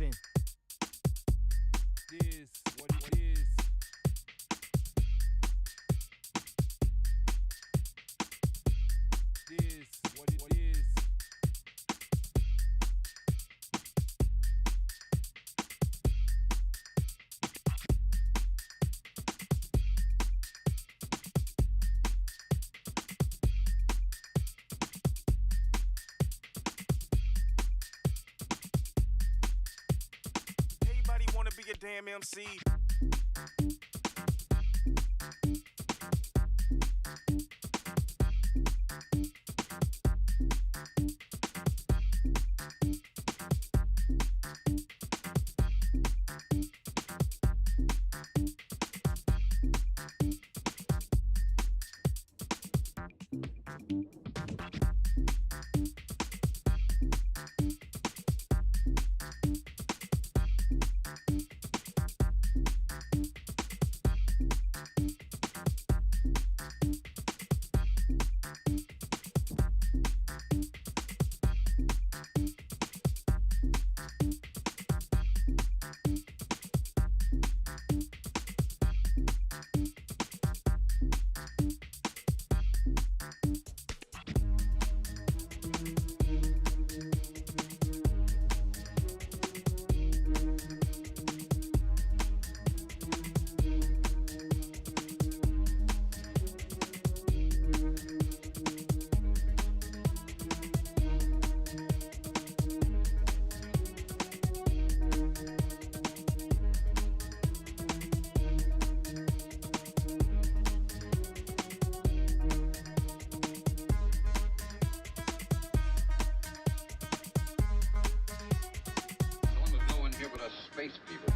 remapping. This what it is. This what it is. Everybody wanna be a damn MC. Space people.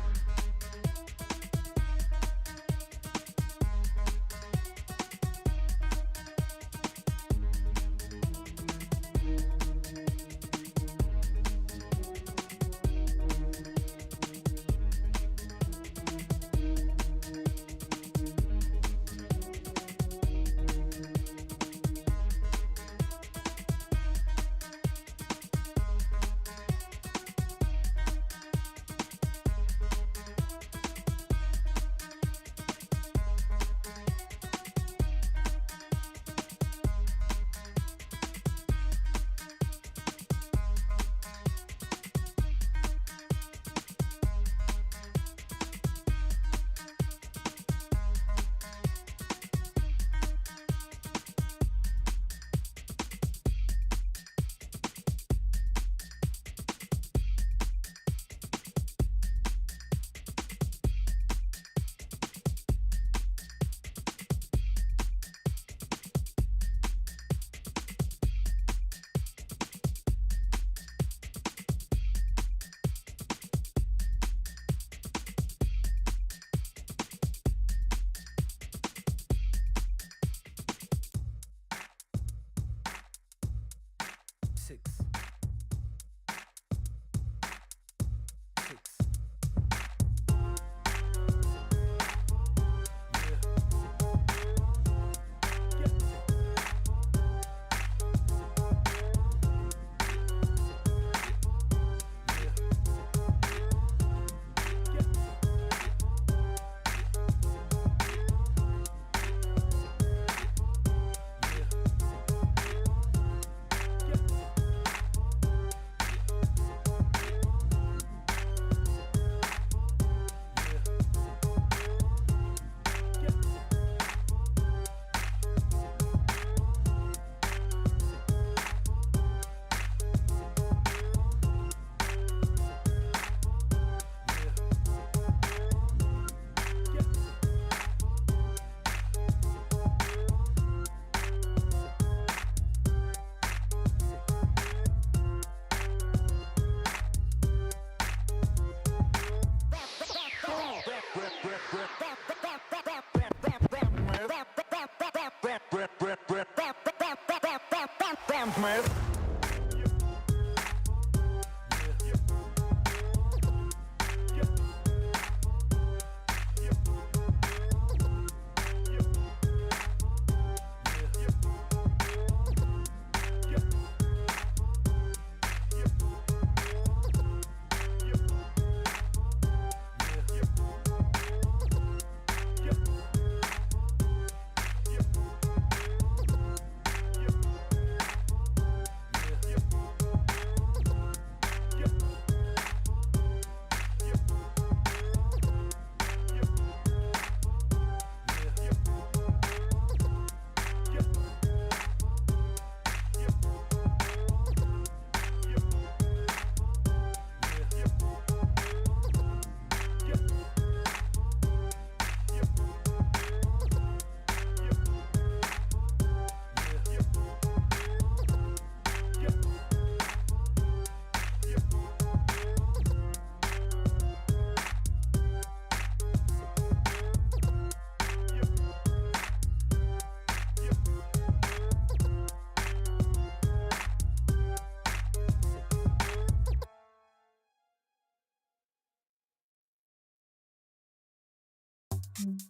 And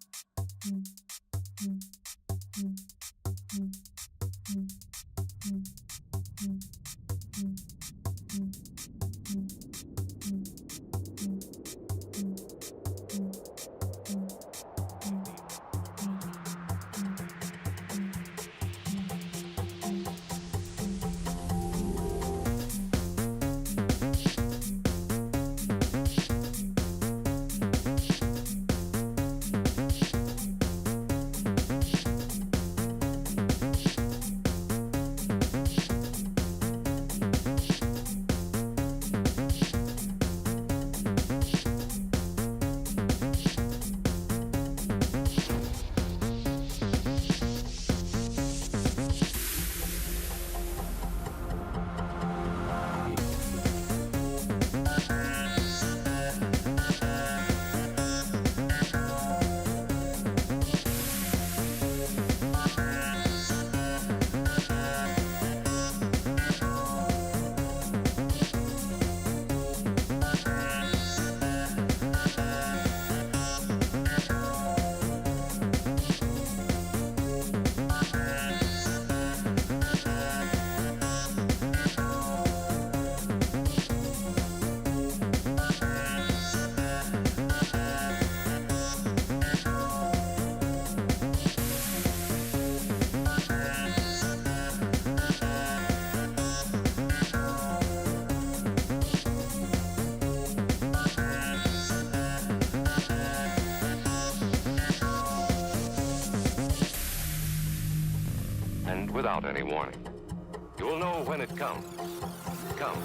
without any warning. You'll know when it comes. Come.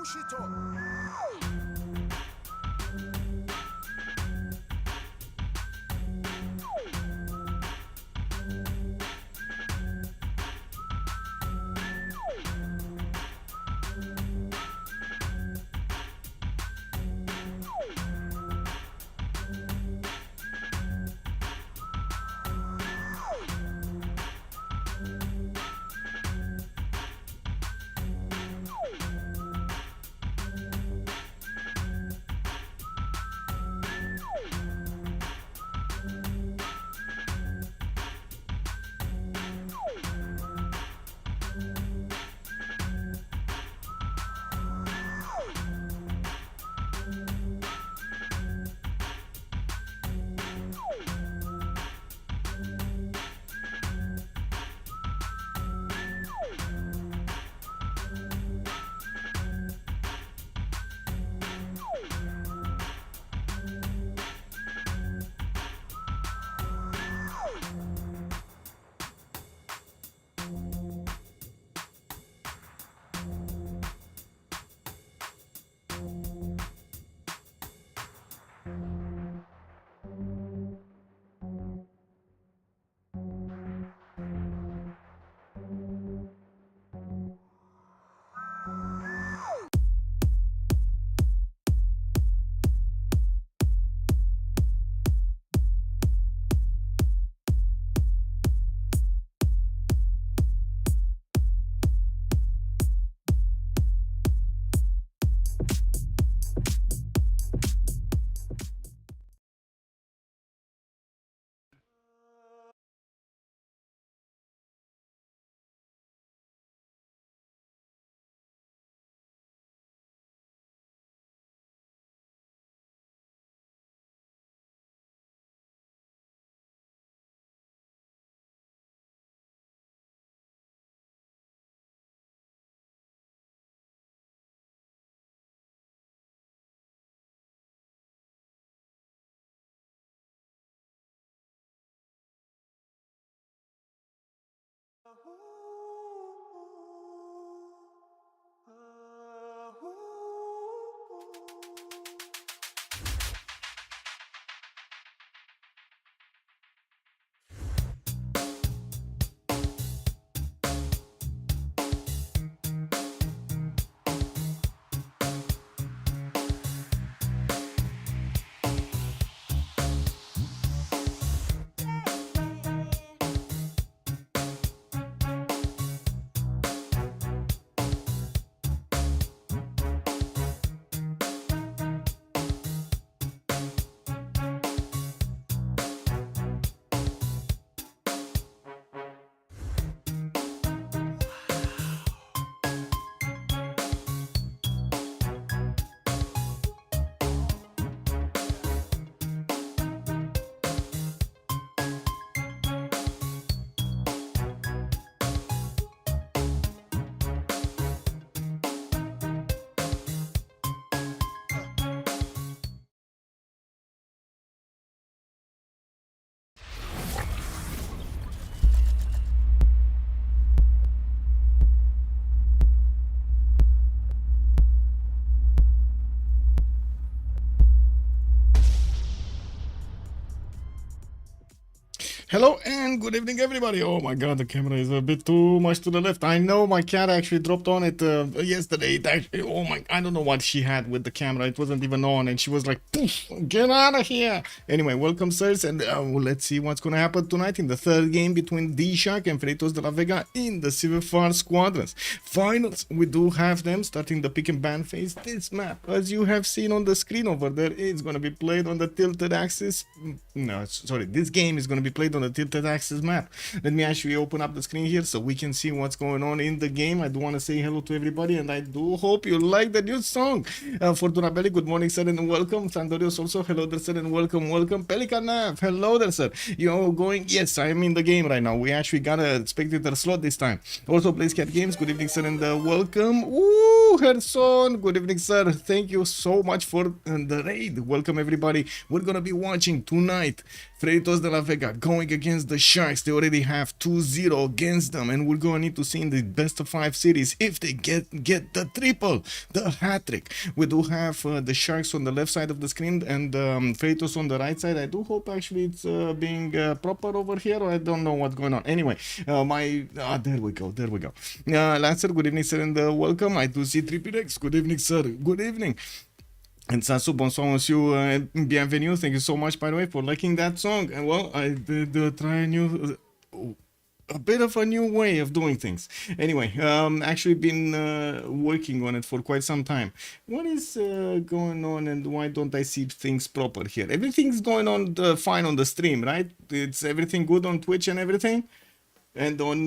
push it on. Hello and good evening, everybody. Oh my god, the camera is a bit too much to the left. I know my cat actually dropped on it yesterday. It actually, oh my, I don't know what she had with the camera. It wasn't even on and she was like, get out of here. Anyway, welcome, sirs, and well, let's see what's gonna happen tonight in the third game between DShark and Freritos de la Vega in the CivFR Squadrons Finals. We do have them starting the pick and ban phase. This map, as you have seen on the screen over there, is gonna be played on the tilted axis. No, sorry, this game is gonna be played on the tilted axis map. Let me actually open up the screen here so we can see what's going on in the game. I do want to say hello to everybody and I do hope you like the new song. Fortuna Belly, good morning, sir, and welcome. Sandorios also, hello there, sir, and welcome. Pelican Nav, hello there, sir. You're going, yes, I am in the game right now. We actually got a spectator slot this time. Also, Plays Cat Games, good evening, sir, and welcome. Ooh, Herson, good evening, sir. Thank you so much for the raid. Welcome, everybody. We're gonna be watching tonight Freritos de la Vega going against the Sharks. They already have 2-0 against them, and we're going to need to see in the best of 5 series if they get the triple, the hat-trick. We do have the Sharks on the left side of the screen and Freritos on the right side. I do hope actually it's being proper over here, or I don't know what's going on. Anyway, there we go. Lancer, good evening, sir, and welcome. I do see 3PX. Good evening, sir. Good evening. And Sasu, bonsoir, monsieur, bienvenue. Thank you so much, by the way, for liking that song. And well, I did try a bit of a new way of doing things. Anyway, actually been working on it for quite some time. What is going on, and why don't I see things proper here? Everything's going on fine on the stream, right? It's everything good on Twitch and everything, and on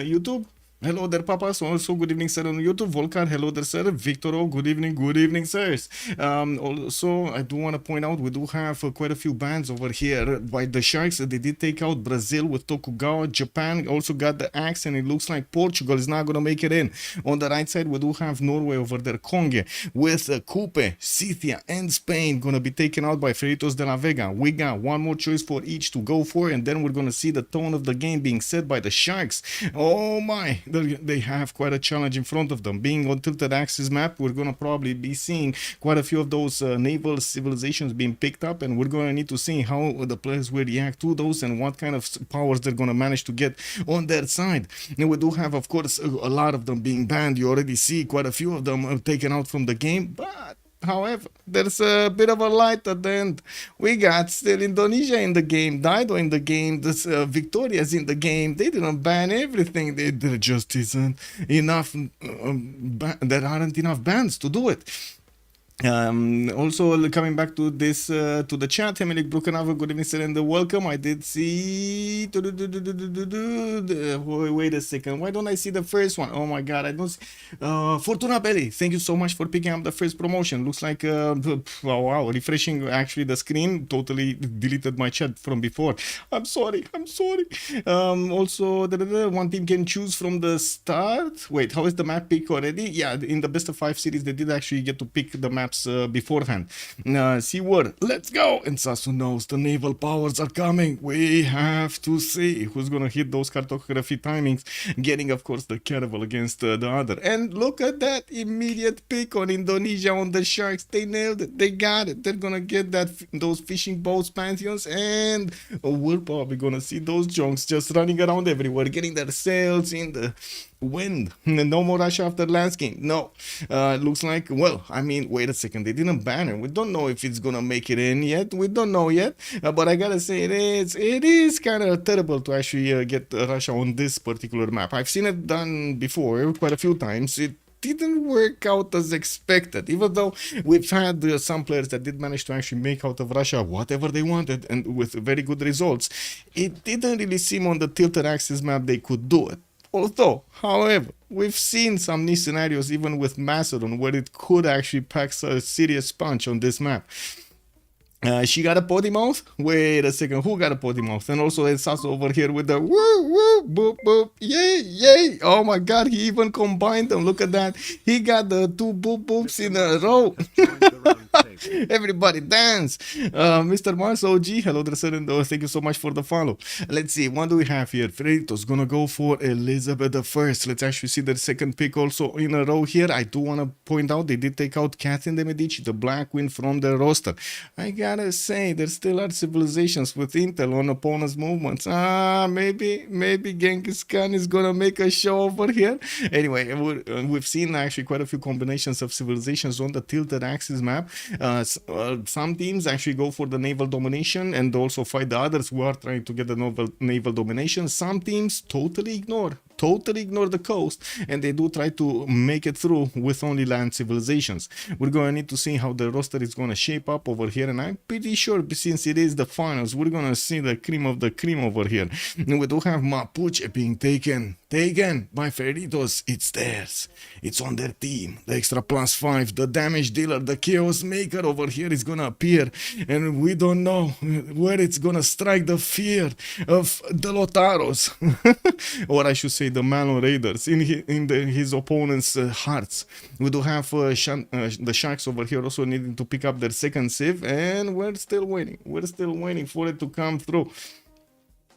YouTube. Hello there, Papa. So also good evening, sir, on YouTube. Volkan, hello there, sir. Victoro, good evening, sirs. Also, I do want to point out we do have quite a few bans over here by the Sharks. They did take out Brazil with Tokugawa. Japan also got the axe, and it looks like Portugal is not going to make it in. On the right side, we do have Norway over there, Konge, with Coupe, Scythia, and Spain going to be taken out by Freritos de la Vega. We got one more choice for each to go for, and then we're going to see the tone of the game being set by the Sharks. Oh my! They have quite a challenge in front of them. Being on tilted axis map, we're going to probably be seeing quite a few of those naval civilizations being picked up, and we're going to need to see how the players will react to those and what kind of powers they're going to manage to get on their side. And we do have, of course, a lot of them being banned. You already see quite a few of them taken out from the game, but however, there's a bit of a light at the end. We got still Indonesia in the game, Dido in the game, this Victoria's in the game. They didn't ban everything. There just isn't enough, there aren't enough bans to do it. Also coming back to this to the chat, Hemelik Brukenava, good evening, sir, and welcome. I did see wait a second, why don't I see the first one? Oh my god, I don't see Fortuna Belly, thank you so much for picking up the first promotion. Looks like wow, refreshing actually the screen, totally deleted my chat from before. I'm sorry. Also one team can choose from the start. Wait, how is the map pick already? Yeah, in the best of 5 series they did actually get to pick the maps beforehand. Seaward, let's go. And Sasu knows the naval powers are coming. We have to see who's gonna hit those cartography timings, getting of course the caravel against the other. And look at that immediate pick on Indonesia on the Sharks. They nailed it, they got it. They're gonna get those fishing boats pantheons, and we're probably gonna see those junks just running around everywhere, getting their sails in the wind. No more Russia after Lansking. No, looks like, well, I mean, wait a second, they didn't ban it. We don't know if it's gonna make it in yet. We don't know yet, but I gotta say it is kind of terrible to actually get Russia on this particular map. I've seen it done before quite a few times. It didn't work out as expected, even though we've had some players that did manage to actually make out of Russia whatever they wanted, and with very good results. It didn't really seem on the tilted axis map they could do it. Although, however, we've seen some niche scenarios even with Macedon where it could actually pack a serious punch on this map. She got a potty mouth? Wait a second, who got a potty mouth? And also it's Sasu over here with the woo woo boop boop yay yay. Oh my god, he even combined them. Look at that. He got the 2 boop boops in a row. Everybody dance. Mr. Mars OG, hello there, sir, and thank you so much for the follow. Let's see, what do we have here? Freritos gonna go for Elizabeth I. Let's actually see the second pick also in a row here. I do want to point out they did take out Catherine de Medici, the Black Queen, from the roster. I gotta say, there still are civilizations with intel on opponents' movements. Maybe Genghis Khan is gonna make a show over here. Anyway, we've seen actually quite a few combinations of civilizations on the tilted axis map. Some teams actually go for the naval domination and also fight the others who are trying to get the naval domination. Some teams totally ignore the coast, and they do try to make it through with only land civilizations. We're going to need to see how the roster is going to shape up over here, and I'm pretty sure since it is the finals, we're going to see the cream of the cream over here. And we do have Mapuche being taken by Freritos. It's theirs, it's on their team. The extra +5, the damage dealer, the chaos maker over here is going to appear, and we don't know where it's going to strike the fear of the Lotaros. Or I should say say, the Malon Raiders in his opponent's hearts. We do have the Sharks over here also needing to pick up their second Civ, and we're still waiting. We're still waiting for it to come through.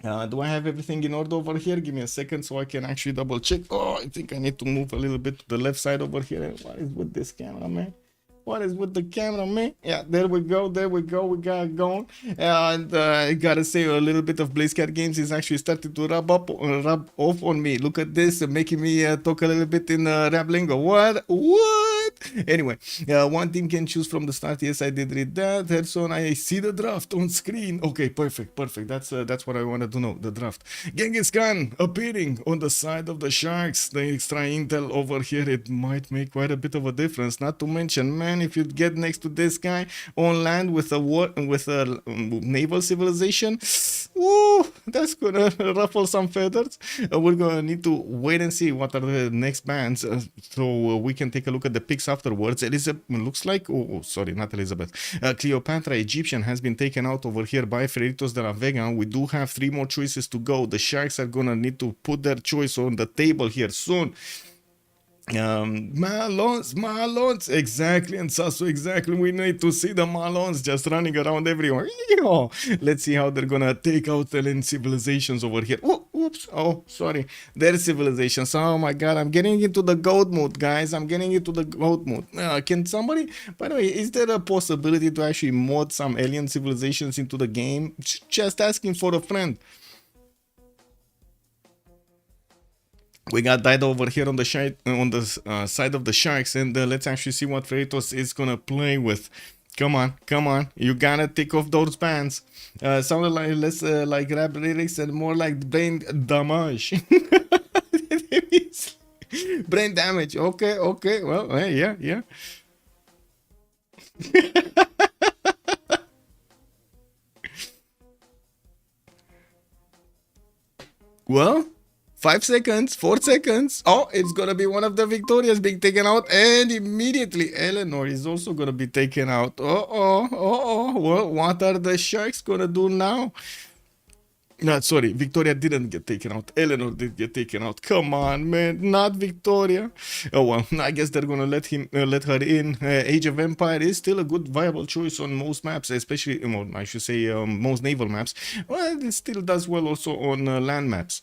Do I have everything in order over here? Give me a second so I can actually double check. Oh, I think I need to move a little bit to the left side over here. What is with this camera, man? What is with the camera, man? Yeah, there we go. There we go. We got it going. And I gotta say, a little bit of BlazeCat Games is actually starting to rub off on me. Look at this, making me talk a little bit in rap lingo. What? Anyway, one team can choose from the start. Yes, I did read that. Herson, I see the draft on screen. Okay, perfect. That's what I wanted to know. The draft. Genghis Khan appearing on the side of the Sharks. The extra intel over here, it might make quite a bit of a difference. Not to mention, man, if you get next to this guy on land with a naval civilization, woo, that's gonna ruffle some feathers. We're gonna need to wait and see what are the next bans, so we can take a look at the picks afterwards. Elizabeth looks like, sorry, not Elizabeth. Cleopatra Egyptian has been taken out over here by Freritos de la Vega. We do have 3 more choices to go. The Sharks are gonna need to put their choice on the table here soon. Malons, exactly, and Sasu, exactly. We need to see the Malons just running around everywhere. Let's see how they're gonna take out the civilizations over here. Oops, oh, sorry, their civilizations. Oh my god, I'm getting into the goat mode, guys. I'm getting into the goat mode. Can somebody, by the way, is there a possibility to actually mod some alien civilizations into the game? Just asking for a friend. We got died over here on the side of the Sharks, and let's actually see what Freritos is gonna play with. Come on, you gotta take off those bans. Sounded like less like rap lyrics and more like brain damage. Brain damage. Okay. Well, yeah. Well. 5 seconds, 4 seconds. Oh, it's gonna be one of the Victorias being taken out, and immediately Eleanor is also gonna be taken out. Well, what are the Sharks gonna do now? No, sorry, Victoria didn't get taken out. Eleanor did get taken out. Come on, man, not Victoria. Oh well, I guess they're gonna let her in. Age of Empire is still a good viable choice on most maps, especially, well, I should say most naval maps. Well, it still does well also on land maps.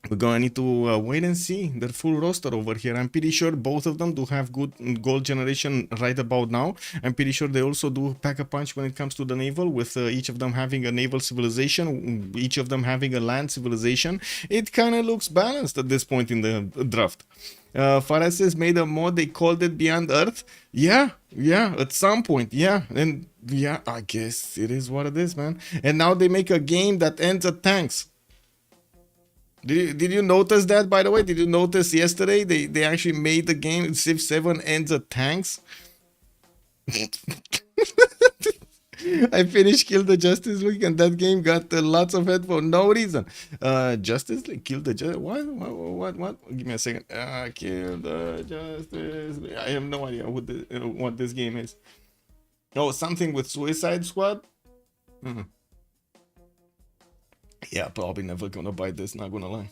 We're gonna need to wait and see their full roster over here. I'm pretty sure both of them do have good gold generation right about now. I'm pretty sure they also do pack a punch when it comes to the naval, with each of them having a naval civilization, each of them having a land civilization. It kind of looks balanced at this point in the draft. Faraz says made a mod, they called it Beyond Earth. Yeah, at some point, yeah. And yeah, I guess it is what it is, man. And now they make a game that ends at tanks. Did you notice that, by the way? Did you notice yesterday they actually made the game Civ7 ends at tanks? I finished Kill the Justice League, and that game got lots of hate for no reason. Justice League? Kill the Justice... What? Give me a second. Kill the Justice League. I have no idea what this game is. Oh, something with Suicide Squad? Yeah, probably never gonna buy this, not gonna lie.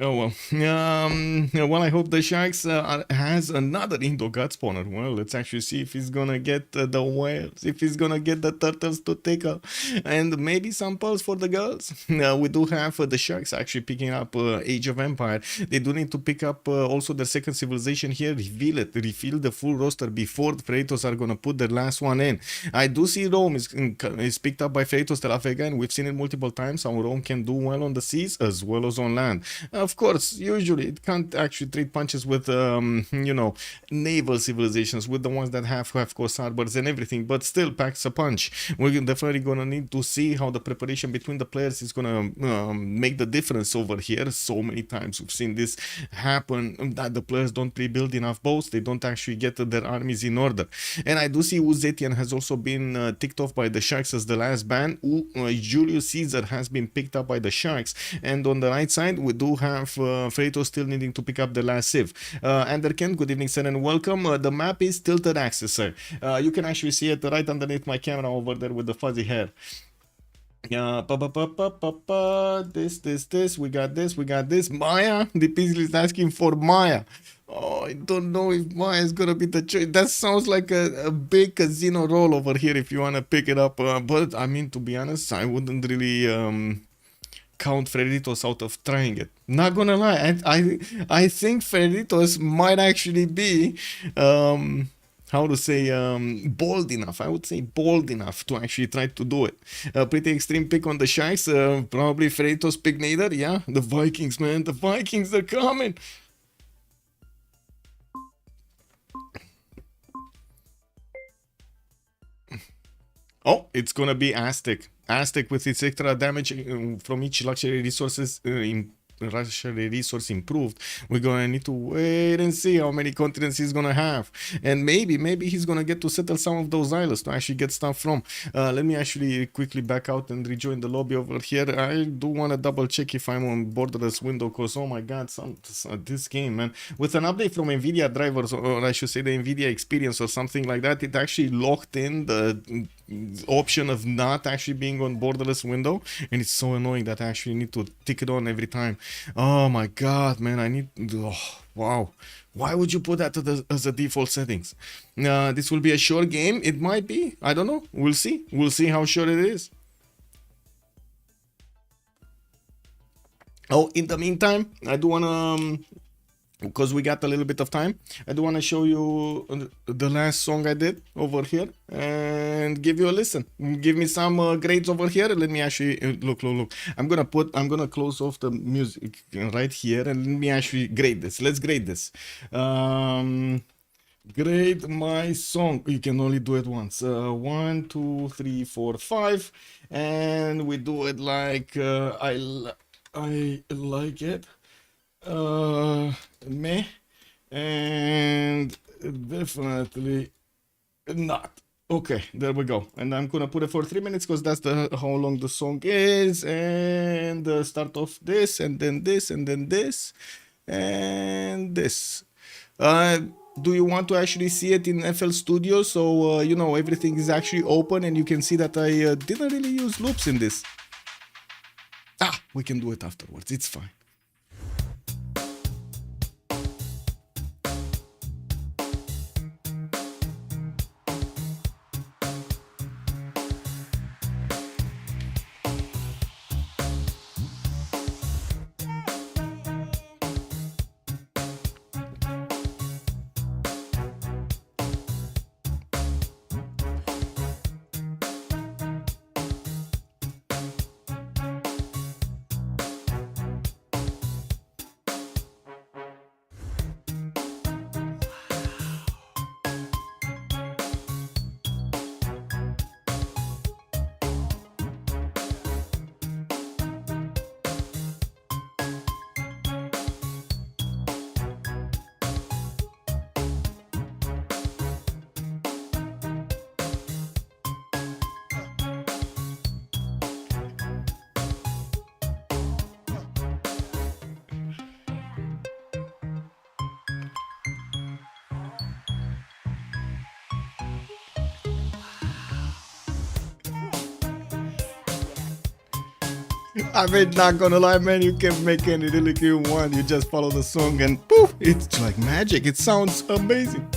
Oh well. Well, I hope the Sharks has another Indo God spawner. Well, let's actually see if he's gonna get the whales, if he's gonna get the turtles to tickle, and maybe some pearls for the girls. We do have the Sharks actually picking up Age of Empire. They do need to pick up also their second civilization here, refill the full roster before the Freritos are gonna put their last one in. I do see Rome is picked up by Freritos de la Vega, and we've seen it multiple times how Rome can do well on the seas as well as on land. Of course, usually it can't actually trade punches with, you know, naval civilizations, with the ones that have coast harbors and everything, but still packs a punch. We're definitely gonna need to see how the preparation between the players is gonna make the difference over here. So many times we've seen this happen, that the players don't pre-build enough boats, they don't actually get their armies in order. And I do see Uzetian has also been ticked off by the Sharks as the last ban. Julius Caesar has been picked up by the Sharks, and on the right side we do have Freritos still needing to pick up the last Civ. Anderkent, good evening, sir, and welcome. The map is tilted axis, sir. You can actually see it right underneath my camera over there with the fuzzy hair. This. We got this. Maya. The people is asking for Maya. Oh, I don't know if Maya is gonna be the choice. That sounds like a big casino roll over here if you wanna pick it up. But I mean, to be honest, I wouldn't really count Freritos out of trying it. Not gonna lie, I think Freritos might actually be how to say bold enough. I would say bold enough to actually try to do it. Pretty extreme pick on the Sharks. Probably Freritos pick neither. Yeah, the Vikings, man, the Vikings are coming. Oh, it's gonna be Aztec. Aztec with its extra damage from each luxury resources luxury resource improved. We're gonna need to wait and see how many continents he's gonna have, and maybe he's gonna get to settle some of those islands to actually get stuff from. Let me actually quickly back out and rejoin the lobby over here. I do want to double check if I'm on borderless window, because oh my god, this game, man, with an update from Nvidia drivers, or I should say the Nvidia experience or something like that, it actually locked in the option of not actually being on borderless window, and it's so annoying that I actually need to tick it on every time. Oh my god, man, I need, oh, wow, why would you put that as a default settings? This will be a short game. It might be, I don't know, we'll see how short it is. Oh, in the meantime, I do want to because we got a little bit of time, I do want to show you the last song I did over here and give you a listen. Give me some grades over here. Let me actually look. I'm gonna close off the music right here and let me actually grade this. Let's grade this. Grade my song. You can only do it once. 1, 2, 3, 4, 5, and we do it like I like it. Meh, and definitely not. Okay, there we go. And I'm gonna put it for 3 minutes because that's how long the song is. And start off this, and then this, and then this, and this. Do you want to actually see it in FL Studio, so you know everything is actually open and you can see that I didn't really use loops in this? We can do it afterwards. It's fine. I mean, not gonna lie, man, you can make any lyric you want. You just follow the song and poof, it's like magic. It sounds amazing.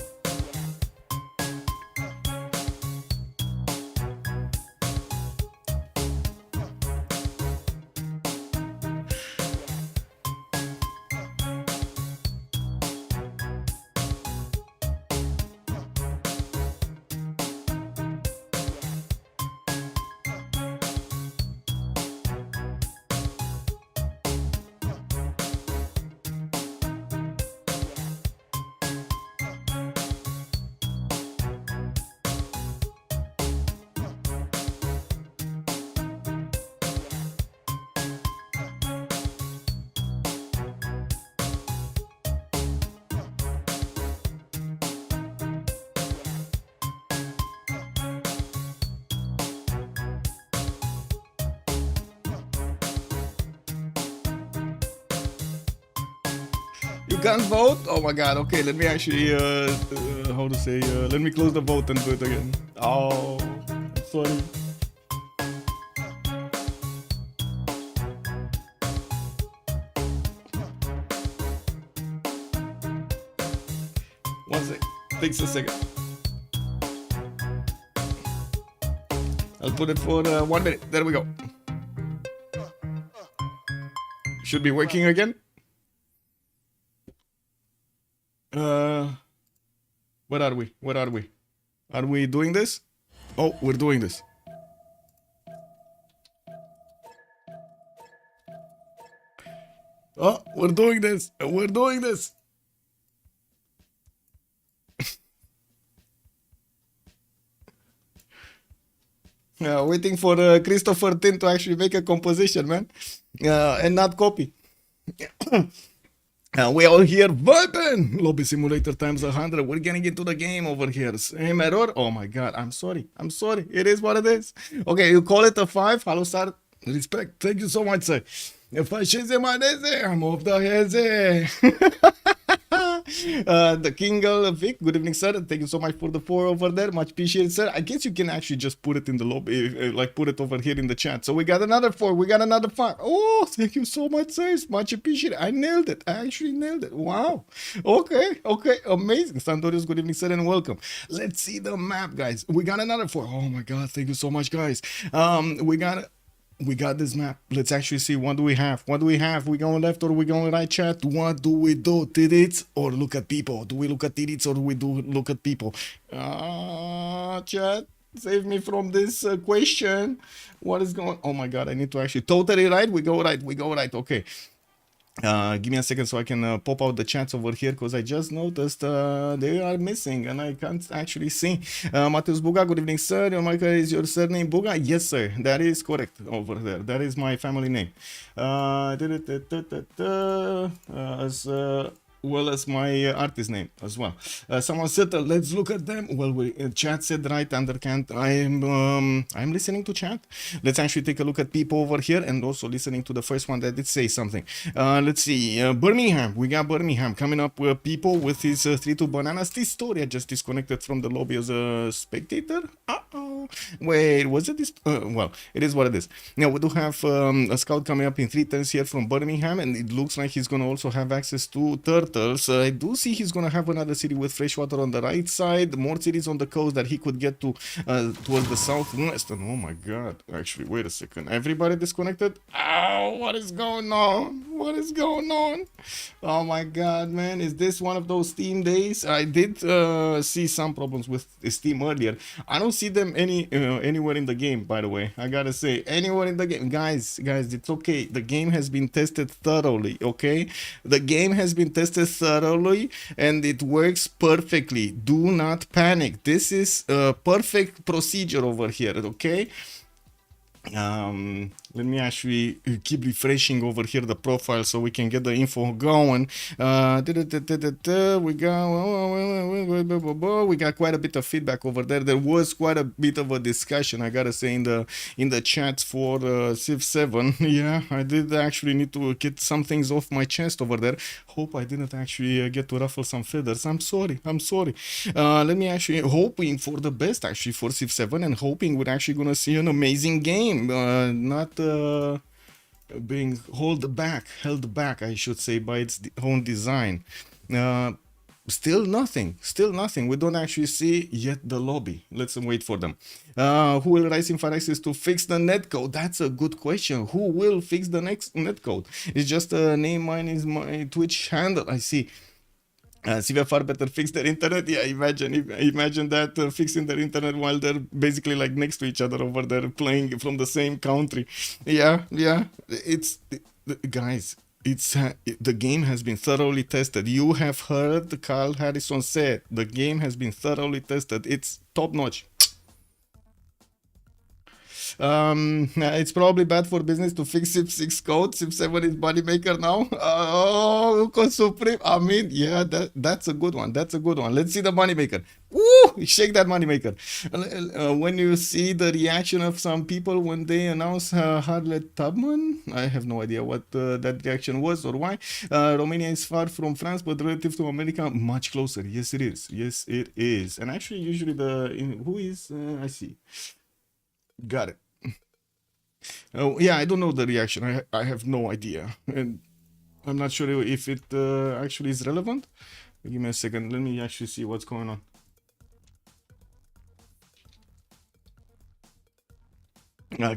You can't vote? Oh my god, okay, let me actually, how to say, let me close the vote and do it again. Oh, sorry. 1 sec. Takes a second. I'll put it for 1 minute. There we go. Should be working again. Where are we? Where are we? Are we doing this? Oh, we're doing this. Oh, we're doing this. We're doing this. Waiting for Christopher Tin to actually make a composition, man. And not copy. We all here vibing. Lobby simulator times 100. We're getting into the game over here. Same error. Oh my god. I'm sorry. I'm sorry. It is what it is. Okay, you call it a 5. Hello, sir. Respect. Thank you so much, sir. Fasceze maneze. I'm off the heze. The Kingle Vic, good evening, sir. Thank you so much for the 4 over there. Much appreciated, sir. I guess you can actually just put it in the lobby, like put it over here in the chat. So we got another 4. We got another 5. Oh, thank you so much, sir. Much appreciated. I nailed it. I actually nailed it. Wow. Okay. Okay. Amazing. Sandorius, good evening, sir, and welcome. Let's see the map, guys. We got another 4. Oh my god. Thank you so much, guys. We got this map. Let's actually see what do we have. What do we have? We going left or we going right, chat? What do we do? Titties or look at people? Do we look at titties or do we look at people? Chat, save me from this question. What is going? Oh my god, I need to actually totally right. We go right. We go right. Okay. Give me a second so I can pop out the chats over here because I just noticed they are missing and I can't actually see. Mateus Buga, good evening, sir. Michael, is your surname Buga? Yes, sir. That is correct over there. That is my family name. As well as my artist name as well. Someone said, let's look at them. Well, chat said right, undercant. I'm listening to chat. Let's actually take a look at people over here and also listening to the first one that did say something. Let's see, Birmingham. We got Birmingham coming up with people with his 3-2 bananas. This story I just disconnected from the lobby as a spectator. Wait, was it this? Well, it is what it is. Now we do have a scout coming up in 3 turns here from Birmingham, and it looks like he's gonna also have access to turtles. I do see he's gonna have another city with freshwater on the right side, more cities on the coast that he could get to towards the southwest. And oh my god, actually, wait a second. Everybody disconnected? Oh, what is going on? What is going on? Oh my god, man, is this one of those Steam days? I did see some problems with Steam earlier. I don't see them anywhere in the game, by the way. I gotta say, anywhere in the game, guys, it's okay. The game has been tested thoroughly. Okay, the game has been tested thoroughly and it works perfectly. Do not panic. This is a perfect procedure over here. Okay. Let me actually keep refreshing over here the profile so we can get the info going. We got quite a bit of feedback over there. There was quite a bit of a discussion, I gotta say, in the chats for Civ7. Yeah, I did actually need to get some things off my chest over there. Hope I didn't actually get to ruffle some feathers. I'm sorry. Let me actually hoping for the best actually for Civ7 and hoping we're actually gonna see an amazing game. Not being held back, I should say, by its own design. Still nothing. We don't actually see yet the lobby. Let's wait for them. Who will Rising for access to fix the netcode? That's a good question. Who will fix the next netcode? It's just a name. Mine is my Twitch handle. I see. CivFR better fix their internet. Yeah, imagine that fixing their internet while they're basically like next to each other over there playing from the same country. Yeah. It's guys. It's the game has been thoroughly tested. You have heard Carl Harrison say the game has been thoroughly tested. It's top notch. It's probably bad for business to fix Civ6 code. Civ7 is moneymaker now. Oh, Supreme. I mean, yeah, that's a good one. Let's see the moneymaker. Woo! Shake that moneymaker. When you see the reaction of some people when they announce Harlet Tubman, I have no idea what that reaction was or why. Romania is far from France, but relative to America, much closer. Yes, it is. And actually, usually who is? I see. Got it. Oh yeah, I don't know the reaction. I have no idea, and I'm not sure if it actually is relevant. Give me a second. Let me actually see what's going on.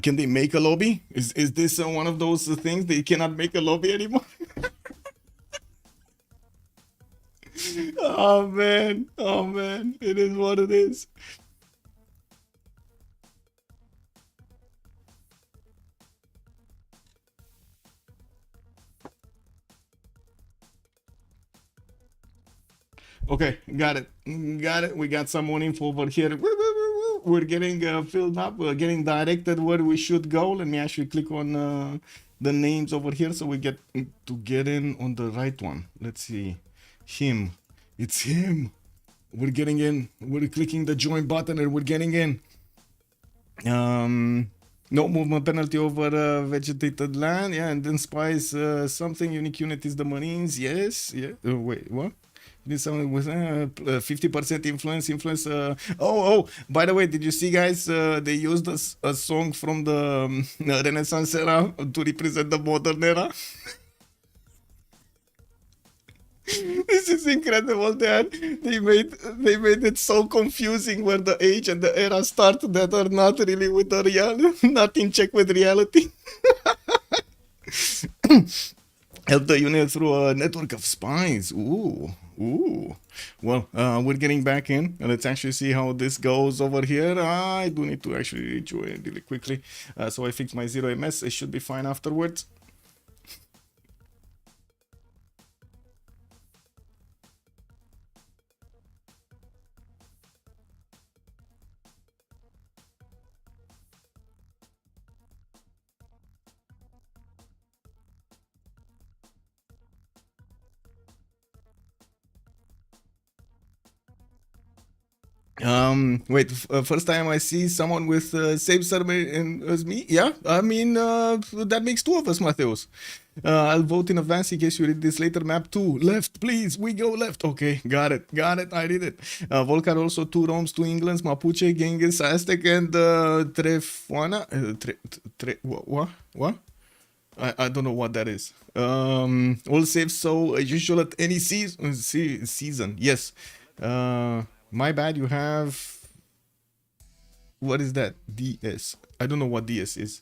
Can they make a lobby? Is this one of those things that you cannot make a lobby anymore? Oh man, it is what it is. Okay, got it. We got some more info over here. We're getting filled up. We're getting directed where we should go. Let me actually click on the names over here so we get to get in on the right one. Let's see. Him. It's him. We're getting in. We're clicking the join button and we're getting in. No movement penalty over vegetated land. Yeah, and then spies something. Unique unit is the Marines. Yes. Yeah. Wait, what? Did someone with 50% influence? Oh! By the way, did you see, guys? They used a song from the Renaissance era to represent the modern era. This is incredible, Dad. They made it so confusing where the age and the era start that are not really with the reality, not in check with reality. Help the unit through a network of spies. Ooh. Well, we're getting back in. Let's actually see how this goes over here. I do need to actually rejoin really quickly. So I fixed my 0 MS. It should be fine afterwards. Wait, first time I see someone with same surname as me. Yeah, I mean, that makes two of us, Mateus. I'll vote in advance in case you read this later. Map 2, left, please. We go left. Okay, got it. I read it. Volcar also 2 Roms, 2 Englands, Mapuche, Genghis, Aztec, and Trefuana. What? I don't know what that is. All safe, so usual at any season. Yes. My bad, you have... What is that? DS. I don't know what DS is.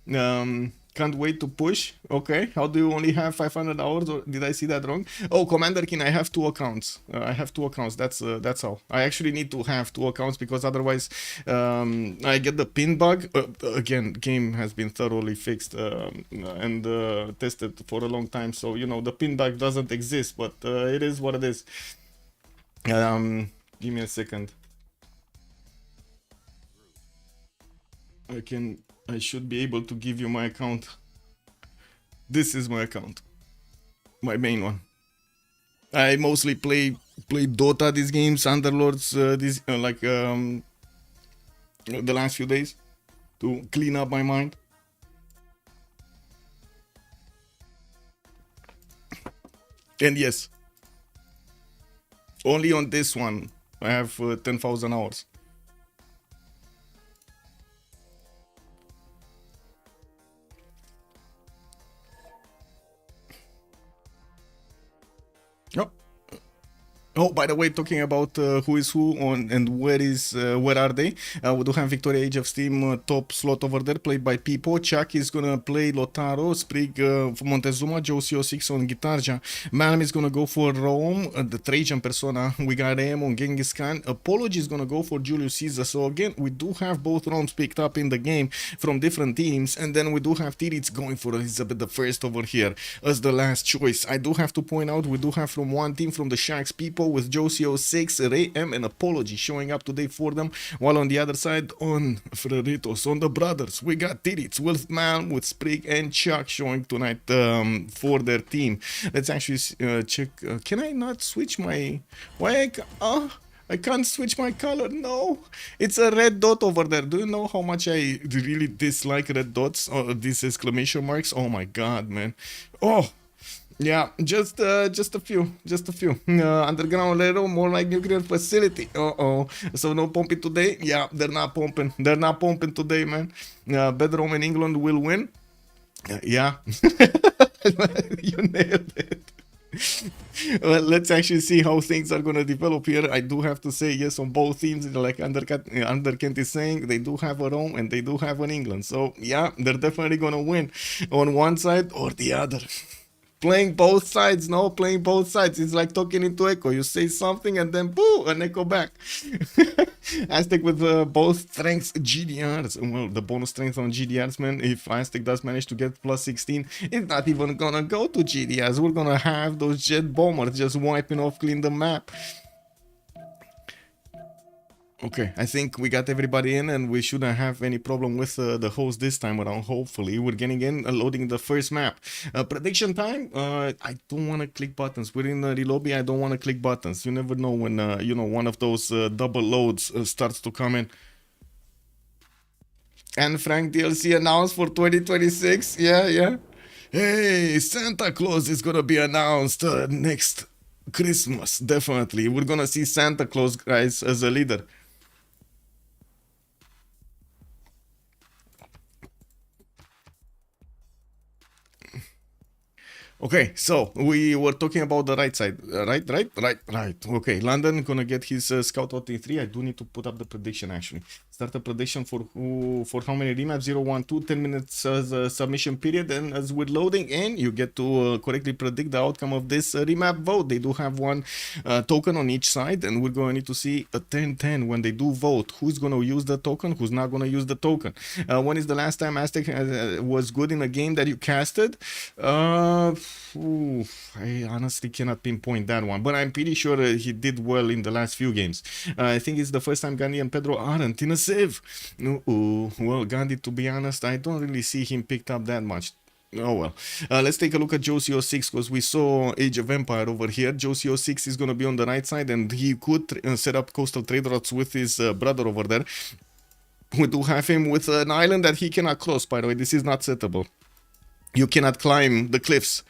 Can't wait to push. Okay, how do you only have 500 hours? Or did I see that wrong? Oh, Commander King, I have 2 accounts. That's how. I actually need to have 2 accounts because otherwise I get the pin bug. Again, game has been thoroughly fixed and tested for a long time. So, you know, the pin bug doesn't exist, but it is what it is. Give me a second. I should be able to give you my account. This is my account. My main one. I mostly play Dota these games, Underlords the last few days to clean up my mind. And yes, only on this one I have 10,000 hours. Oh, by the way, talking about who is who on and where are they? We do have Victoria Age of Steam top slot over there, played by Pipo. Chuck is gonna play Lotaro, Sprig Montezuma, Joe CO6 on Guitarja. Malm is gonna go for Rome, the Trajan persona. We got AM on Genghis Khan. Apology is gonna go for Julius Caesar. So again, we do have both Romes picked up in the game from different teams, and then we do have Tirits going for Elizabeth the First over here as the last choice. I do have to point out we do have from one team, from the Sharks people, with Josio 6, Ray M, and Apology showing up today for them, while on the other side, on Freritos, on the brothers, we got Tirits with Malm, with Sprig, and Chuck showing tonight for their team. Let's actually check. Can I not switch my... Why I can't switch my color? No, it's a red dot over there. Do you know how much I really dislike red dots or these exclamation marks? Oh my god, man. Oh yeah, just a few. Underground level, more like nuclear facility. So no pumping today. Yeah, they're not pumping today, man. Bedroom in England will win. Yeah. You nailed it. Well, let's actually see how things are going to develop here. I do have to say yes on both teams, like Underkent is saying, they do have a Rome and they do have an England. So yeah, they're definitely going to win on one side or the other. Playing both sides, no, playing both sides. It's like talking into echo. You say something and then boo, an echo back. Aztec with both strengths GDRs. Well, the bonus strength on GDRs, man, if Aztec does manage to get plus 16, it's not even gonna go to GDRs. We're gonna have those jet bombers just wiping off clean the map. Okay, I think we got everybody in and we shouldn't have any problem with the host this time around, hopefully. We're getting in, loading the first map. Prediction time, I don't want to click buttons. We're in the lobby, I don't want to click buttons. You never know when, you know, one of those double loads starts to come in. And Frank DLC announced for 2026, yeah. Hey, Santa Claus is gonna be announced next Christmas, definitely. We're gonna see Santa Claus, guys, as a leader. Okay, so we were talking about the right side, right. Okay, London gonna get his scout out in 3. I do need to put up the prediction actually. Start a prediction for how many remaps? 0, 1, 2, 10 minutes submission period, and as we're loading in, you get to correctly predict the outcome of this remap vote. They do have one token on each side, and we're going to need to see a 10-10 when they do vote. Who's going to use the token? Who's not going to use the token? When is the last time Aztec was good in a game that you casted? I honestly cannot pinpoint that one, but I'm pretty sure he did well in the last few games. I think it's the first time Gandhi and Pedro aren't in a Civ. Well, Gandhi, to be honest, I don't really see him picked up that much. Oh well, let's take a look at JoeCO6 because we saw Age of Empire over here. JoeCO6 is going to be on the right side and he could set up coastal trade routes with his brother over there. We do have him with an island that he cannot cross, by the way. This is not settable. You cannot climb the cliffs.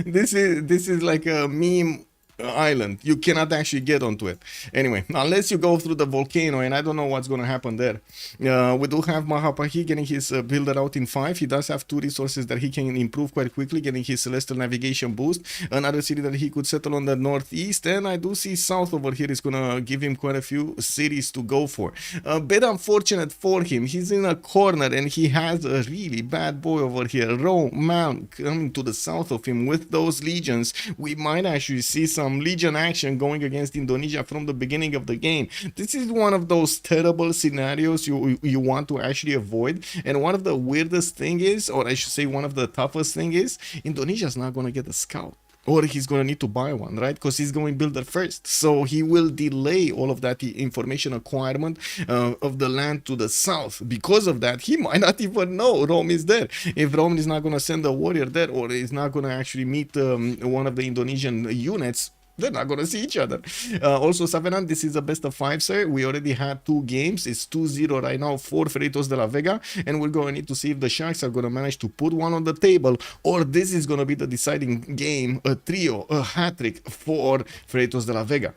This is like a meme island. You cannot actually get onto it. Anyway, unless you go through the volcano, and I don't know what's going to happen there. We do have Mahapahi getting his builder out in 5. He does have 2 resources that he can improve quite quickly, getting his celestial navigation boost. Another city that he could settle on the northeast, and I do see south over here is going to give him quite a few cities to go for. A bit unfortunate for him. He's in a corner and he has a really bad boy over here. Rome, Mount coming to the south of him with those legions. We might actually see some legion action going against Indonesia from the beginning of the game. This is one of those terrible scenarios you want to actually avoid, and one of the weirdest thing is, or I should say one of the toughest thing is, Indonesia's not going to get a scout, or he's going to need to buy one, right? Because he's going builder first, so he will delay all of that information acquirement of the land to the south. Because of that, he might not even know Rome is there. If Rome is not going to send a warrior there, or is not going to actually meet one of the Indonesian units, they're not going to see each other. Also, Savenan, this is a best of 5, sir. We already had 2 games. It's 2-0 right now for Freritos de la Vega. And we're going to need to see if the Sharks are going to manage to put one on the table, or this is going to be the deciding game, a trio, a hat-trick for Freritos de la Vega.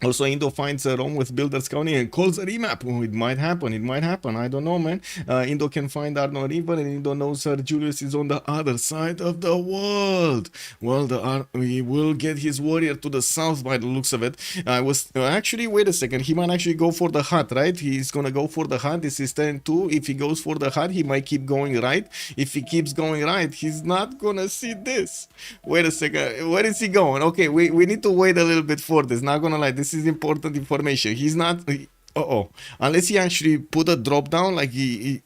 Also, Indo finds Rome with builder scouting and calls a remap. Oh, it might happen. It might happen. I don't know, man. Indo can find Arno River, and Indo knows Sir Julius is on the other side of the world. Well, he will get his warrior to the south by the looks of it. I was actually, wait a second. He might actually go for the hut, right? He's going to go for the hut. This is 10-2. If he goes for the hut, he might keep going right. If he keeps going right, he's not going to see this. Wait a second. Where is he going? Okay, we need to wait a little bit for this. Not going to lie. This is important information. He's not unless he actually put a drop down, like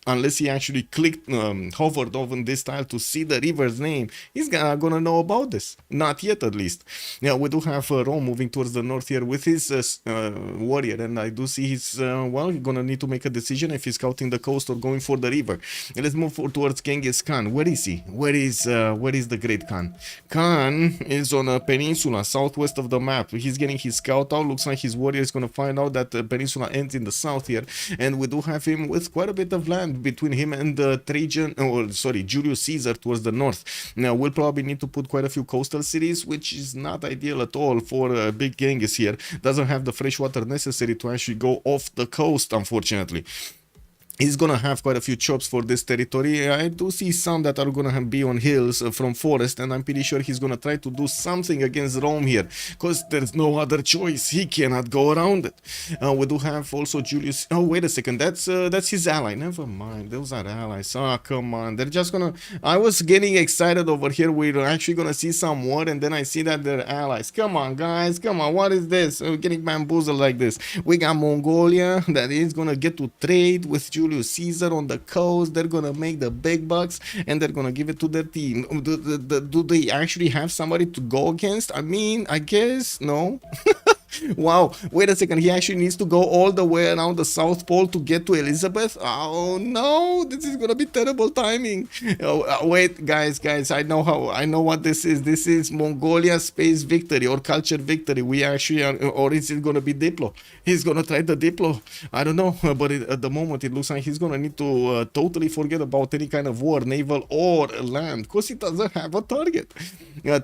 unless he actually clicked hovered over this tile to see the river's name, he's not gonna know about this. Not yet, at least. Yeah, we do have Rome moving towards the north here with his warrior, and I do see he's well, he's gonna need to make a decision if he's scouting the coast or going for the river. And let's move towards Genghis Khan. Where is he? Where is the great Khan? Khan is on a peninsula southwest of the map. He's getting his scout out. Looks like his warrior is gonna find out that the peninsula ends in the south here, and we do have him with quite a bit of land between him and Julius Caesar towards the north. Now we'll probably need to put quite a few coastal cities, which is not ideal at all for big Genghis here. Doesn't have the fresh water necessary to actually go off the coast, unfortunately. He's gonna have quite a few chops for this territory. I do see some that are gonna be on hills from forest, and I'm pretty sure he's gonna try to do something against Rome here, because there's no other choice. He cannot go around it. We do have also Julius. Oh, wait a second, that's his ally. Never mind, those are allies. Oh, come on, they're just gonna. I was getting excited over here. We're actually gonna see some war, and then I see that they're allies. Come on, guys, come on. What is this? We're getting bamboozled like this. We got Mongolia that is gonna get to trade with Julius Caesar on the coast. They're gonna make the big bucks and they're gonna give it to their team. Do they actually have somebody to go against? I mean, I guess no. Wow, wait a second, he actually needs to go all the way around the South Pole to get to Elizabeth? Oh no, this is gonna be terrible timing. Wait, guys, I know what this is. This is Mongolia space victory or culture victory. We actually are, or is it gonna be Diplo? He's gonna try the Diplo. I don't know, but at the moment it looks like he's gonna need to totally forget about any kind of war, naval or land, because he doesn't have a target.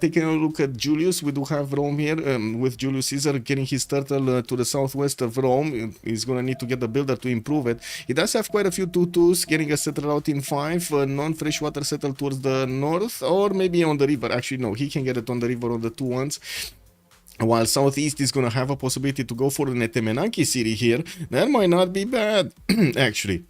Taking a look at Julius, we do have Rome here with Julius Caesar getting his turtle to the southwest of Rome. He's gonna need to get the builder to improve it. He does have quite a few 2-2s, getting a settler out in 5, non-freshwater settle towards the north, or maybe on the river. Actually, no, he can get it on the river on the 2-1s. While southeast is gonna have a possibility to go for the Netemenaki city here. That might not be bad, actually.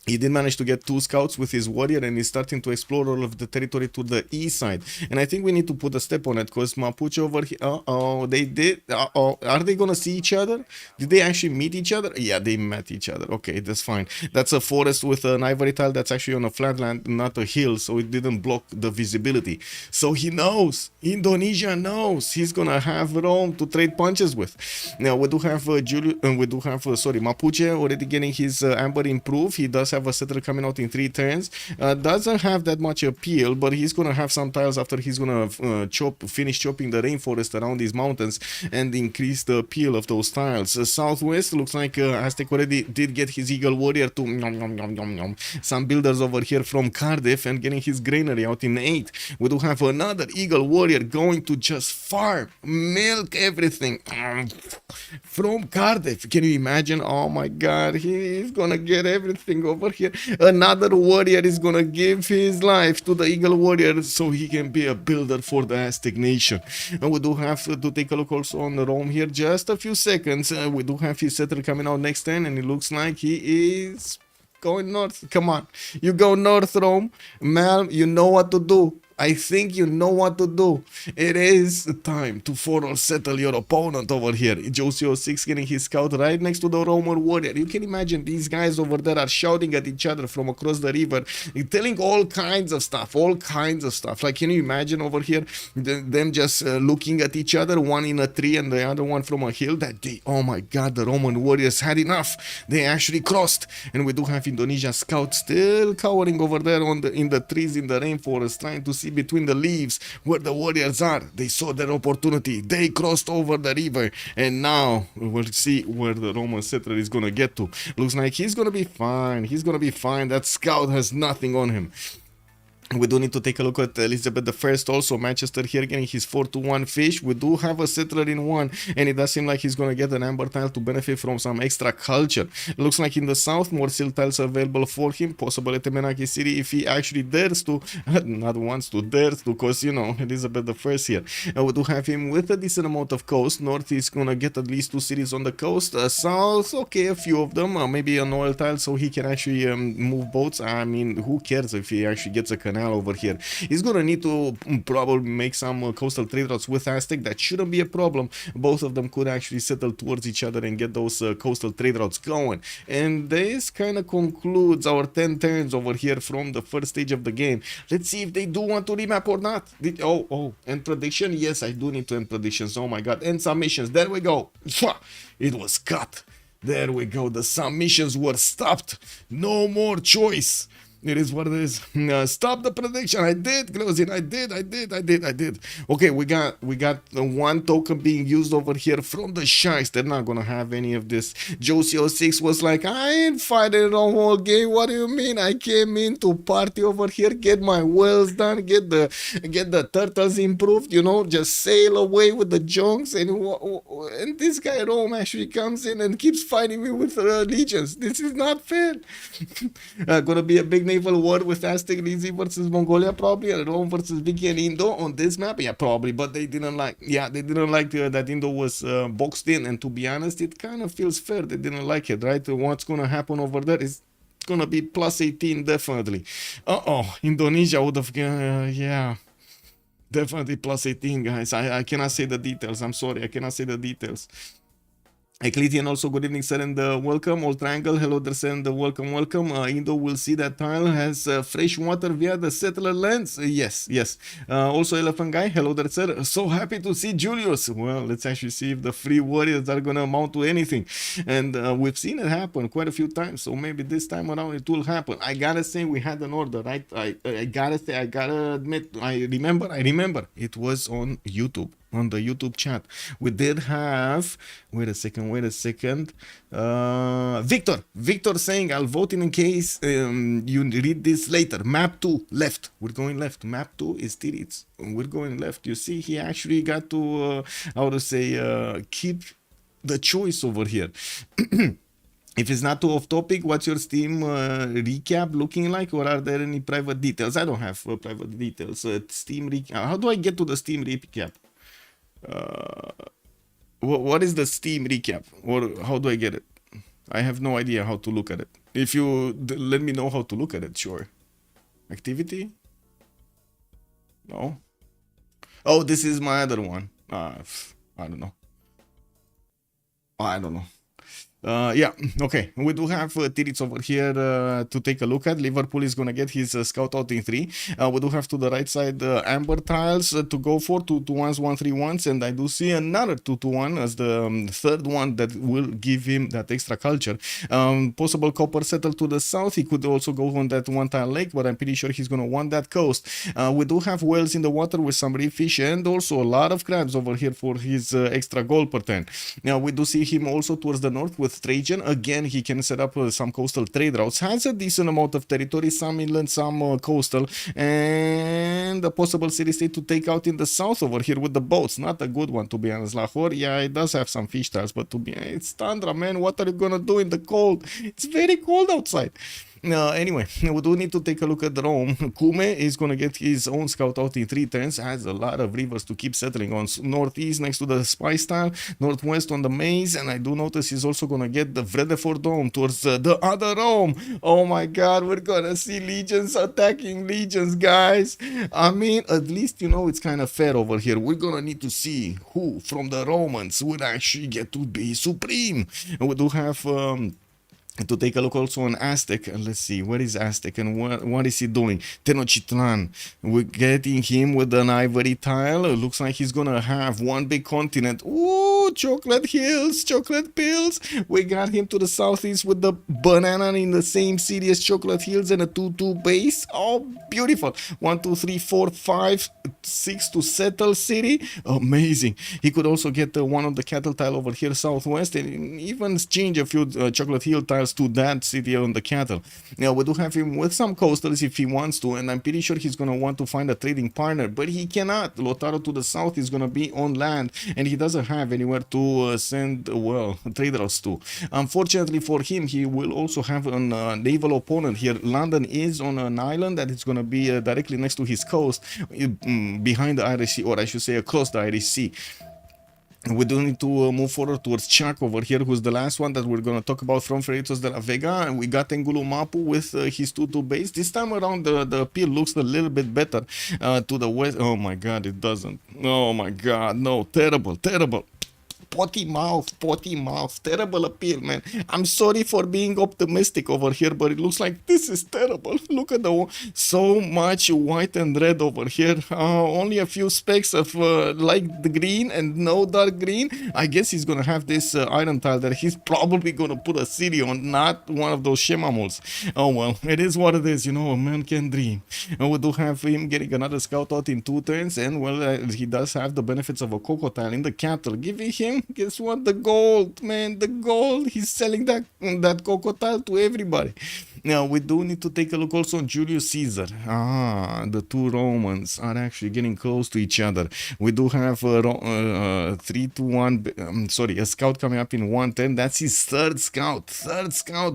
He did manage to get 2 scouts with his warrior, and he's starting to explore all of the territory to the east side. And I think we need to put a step on it, because Mapuche over here, they did, are they gonna see each other? Did they actually meet each other? Yeah, they met each other. Okay, that's fine. That's a forest with an ivory tile that's actually on a flatland, not a hill, so it didn't block the visibility. So he knows, Indonesia knows, he's gonna have Rome to trade punches with. Now we do have Mapuche already getting his amber improved. He does have a settler coming out in 3 turns. Doesn't have that much appeal, but he's gonna have some tiles after he's gonna finish chopping the rainforest around these mountains and increase the appeal of those tiles. Southwest looks like Aztec already did get his eagle warrior to some builders over here from Cardiff and getting his granary out in 8. We do have another eagle warrior going to just farm, milk everything from Cardiff. Can you imagine? Oh my god, he's gonna get everything over here. Another warrior is gonna give his life to the eagle warrior so he can be a builder for the Aztec nation. And we do have to take a look also on Rome here. Just a few seconds. We do have his settler coming out next turn, and it looks like he is going north. Come on, you go north, Rome. Mal, you know what to do. I think you know what to do. It is time to forward settle your opponent over here. Josio 6 getting his scout right next to the Roman warrior. You can imagine these guys over there are shouting at each other from across the river, telling all kinds of stuff, Like, can you imagine over here them just looking at each other, one in a tree and the other one from a hill? That day, oh my god, the Roman warriors had enough. They actually crossed, and we do have Indonesia scouts still cowering over there in the trees in the rainforest, trying to see between the leaves where the warriors are. They saw their opportunity. They crossed over the river, and now we'll see where the Roman settler is gonna get to. Looks like he's gonna be fine. That scout has nothing on him. We do need to take a look at Elizabeth I also. Manchester here getting his 4-1 fish. We do have a settler in 1, and it does seem like he's going to get an amber tile to benefit from some extra culture. It looks like in the south, more seal tiles are available for him. Possible at Temenaki City if he actually dares to, not wants to, dares to, because, you know, Elizabeth I here. We do have him with a decent amount of coast. North is going to get at least 2 cities on the coast. South, okay, a few of them. Maybe an oil tile so he can actually move boats. I mean, who cares if he actually gets a canal over here. He's gonna need to probably make some coastal trade routes with Aztec. That shouldn't be a problem. Both of them could actually settle towards each other and get those coastal trade routes going. And this kind of concludes our 10 turns over here from the first stage of the game. Let's see if they do want to remap or not. And prediction? Yes, I do need to end predictions. Oh my god. And submissions. There we go. It was cut. There we go. The submissions were stopped. No more choice. It is what it is. Stop the prediction. I did, Closing. I did. Okay, we got the one token being used over here from the Sharks. They're not gonna have any of this. Josie06 was like, I ain't fighting the whole game. What do you mean? I came in to party over here, get my whales done, get the turtles improved, you know, just sail away with the junks. And this guy Rome actually comes in and keeps fighting me with legions. This is not fair. Gonna be a big naval war with Aztec, Lizzie versus Mongolia, probably, and Rome versus Vicky and Indo on this map. Yeah, probably, but they didn't like that Indo was boxed in, and to be honest, it kind of feels fair. They didn't like it, right? What's gonna happen over there is gonna be plus 18, definitely. Indonesia would have, yeah. Definitely plus 18, guys. I cannot say the details. I'm sorry. I cannot say the details. Ecletian also, good evening, sir, and welcome. Old Triangle, hello there, sir, and welcome. Indo will see that tile has fresh water via the settler lands. Yes. Also, Elephant Guy, hello there, sir. So happy to see Julius. Well, let's actually see if the free warriors are gonna amount to anything. And we've seen it happen quite a few times, so maybe this time around it will happen. I gotta say, we had an order, right? I gotta admit, I remember. It was on YouTube. On the YouTube chat, we did have, wait a second, Victor saying, I'll vote in case you read this later. Map 2 left, we're going left. Map 2 is Tirits, we're going left. You see, he actually got to keep the choice over here. If it's not too off topic, what's your Steam recap looking like, or are there any private details? I don't have private details. Steam recap, how do I get to the Steam recap? What is the Steam recap, or how do I get it? I have no idea how to look at it. If you let me know how to look at it, sure. Activity? No. Oh, this is my other one. I don't know. Yeah, okay. We do have Tirits over here to take a look at. Liverpool is gonna get his scout out in 3. We do have to the right side amber tiles to go for 2-2-1s, 1-3-1s, and I do see another 2-2-1 as the third one that will give him that extra culture. Possible copper settle to the south. He could also go on that one tile lake, but I'm pretty sure he's gonna want that coast. We do have whales in the water with some reef fish, and also a lot of crabs over here for his extra goal per turn. Now we do see him also towards the north with Trajan. Again, he can set up some coastal trade routes. Has a decent amount of territory, some inland, some coastal, and a possible city state to take out in the south over here with the boats. Not a good one, to be honest. Lahore, yeah, it does have some fish tiles, but it's Tundra, man. What are you gonna do in the cold? It's very cold outside. Anyway, we do need to take a look at Rome. Kume is going to get his own scout out in 3 turns. Has a lot of rivers to keep settling on. Northeast next to the spice tile, northwest on the maze, and I do notice he's also going to get the Vredefort Dome towards the other Rome. Oh my god, we're going to see legions attacking legions, guys. I mean, at least, you know, it's kind of fair over here. We're going to need to see who from the Romans would actually get to be supreme. And we do have to take a look also on Aztec. Let's see, where is Aztec and what is he doing? Tenochtitlan, we're getting him with an ivory tile. It looks like he's gonna have one big continent. Ooh, chocolate hills, chocolate pills. We got him to the southeast with the banana in the same city as chocolate hills and a 2-2 base. Oh, beautiful. 1, 2, 3, 4, 5, 6 to settle city. Amazing. He could also get one of the cattle tile over here southwest, and even change a few chocolate hill tiles to that city on the cattle. Now we do have him with some coastals if he wants to, and I'm pretty sure he's gonna want to find a trading partner, but he cannot. Lotaro to the south is gonna be on land, and he doesn't have anywhere to send trade routes to. Unfortunately for him, he will also have a naval opponent here. London is on an island that is gonna be directly next to his coast, behind the Irish Sea, or I should say across the Irish Sea. We do need to move forward towards Chuck over here, who's the last one that we're going to talk about from Freritos de la Vega. And we got Engulumapu with his 2-2 base. This time around, the appeal looks a little bit better to the west. Oh my god, it doesn't. Oh my god, no, terrible. potty mouth, terrible appeal, man. I'm sorry for being optimistic over here, but it looks like this is terrible. Look at so much white and red over here. Only a few specks of like the green and no dark green. I guess he's gonna have this iron tile that he's probably gonna put a city on, not one of those shemamuls. Oh well, it is what it is, you know, a man can dream. And we do have him getting another scout out in 2 turns, and well, he does have the benefits of a cocoa tile in the capital. Giving him, guess what, the gold, man, the gold. He's selling that cocoa tile to everybody. Now, we do need to take a look also on Julius Caesar. The 2 Romans are actually getting close to each other. We do have 3 to 1, sorry, a scout coming up in 110. That's his third scout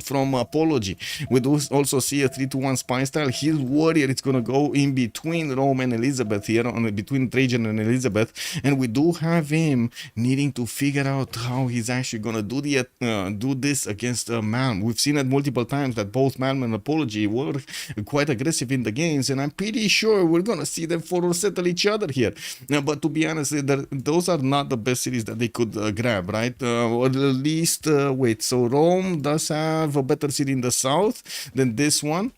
from Apology. We do also see a 3 to 1 spy style. His warrior is going to go in between Rome and Elizabeth here, between Trajan and Elizabeth. And we do have him needing to figure out how he's actually going to do this against Malm. We've seen it multiple times that both Malm and Apology were quite aggressive in the games, and I'm pretty sure we're gonna see them forward settle each other here. But to be honest, those are not the best cities that they could grab, right? Or at least, wait, so Rome does have a better city in the south than this one.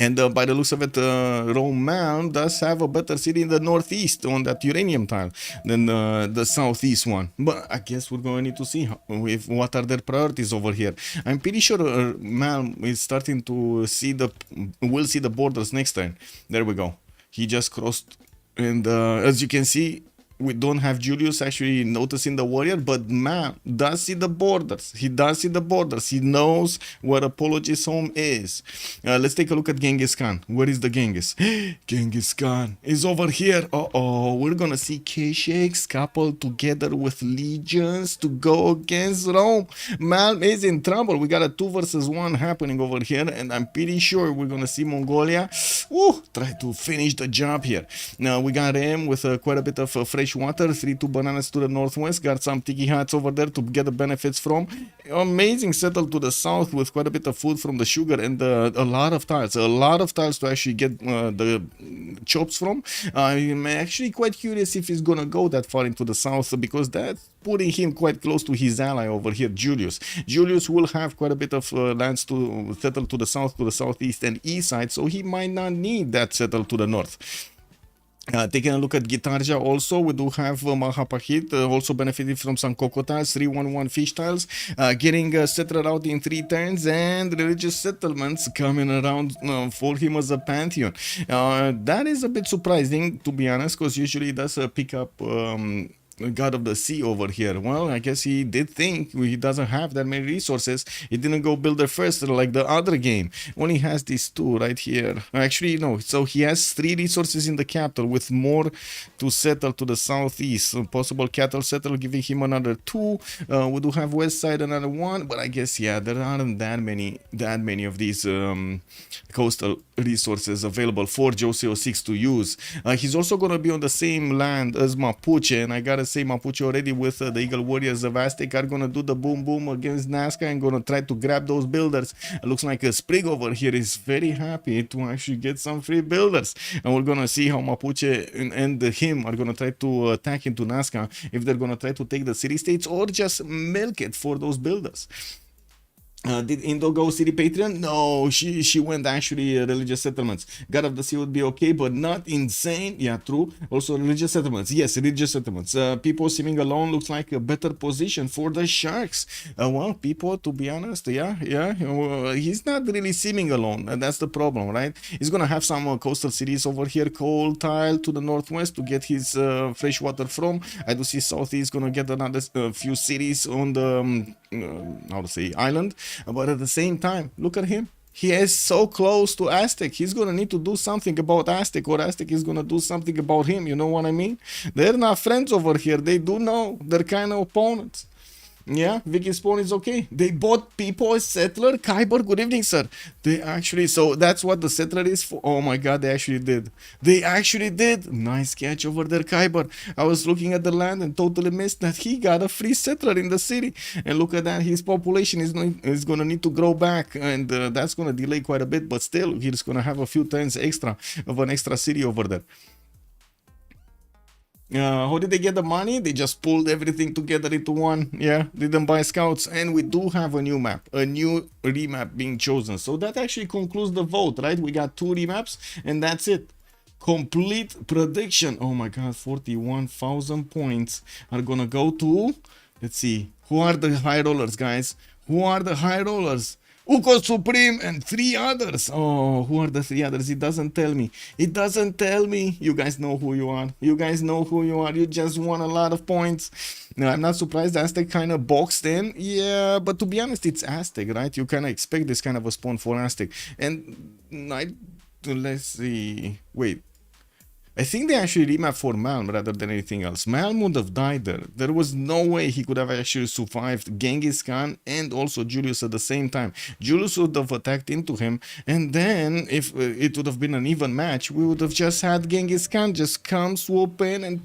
And by the looks of it, Rome Mound does have a better city in the northeast on that uranium tile than the southeast one. But I guess we're going to need to see what are their priorities over here. I'm pretty sure Malm is starting to will see the borders next turn. There we go. He just crossed, and as you can see, we don't have Julius actually noticing the warrior, but man does see the borders. He does see the borders. He knows where Apology's home is. Let's take a look at Genghis Khan. Where is the Genghis? Genghis Khan is over here. We're gonna see K-Shakes coupled together with legions to go against Rome. Man is in trouble. We got a 2 versus 1 happening over here, and I'm pretty sure we're gonna see Mongolia try to finish the job here. Now we got him with quite a bit of fresh water, 3-2 bananas to the northwest, got some tiki hats over there to get the benefits from. Amazing settle to the south with quite a bit of food from the sugar and a lot of tiles to actually get the chops from. I'm actually quite curious if he's gonna go that far into the south, because that's putting him quite close to his ally over here, Julius. Julius will have quite a bit of lands to settle to the south, to the southeast and east side, so he might not need that settle to the north. Taking a look at Gitarja also, we do have Mahapahit also benefiting from some cocoa tiles, 3-1-1 fish tiles, getting settled out in 3 turns, and religious settlements coming around for him as a pantheon. That is a bit surprising, to be honest, because usually he does pick up God of the Sea over here. Well, I guess he did think he doesn't have that many resources. He didn't go build it first like the other game. Only has these 2 right here. Actually, no. So he has 3 resources in the capital with more to settle to the southeast. So possible cattle settle giving him another 2. We do have west side another 1, but I guess yeah, there aren't that many of these coastal resources available for Joseo 6 to use. He's also gonna be on the same land as Mapuche, and I gotta say Mapuche already with the Eagle Warriors of Aztec are gonna do the boom boom against Nazca and gonna try to grab those builders. It looks like a Sprig over here is very happy to actually get some free builders, and we're gonna see how Mapuche and him are gonna try to attack into Nazca, if they're gonna try to take the city states or just milk it for those builders. Did Indo go city patron? No, she went actually religious settlements. God of the Sea would be okay, but not insane. Yeah, true. Also religious settlements. Yes, religious settlements. People seeming alone looks like a better position for the Sharks. Well, people, to be honest, yeah. He's not really seeming alone. That's the problem, right? He's gonna have some coastal cities over here, coal tile to the northwest to get his fresh water from. I do see southeast gonna get another few cities on the how to say island. But at the same time, look at him. He is so close to Aztec. He's gonna need to do something about Aztec, or Aztec is gonna do something about him. You know what I mean? They're not friends over here. They do know they're kind of opponents. Yeah, Vicky's pawn is okay. They bought people, settler, Kyber. Good evening, sir. They actually, so that's what the settler is for. Oh my god, they actually did. They actually did. Nice catch over there, Kyber. I was looking at the land and totally missed that he got a free settler in the city. And look at that, his population is gonna need to grow back, and that's gonna delay quite a bit. But still, he's gonna have a few turns extra of an extra city over there. How did they get the money? They just pulled everything together into one. Yeah, didn't buy scouts. And we do have a new map, a new remap being chosen. So that actually concludes the vote, right? We got 2 remaps and that's it. Complete prediction. Oh my god, 41,000 points are gonna go to, let's see, who are the high rollers, guys? Who are the high rollers? Uko Supreme and 3 others. Oh, who are the 3 others? It doesn't tell me. It doesn't tell me. You guys know who you are. You guys know who you are. You just won a lot of points. Now, I'm not surprised Aztec kind of boxed in. Yeah, but to be honest, it's Aztec, right? You kind of expect this kind of a spawn for Aztec. And let's see. Wait. I think they actually remapped for Malm rather than anything else. Malm would have died there. There was no way he could have actually survived Genghis Khan and also Julius at the same time. Julius would have attacked into him, and then if it would have been an even match, we would have just had Genghis Khan just come, swoop in, and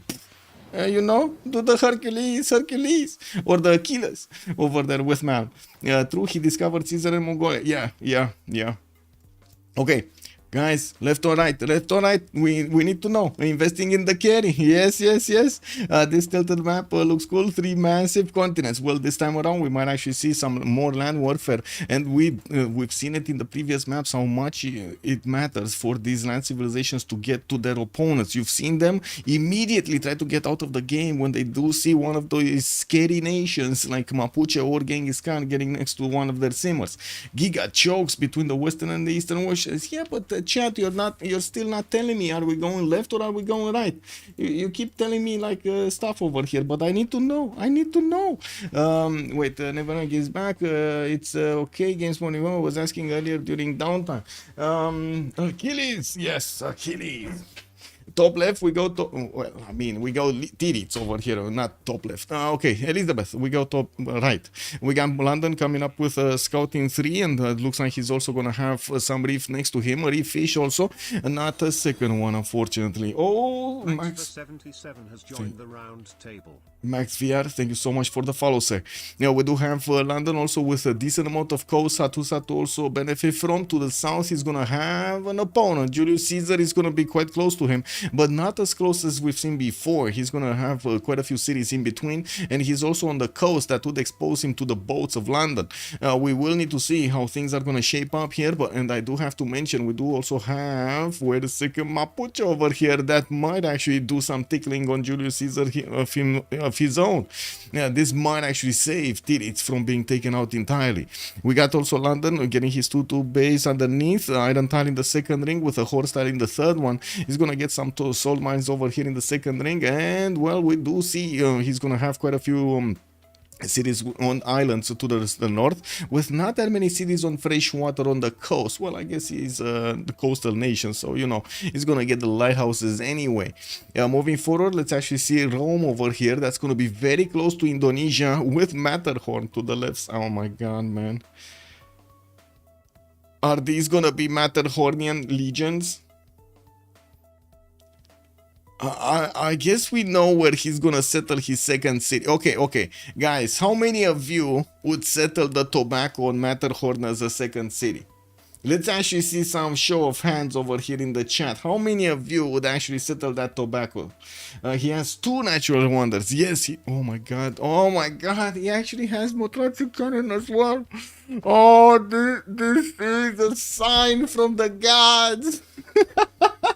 you know, do the Hercules, or the Achilles over there with Malm. True, he discovered Caesar and Mongolia. Yeah. Okay. Guys, left or right, we need to know. Investing in the carry. Yes. This tilted map looks cool. 3 massive continents. Well, this time around, we might actually see some more land warfare. And we've seen it in the previous maps, how much it matters for these land civilizations to get to their opponents. You've seen them immediately try to get out of the game when they do see one of those scary nations like Mapuche or Genghis Khan getting next to one of their simmers. Giga chokes between the western and the eastern oceans. Yeah, but chat, you're still not telling me, are we going left or are we going right? You keep telling me like stuff over here, but I need to know. Wait, Neverland is back. It's okay. Games Morning was asking earlier during downtime. Achilles, yes, Achilles. Top left, we go to, well, I mean, we go Tirits over here, not top left. Okay, Elizabeth, we go top right. We got London coming up with Scouting 3, and it looks like he's also going to have some reef next to him, a reef fish also, and not a second one, unfortunately. Oh, Max 77 has joined the round table. Max VR, thank you so much for the follow, sir. Yeah, we do have London also with a decent amount of coast. Satu also benefit from. To the south, he's going to have an opponent. Julius Caesar is going to be quite close to him, but not as close as we've seen before. He's going to have quite a few cities in between, and he's also on the coast. That would expose him to the boats of London. We will need to see how things are going to shape up here, and I do have to mention, we do also have, wait a second, Mapuche over here that might actually do some tickling on Julius Caesar of his own. Yeah, this might actually save Tirits from being taken out entirely. We got also London getting his 2-2 base underneath, Iron Tile in the second ring with a Horse Tile in the third one. He's going to get some salt mines over here in the second ring, and well, we do see he's going to have quite a few cities on islands to the north, with not that many cities on fresh water on the coast. Well, I guess he's the coastal nation, so you know he's gonna get the lighthouses anyway. Moving forward, let's actually see Rome over here. That's gonna be very close to Indonesia with Matterhorn to the left. Oh my god, man, are these gonna be Matterhornian legions? I guess we know where he's gonna settle his second city. Okay, guys, how many of you would settle the Tobacco on Matterhorn as a second city? Let's actually see some show of hands over here in the chat. How many of you would actually settle that Tobacco? He has 2 natural wonders. Yes, oh my god, he actually has Motrazi Cannon as well. Oh, this is a sign from the gods.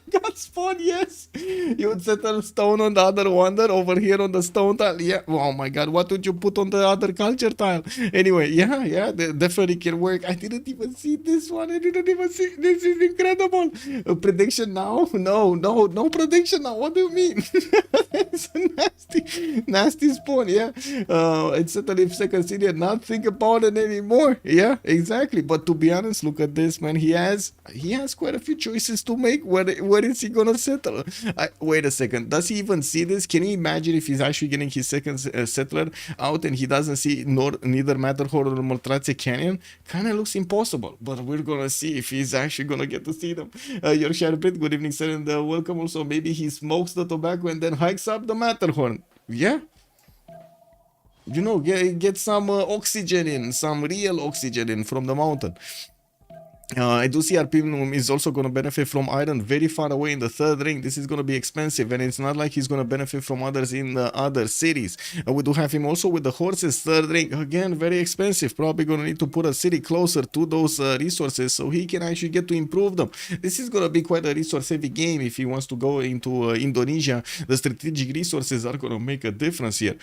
God spawn, yes. You would settle stone on the other wonder over here on the stone tile. Yeah. Oh my god, what would you put on the other culture tile? Anyway, yeah, definitely can work. I didn't even see this one. I didn't even see. This is incredible. Prediction now? No prediction now. What do you mean? It's a nasty spawn. Yeah. It's settled if second city and not think about it anymore. Yeah, exactly. But to be honest, look at this, man. He has quite a few choices to make. Where is he gonna settle? Wait a second. Does he even see this? Can you imagine if he's actually getting his second settler out and he doesn't see neither Matterhorn or Moltrazzi Canyon? Kind of looks impossible. But we're gonna see if he's actually gonna get to see them. Yorkshire Brit, good evening, sir, and welcome. Also, maybe he smokes the tobacco and then hikes up the Matterhorn. Yeah. You know, get some oxygen in, some real oxygen in from the mountain. I do see Arpinum is also going to benefit from iron very far away in the third ring. This is going to be expensive, and it's not like he's going to benefit from others in the other cities. We do have him also with the horses third ring. Again, very expensive. Probably going to need to put a city closer to those resources so he can actually get to improve them. This is going to be quite a resource heavy game if he wants to go into Indonesia. The strategic resources are going to make a difference here.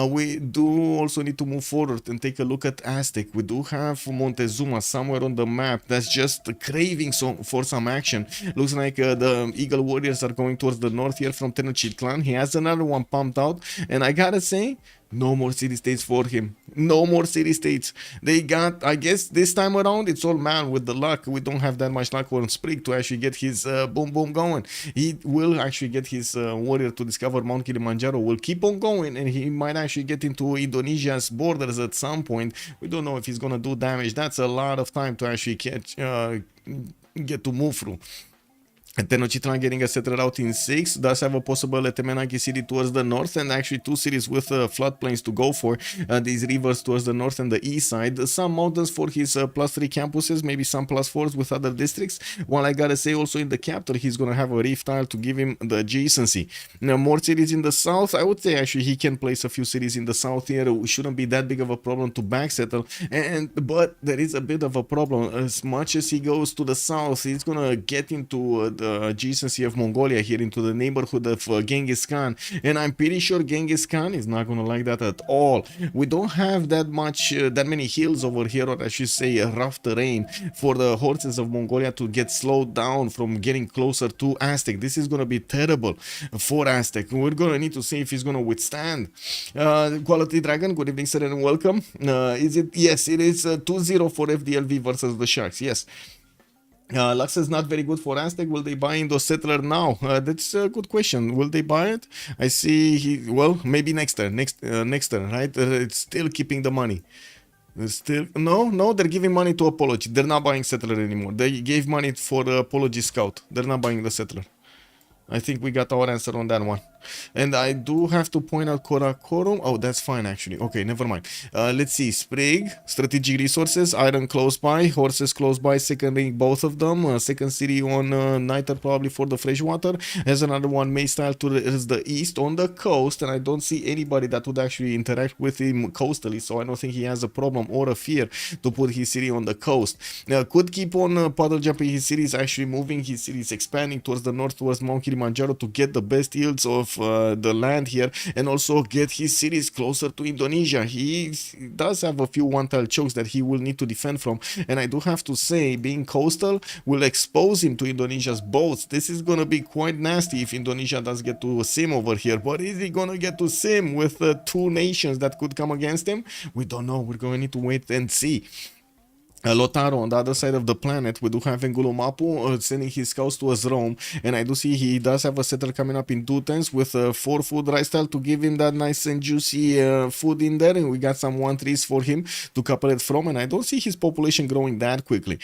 We do also need to move forward and take a look at Aztec. We do have Montezuma somewhere on the map that's just craving for some action. Looks like the Eagle Warriors are going towards the north here from Tenochtitlan. He has another one pumped out, and I gotta say, no more city-states for him. No more city-states. They got, I guess this time around, it's all man with the luck. We don't have that much luck on Sprig to actually get his boom boom going. He will actually get his warrior to discover Mount Kilimanjaro. Will keep on going, and he might actually get into Indonesia's borders at some point. We don't know if he's gonna do damage. That's a lot of time to actually get to move through. And Tenochtitlan getting a settler out in 6 does have a possible Temenaki city towards the north, and actually 2 cities with floodplains to go for. These rivers towards the north and the east side. Some mountains for his +3 campuses, maybe some +4s with other districts. While I gotta say also in the capital he's gonna have a reef tile to give him the adjacency. Now more cities in the south, I would say actually he can place a few cities in the south here. It shouldn't be that big of a problem to back settle. But there is a bit of a problem. As much as he goes to the south, he's gonna get into the adjacency of Mongolia here, into the neighborhood of Genghis Khan, and I'm pretty sure Genghis Khan is not gonna like that at all. We don't have that many hills over here, or I should say rough terrain, for the horses of Mongolia to get slowed down from getting closer to Aztec. This is gonna be terrible for Aztec. We're gonna need to see if he's gonna withstand. Quality Dragon, good evening sir and welcome. Is it? Yes, it is 2-0 for FDLV versus the Sharks, yes. Lux is not very good for Aztec. Will they buy Indo Settler now? That's a good question. Will they buy it? I see well, maybe next turn, next turn, right? It's still keeping the money. No, they're giving money to Apology. They're not buying Settler anymore. They gave money for the Apology Scout. They're not buying the Settler. I think we got our answer on that one. And I do have to point out Karakorum. Oh, that's fine actually. Okay, never mind. Let's see. Sprig, strategic resources, iron close by, horses close by, second ring, both of them. Second city on Niter probably for the freshwater. There's another one, Maystyle to the east on the coast, and I don't see anybody that would actually interact with him coastally, so I don't think he has a problem or a fear to put his city on the coast. Could keep on puddle jumping his cities, actually moving his cities, expanding towards the north, towards Mount Kilimanjaro to get the best yields of the land here, and also get his cities closer to Indonesia. He does have a few one-tile chokes that he will need to defend from, and I do have to say, being coastal will expose him to Indonesia's boats. This is gonna be quite nasty if Indonesia does get to sim over here, but is he gonna get to sim with 2 nations that could come against him? We don't know. We're gonna need to wait and see. Lotaro on the other side of the planet, we do have Ngulumapu sending his scouts towards Rome, and I do see he does have a settler coming up in 2 turns with 4 food rice style to give him that nice and juicy food in there, and we got some 1-3s for him to couple it from, and I don't see his population growing that quickly.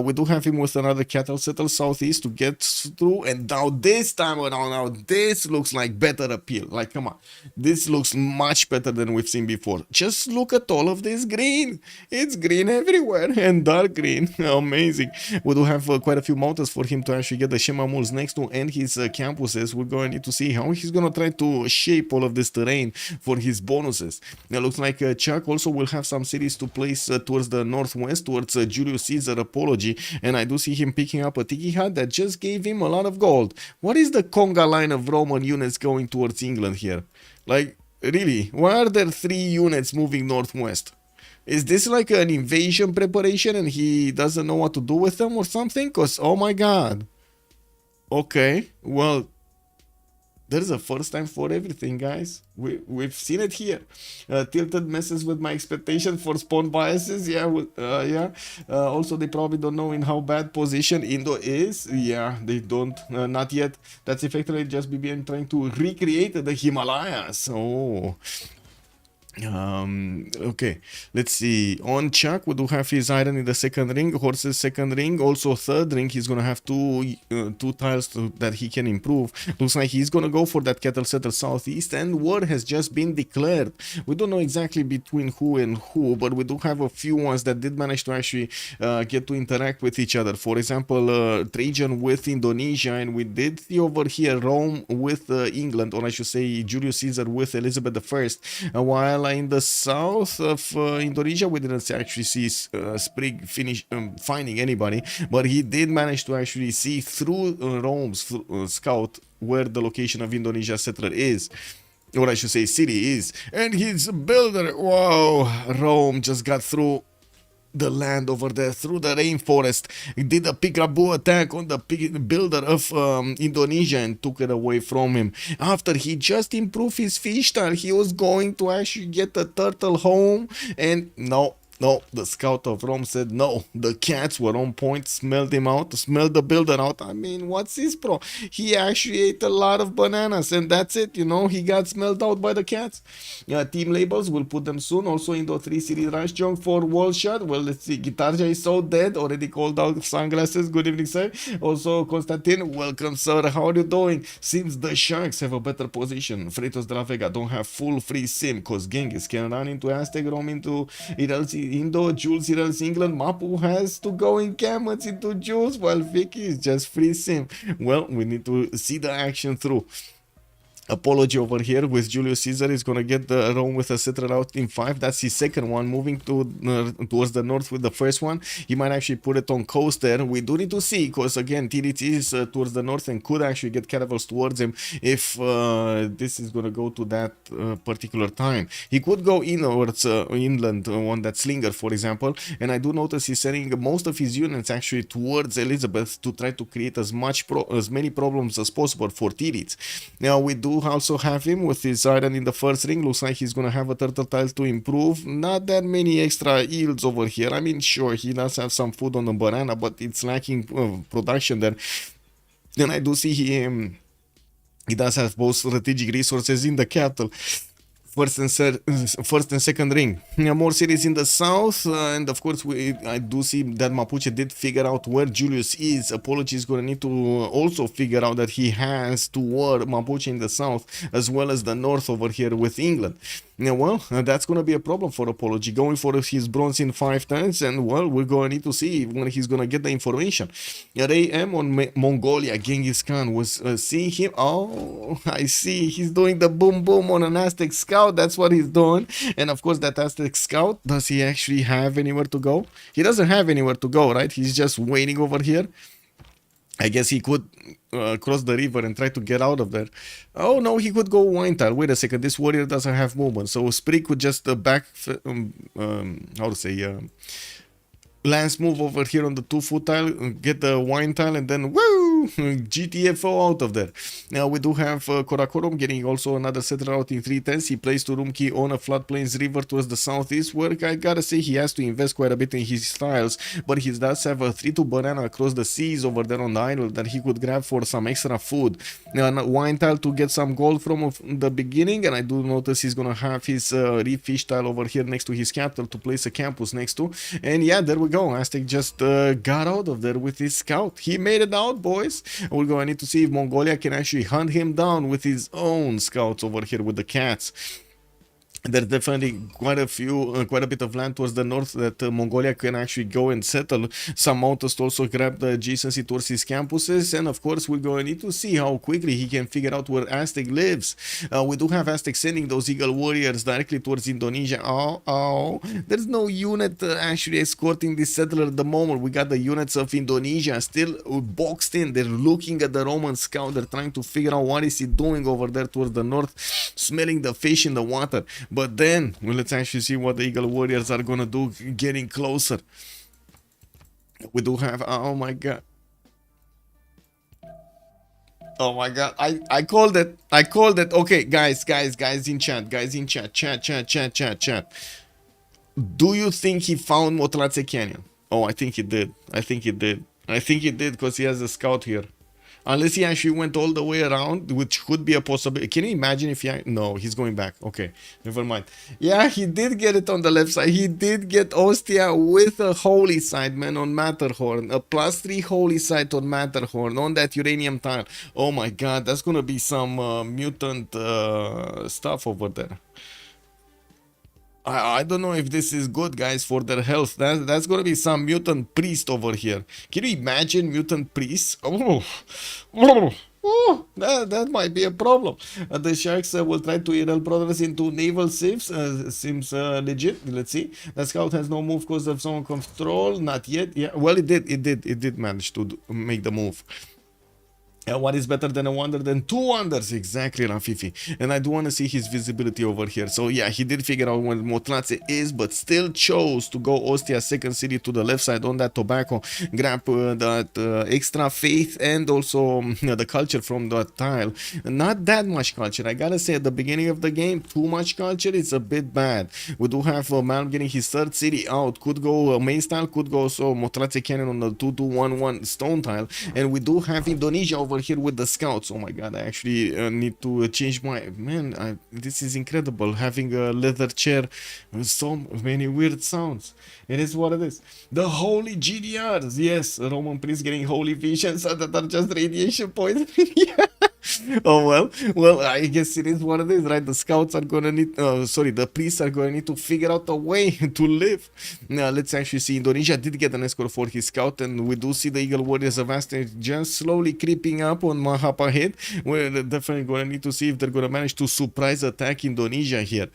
We do have him with another cattle settle southeast to get through, and now this time around, now this looks like better appeal. Like, come on, this looks much better than we've seen before. Just look at all of this green. It's green everywhere. And dark green. Amazing. We do have quite a few mountains for him to actually get the Shema Mules next to and his campuses. We're going to need to see how he's going to try to shape all of this terrain for his bonuses. It looks like Chuck also will have some cities to place towards the northwest, towards Julius Caesar Apology, and I do see him picking up a Tiki Hut that just gave him a lot of gold. What is the conga line of Roman units going towards England here? Like, really? Why are there 3 units moving northwest? Is this like an invasion preparation and he doesn't know what to do with them or something? Because, oh my god. Okay, well, there's a first time for everything, guys. We've seen it here. Tilted messes with my expectation for spawn biases. Yeah, also, they probably don't know in how bad position Indo is. Yeah, they don't. Not yet. That's effectively just BBN trying to recreate the Himalayas. Oh. Okay, let's see. On Chuck, we do have his iron in the second ring, horses second ring, also third ring. He's gonna have two tiles that he can improve. Looks like he's gonna go for that cattle setter southeast, and war has just been declared. We don't know exactly between who and who, but we do have a few ones that did manage to actually get to interact with each other. For example, Trajan with Indonesia, and we did see over here Rome with England, or I should say Julius Caesar with Elizabeth I, while in the south of Indonesia, we didn't actually see Sprig finish finding anybody, but he did manage to actually see through Rome's scout where the location of Indonesia settler is, or I should say city is, and his builder, whoa, Rome just got through the land over there, through the rainforest. He did a peekaboo attack on the builder of Indonesia and took it away from him. After he just improved his fish tile, he was going to actually get a turtle home, and no, the scout of Rome said no. The cats were on point, smelled him out, smelled the builder out. I mean, what's this, bro? He actually ate a lot of bananas, and that's it, you know, he got smelled out by the cats. Team labels, we'll put them soon. Also, Indo 3 City Rush Junk for wall shot. Well, let's see. Gitarja is so dead, already called out sunglasses. Good evening, sir. Also, Constantin, welcome, sir. How are you doing? Seems the Sharks have a better position. Freritos de la Vega don't have full free sim, cause Genghis can run into Aztec, Rome into Indo, Jules Irels England, Mapu has to go in Camels into Jules, while Vicky is just free sim. Well, we need to see the action through. Apology over here with Julius Caesar is gonna get the Rome with a settler out in 5. That's his second one, moving towards the north with the first one. He might actually put it on coast there. We do need to see, because again, TDT is towards the north and could actually get caravels towards him if this is gonna go to that particular time. He could go inwards, inland on that slinger, for example, and I do notice he's sending most of his units actually towards Elizabeth to try to create as many problems as possible for TDTs. Now we do also have him with his iron in the first ring. Looks like he's gonna have a turtle tile to improve. Not that many extra yields over here. I mean, sure, he does have some food on the banana, but it's lacking production there. Then I do see he does have both strategic resources in the cattle. First and second ring. More cities in the south, and of course I do see that Mapuche did figure out where Julius is. Apology is gonna need to also figure out that he has to war Mapuche in the south as well as the north over here with England. Yeah, well, that's gonna be a problem for Apology, going for his bronze in 5 turns, and well, we're gonna need to see when he's gonna get the information. Ray M on Mongolia, Genghis Khan was seeing him. Oh, I see, he's doing the boom boom on an Aztec scout. That's what he's doing. And of course, that Aztec scout, does he actually have anywhere to go? He doesn't have anywhere to go, right? He's just waiting over here. I guess he could cross the river and try to get out of there. Oh no, he could go wine tile. Wait a second, this warrior doesn't have movement, so Sprig could just how to say, lance move over here on the 2-foot tile, get the wine tile, and then woo, GTFO out of there. Now we do have Korakorum getting also another settler out in 3 turns. He plays Turumki on a floodplains river towards the southeast, where I gotta say he has to invest quite a bit in his tiles, but he does have a 3-2 banana across the seas over there on the island that he could grab for some extra food. Now a wine tile to get some gold from the beginning, and I do notice he's gonna have his reef fish tile over here next to his capital to place a campus next to, and yeah, there we go. Aztec just got out of there with his scout. He made it out, boys. We're going to need to see if Mongolia can actually hunt him down with his own scouts over here with the cats. There's definitely quite a bit of land towards the north that Mongolia can actually go and settle. Some mountains to also grab the adjacency towards his campuses, and of course we're going to need to see how quickly he can figure out where Aztec lives. We do have Aztec sending those Eagle warriors directly towards Indonesia. There's no unit actually escorting this settler at the moment. We got the units of Indonesia still boxed in. They're looking at the Roman scout. They're trying to figure out what is he doing over there towards the north, smelling the fish in the water. But then, well, let's actually see what the Eagle Warriors are gonna do getting closer. We do have, oh my god. Oh my god, I called it. Okay, guys in chat. Do you think he found Motlatse Canyon? Oh, I think he did because he has a scout here. Unless he actually went all the way around, which could be a possibility. Can you imagine if he... No, he's going back. Okay, never mind. Yeah, he did get it on the left side. He did get Ostia with a holy side, man, on Matterhorn. A +3 holy side on Matterhorn on that uranium tile. Oh my god, that's gonna be some mutant stuff over there. I don't know if this is good, guys, for their health. That's gonna be some mutant priest over here. Can you imagine mutant priests? That might be a problem. The Sharks will try to IRL brothers into naval civs. Seems legit. Let's see. The scout has no move because of zone control. Not yet. Yeah. Well, it did manage to make the move. What is better than a wonder than 2 wonders? Exactly, Rafifi. And I do want to see his visibility over here. So yeah, he did figure out where Motlace is, but still chose to go Ostia second city to the left side on that tobacco, grab that extra faith and also the culture from that tile. Not that much culture. I gotta say, at the beginning of the game, too much culture is a bit bad. We do have Malm getting his third city out. Could go main tile, could go also Motlace cannon on the 2-2-1-1 stone tile. And we do have Indonesia over here with the scouts. Oh my god, I actually need to change my... Man, this is incredible, having a leather chair with so many weird sounds. It is what it is. The holy GDRs, yes, Roman priest getting holy visions that are just radiation points. Yeah. Oh well, I guess it is what it is, right? The scouts are gonna need, the priests are gonna need to figure out a way to live. Now let's actually see. Indonesia did get an escort for his scout, and we do see the Eagle Warriors of Aztec just slowly creeping up on Mahapa head. We're definitely gonna need to see if they're gonna manage to surprise attack Indonesia here.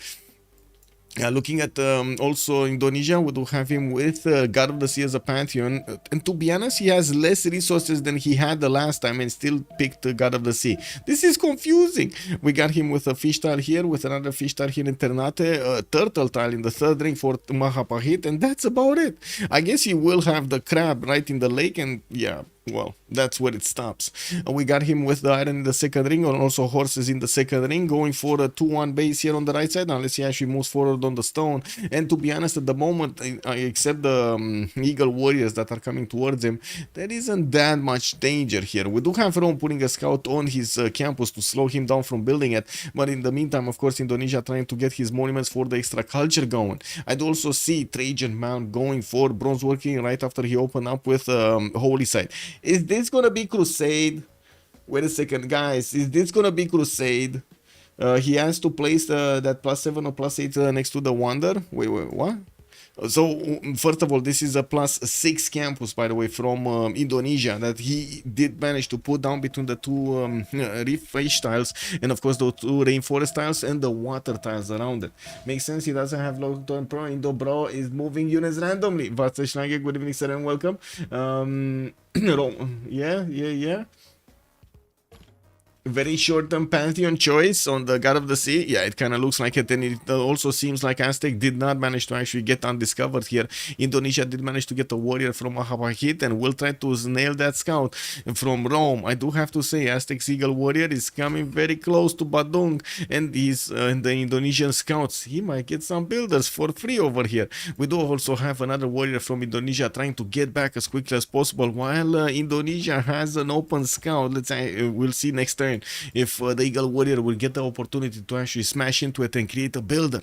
Looking at also Indonesia, we do have him with God of the Sea as a pantheon, and to be honest, he has less resources than he had the last time and still picked God of the Sea. This is confusing. We got him with a fish tile here, with another fish tile here in Ternate, a turtle tile in the third ring for Mahapahit, and that's about it. I guess he will have the crab right in the lake, and yeah, well, that's where it stops. We got him with the iron in the second ring, and also horses in the second ring, going for a 2-1 base here on the right side, unless he actually moves forward on the stone. And to be honest, at the moment, except the Eagle Warriors that are coming towards him, there isn't that much danger here. We do have Rome putting a scout on his campus to slow him down from building it, but in the meantime, of course, Indonesia trying to get his monuments for the extra culture going. I'd also see Trajan Mount going for bronze working right after he opened up with Holy Side. Is this gonna be Crusade? Wait a second, guys. Is this gonna be Crusade? He has to place that +7 or +8 next to the Wonder. Wait, what? So, first of all, this is a +6 campus, by the way, from Indonesia that he did manage to put down between the two reef face tiles, and of course the two rainforest tiles and the water tiles around it. Makes sense. He doesn't have long-term pro. Indo bro is moving units randomly. Vatsaschlange, good evening, sir, and welcome. Yeah. Very short-term pantheon choice on the God of the Sea. Yeah, it kind of looks like it, and it also seems like Aztec did not manage to actually get undiscovered here. Indonesia did manage to get a warrior from Mahapahit and will try to nail that scout from Rome. I do have to say, Aztec's Eagle Warrior is coming very close to Badung, and he's and the Indonesian scouts. He might get some builders for free over here. We do also have another warrior from Indonesia trying to get back as quickly as possible, while Indonesia has an open scout. Let's say we'll see next time if the Eagle Warrior will get the opportunity to actually smash into it and create a builder.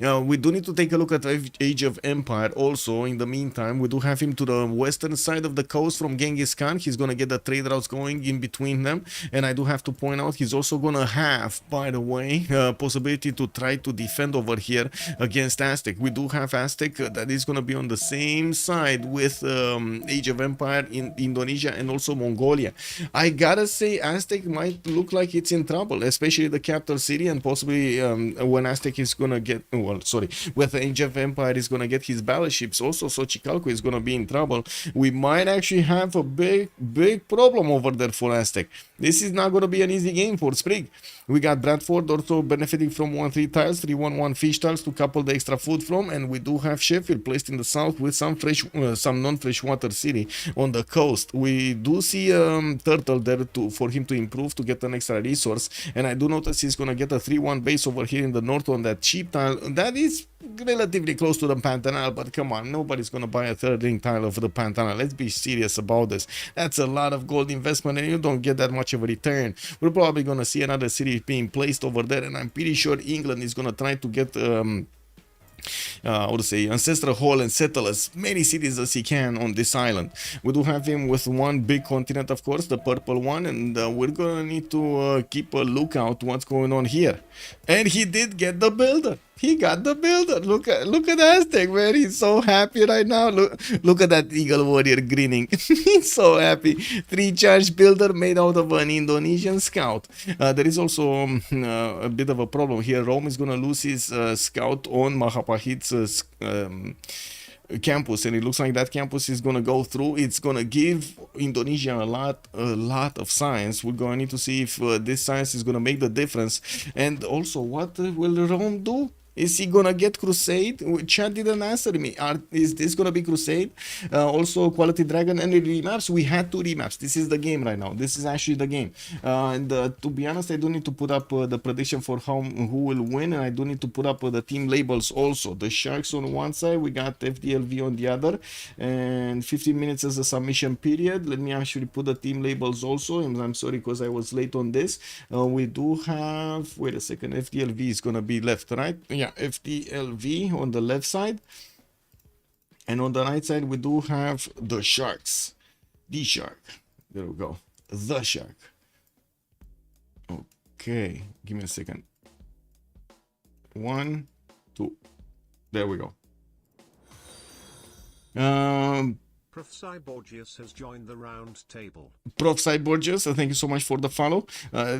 We do need to take a look at Age of Empire also. In the meantime, we do have him to the western side of the coast from Genghis Khan. He's going to get the trade routes going in between them, and I do have to point out he's also going to have, by the way, possibility to try to defend over here against Aztec. We do have Aztec that is going to be on the same side with Age of Empire in Indonesia and also Mongolia. I gotta say, Aztec might look like it's in trouble, especially the capital city, and possibly when Aztec is gonna get, with Age of Empire is gonna get his battleships also, so Chicalco is gonna be in trouble. We might actually have a big problem over there for Aztec. This is not gonna be an easy game for Sprig. We got Bradford also benefiting from 1-3 tiles, 3-1-1 fish tiles to couple the extra food from, and we do have Sheffield placed in the south with some non-freshwater city on the coast. We do see Turtle there for him to improve to get an extra resource. And I do notice he's gonna get a 3-1 base over here in the north on that cheap tile. That is relatively close to the Pantanal, but come on, nobody's gonna buy a third ring tile of the Pantanal. Let's be serious about this. That's a lot of gold investment and you don't get that much of a return. We're probably gonna see another city being placed over there, and I'm pretty sure England is gonna try to get Ancestral Hall and settle as many cities as he can on this island. We do have him with one big continent, of course, the purple one, and we're gonna need to keep a lookout what's going on here. And he did get the builder. He got the builder. Look at Aztec, man. He's so happy right now. Look at that Eagle Warrior grinning. He's so happy. 3-charge builder made out of an Indonesian scout. There is also a bit of a problem here. Rome is gonna lose his scout on Mahapahit's campus, and it looks like that campus is gonna go through. It's gonna give Indonesia a lot of science. We're gonna need to see if this science is gonna make the difference. And also, what will Rome do? Is he gonna get Crusade? Chad didn't answer me. Is this gonna be Crusade? Also, Quality Dragon and remaps. We had 2 remaps. This is the game right now. This is actually the game. And to be honest, I do need to put up the prediction for who will win, and I do need to put up the team labels also. The Sharks on one side, we got FDLV on the other, and 15 minutes as a submission period. Let me actually put the team labels also. And I'm sorry because I was late on this. We do have, wait a second, FDLV is gonna be left, right? Yeah, FDLV on the left side, and on the right side we do have the Sharks. DShark. There we go. The Shark. Okay, give me a second. 1, 2. There we go. Prof. Cyborgius has joined the round table. Prof. Cyborgius, thank you so much for the follow.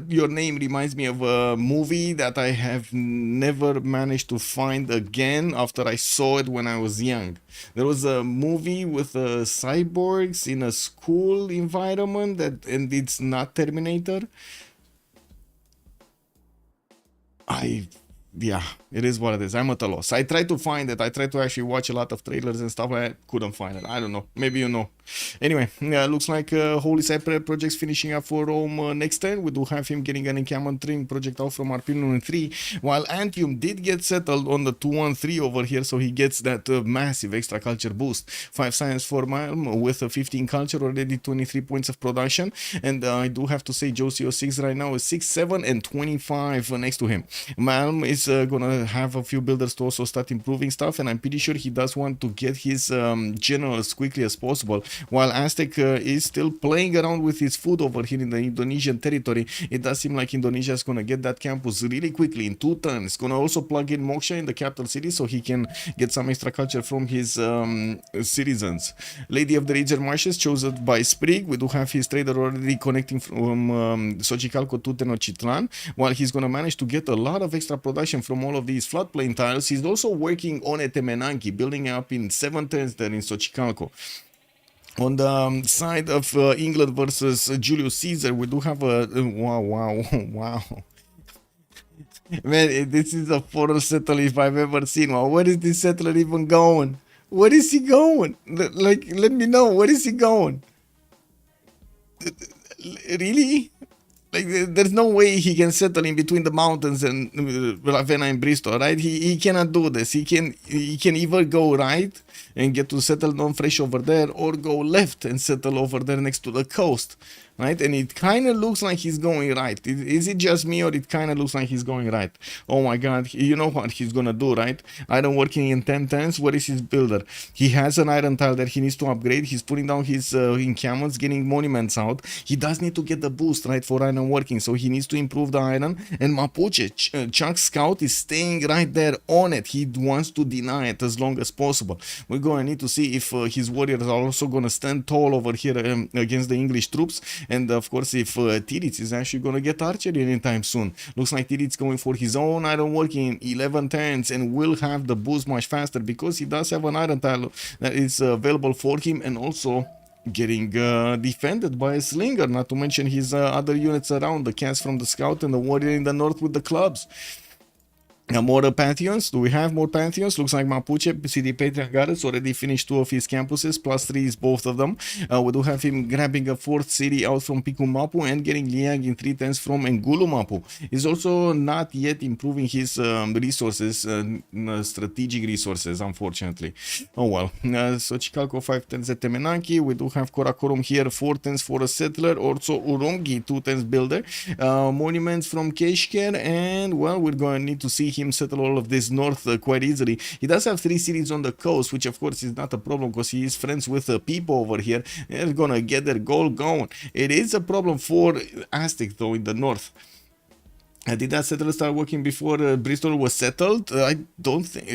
Your name reminds me of a movie that I have never managed to find again after I saw it when I was young. There was a movie with cyborgs in a school environment, and it's not Terminator. Yeah, it is what it is. I'm at a loss. I tried to find it. I tried to actually watch a lot of trailers and stuff. I couldn't find it. I don't know. Maybe you know. Anyway, looks like Holy Cypher project's finishing up for Rome next turn. We do have him getting an encampment ring project out from Arpinum 3, while Antium did get settled on the 213 over here, so he gets that massive extra culture boost. 5 science for Malm with a 15 culture, already 23 points of production. And I do have to say Josie 06 right now is 6, 7, and 25 next to him. Malm is gonna have a few builders to also start improving stuff, and I'm pretty sure he does want to get his general as quickly as possible, while Aztec is still playing around with his food over here in the Indonesian territory. It does seem like Indonesia is gonna get that campus really quickly in 2 turns. Gonna also plug in Moksha in the capital city so he can get some extra culture from his citizens. Lady of the Rager Marshes chosen by Sprig. We do have his trader already connecting from Xochicalco to Tenochtitlan, while he's gonna manage to get a lot of extra production from all of these floodplain tiles. He's also working on Etemenanki, building up in 7 turns there in Xochicalco. On the side of England versus Julius Caesar, we do have a wow. Man, this is a foreign settler if I've ever seen one. Where is this settler even going? Where is he going? Like, let me know. Where is he going? Really? Like, there's no way he can settle in between the mountains and Ravenna and Bristol, right? He cannot do this. He can either go right and get to settle down fresh over there, or go left and settle over there next to the coast, right? And it kind of looks like he's going right. Is it just me, or it kind of looks like he's going right? Oh my god, you know what he's gonna do, right? Iron working in 10 turns. What is his builder? He has an iron tile that he needs to upgrade. He's putting down his encampments, getting monuments out. He does need to get the boost, right, for iron working, so he needs to improve the iron. And Mapuche, Chuck's scout, is staying right there on it. He wants to deny it as long as possible. We're going to need to see if his warriors are also going to stand tall over here against the English troops. And of course, if Tiritz is actually going to get archery anytime soon. Looks like Tiritz going for his own iron working in 11 turns, and will have the boost much faster because he does have an iron tile that is available for him, and also getting defended by a slinger, not to mention his other units around, the cats from the scout and the warrior in the north with the clubs. More pantheons. Do we have more pantheons? Looks like Mapuche, CD Patriarchs already finished 2 of his campuses, +3 is both of them. We do have him grabbing a 4th city out from Piku Mapu and getting Liang in 3/10 from Engulu Mapu. He's also not yet improving his resources, strategic resources, unfortunately. Oh well. So Chicalco 5/10 at Temenaki. We do have Korakorum here, 4/10 for a settler. Also Urungi, 2/10 builder. Monuments from Keshker, and well, we're going to need to see him settle all of this north quite easily. He does have 3 cities on the coast, which of course is not a problem because he is friends with people over here. They're gonna get their goal going. It is a problem for Aztec though in the north. Did that settler start working before Bristol was settled? I don't think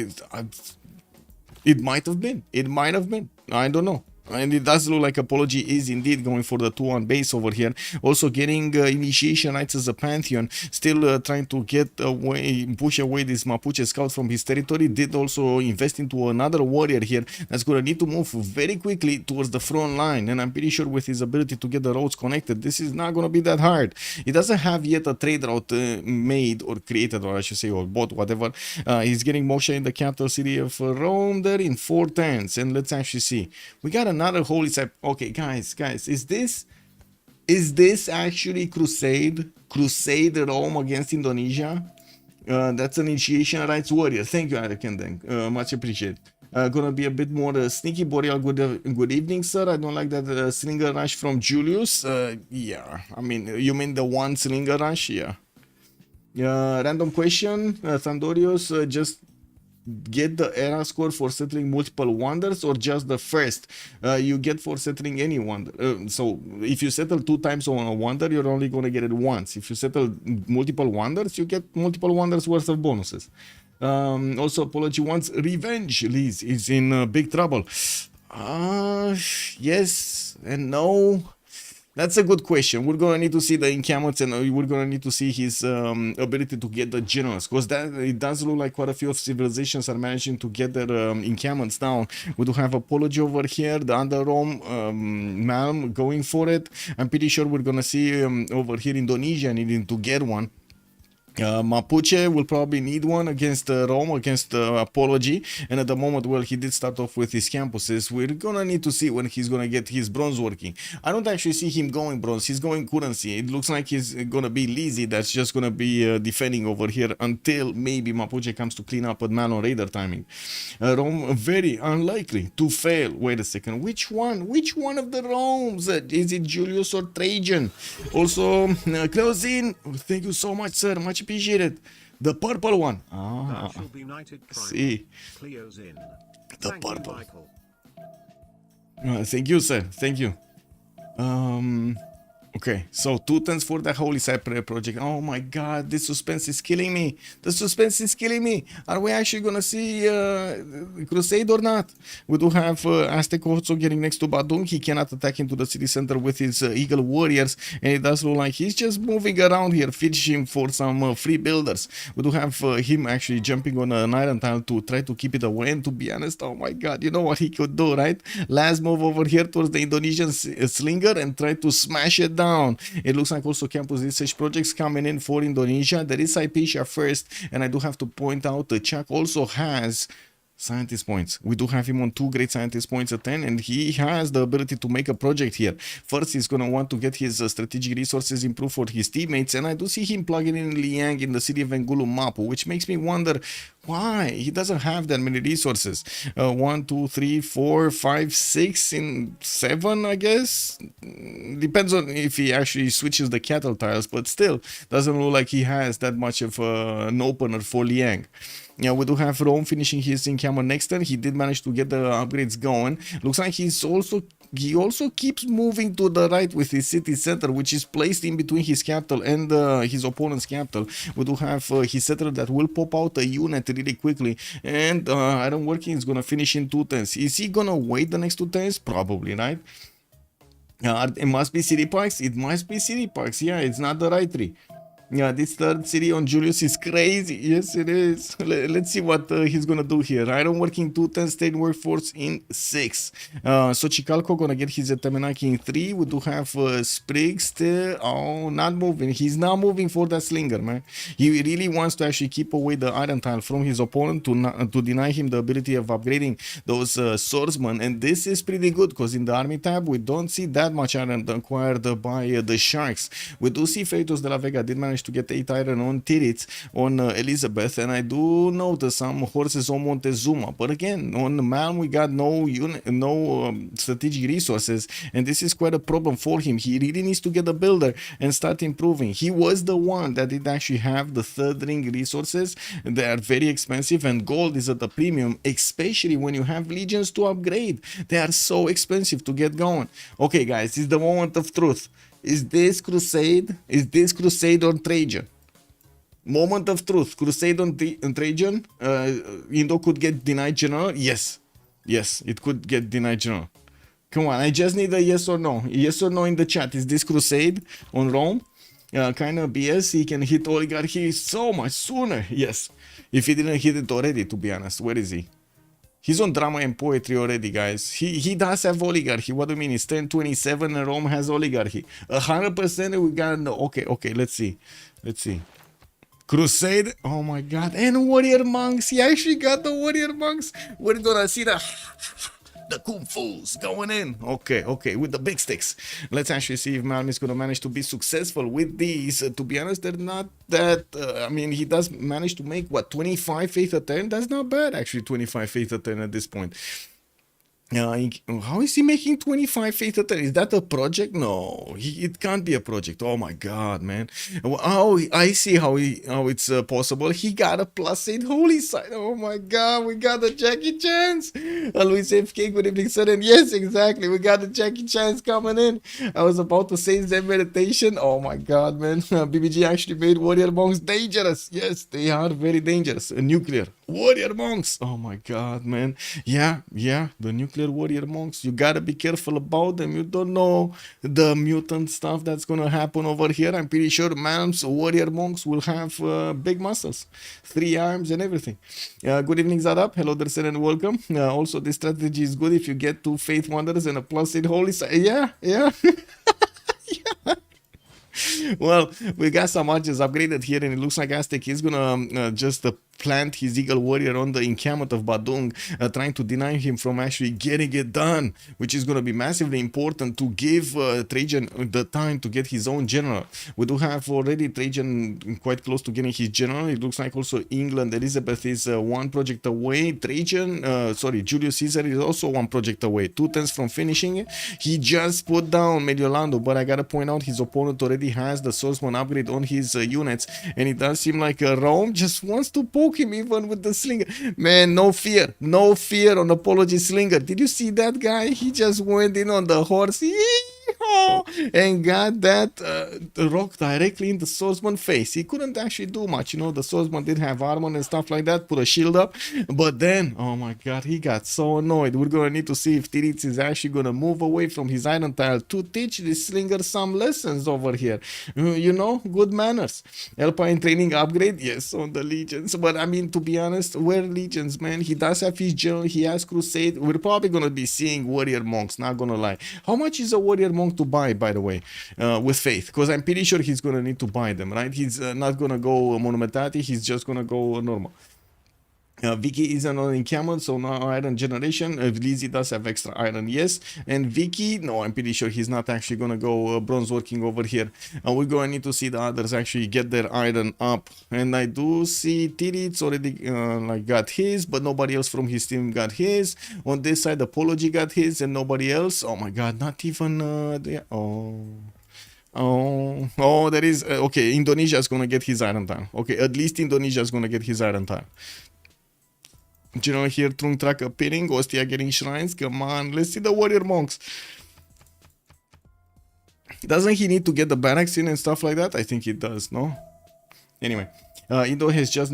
it might have been. It might have been. I don't know. And it does look like Apology is indeed going for the 2-1 base over here. Also getting initiation rights as a Pantheon. Still trying to get away, push away this Mapuche scout from his territory. Did also invest into another warrior here that's going to need to move very quickly towards the front line. And I'm pretty sure with his ability to get the roads connected, this is not going to be that hard. He doesn't have yet a trade route made or created, or I should say, or bought, whatever. He's getting motion in the capital city of Rome there in 4/10. And let's actually see. We got another holy site. Okay, guys, is this actually Crusade Rome against Indonesia? That's an initiation rights warrior. Thank you, Arakendeng. Much appreciated. Gonna be a bit more sneaky. Boreal, good evening, sir. I don't like that slinger rush from Julius. Yeah, I mean, you mean the one slinger rush? Yeah. Random question, Thandorius, just get the era score for settling multiple wonders or just the first? You get for settling any wonder. So if you settle 2 times on a wonder, you're only going to get it once. If you settle multiple wonders, you get multiple wonders worth of bonuses. Also, Apology wants revenge. Liz is in big trouble. Yes and no. That's a good question. We're going to need to see the encampments, and we're going to need to see his ability to get the generals, because that it does look like quite a few of civilizations are managing to get their encampments down. We do have Apology over here, the Under Rome Malm going for it. I'm pretty sure we're going to see over here Indonesia needing to get one. Mapuche will probably need one against Rome, against Apology, and at the moment, well, he did start off with his campuses. We're gonna need to see when he's gonna get his bronze working. I don't actually see him going bronze. He's going currency. It looks like he's gonna be Lizzie that's just gonna be defending over here until maybe Mapuche comes to clean up at Malon Raider timing. Rome, very unlikely to fail. Wait a second, which one? Which one of the Romes? Is it Julius or Trajan? Also, Clausin, thank you so much, sir. Much appreciated. The purple one. Ah, see. The purple. Thank you, sir. Thank you. Okay, so 2 tens for the Holy Site project. Oh my god, this suspense is killing me. The suspense is killing me. Are we actually gonna see Crusade or not? We do have Aztec also getting next to Badung. He cannot attack into the city center with his Eagle Warriors, and it does look like he's just moving around here, fishing for some free builders. We do have him actually jumping on an iron tile to try to keep it away, and to be honest, oh my god, you know what he could do, right? Last move over here towards the Indonesian slinger and try to smash it down. It looks like also campus research projects coming in for Indonesia. There is Hypatia first, and I do have to point out that Chuck also has scientist points. We do have him on 2 great scientist points at 10, and he has the ability to make a project here. First, he's going to want to get his strategic resources improved for his teammates, and I do see him plugging in Liang in the city of Engulu Mapu, which makes me wonder why he doesn't have that many resources. 1, 2, 3, 4, 5, 6 in 7, I guess. Depends on if he actually switches the cattle tiles, but still doesn't look like he has that much of an opener for Liang. Yeah, we do have Rome finishing his encampment next turn. He did manage to get the upgrades going. Looks like he also keeps moving to the right with his city center, which is placed in between his capital and his opponent's capital. We do have his settler that will pop out a unit really quickly, and Iron Working is gonna finish in 2 turns. Is he gonna wait the next 2 turns? Probably, right? It must be city parks. It must be city parks. Yeah, it's not the right tree. Yeah, this third city on Julius is crazy. Yes, it is. Let's see what he's gonna do here. Iron working 210 state workforce in 6. So Chicalco gonna get his Temenaki in 3. We do have Spriggs still. Oh, not moving. He's not moving for that slinger, man. He really wants to actually keep away the iron tile from his opponent to deny him the ability of upgrading those swordsmen. And this is pretty good because in the army tab we don't see that much iron acquired by the Sharks. We do see Freritos de la Vega did manage to get 8 iron on Tirits on Elizabeth, and I do notice some horses on Montezuma. But again, on the man we got no strategic resources, and this is quite a problem for him. He really needs to get a builder and start improving. He was the one that did actually have the third ring resources. They are very expensive, and gold is at a premium, especially when you have legions to upgrade. They are so expensive to get going. Okay, guys, it's the moment of truth. Is this Crusade? Is this Crusade on Trajan? Moment of truth. Crusade on Trajan? Indo could get denied general? Yes. Yes, it could get denied general. Come on, I just need a yes or no. Yes or no in the chat. Is this Crusade on Rome? Kind of BS. He can hit oligarchy so much sooner. Yes. If he didn't hit it already, to be honest. Where is he? He's on drama and poetry already, guys. He does have oligarchy. What do you mean? It's 1027 and Rome has oligarchy. 100% we got no. Okay, let's see. Crusade. Oh my god. And warrior monks. He actually got the warrior monks. We're gonna see the kung fu's going in. Okay, with the big sticks. Let's actually see if Malm is going to manage to be successful with these. To be honest, they're not that. I mean, he does manage to make what, 25 faith a turn? That's not bad, actually. 25 faith a turn at this point. How is he making 25 faith a turn? Is that a project? No, it can't be a project. Oh my god, man. Oh, I see how it's possible. He got a +8 holy side. Oh my god, we got a Jackie Chance. Luis FK, good evening, sir. And yes, exactly, we got a Jackie Chance coming in. I was about to say Zen meditation. Oh my god, man. BBG actually made warrior monks dangerous. Yes, they are very dangerous. Nuclear warrior monks. Oh my god, man. Yeah, the nuclear warrior monks, you gotta be careful about them. You don't know the mutant stuff that's gonna happen over here. I'm pretty sure Malm's warrior monks will have big muscles, 3 arms and everything. Good evening, Zadap. Hello there, sir, and welcome. Also, this strategy is good if you get 2 faith wonders and a +8 holy side. Yeah. Yeah. Well, we got some archers upgraded here, and it looks like Aztec is gonna just plant his Eagle Warrior on the encampment of Badung, trying to deny him from actually getting it done, which is gonna be massively important to give Trajan the time to get his own general. We do have already Trajan quite close to getting his general. It looks like also England, Elizabeth is 1 project away. Julius Caesar is also 1 project away. 2 turns from finishing it. He just put down Mediolando, but I gotta point out his opponent already has the swordsman upgrade on his units, and it does seem like Rome just wants to poke him even with the slinger. Man, no fear on Apology Slinger. Did you see that guy? He just went in on the horse and got that rock directly in the swordsman's face. He couldn't actually do much, the swordsman did have armor and stuff like that, put a shield up, but then, oh my god, he got so annoyed. We're gonna need to see if Tirits is actually gonna move away from his iron tile to teach this slinger some lessons over here. Good manners. Alpine training upgrade, yes, on the legions. But I mean, to be honest, we're legions, man. He does have his general, he has crusade. We're probably gonna be seeing warrior monks, not gonna lie. How much is a warrior monk to buy, by the way, with faith? Because I'm pretty sure he's gonna need to buy them, right? He's not gonna go monumentati, he's just gonna go normal. Vicky is an encampment, so no iron generation. Lizzie does have extra iron, yes. And Vicky, no, I'm pretty sure he's not actually gonna go bronze working over here. We're gonna need to see the others actually get their iron up. And I do see Tirits already got his, but nobody else from his team got his. On this side, Apology got his, and nobody else. Oh my god, not even Oh, there is okay. Indonesia is gonna get his iron tile. Okay, at least Indonesia is gonna get his iron tile. General here, Trung Track appearing, Ostia getting shrines. Come on, let's see the warrior monks. Doesn't he need to get the barracks in and stuff like that? I think he does, no? Anyway, Indo has just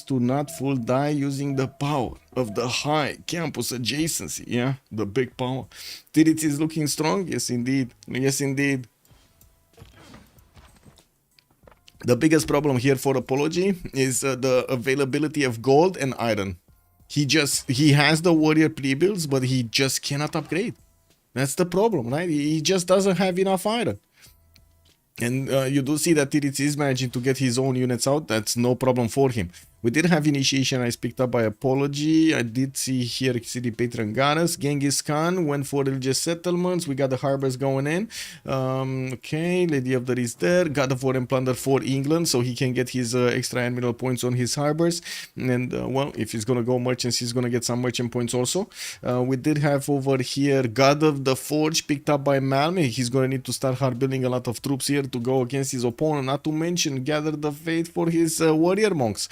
to not full die using the power of the high campus adjacency. Yeah, the big power. Tirits is looking strong. Yes, indeed. Yes, indeed. The biggest problem here for Apology is the availability of gold and iron. He has the warrior pre-builds, but he just cannot upgrade. That's the problem, right? He just doesn't have enough iron. And you do see that Tiritz is managing to get his own units out. That's no problem for him. We did have initiation eyes picked up by Apology. I did see here City Patron got us. Genghis Khan went for religious settlements. We got the harbors going in. Okay, Lady of the is there. God of War and Plunder for England, so he can get his extra admiral points on his harbors. And well, if he's gonna go merchants, he's gonna get some merchant points also. We did have over here God of the Forge picked up by Malme. He's gonna need to start hard building a lot of troops here to go against his opponent. Not to mention gather the faith for his warrior monks.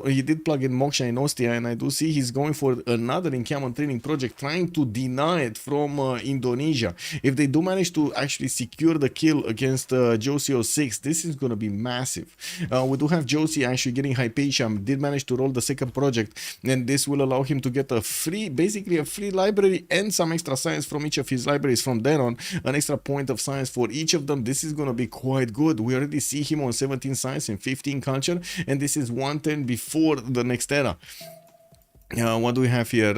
He did plug in Moksha in Ostia, and I do see he's going for another encampment training project, trying to deny it from Indonesia. If they do manage to actually secure the kill against Josie 06, this is going to be massive. We do have Josie actually getting Hypatia, did manage to roll the second project, and this will allow him to get a free, basically a free library and some extra science from each of his libraries from then on, an extra point of science for each of them. This is going to be quite good. We already see him on 17 science and 15 culture, and this is one turn before the next era. What do we have here?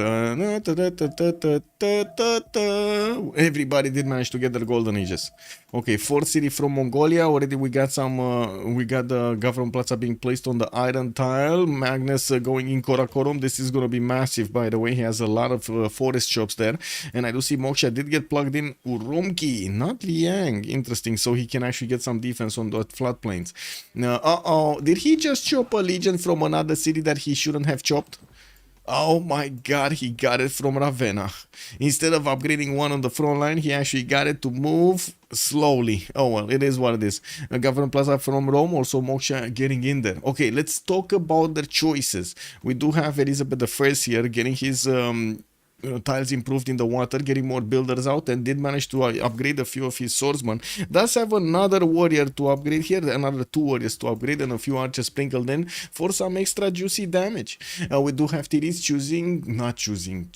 Everybody did manage to get their golden ages. Okay, fourth city from Mongolia. Already we got some. We got the government plaza being placed on the iron tile. Magnus going in Karakorum. This is gonna be massive. By the way, he has a lot of forest shops there. And I do see Moksha did get plugged in Urumqi, not Liang. Interesting. So he can actually get some defense on the floodplains. Did he just chop a legion from another city that he shouldn't have chopped? Oh my god, he got it from Ravenna. Instead of upgrading one on the front line, he actually got it to move slowly. Oh well, it is what it is. A government plaza from Rome, also Moksha getting in there. Okay, let's talk about their choices. We do have Elizabeth I here getting his tiles improved in the water, getting more builders out, and did manage to upgrade a few of his swordsmen. Does have another warrior to upgrade here, another 2 warriors to upgrade, and a few archers sprinkled in for some extra juicy damage. We do have Tiris choosing, not choosing.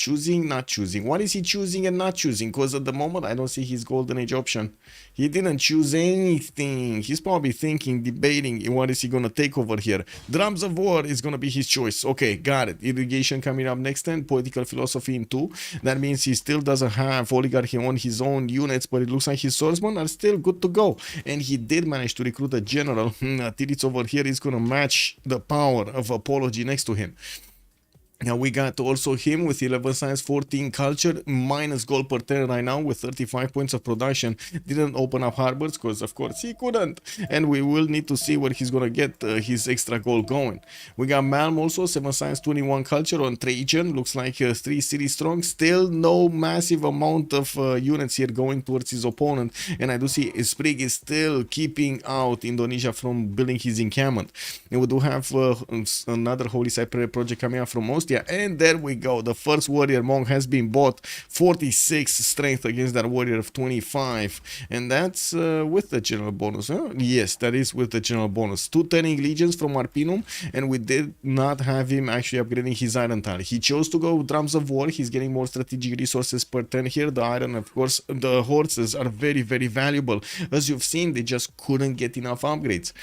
What is he choosing and not choosing? Because at the moment I don't see his golden age option. He didn't choose anything. He's probably thinking, debating, what is he gonna take over here. Drums of War is gonna be his choice. Okay, got it. Irrigation coming up next turn. Political philosophy in 2. That means he still doesn't have oligarchy on his own units, but it looks like his swordsmen are still good to go. And he did manage to recruit a general. Tiritz over here is gonna match the power of Apology next to him. Now we got also him with 11 science, 14 culture, minus gold per turn right now with 35 points of production. Didn't open up harbors because of course he couldn't. And we will need to see where he's gonna get his extra gold going. We got Malm also, 7 science, 21 culture on Trajan. Looks like 3 cities strong. Still no massive amount of units here going towards his opponent. And I do see Sprig is still keeping out Indonesia from building his encampment. And we do have another Holy Site project coming out from Ostia. And there we go, the first warrior monk has been bought. 46 strength against that warrior of 25, and that's with the general bonus, huh? Yes, that is with the general bonus. 2 turning legions from Arpinum, and we did not have him actually upgrading his iron tile. He chose to go drums of war. He's getting more strategic resources per turn here. The iron, of course, the horses are very, very valuable. As you've seen, they just couldn't get enough upgrades.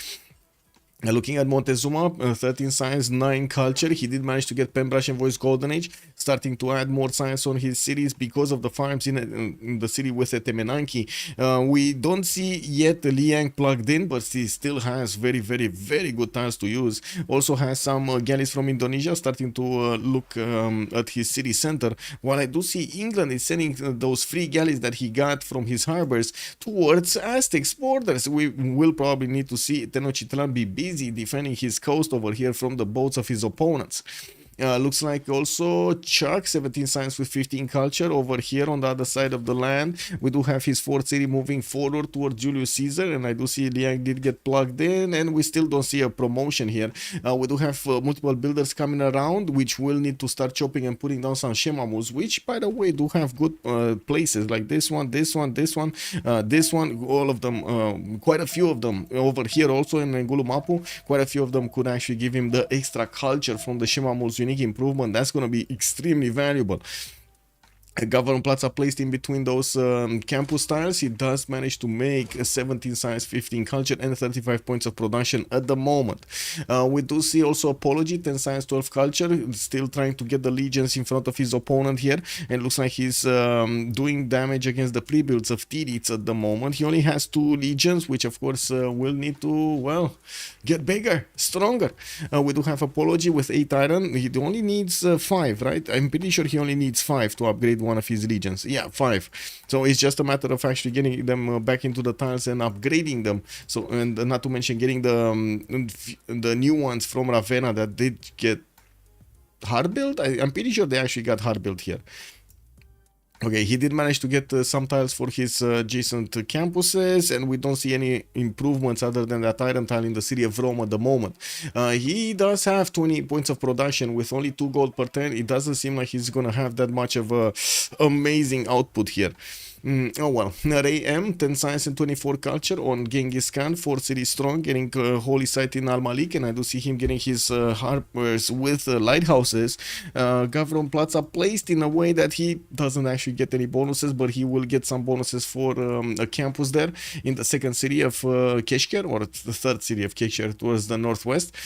Looking at Montezuma, 13 science, 9 culture. He did manage to get Pembroke and Voice Golden Age, starting to add more science on his cities because of the farms in the city with Temenanki. We don't see yet Liang plugged in, but he still has very, very, very good tiles to use. Also has some galleys from Indonesia starting to look at his city center. While I do see England is sending those free galleys that he got from his harbors towards Aztecs borders. We will probably need to see Tenochtitlan be busy defending his coast over here from the boats of his opponents. Looks like also Chuck, 17 science with 15 culture over here on the other side of the land. We do have his 4th city moving forward towards Julius Caesar, and I do see Liang did get plugged in, and we still don't see a promotion here. We do have multiple builders coming around, which will need to start chopping and putting down some Shemamus, which by the way do have good places like this one, all of them, quite a few of them over here also in Ngulumapu. Quite a few of them could actually give him the extra culture from the Shemamus unique improvement. That's going to be extremely valuable. Government Plaza placed in between those campus tiles. He does manage to make a 17 science, 15 culture, and 35 points of production at the moment. We do see also Apology, 10 science, 12 culture, still trying to get the legions in front of his opponent here. And looks like he's doing damage against the pre-builds of Tidits at the moment. He only has 2 legions, which of course will need to, well, get bigger, stronger. We do have Apology with 8 iron. He only needs 5, right? I'm pretty sure he only needs 5 to upgrade one of his legions. Yeah, 5. So it's just a matter of actually getting them back into the tiles and upgrading them. So, and not to mention getting the new ones from Ravenna that did get hard built. I'm pretty sure they actually got hard built here. Okay, he did manage to get some tiles for his adjacent campuses, and we don't see any improvements other than that iron tile in the city of Rome at the moment. He does have 20 points of production with only 2 gold per turn. It doesn't seem like he's gonna have that much of a amazing output here. Oh well, Ray M, 10 science and 24 culture on Genghis Khan, 4 city strong, getting holy site in Al Malik, and I do see him getting his harpers with lighthouses. Government Plaza placed in a way that he doesn't actually get any bonuses, but he will get some bonuses for a campus there in the second city of Keshker, or the third city of Keshker towards the northwest.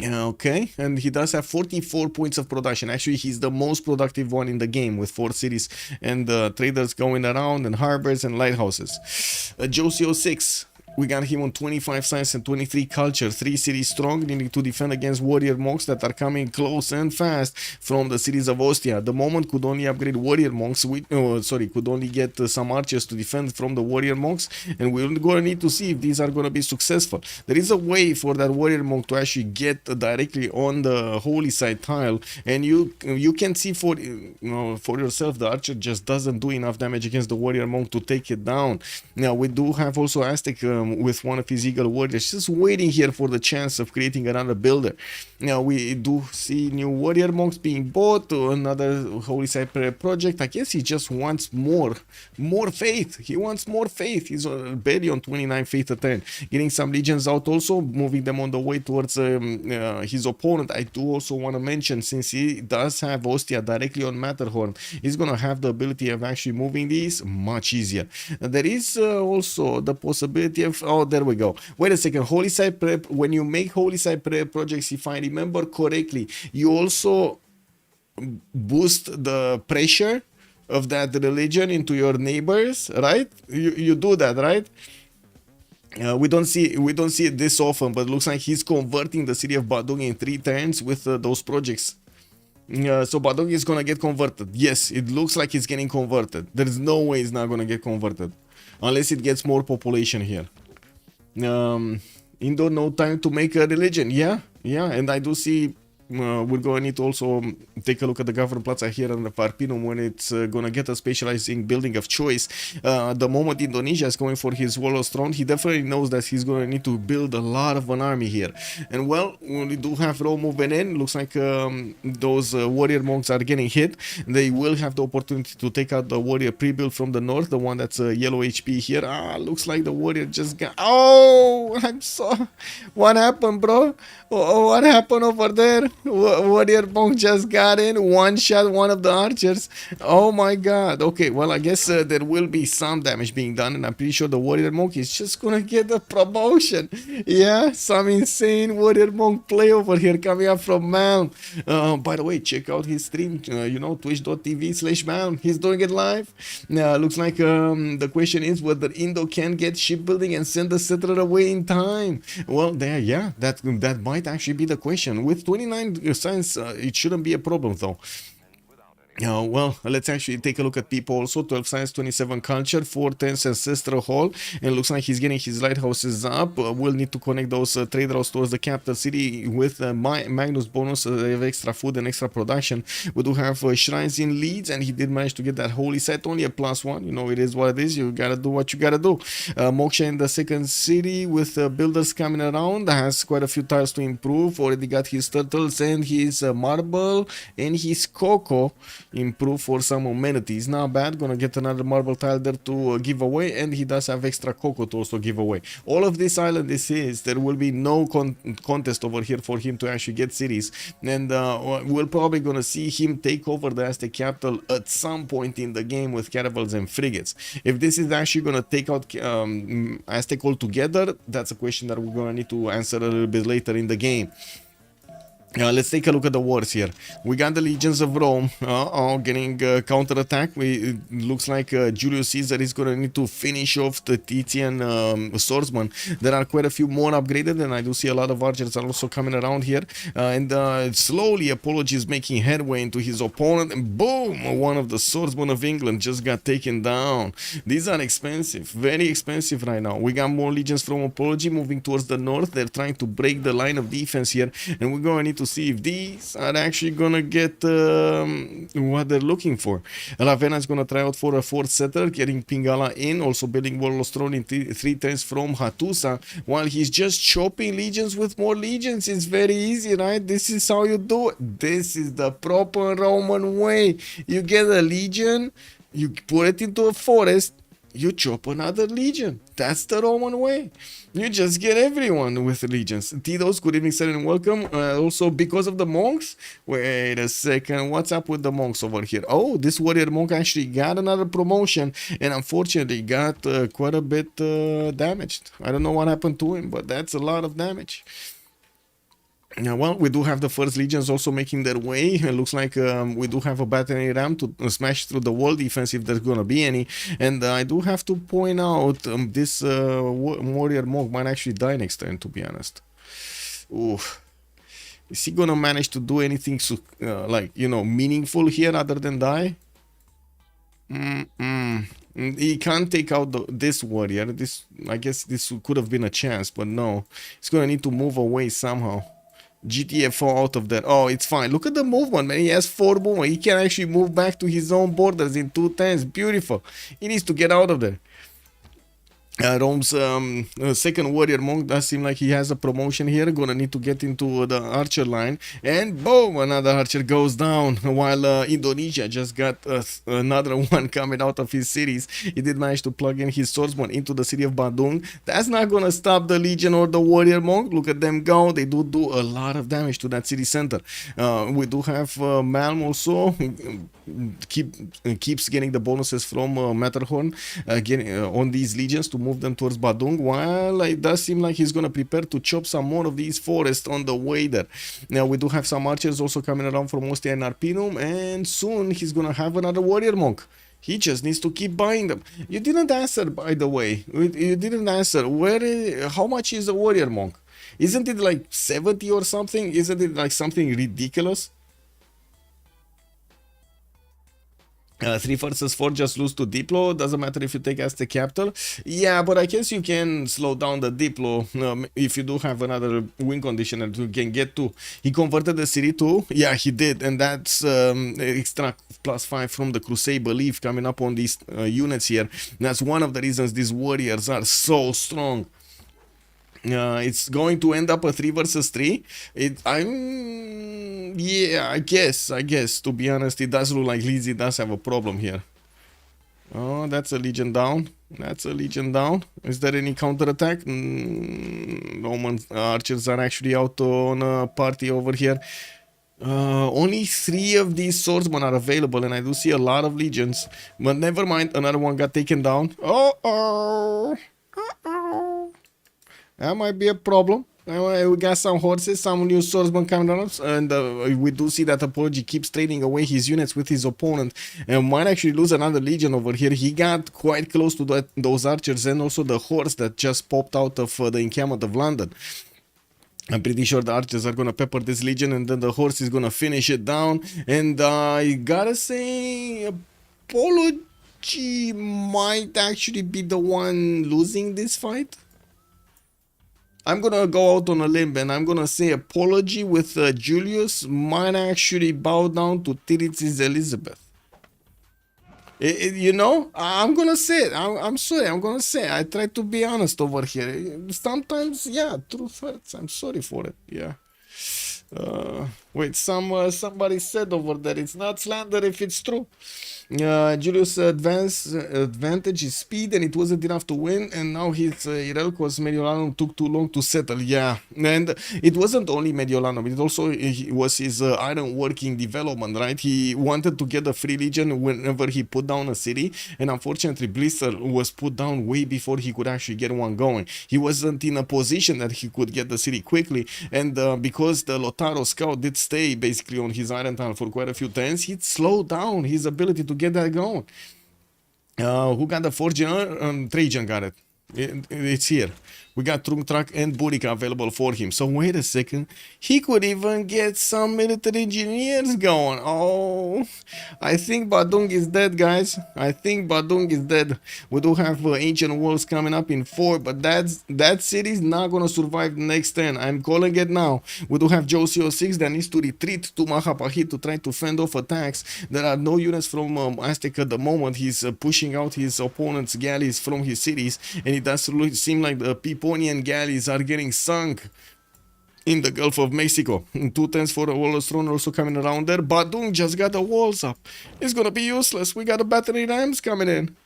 Okay, and he does have 44 points of production. Actually, he's the most productive one in the game with 4 cities and traders going around and harbors and lighthouses. Josio 6. We got him on 25 science and 23 culture, 3 cities strong, needing to defend against warrior monks that are coming close and fast from the cities of Ostia. At the moment, could only upgrade warrior monks, could only get some archers to defend from the warrior monks, and we're gonna need to see if these are gonna be successful. There is a way for that warrior monk to actually get directly on the holy site tile, and you can see for yourself the archer just doesn't do enough damage against the warrior monk to take it down. Now we do have also Aztec with one of his eagle warriors just waiting here for the chance of creating another builder. Now we do see new warrior monks being bought to another holy site project. I guess he just wants more faith. He wants more faith. He's barely on 29 faith a turn, getting some legions out, also moving them on the way towards his opponent. I do also want to mention, since he does have Ostia directly on Matterhorn, he's gonna have the ability of actually moving these much easier. There is also the possibility of, oh, there we go. Wait a second. Holy site prep. When you make holy site prep projects, if I remember correctly, you also boost the pressure of that religion into your neighbors, right? You do that, right? We don't see it this often, but it looks like he's converting the city of Badung in 3 turns with those projects. So Badung is gonna get converted. Yes, it looks like it's getting converted. There's no way it's not gonna get converted unless it gets more population here. Indo, no time to make a religion. Yeah, and I do see we're going to need to also take a look at the government plaza here on the Farpinum when it's going to get a specializing building of choice. The moment Indonesia is going for his Warlord's throne, he definitely knows that he's going to need to build a lot of an army here. And well, we do have Rome moving in. Looks like those warrior monks are getting hit. They will have the opportunity to take out the warrior pre-build from the north, the one that's yellow HP here. Looks like the warrior just got... Oh, I'm so... What happened, bro? What happened over there? Warrior monk just got in, one shot one of the archers. Oh my god. Okay, well, I guess there will be some damage being done, and I'm pretty sure the warrior monk is just gonna get a promotion. Yeah, some insane warrior monk play over here coming up from Malm. By the way, check out his stream, twitch.tv/Malm. He's doing it live. Looks like the question is whether Indo can get shipbuilding and send the settler away in time. Well, that might actually be the question. With 29 science, it shouldn't be a problem though. Well, let's actually take a look at people also. 12 science, 27 culture, 410 ancestral hall, and looks like he's getting his lighthouses up. We'll need to connect those trade routes towards the capital city with Magnus bonus of extra food and extra production. We do have shrines in Leeds, and he did manage to get that holy site, only a +1. You know, it is what it is. You gotta do what you gotta do. Moksha in the second city with builders coming around, has quite a few tiles to improve. Already got his turtles and his marble and his cocoa. improve for some amenities. Not bad. Gonna get another marble tile there to give away, and he does have extra cocoa to also give away. All of this island is his. There will be no contest over here for him to actually get cities, and we're probably gonna see him take over the Aztec capital at some point in the game with caravels and frigates. If this is actually gonna take out Aztec altogether, that's a question that we're gonna need to answer a little bit later in the game. Let's take a look at the wars here. We got the legions of Rome getting counterattack. It looks like Julius Caesar is going to need to finish off the Titian swordsman. There are quite a few more upgraded, and I do see a lot of archers are also coming around here. And slowly Apology is making headway into his opponent, and boom! One of the swordsmen of England just got taken down. These are expensive, very expensive right now. We got more legions from Apology moving towards the north. They're trying to break the line of defense here, and we're going to need to see if these are actually gonna get what they're looking for. Ravenna is gonna try out for a fourth settler, getting Pingala in, also building Warlord's Throne in 3 turns from Hattusa, while he's just chopping legions with more legions. It's very easy, right? This is how you do it. This is the proper Roman way. You get a legion, you put it into a forest, you chop another legion. That's the Roman way. You just get everyone with legions. Tito's, good evening, sir, and welcome. Also, because of the monks? Wait a second. What's up with the monks over here? Oh, this warrior monk actually got another promotion, and unfortunately got quite a bit damaged. I don't know what happened to him, but that's a lot of damage. Yeah, well, we do have the first legions also making their way. It looks like we do have a battery ram to smash through the wall defense if there's gonna be any. And I do have to point out this warrior monk might actually die next turn, to be honest. Ooh. Is he gonna manage to do anything like, you know, meaningful here other than die? He can't take out this warrior. I guess this could have been a chance, but no. He's gonna need to move away somehow. GTFO out of there. Oh, it's fine. Look at the movement, man. He has 4 movement. He can actually move back to his own borders in 2 turns. Beautiful. He needs to get out of there. Rome's second warrior monk does seem like he has a promotion here. Gonna need to get into the archer line, and boom, another archer goes down, while Indonesia just got another one coming out of his cities. He did manage to plug in his swordsman into the city of Bandung. That's not gonna stop the legion or the warrior monk. Look at them go. They do a lot of damage to that city center. We do have Malm also keeps getting the bonuses from Matterhorn on these legions to move them towards Badung, while it does seem like he's gonna prepare to chop some more of these forests on the way there. Now we do have some archers also coming around from Ostia and Arpinum, and soon he's gonna have another warrior monk. He just needs to keep buying them. You didn't answer, by the way. You didn't answer. How much is a warrior monk? Isn't it like 70 or something? Isn't it like something ridiculous? 3 versus 4 just lose to Diplo. Doesn't matter if you take Aztec capital. Yeah, but I guess you can slow down the Diplo if you do have another win condition that you can get to. He converted the city too. Yeah, he did, and that's extra +5 from the Crusade belief coming up on these units here. That's one of the reasons these warriors are so strong. It's going to end up a 3 versus 3. Yeah, I guess, to be honest, it does look like Lizzie does have a problem here. Oh, that's a legion down. That's a legion down. Is there any counterattack? Roman archers are actually out on a party over here. Only 3 of these swordsmen are available, and I do see a lot of legions. But never mind, another one got taken down. Uh-oh. That might be a problem. We got some horses, some new swordsmen coming around, and we do see that Apology keeps trading away his units with his opponent, and might actually lose another legion over here. He got quite close to those archers and also the horse that just popped out of the encampment of London. I'm pretty sure the archers are gonna pepper this legion, and then the horse is gonna finish it down. And I gotta say, Apology might actually be the one losing this fight. I'm gonna go out on a limb and I'm gonna say Apology with Julius might actually bow down to Tiritz's Elizabeth. You know, I'm gonna say it. I'm sorry, I'm gonna say it. I try to be honest over here. Sometimes, yeah, truth hurts. I'm sorry for it, yeah. Wait, somebody said over there it's not slander if it's true. Julius' advantage is speed, and it wasn't enough to win. And now his Irelco's Mediolanum took too long to settle. Yeah, and it wasn't only Mediolanum; it also was his iron working development. Right? He wanted to get a free legion whenever he put down a city, and unfortunately, Blister was put down way before he could actually get one going. He wasn't in a position that he could get the city quickly, and because the Lotaro scout did stay basically on his iron tile for quite a few turns, he slowed down his ability to get that going. Who got the 4 Trajan got it. It's here. We got Trunk and Burica available for him. So wait a second. He could even get some military engineers going. Oh, I think Badung is dead, guys. I think Badung is dead. We do have ancient walls coming up in 4, but that city is not gonna survive the next turn. I'm calling it now. We do have Josio 6 that needs to retreat to Mahapahit to try to fend off attacks. There are no units from Aztec at the moment. He's pushing out his opponent's galleys from his cities, and it does seem like the Peponian galleys are getting sunk in the Gulf of Mexico. 2 turns for the Walrus Throne also coming around there. Badung just got the walls up. It's gonna be useless. We got a battery rams coming in.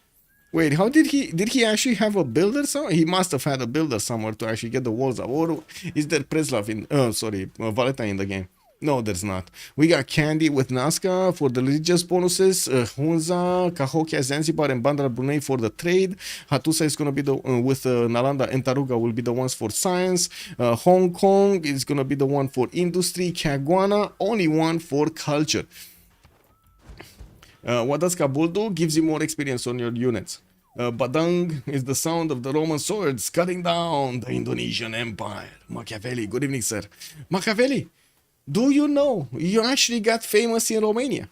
Wait, how did he actually have a builder somewhere? He must have had a builder somewhere to actually get the walls up. Or is there Preslav in Valeta in the game? No, there's not. We got Candy with Nazca for the religious bonuses. Hunza, Cahokia, Zanzibar, and Bandar Brunei for the trade. Hatusa is going to be the with Nalanda and Taruga will be the ones for science. Hong Kong is going to be the one for industry. Caguana, only one for culture. What does Kabul do? Gives you more experience on your units. Badang is the sound of the Roman swords cutting down the Indonesian Empire. Machiavelli, good evening, sir. Machiavelli, do you know you actually got famous in Romania?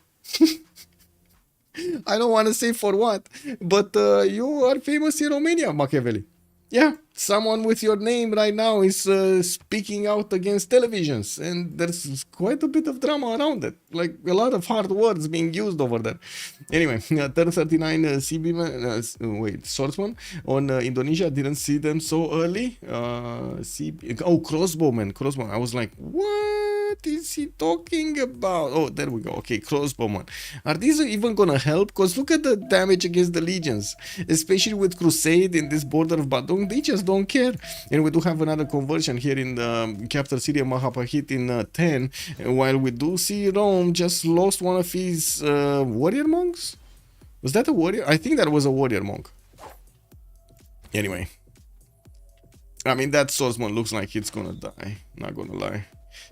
I don't want to say for what, but you are famous in Romania, Machiavelli. Yeah, someone with your name right now is speaking out against televisions, and there's quite a bit of drama around it. Like a lot of hard words being used over there. Anyway, 39 CB swordsman on Indonesia. Didn't see them so early. Crossbowman. I was like, what is he talking about? Oh, there we go. Okay, crossbowman. Are these even gonna help? Because look at the damage against the legions, especially with Crusade in this border of Badung. They just don't care. And we do have another conversion here in the capital city of Mahapahit in 10. While we do see Rome just lost one of his warrior monks. Was that a warrior? I think that was a warrior monk. Anyway, I mean, that swordsman looks like it's gonna die. Not gonna lie.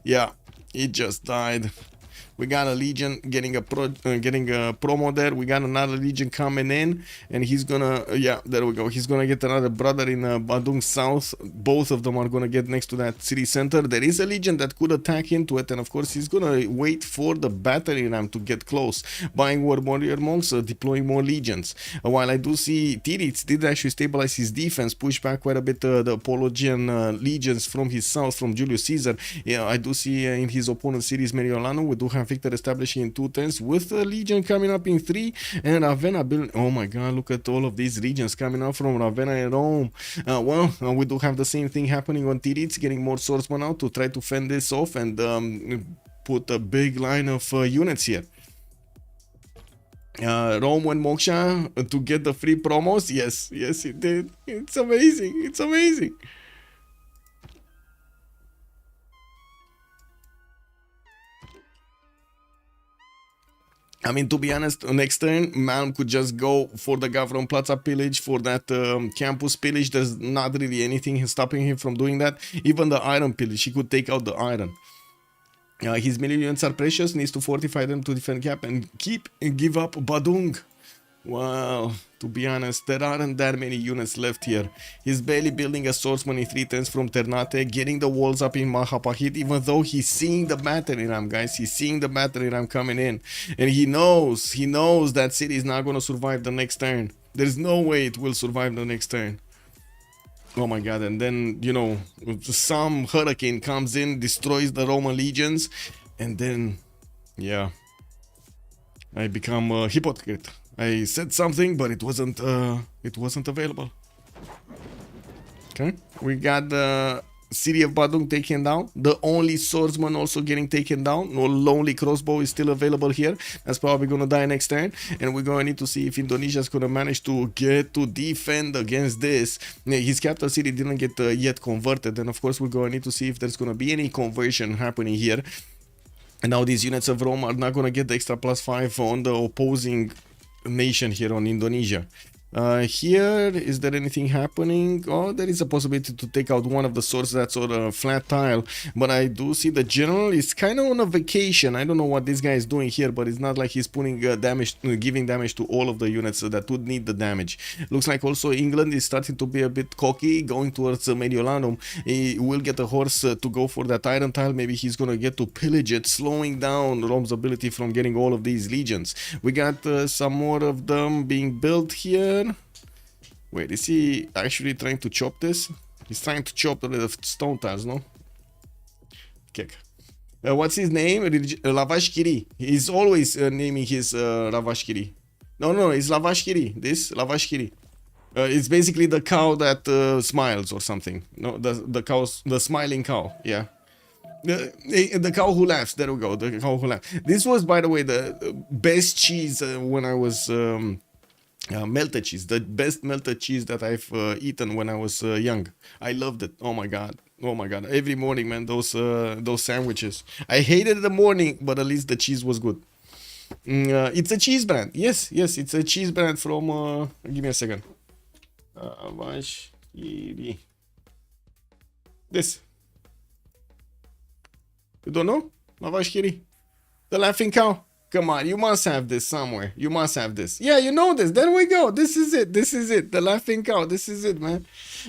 Yeah, it just died. We got a legion getting a promo there. We got another legion coming in, and he's gonna there we go. He's gonna get another brother in Badung South. Both of them are gonna get next to that city center. There is a legion that could attack into it, and of course he's gonna wait for the battery ram to get close, buying more warrior monks, deploying more legions. While I do see Tirits did actually stabilize his defense, push back quite a bit the Apologian legions from his south, from Julius Caesar. Yeah, I do see in his opponent's cities Meriolano, we do have Victor establishing in 2 turns with a legion coming up in 3, and Ravenna building. Oh my god, look at all of these legions coming up from Ravenna and Rome. We do have the same thing happening on Tirits, getting more swordsmen out to try to fend this off and put a big line of units here. Rome went Moksha to get the free promos. Yes it did. It's amazing. I mean, to be honest, next turn, Malm could just go for the Gavron Plaza pillage, for that campus pillage. There's not really anything stopping him from doing that. Even the iron pillage, he could take out the iron. His melee units are precious, needs to fortify them to defend cap and give up Badung. Wow, to be honest, there aren't that many units left here. He's barely building a swordsman in 3 turns from Ternate, getting the walls up in Mahapahit, even though he's seeing the battery ram, guys. He's seeing the battery ram coming in. And he knows that city is not going to survive the next turn. There's no way it will survive the next turn. Oh my god, and then, you know, some hurricane comes in, destroys the Roman legions, and then, yeah, I become a hypocrite. I said something, but it wasn't available. Okay, we got the city of Badung taken down. The only swordsman also getting taken down. No lonely crossbow is still available here. That's probably gonna die next turn. And we're gonna need to see if Indonesia is gonna manage to get to defend against this. His capital city didn't get yet converted. And of course, we're gonna need to see if there's gonna be any conversion happening here. And now these units of Rome are not gonna get the extra +5 on the opposing nation here on Indonesia. Here, is there anything happening? Oh, there is a possibility to take out one of the swords that's on a flat tile. But I do see the general is kind of on a vacation. I don't know what this guy is doing here, but it's not like he's putting damage, giving damage to all of the units that would need the damage. Looks like also England is starting to be a bit cocky, going towards Mediolanum. He will get a horse to go for that iron tile. Maybe he's gonna get to pillage it, slowing down Rome's ability from getting all of these legions. We got some more of them being built here. Wait, is he actually trying to chop this? He's trying to chop the stone tiles, no? Kick. What's his name? Lavashkiri. He's always naming his Ravashkiri. No, it's Lavashkiri. This Lavashkiri. It's basically the cow that smiles or something. No, the smiling cow. Yeah. The cow who laughs. There we go. The cow who laughs. This was, by the way, the best cheese when I was. Melted cheese, the best melted cheese that I've eaten when I was young. I loved it. Oh my god, every morning, man, those sandwiches. I hated the morning, but at least the cheese was good. It's a cheese brand. Yes, it's a cheese brand from give me a second. This, you don't know? Lavashkiri, the laughing cow. Come on, you must have this somewhere. You must have this. Yeah, you know this. There we go. This is it. The laughing cow. This is it, man.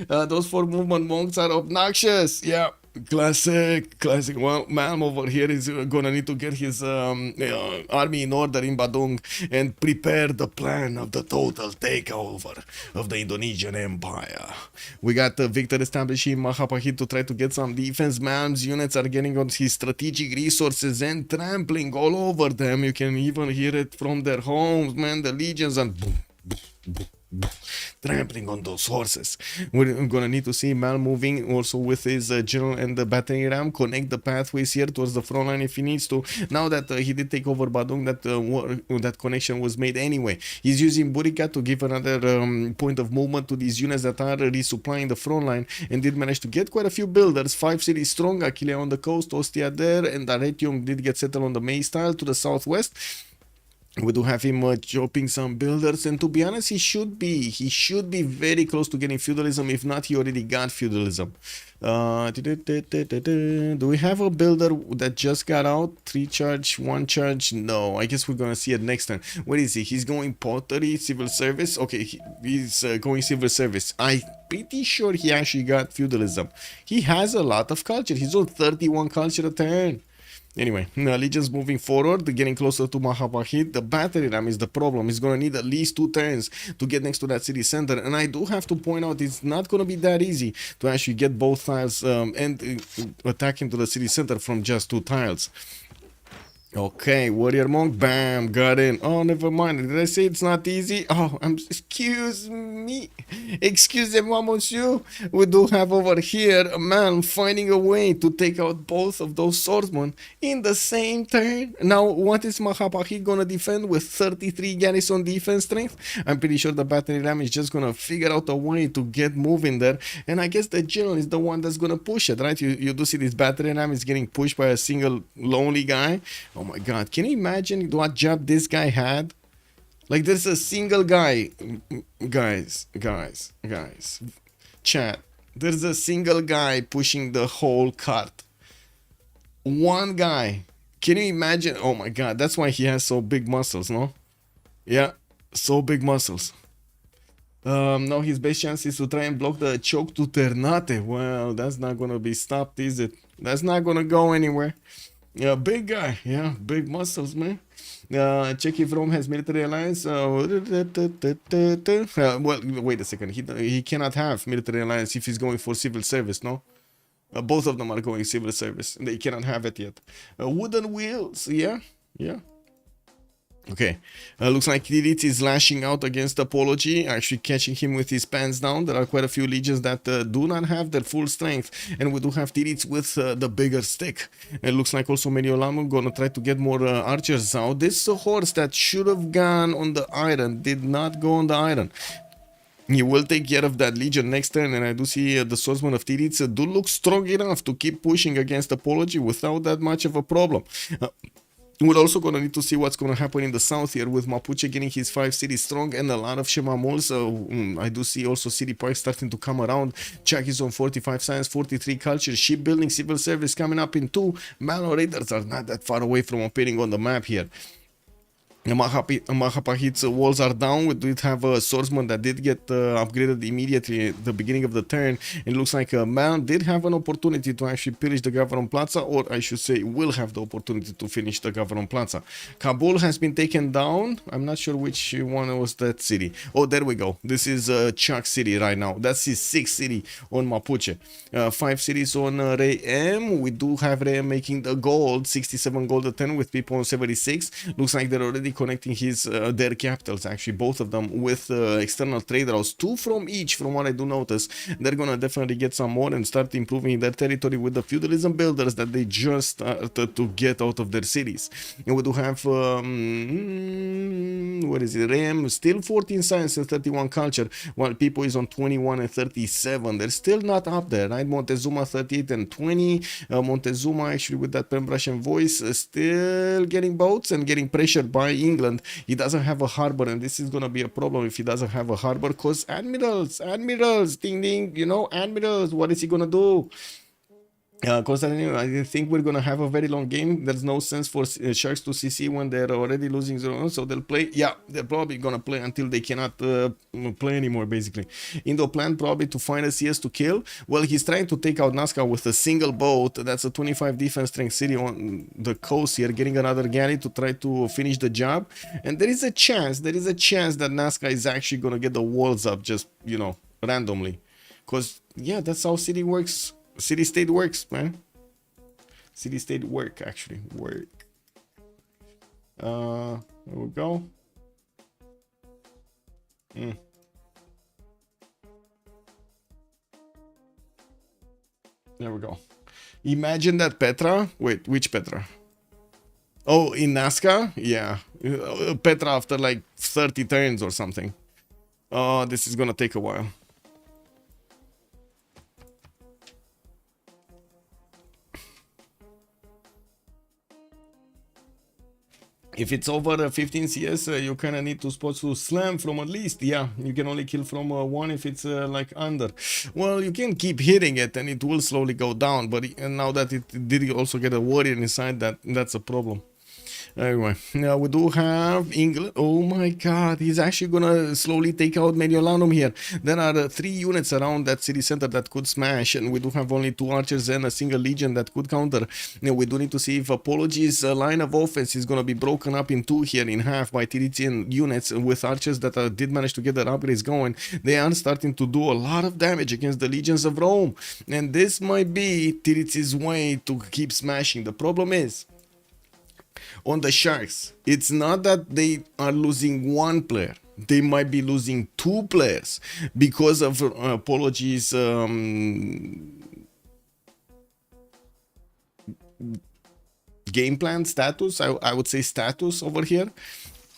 Those 4 movement monks are obnoxious. Yeah. Classic. Well, Malm over here is gonna need to get his army in order in Badung and prepare the plan of the total takeover of the Indonesian Empire. We got Victor establishing Mahapahit to try to get some defense. Malm's units are getting on his strategic resources and trampling all over them. You can even hear it from their homes, man. The legions and boom, boom, boom, boom, trampling on those horses. We're gonna need to see Mal moving also with his general and the battery ram, connect the pathways here towards the front line if he needs to. Now that he did take over Badung, that connection was made anyway. He's using Burika to give another point of movement to these units that are resupplying the front line, and did manage to get quite a few builders. 5 cities strong, Aquilea on the coast, Ostia there, and Aretium did get settled on the May style to the southwest. We do have him chopping some builders, and to be honest, he should be very close to getting feudalism. If not, he already got feudalism. Do we have a builder that just got out? 3 charge, 1 charge? No, I guess we're gonna see it next time. Where is he? He's going pottery, civil service. Okay, he's going civil service. I'm pretty sure he actually got feudalism. He has a lot of culture. He's on 31 culture a turn. Anyway, legions moving forward, getting closer to Mahapahit. The battery ram is the problem. He's going to need at least 2 turns to get next to that city center. And I do have to point out, it's not going to be that easy to actually get both tiles and attack into the city center from just 2 tiles. Okay, warrior monk, bam, got in. Oh, never mind. Did I say it's not easy? Oh, excuse me. Excusez-moi, monsieur. We do have over here a man finding a way to take out both of those swordsmen in the same turn. Now, what is Mahapahit gonna defend with 33 garrison defense strength? I'm pretty sure the battery ram is just gonna figure out a way to get moving there. And I guess the general is the one that's gonna push it, right? You do see this battery ram is getting pushed by a single lonely guy. Oh my god, can you imagine what job this guy had? Like, there's a single guy, guys, chat, there's a single guy pushing the whole cart. One guy. Can you imagine? Oh my god, that's why he has so big muscles, no? Yeah, so big muscles. Now his best chance is to try and block the choke to Ternate. Well, that's not gonna be stopped, is it? That's not gonna go anywhere. Yeah, big guy. Yeah, big muscles, man. Check if Rome has military alliance. Well, wait a second. He cannot have military alliance if he's going for civil service, no? Both of them are going civil service. They cannot have it yet. Wooden wheels. Yeah. Okay, looks like Tirits is lashing out against Apology, actually catching him with his pants down. There are quite a few legions that do not have their full strength, and we do have Tirits with the bigger stick. It looks like also Mediolamu gonna try to get more archers out. This horse that should have gone on the iron did not go on the iron. He will take care of that legion next turn, and I do see the swordsman of Tirits do look strong enough to keep pushing against Apology without that much of a problem. We're also going to need to see what's going to happen in the south here with Mapuche getting his 5 cities strong and a lot of Shemamols. I do see also city parks starting to come around. Chuck is on 45 science, 43 culture, shipbuilding, civil service coming up in 2. Malo Raiders are not that far away from appearing on the map here. Mahapahit's walls are down. We did have a swordsman that did get upgraded immediately at the beginning of the turn. It looks like a man did have an opportunity to actually pillage the Gavron Plaza, or I should say will have the opportunity to finish the Gavron Plaza. Kabul has been taken down. I'm not sure which one was that city. Oh, there we go. This is Chuck City right now. That's his 6th city on Mapuche. 5 cities on Ray M. We do have Ray M making the gold, 67 gold a 10 with people on 76. Looks like they're already connecting his their capitals, actually both of them, with external trade routes, 2 from each, from what I do notice. They're gonna definitely get some more and start improving their territory with the feudalism builders that they just started to get out of their cities. And we do have what is it, Ram still 14 science and 31 culture, while people is on 21 and 37. They're still not up there, right? Montezuma 38 and 20. Montezuma actually with that Pembrasian voice still getting boats and getting pressured by England. He doesn't have a harbor, and this is gonna be a problem if he doesn't have a harbor, because admirals, ding ding, you know, admirals, what is he gonna do? Constantine, I think we're gonna have a very long game. There's no sense for Sharks to CC when they're already losing 0-1, so they'll play. Yeah, they're probably gonna play until they cannot play anymore, basically. Indo plan probably to find a CS to kill. Well, he's trying to take out Nazca with a single boat. That's a 25 defense strength city on the coast here, getting another galley to try to finish the job. And there is a chance that Nazca is actually gonna get the walls up, just, you know, randomly. Because, yeah, that's how city works. City-state works, man. City-state work, actually. Work. There we go. There we go. Imagine that Petra. Wait, which Petra? Oh, in Nazca? Yeah. Petra after like 30 turns or something. Oh, this is gonna take a while. If it's over 15 CS, you kind of need to spot to slam from at least. Yeah, you can only kill from 1 if it's like under. Well, you can keep hitting it and it will slowly go down. But now that it did also get a warrior inside, that's a problem. Anyway, now we do have England. Oh my god, he's actually gonna slowly take out Mediolanum here. There are 3 units around that city center that could smash, and we do have only 2 archers and a single legion that could counter. Now we do need to see if Apology's line of offense is gonna be broken up in 2 here, in half, by Tiritian units with archers that did manage to get their upgrades going. They are starting to do a lot of damage against the legions of Rome, and this might be Tiriti's way to keep smashing. The problem is, on the Sharks, it's not that they are losing 1 player. They might be losing 2 players because of Apology's game plan status. I would say status over here.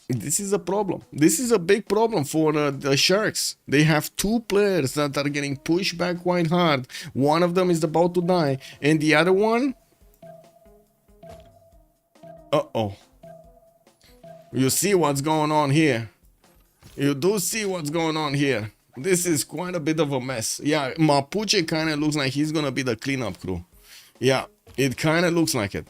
This is a problem. This is a big problem for the Sharks. They have 2 players that are getting pushed back quite hard. One of them is about to die, and the other one... Uh-oh. You see what's going on here. You do see what's going on here. This is quite a bit of a mess. Yeah, Mapuche kind of looks like he's going to be the cleanup crew. Yeah, it kind of looks like it.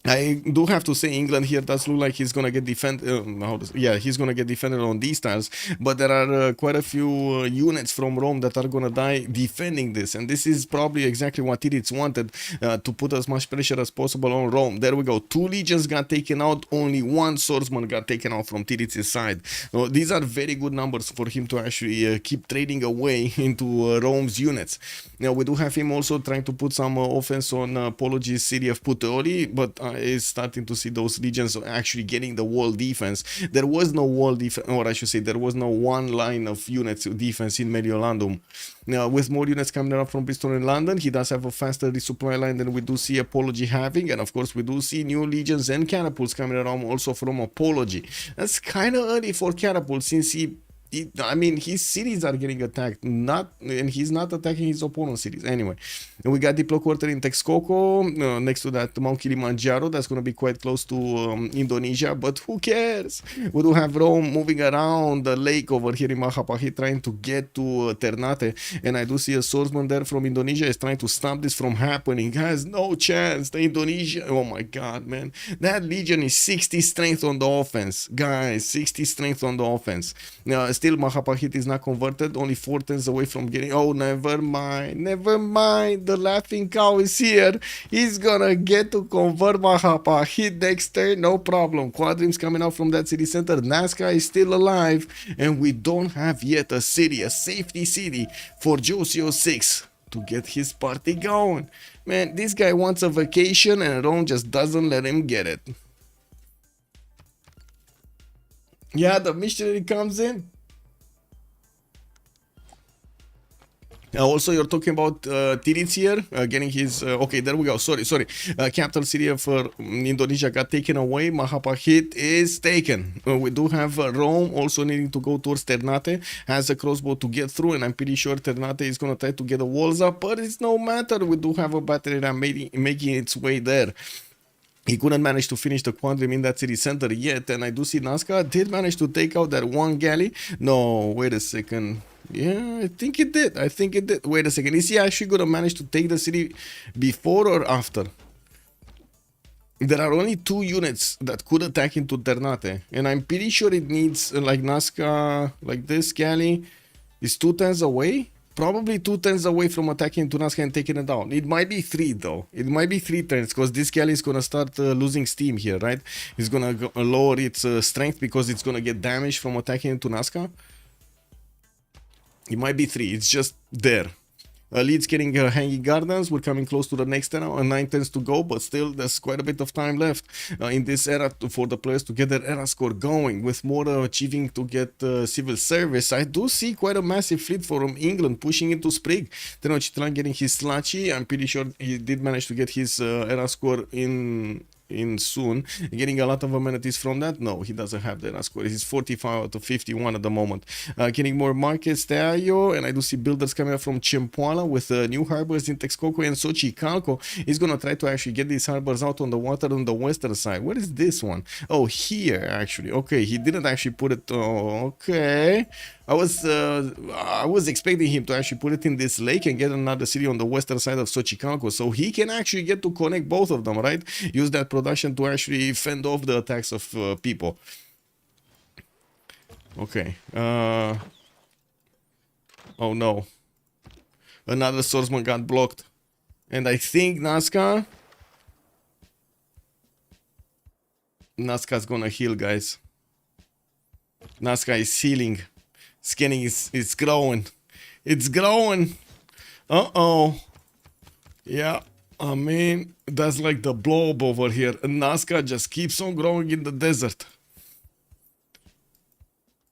I do have to say England here does look like he's gonna get he's gonna get defended on these tiles, but there are quite a few units from Rome that are gonna die defending this, and this is probably exactly what Tirits wanted, to put as much pressure as possible on Rome. There we go. 2 legions got taken out, only 1 swordsman got taken out from Tirits' side. So these are very good numbers for him to actually keep trading away into Rome's units. Now we do have him also trying to put some offense on Apology's city of Puteoli, but is starting to see those legions actually getting the wall defense. There was no wall defense, or I should say there was no one line of units defense in Mediolandum. Now, with more units coming around from Bristol and London, he does have a faster resupply line than we do see Apology having, and of course we do see new legions and catapults coming around also from Apology. That's kind of early for catapults since I mean, his cities are getting attacked, and he's not attacking his opponent's cities. Anyway, and we got Diplo Quarter in Texcoco, next to that Mount Kilimanjaro. That's going to be quite close to Indonesia, but who cares? We do have Rome moving around the lake over here in Majapahit, trying to get to Ternate, and I do see a swordsman there from Indonesia is trying to stop this from happening. Has no chance. The Indonesia, oh my god, man. That legion is 60 strength on the offense. Guys, 60 strength on the offense. Now, still Majapahit is not converted, only 4 turns away from getting, oh, never mind, the laughing cow is here. He's gonna get to convert Majapahit next turn, no problem. Quadrims coming out from that city center, Nazca is still alive, and we don't have yet a city, a safety city for Josio 6 to get his party going. Man, this guy wants a vacation and Rome just doesn't let him get it. Yeah, the missionary comes in. Also, you're talking about Tirits here, getting his... okay, there we go. Sorry. Capital city of Indonesia got taken away. Majapahit is taken. We do have Rome also needing to go towards Ternate. Has a crossbow to get through, and I'm pretty sure Ternate is going to try to get the walls up. But it's no matter. We do have a battery ram making its way there. He couldn't manage to finish the quadrim in that city center yet, and I do see Nazca did manage to take out that one galley. No, wait a second. Yeah, I think it did. Wait a second. Is he actually going to manage to take the city before or after? There are only 2 units that could attack into Ternate, and I'm pretty sure it needs, like Nazca, like this galley is 2 turns away. Probably 2 turns away from attacking to Nazca and taking it down. It might be 3 though. It might be 3 turns because this galley is gonna start losing steam here, right? It's gonna lower its strength because it's gonna get damaged from attacking into Nazca. It might be 3. It's just there. Leeds getting hanging gardens. We're coming close to the next era, 9 turns to go, but still there's quite a bit of time left in this era for the players to get their era score going, with more achieving to get civil service. I do see quite a massive fleet from England pushing into Sprig. Tenochtitlan getting his Slachi. I'm pretty sure he did manage to get his era score in soon, getting a lot of amenities from that. No, he doesn't have the score. He's 45 out of 51 at the moment. Getting more markets, Teayo, and I do see builders coming up from Chimpuala with new harbors in Texcoco and Xochicalco. He's gonna try to actually get these harbors out on the water on the western side. Where is this one? Oh, here actually. Okay, he didn't actually put it. Oh, okay. I was expecting him to actually put it in this lake and get another city on the western side of Xochicalco, so he can actually get to connect both of them, right? Use that production to actually fend off the attacks of people. Okay. Oh no. Another swordsman got blocked. And I think Nazca's gonna heal, guys. Nazca is healing. Scanning is growing. It's growing. Uh-oh. Yeah, I mean, that's like the blob over here. Nazca just keeps on growing in the desert.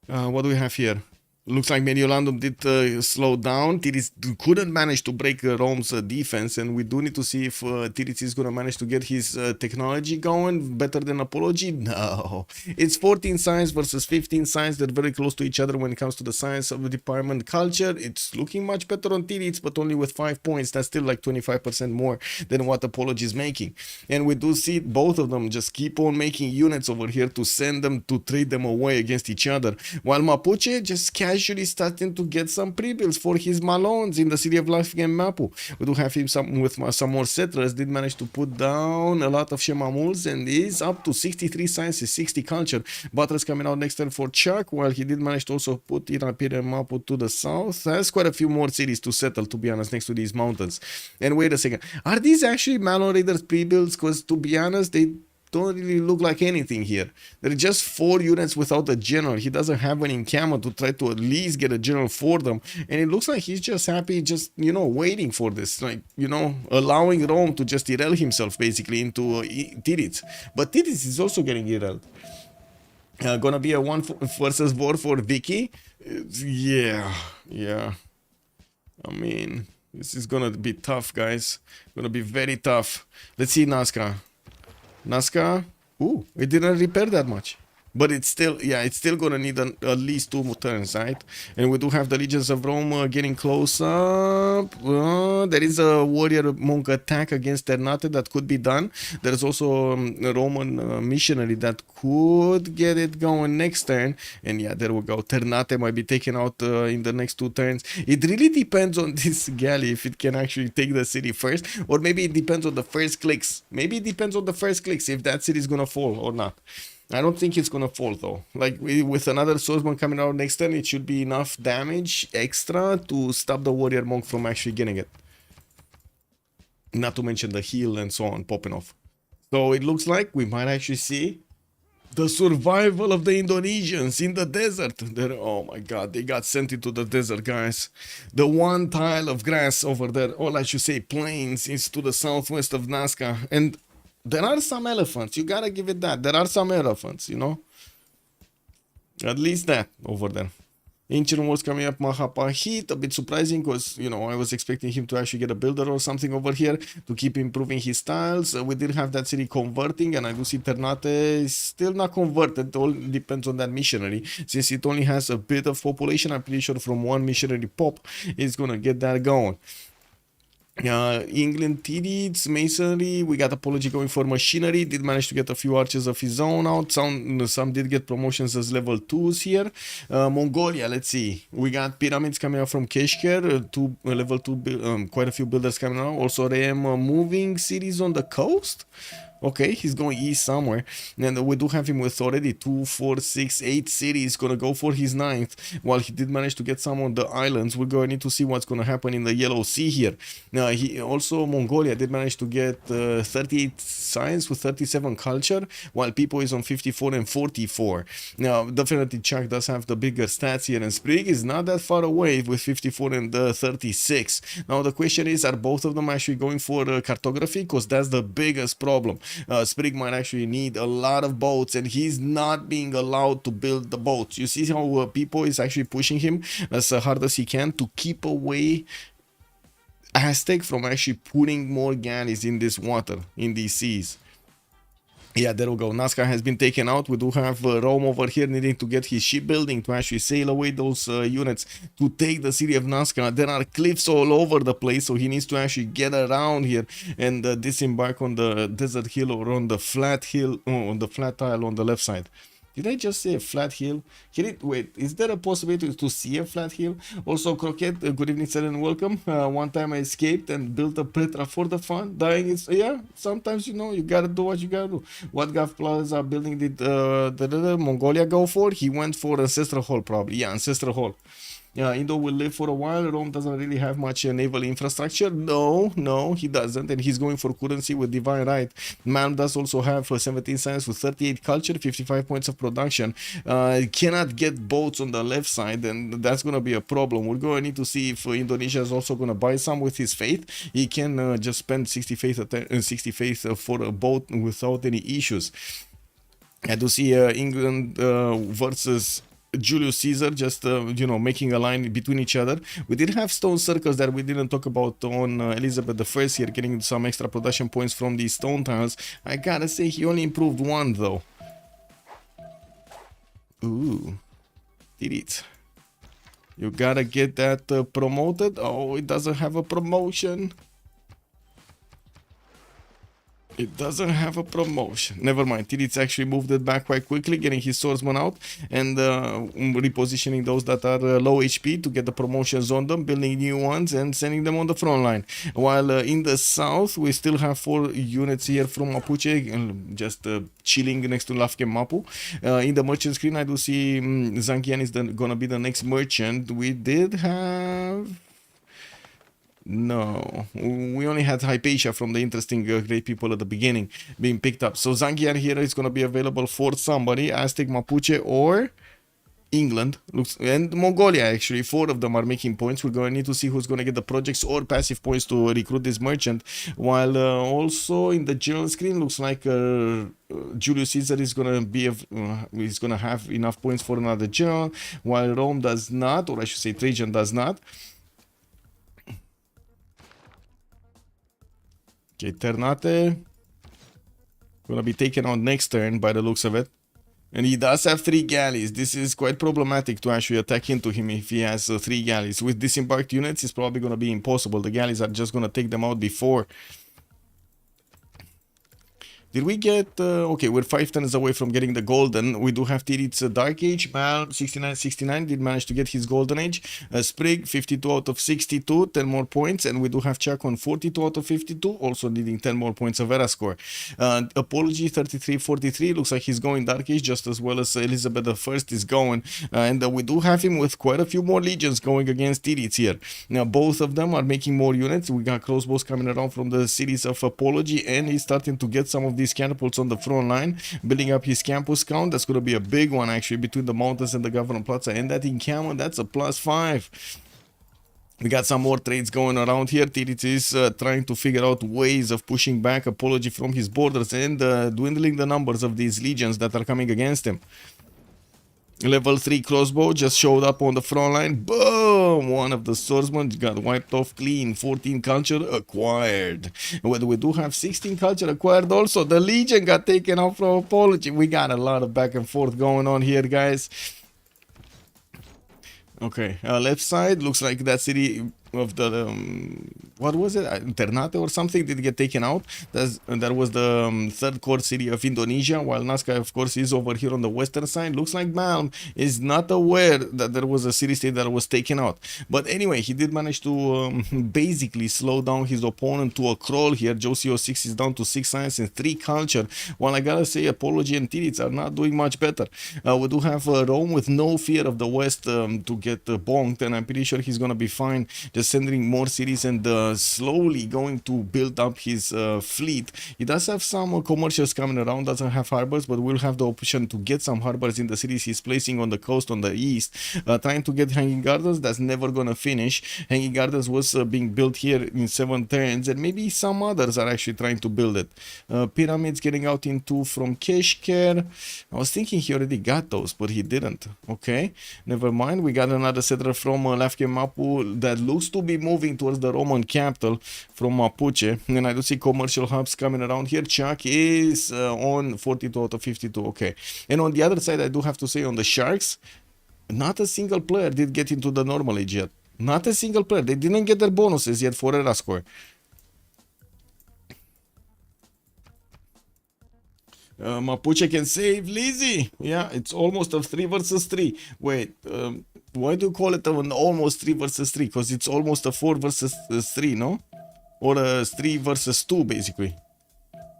What do we have here? Looks like Mediolandum did slow down. Tiris couldn't manage to break Rome's defense, and we do need to see if Tiris is going to manage to get his technology going better than Apology. No. It's 14 science versus 15 science. They're very close to each other when it comes to the science of the department. Culture, it's looking much better on Tiris, but only with 5 points. That's still like 25% more than what Apology is making. And we do see both of them just keep on making units over here to send them, to trade them away against each other. While Mapuche just casually starting to get some pre-builds for his Malones in the city of Lafayette and Mapu. We do have him with some more settlers. Did manage to put down a lot of Shemamuls, and is up to 63 sciences, 60 culture. Butters coming out next turn for Chuck, while he did manage to also put Irapir and Mapu to the south. Has quite a few more cities to settle, to be honest, next to these mountains. And wait a second, are these actually Malon Raiders pre-builds? Because to be honest, they don't really look like anything here. There are just 4 units without a general. He doesn't have any in camo to try to at least get a general for them. And it looks like he's just happy, just, you know, waiting for this. Like, you know, allowing Rome to just derail himself basically into Tirits. But Tirits is also getting derailed. Gonna be a 1 versus 4 for Vicky. Yeah. I mean, this is gonna be tough, guys. Gonna be very tough. Let's see Nazca. Nazca. Ooh, it didn't repair that much. But it's still, yeah, it's still gonna need at least 2 more turns, right? And we do have the Legions of Rome getting close up. There is a warrior monk attack against Ternate that could be done. There's also a Roman missionary that could get it going next turn. And yeah, there we go. Ternate might be taken out in the next 2 turns. It really depends on this galley if it can actually take the city first, or maybe it depends on the first clicks. Maybe it depends on the first clicks if that city is gonna fall or not. I don't think it's gonna fall though. Like with another swordsman coming out next turn, it should be enough damage extra to stop the warrior monk from actually getting it. Not to mention the heal and so on popping off. So it looks like we might actually see the survival of the Indonesians in the desert. Oh my god, they got sent into the desert, guys. The 1 tile of grass over there, or I should say plains, is to the southwest of Nazca. And there are some elephants, you gotta give it that. There are some elephants, you know. At least that over there. Ancient Wars coming up, Mahapa Heat, a bit surprising because, you know, I was expecting him to actually get a builder or something over here to keep improving his styles. We did have that city converting, and I do see Ternate is still not converted. It all depends on that missionary. Since it only has a bit of population, I'm pretty sure from 1 missionary pop, it's gonna get that going. England Tirits, masonry, we got apology going for machinery, did manage to get a few archers of his own out, some did get promotions as level 2s here. Mongolia, let's see, we got pyramids coming out from Keshker, level 2, quite a few builders coming out, also Rem moving cities on the coast. Okay, he's going east somewhere, and we do have him with already 2, 4, 6, 8 cities. Gonna go for his 9th. While he did manage to get some on the islands, we're going to need to see what's gonna happen in the Yellow Sea here. He also, Mongolia did manage to get 38 science with 37 culture, while people is on 54 and 44. Now, definitely Chuck does have the bigger stats here, and Sprig is not that far away with 54 and 36. Now the question is, are both of them actually going for cartography? Because that's the biggest problem. Sprig might actually need a lot of boats, and he's not being allowed to build the boats. You see how people is actually pushing him as hard as he can to keep away Aztec from actually putting more galleys in this water, in these seas. Yeah, there we go. Nazca has been taken out. We do have Rome over here needing to get his shipbuilding to actually sail away those units to take the city of Nazca. There are cliffs all over the place, so he needs to actually get around here and disembark on the desert hill or on the flat hill, on the flat tile on the left side. Did I just say a flat hill? Wait, is there a possibility to see a flat hill? Also, Croquette, good evening, sir, and welcome. One time I escaped and built a Petra for the fun. Dying is, yeah, sometimes, you know, you gotta do what you gotta do. What Gav Plaza building did Mongolia go for? He went for Ancestral Hall, probably. Yeah, Ancestral Hall. Indo will live for a while. Rome doesn't really have much naval infrastructure. No, he doesn't. And he's going for currency with Divine Right. Man does also have 17 science with 38 culture, 55 points of production. Cannot get boats on the left side, and that's going to be a problem. We're going to need to see if Indonesia is also going to buy some with his faith. He can just spend 60 faith for a boat without any issues. I do see England versus Julius Caesar, just you know, making a line between each other. We did have stone circles that we didn't talk about on Elizabeth I here, getting some extra production points from these stone tiles. I gotta say, he only improved 1 though. Ooh, did it? You gotta get that promoted. Oh, it doesn't have a promotion. It doesn't have a promotion. Never mind. Tirits actually moved it back quite quickly, getting his swordsman out and repositioning those that are low HP to get the promotions on them, building new ones and sending them on the front line. While in the south, we still have 4 units here from Mapuche, just chilling next to Lafke Mapu. In the merchant screen, I do see Zangian is gonna be the next merchant. We did have No, we only had Hypatia from the interesting great people at the beginning being picked up. So Zangiar here is going to be available for somebody, Aztec, Mapuche, or England, looks, and Mongolia. Actually, 4 of them are making points. We're going to need to see who's going to get the projects or passive points to recruit this merchant. While also in the general screen, looks like Julius Caesar is going to be is going to have enough points for another general, while Rome does not, or I should say Trajan does not. Okay, Ternate gonna be taken out next turn by the looks of it. And he does have 3 galleys. This is quite problematic to actually attack into him if he has 3 galleys. With disembarked units, it's probably gonna be impossible. The galleys are just gonna take them out before. Did we get... okay, we're 5 turns away from getting the golden. We do have Tirit's Dark Age. Mal, 69 did manage to get his golden age. Sprig, 52 out of 62, 10 more points. And we do have Chakon, 42 out of 52, also needing 10 more points of Vera score. Apology, 33-43, looks like he's going Dark Age just as well as Elizabeth I is going. And we do have him with quite a few more legions going against Tirit's here. Now, both of them are making more units. We got crossbows coming around from the cities of Apology, and he's starting to get some of these catapults on the front line, building up his campus count. That's going to be a big one actually between the mountains and the government plaza, and that encampment, that's a +5. We got some more trades going around here. Tirit is trying to figure out ways of pushing back Apology from his borders and dwindling the numbers of these legions that are coming against him. Level 3 crossbow just showed up on the front line. Boom! One of the swordsmen got wiped off clean. 14 culture acquired. We do have 16 culture acquired also. The legion got taken out from Apology. We got a lot of back and forth going on here, guys. Okay, left side looks like that city of the what was it, Ternate or something, did get taken out. That was the third core city of Indonesia, while Nazca of course is over here on the western side. Looks like Malm is not aware that there was a city state that was taken out, but anyway, he did manage to basically slow down his opponent to a crawl here. Josie 06 is down to 6 science and 3 culture, while I gotta say Apology and Tirits are not doing much better. We do have Rome with no fear of the west to get bonked, and I'm pretty sure he's gonna be fine just sending more cities and slowly going to build up his fleet. He does have some commercials coming around, doesn't have harbors, but will have the option to get some harbors in the cities he's placing on the coast on the east. Trying to get Hanging Gardens, that's never gonna finish. Hanging Gardens was being built here in 7 turns, and maybe some others are actually trying to build it. Pyramids getting out into from Keshker. I was thinking he already got those, but he didn't. Okay, never mind. We got another settler from Lafke Mapu that looks to be moving towards the Roman capital from Mapuche, and I do see commercial hubs coming around here. Chuck is on 42 out of 52. Okay, and on the other side, I do have to say on the Sharks, not a single player did get into the normal age yet. Not a single player. They didn't get their bonuses yet for era score. Mapuche can save Lizzie. Yeah, it's almost a 3 versus 3. Wait, why do you call it an almost 3 versus 3? Because it's almost a 4 versus 3, no? Or a 3 versus 2, basically.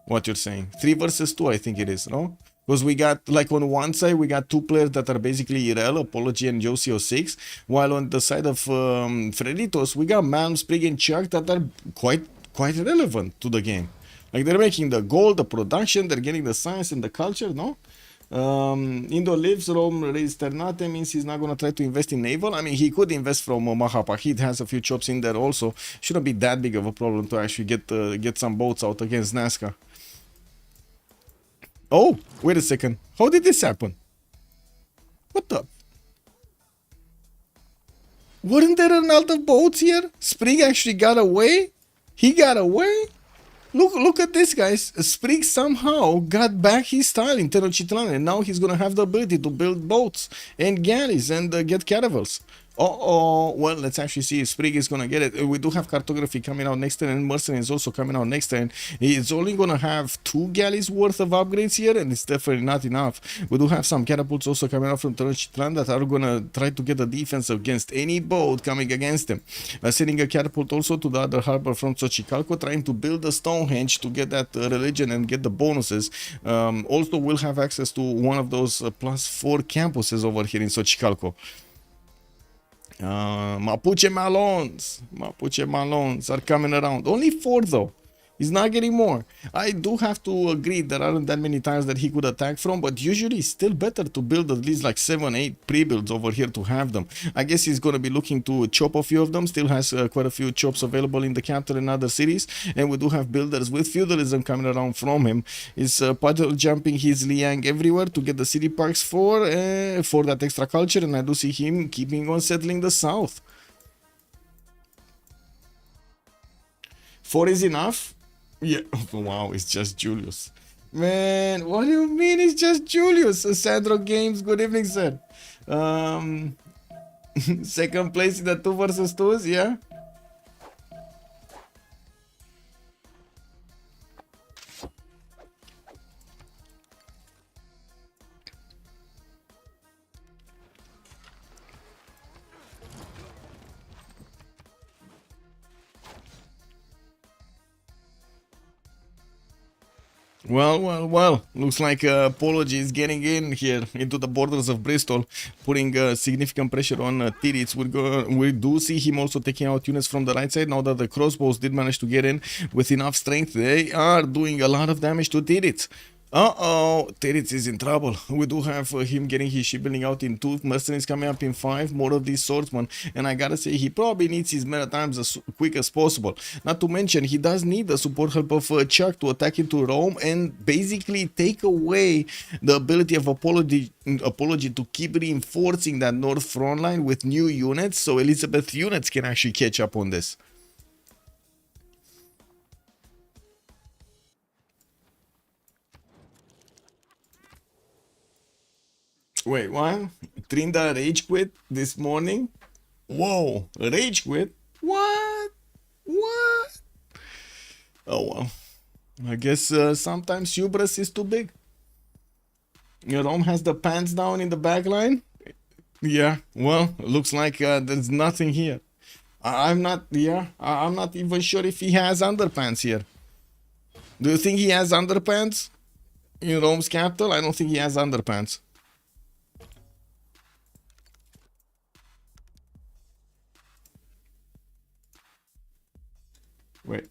What you're saying. 3 versus 2, I think it is, no? Because we got, like on one side, we got 2 players that are basically Irel, Apology and Josie 06. While on the side of Freritos, we got Malm, Sprig and Chuck that are quite relevant to the game. Like, they're making the gold, the production, they're getting the science and the culture, no? Indo lives, Rome raised Ternate, means he's not going to try to invest in naval. I mean, he could invest from Mahapa. He has a few chops in there also. Shouldn't be that big of a problem to actually get some boats out against Nazca. Oh, wait a second. How did this happen? What the? Weren't there a lot of boats here? Sprig actually got away? He got away? Look at this, guys. Sprig somehow got back his style in Tenochtitlan, and now he's gonna have the ability to build boats and galleys and get caravels. Well, let's actually see if Sprig is gonna get it. We do have cartography coming out next turn, and Mercenary is also coming out next turn. It's only gonna have 2 galleys worth of upgrades here, and it's definitely not enough. We do have some catapults also coming out from Tenochtitlan that are gonna try to get a defense against any boat coming against them. Sending a catapult also to the other harbor from Xochicalco, trying to build a Stonehenge to get that religion and get the bonuses. Also, we'll have access to one of those +4 campuses over here in Xochicalco. Mapuche Malons are coming around. Only 4 though. He's not getting more. I do have to agree there aren't that many times that he could attack from, but usually it's still better to build at least like 7-8 pre-builds over here to have them. I guess he's going to be looking to chop a few of them. Still has quite a few chops available in the capital and other cities. And we do have builders with feudalism coming around from him. He's puddle jumping his Liang everywhere to get the city parks for that extra culture. And I do see him keeping on settling the south. 4 is enough? Yeah, wow, it's just Julius. Man, what do you mean it's just Julius? Sandro Games, good evening, sir. Second place in the 2 versus 2s, yeah? Well, looks like Apology is getting in here into the borders of Bristol, putting significant pressure on Tirits. We do see him also taking out units from the right side. Now that the crossbows did manage to get in with enough strength, they are doing a lot of damage to Tirits. Tirits is in trouble. We do have him getting his shipbuilding out in 2, mercenaries coming up in 5, more of these swordsmen, and I gotta say he probably needs his men at times as quick as possible. Not to mention he does need the support help of Chuck to attack into Rome and basically take away the ability of Apology to keep reinforcing that north front line with new units, so Elizabeth units can actually catch up on this. Wait, what? Trinda rage quit this morning? Whoa, rage quit? What? What? Oh well. I guess sometimes hubris is too big. Rome has the pants down in the back line? Yeah, well, looks like there's nothing here. I'm not even sure if he has underpants here. Do you think he has underpants in Rome's capital? I don't think he has underpants. Wait.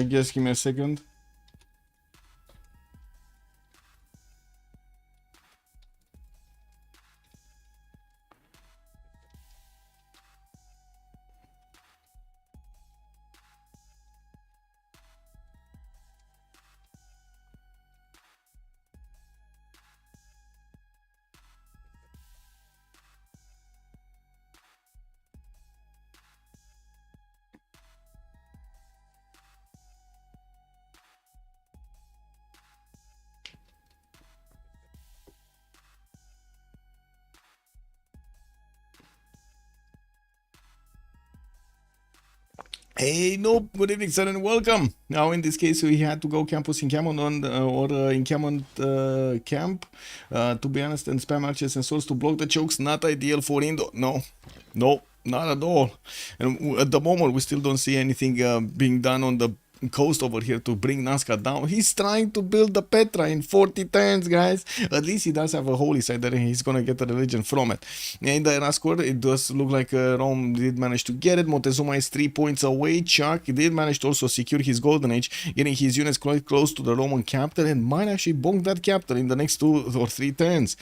Just give me a second. Hey, nope. Good evening, sir, and welcome. Now, in this case, we had to go campus encampment encampment camp. To be honest, and spam archers and swords to block the chokes. Not ideal for Indo. No, not at all. And at the moment, we still don't see anything being done on the coast over here to bring Nazca down. He's trying to build the Petra in 40 turns, guys. At least he does have a holy side there and he's gonna get a religion from it. In the era squad, it does look like Rome did manage to get it. Montezuma is 3 points away. Chuck did manage to also secure his golden age, getting his units quite close to the Roman capital and might actually bonk that capital in the next 2 or 3 turns.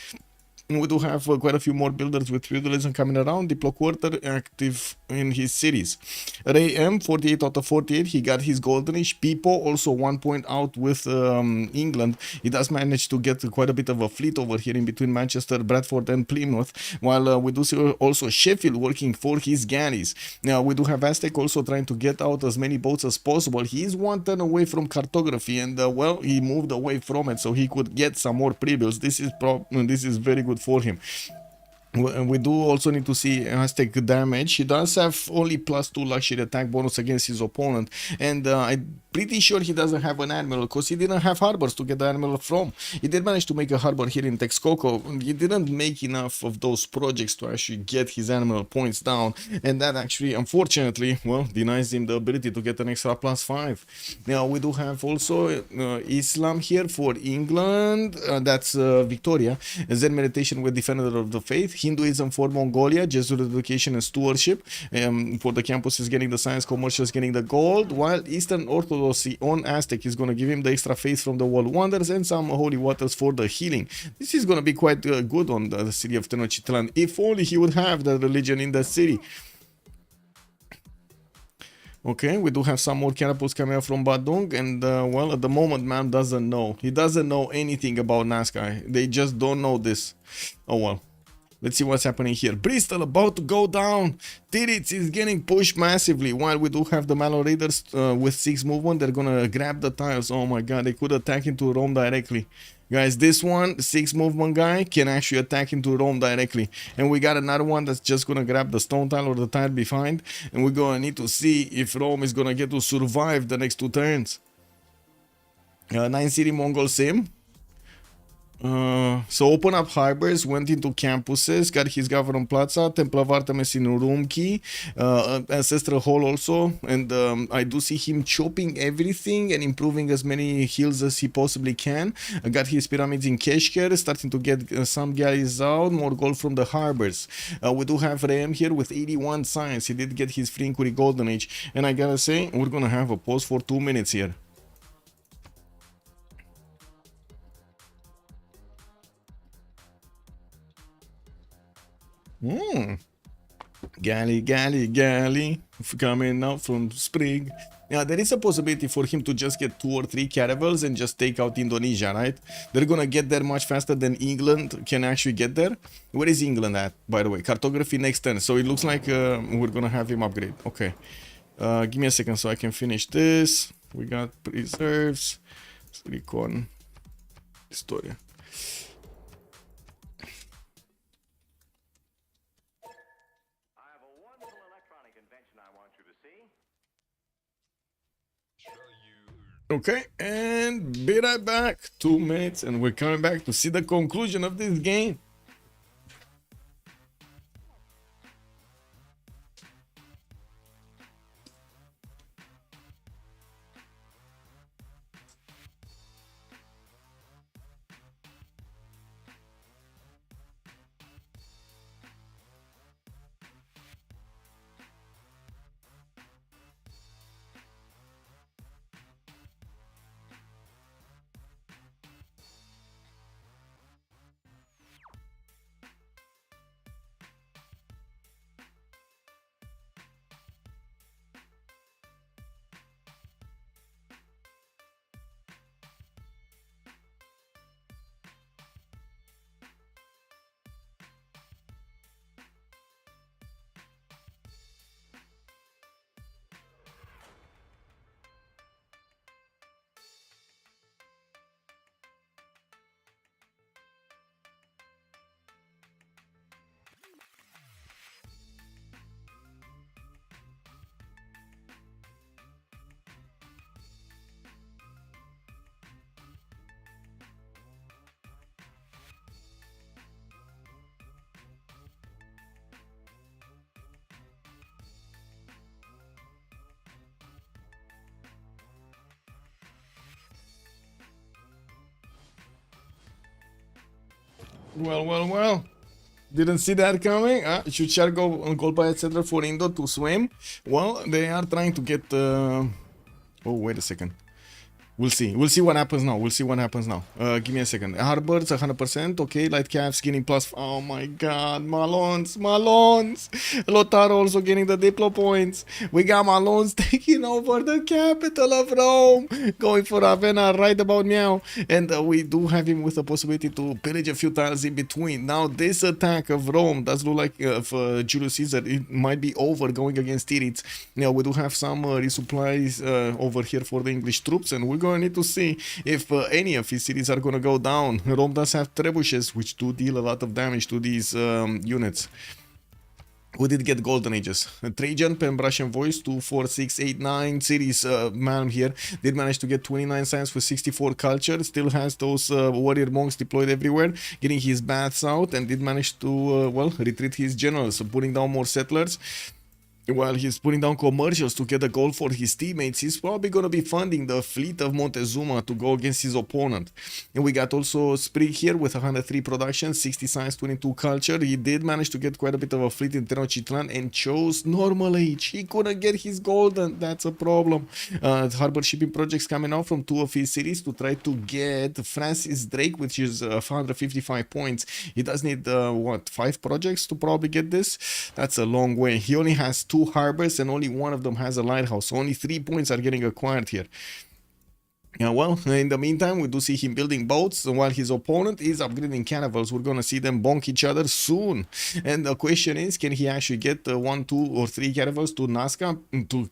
We do have quite a few more builders with feudalism coming around. Diplo quarter active in his cities. Ray M, 48 out of 48, he got his golden age. Pipo also 1 point out with England. He does manage to get quite a bit of a fleet over here in between Manchester, Bradford and Plymouth, while we do see also Sheffield working for his galleys. Now we do have Aztec also trying to get out as many boats as possible. He is 1 turn away from cartography, and well, he moved away from it so he could get some more pre-builds. This is very good for him. We do also need to see Aztec damage. He does have only +2 luxury attack bonus against his opponent, and I'm pretty sure he doesn't have an admiral because he didn't have harbors to get the admiral from. He did manage to make a harbor here in Texcoco. He didn't make enough of those projects to actually get his admiral points down, and that actually, unfortunately, well, denies him the ability to get an extra +5. Now we do have also Islam here for England. That's Victoria. Zen meditation with Defender of the Faith. Hinduism for Mongolia, Jesuit education and stewardship. For the campus is getting the science, commercial is getting the gold, while Eastern Orthodoxy on Aztec is going to give him the extra faith from the world wonders and some holy waters for the healing. This is going to be quite good on the city of Tenochtitlan, if only he would have the religion in the city. Okay, we do have some more catapults coming out from Badung, and well, at the moment, man doesn't know. He doesn't know anything about Nazca. They just don't know this. Oh well. Let's see what's happening here. Bristol about to go down. Tiritz is getting pushed massively. While we do have the Malo Raiders with 6 movement, they're gonna grab the tiles. Oh my god, they could attack into Rome directly. Guys, this one, 6 movement guy, can actually attack into Rome directly. And we got another one that's just gonna grab the stone tile or the tile behind. And we're gonna need to see if Rome is gonna get to survive the next 2 turns. 9 City Mongol Sim. So open up harbors, went into campuses, got his Government Plaza, Temple of Artemis in Urumqi, Ancestral Hall also, and I do see him chopping everything and improving as many hills as he possibly can. Got his pyramids in Keshker, starting to get some galleys out, more gold from the harbors. We do have Ram here with 81 science. He did get his free inquiry golden age, and I gotta say, we're gonna have a pause for 2 minutes here. Galley coming out from Spring. Yeah, there is a possibility for him to just get 2 or 3 caravels and just take out Indonesia, right? They're gonna get there much faster than England can actually get there. Where is England at, by the way? Cartography next turn. So it looks like we're gonna have him upgrade. Okay. Give me a second so I can finish this. We got preserves. Recon. Historia. Okay, and be right back. 2 minutes, and we're coming back to see the conclusion of this game. Well. Didn't see that coming. Should Shark go on Golpa, etc. for Indo to swim? Well, they are trying to get... Oh, wait a second. We'll see. We'll see what happens now. We'll see what happens now. Give me a second. Harbor's 100%. Okay, light caps getting plus. Oh my god. Malons. Malons. Lotaro also getting the Diplo points. We got Malons taking over the capital of Rome. Going for Ravenna right about now. And we do have him with the possibility to pillage a few tiles in between. Now, this attack of Rome does look like for Julius Caesar, it might be over going against Tirits. Now, we do have some resupplies over here for the English troops, and we're going to need to see if any of his cities are going to go down. Rome does have trebuchets, which do deal a lot of damage to these units. We did get golden ages. Trajan, Pembrasian Voice, 2, 4, 6, 8, 9 cities. Man here did manage to get 29 science with 64 culture. Still has those warrior monks deployed everywhere, getting his baths out, and did manage to well, retreat his generals, putting down more settlers. While he's putting down commercials to get a goal for his teammates, he's probably going to be funding the fleet of Montezuma to go against his opponent. And we got also Sprig here with 103 production, 60 science, 22 culture. He did manage to get quite a bit of a fleet in Tenochtitlan and chose normal age. He couldn't get his golden. That's a problem. Harbor shipping projects coming out from 2 of his cities to try to get Francis Drake, which is 455 points. He does need, what, 5 projects to probably get this? That's a long way. He only has 2 harbors and only 1 of them has a lighthouse, so only 3 points are getting acquired here. Well, in the meantime, we do see him building boats, while his opponent is upgrading cannibals. We're gonna see them bonk each other soon, and the question is, can he actually get 1, 2 or 3 cannibals to Nazca to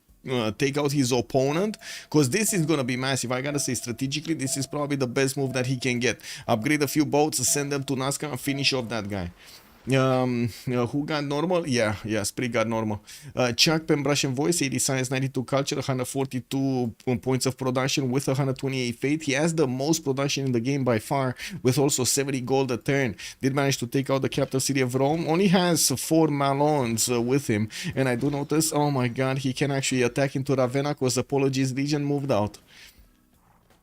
take out his opponent? Because this is gonna be massive. I gotta say, strategically, this is probably the best move that he can get. Upgrade a few boats, send them to Nazca and finish off that guy. Who got normal? Yeah, Sprig got normal. Chuck, Pembrasian Voice, 80 science, 92 culture, 142 points of production with 128 faith. He has the most production in the game by far, with also 70 gold a turn. Did manage to take out the capital city of Rome. Only has 4 Malons with him, and I do notice, oh my god, he can actually attack into Ravenna because Apologies Legion moved out.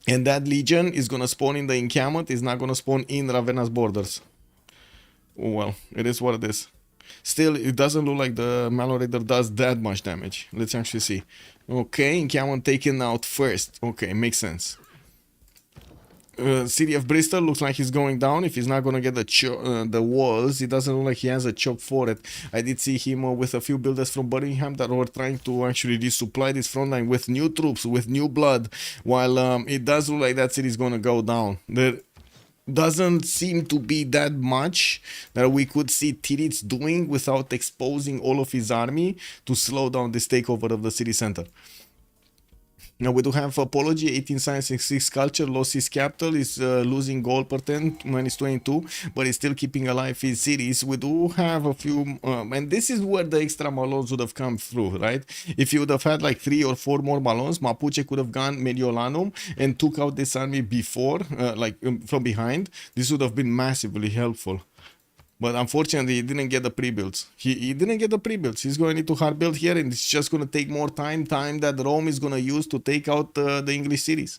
And that legion is gonna spawn in the encampment, is not gonna spawn in Ravenna's borders. Well, it is what it is. Still, it doesn't look like the Malon Raider does that much damage. Let's actually see. Okay, encampment taken out first. Okay, makes sense. City of Bristol looks like he's going down. If he's not gonna get the walls, it doesn't look like he has a choke for it. I did see him with a few builders from Birmingham that were trying to actually resupply this front line with new troops, with new blood, while it does look like that city is gonna go down. There doesn't seem to be that much that we could see Tirits doing without exposing all of his army to slow down this takeover of the city center. Now we do have Apology, 18 science and 6 culture, lost his capital, is losing gold per 10, minus 22, but he's still keeping alive his cities. We do have a few, and this is where the extra Malons would have come through, right? If you would have had like 3 or 4 more Malons, Mapuche could have gone Mediolanum and took out this army before, from behind. This would have been massively helpful. But unfortunately, he didn't get the pre-builds. He didn't get the pre-builds. He's going to need to hard build here, and it's just going to take more time that Rome is going to use to take out the English cities.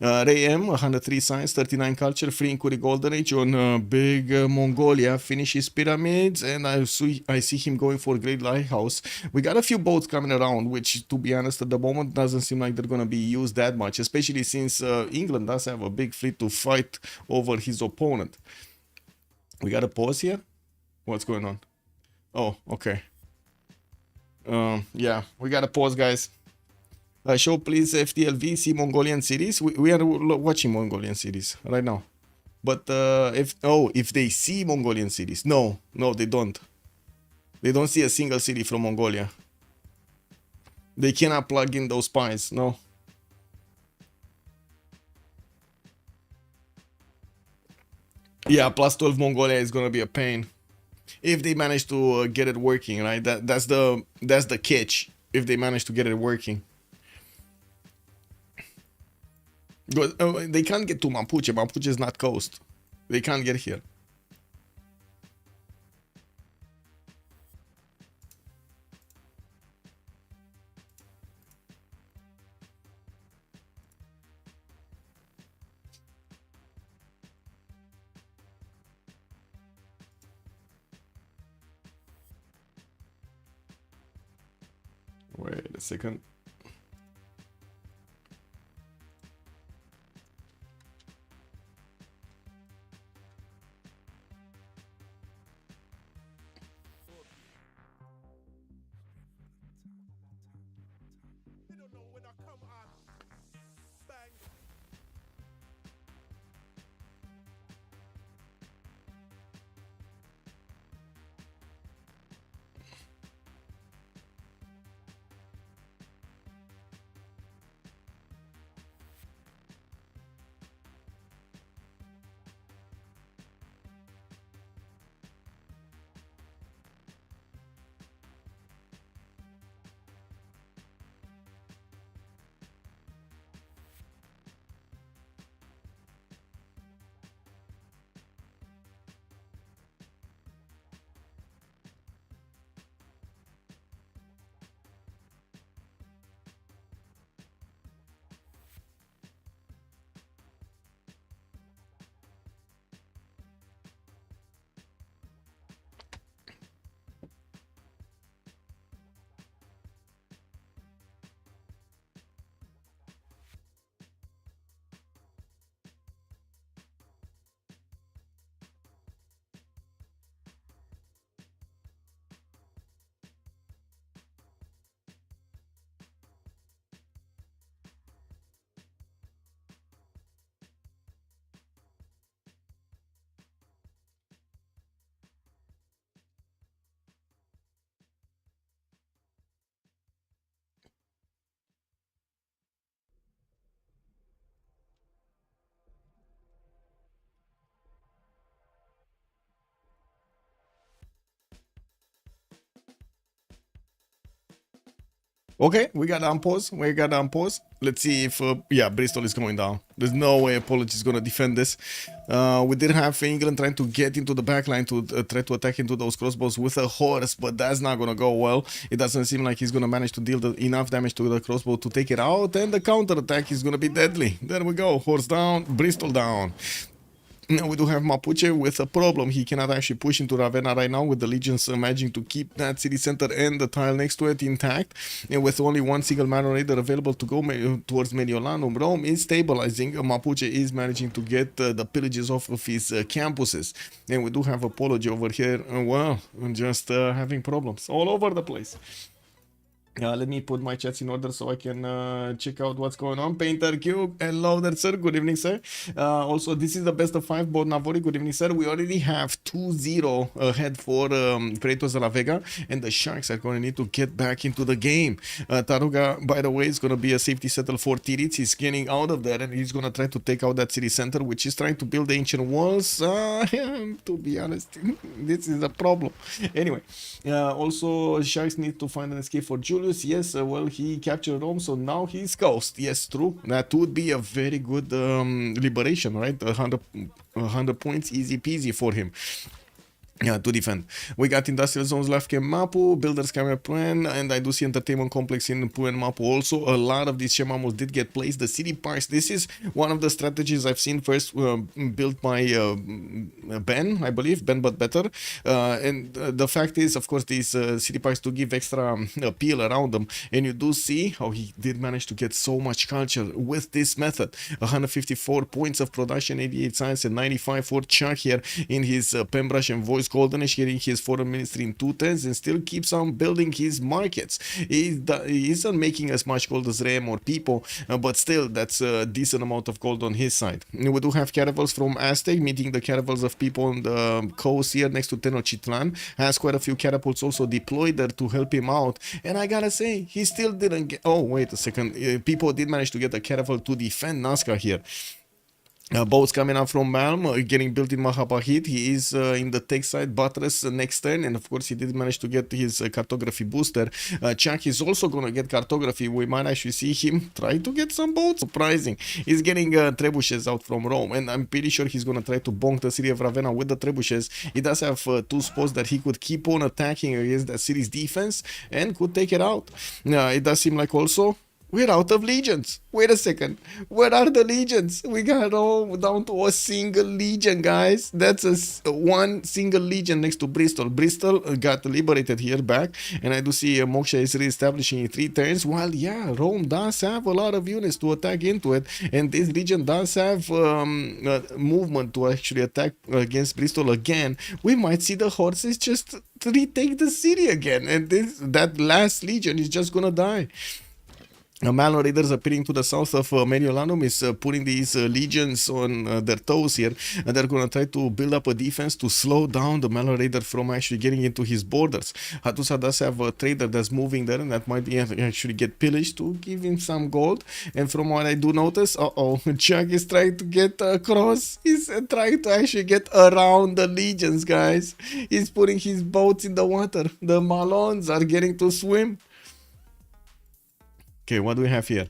Ray M, 103 science, 39 culture, free Inquiry Golden Age on Big Mongolia, finish his pyramids, and I see him going for Great Lighthouse. We got a few boats coming around, which, to be honest, at the moment doesn't seem like they're going to be used that much, especially since England does have a big fleet to fight over his opponent. We got a pause here? What's going on? Oh, okay. Yeah, we got a pause, guys. Show please FTLV, see Mongolian cities. We are watching Mongolian cities right now. But if they see Mongolian cities. No, they don't. They don't see a single city from Mongolia. They cannot plug in those spies, no. Yeah, plus 12 Mongolia is gonna be a pain if they manage to get it working, right? That's the catch. If they manage to get it working, because they can't get to Mapuche. Mapuche is not coast. They can't get here. Wait a second. Okay, we got on pause. We got on pause. Let's see if, yeah, Bristol is going down. There's no way Apology is going to defend this. We did have England trying to get into the back line to try to attack into those crossbows with a horse, but that's not going to go well. It doesn't seem like he's going to manage to deal enough damage to the crossbow to take it out, and the counter attack is going to be deadly. There we go. Horse down, Bristol down. Now we do have Mapuche with a problem. He cannot actually push into Ravenna right now with the legions managing to keep that city center and the tile next to it intact. And with only one single man raider available to go towards Mediolanum, Rome is stabilizing. Mapuche is managing to get the pillages off of his campuses. And we do have Apology over here. Well, just having problems all over the place. Let me put my chats in order so I can check out what's going on. Painter Q, hello there, sir. Good evening, sir. Also, this is the best of 5 board Navori. Good evening, sir. We already have 2-0 ahead for Freritos de la Vega, and the Sharks are going to need to get back into the game. Taruga, by the way, is going to be a safety settle for Tiritz. He's getting out of there, and he's going to try to take out that city center, which is trying to build the ancient walls. To be honest, this is a problem. Anyway, also, Sharks need to find an escape for Julius. Yes, well, he captured Rome, so now he's coast. Yes, true. That would be a very good liberation, right? 100 points, easy peasy for him. Yeah, to defend. We got industrial zones left in Mapu, builders camera Puen, and I do see entertainment complex in Puen Mapu also. A lot of these Shemamos did get placed. The city parks, this is one of the strategies I've seen first built by Ben, I believe, Ben but better. And the fact is, of course, these city parks do give extra appeal around them. And you do see how he did manage to get so much culture with this method. 154 points of production, 88 science, and 95 for Chuck here in his Pembrush and Voice Goldenish, getting his foreign ministry in 2 turns and still keeps on building his markets. He isn't making as much gold as Rem or people, but still that's a decent amount of gold on his side. We do have caravels from Aztec meeting the caravels of people on the coast here next to Tenochtitlan. Has quite a few catapults also deployed there to help him out, and I gotta say he still didn't get, oh wait a second, people did manage to get a caravel to defend Nazca here. Boats coming up from Malm, getting built in Mahabahit. He is in the tech side buttress next turn, and of course he did manage to get his cartography booster. Chuck is also going to get cartography. We might actually see him try to get some boats. Surprising. He's getting trebuchets out from Rome, and I'm pretty sure he's going to try to bonk the city of Ravenna with the trebuchets. He does have 2 spots that he could keep on attacking against that city's defense and could take it out. It does seem like also we're out of legions. Wait a second. Where are the legions? We got all down to a single legion, guys. That's one single legion next to Bristol. Bristol got liberated here back. And I do see Moksha is re-establishing in 3 turns. While, yeah, Rome does have a lot of units to attack into it. And this region does have movement to actually attack against Bristol again. We might see the horses just retake the city again. And that last legion is just gonna die. Malon Raiders appearing to the south of Mediolanum is putting these legions on their toes here, and they're going to try to build up a defense to slow down the Malon Raider from actually getting into his borders. Hatusa does have a trader that's moving there, and that might be actually get pillaged to give him some gold. And from what I do notice, Chuck is trying to get across. He's trying to actually get around the legions, guys. He's putting his boats in the water. The Malons are getting to swim. Okay, what do we have here?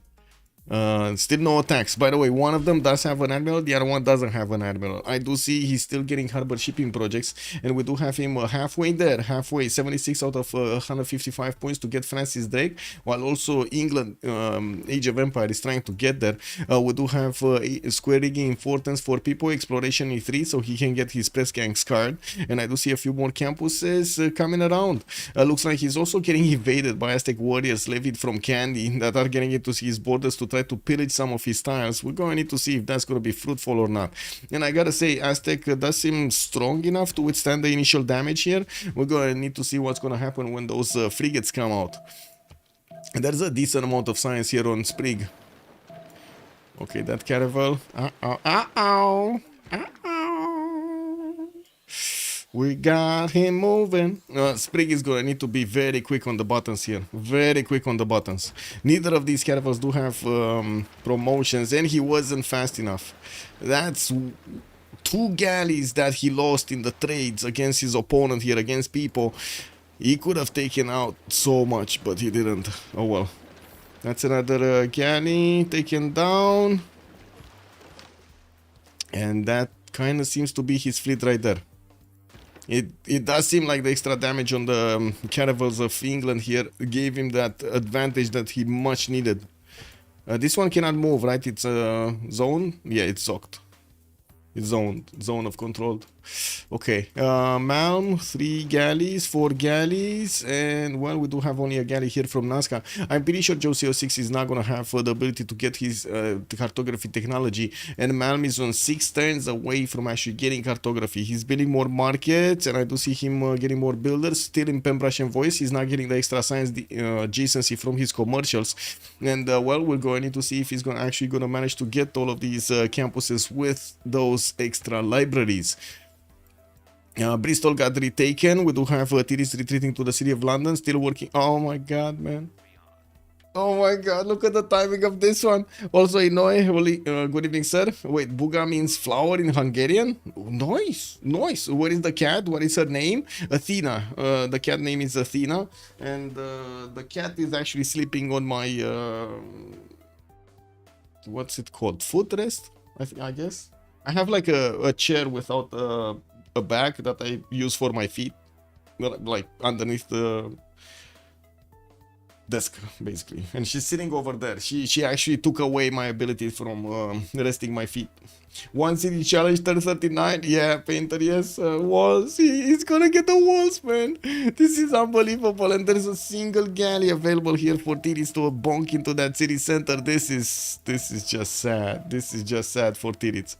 Still no attacks. By the way, one of them does have an admiral, the other one doesn't have an admiral. I do see he's still getting harbor shipping projects, and we do have him halfway there, 76 out of 155 points to get Francis Drake, while also England, Age of Empire, is trying to get there. We do have square rigging importance for people, exploration E3, so he can get his press gangs card, and I do see a few more campuses coming around. Looks like he's also getting invaded by Aztec warriors levied from Candy that are getting into his borders to try to pillage some of his tiles. We're going to need to see if that's going to be fruitful or not. And I gotta say, Aztec does seem strong enough to withstand the initial damage here. We're going to need to see what's going to happen when those frigates come out. And there's a decent amount of science here on Sprig. Okay, that caravel. We got him moving. Sprig is gonna need to be very quick on the buttons here. Very quick on the buttons. Neither of these caravels do have promotions, and he wasn't fast enough. That's 2 galleys that he lost in the trades against his opponent here, against people. He could have taken out so much, but he didn't. Oh well. That's another galley taken down. And that kind of seems to be his fleet right there. It does seem like the extra damage on the caravels of England here gave him that advantage that he much needed. This one cannot move, right? It's zone? Yeah, it's zonked. It's zoned. Zone of controlled. Okay. Malm, 3 galleys, 4 galleys, and well, we do have only a galley here from Nazca. I'm pretty sure Joe CO6 is not gonna have the ability to get his cartography technology, and Malm is on 6 turns away from actually getting cartography. He's building more markets, and I do see him getting more builders. Still in Pembrokeshire voice, he's not getting the extra science adjacency from his commercials, and well, we're going to see if he's actually gonna manage to get all of these campuses with those extra libraries. Bristol got retaken. We do have Tiris retreating to the city of London, still working. Oh my god, man. Oh my god, look at the timing of this one. Also, Inoue, good evening, sir. Wait, Buga means flower in Hungarian? Nice, nice. Where is the cat? What is her name? Athena. The cat name is Athena. And the cat is actually sleeping on my... what's it called? Footrest? I guess. I have like a chair without a back that I use for my feet, like underneath the desk, basically. And she's sitting over there. She actually took away my ability from resting my feet. One city challenge, turn 39. Yeah, Painter, yes. Walls. He's gonna get the walls, man. This is unbelievable. And there's a single galley available here for Tiris to bonk into that city center. This is just sad. This is just sad for Tiris.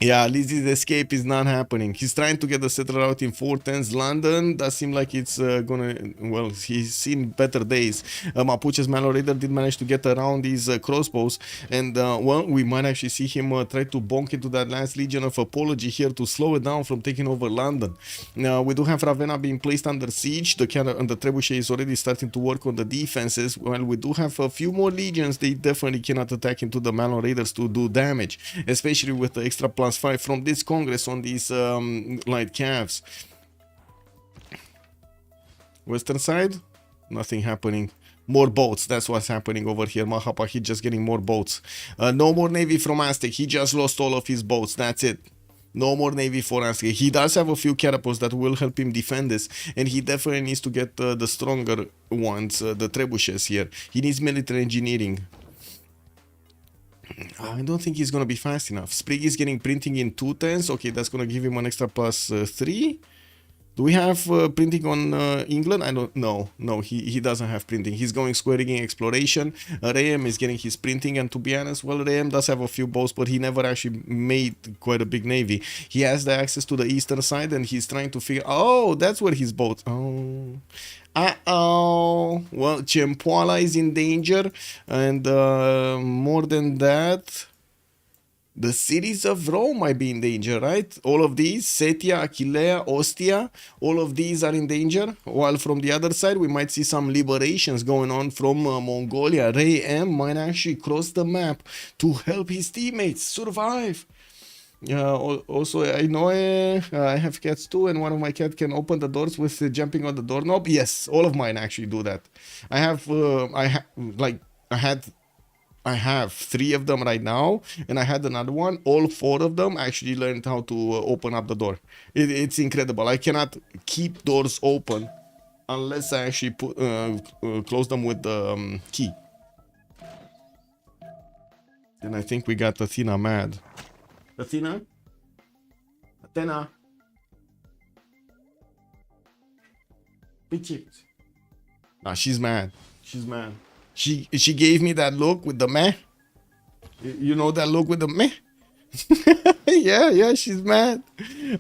Yeah, Lizzie's escape is not happening. He's trying to get the settler out in 410s. London does seem like it's gonna... Well, he's seen better days. Mapuche's Mallow Raider did manage to get around these crossbows. And, well, we might actually see him try to bonk into that last Legion of Apology here to slow it down from taking over London. Now, we do have Ravenna being placed under siege. The Trebuchet is already starting to work on the defenses. Well, we do have a few more legions. They definitely cannot attack into the Mallow Raiders to do damage. Especially with the extra +5 from this Congress on these light calves. Western side, nothing happening. More boats, that's what's happening over here. Mahapa, he's just getting more boats. No more navy from Aztec. He just lost all of his boats. That's it. No more navy for Aztec. He does have a few catapults that will help him defend this, and he definitely needs to get the stronger ones, the trebuchets here. He needs military engineering. I don't think he's gonna be fast enough. Sprig is getting printing in 210s. Okay, that's gonna give him an extra +3. Do we have printing on England? I don't know. No, he doesn't have printing. He's going square rigging exploration. Rayem is getting his printing, and to be honest, well, Rayem does have a few boats, but he never actually made quite a big navy. He has the access to the eastern side, and he's trying to figure... Oh, that's where his boats... Oh... Uh-oh. Well, Ciempoala is in danger, and more than that, the cities of Rome might be in danger, right? All of these, Setia, Achillea, Ostia, all of these are in danger. While from the other side, we might see some liberations going on from Mongolia. Ray M might actually cross the map to help his teammates survive. Also, I know I have cats too, and one of my cats can open the doors with jumping on the doorknob. Yes, all of mine actually do that. I have 3 of them right now, and I had another one. All 4 of them actually learned how to open up the door. It's incredible. I cannot keep doors open unless I actually close them with the key. And I think we got Athena mad. Athena? Athena? Be cute. Nah, she's mad. She's mad. She gave me that look with the meh. You know that look with the meh? yeah, she's mad.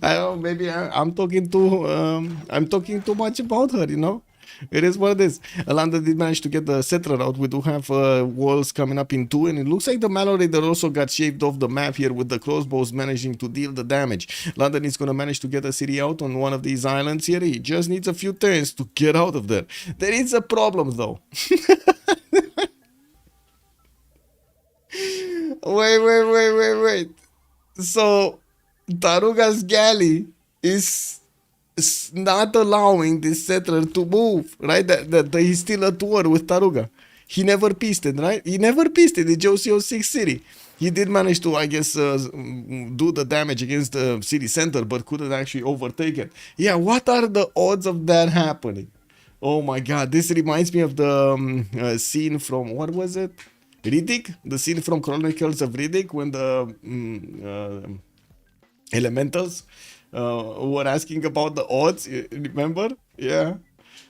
I don't know, maybe I'm talking too much about her, you know? It is what it is. London did manage to get the settler out. We do have walls coming up in 2, and it looks like the Mallow Raider also got shaved off the map here with the crossbows managing to deal the damage. London is going to manage to get a city out on one of these islands here. He just needs a few turns to get out of there. There is a problem though. Wait. So, Taruga's galley is not allowing this settler to move, right? That he's still at war with Taruga. He never pieced it, right? He never pieced it in Josio 6 city. He did manage to, I guess, do the damage against the city center, but couldn't actually overtake it. Yeah, what are the odds of that happening? Oh my god, this reminds me of the scene from, what was it? Riddick? The scene from Chronicles of Riddick when the elementals were asking about the odds, remember? Yeah.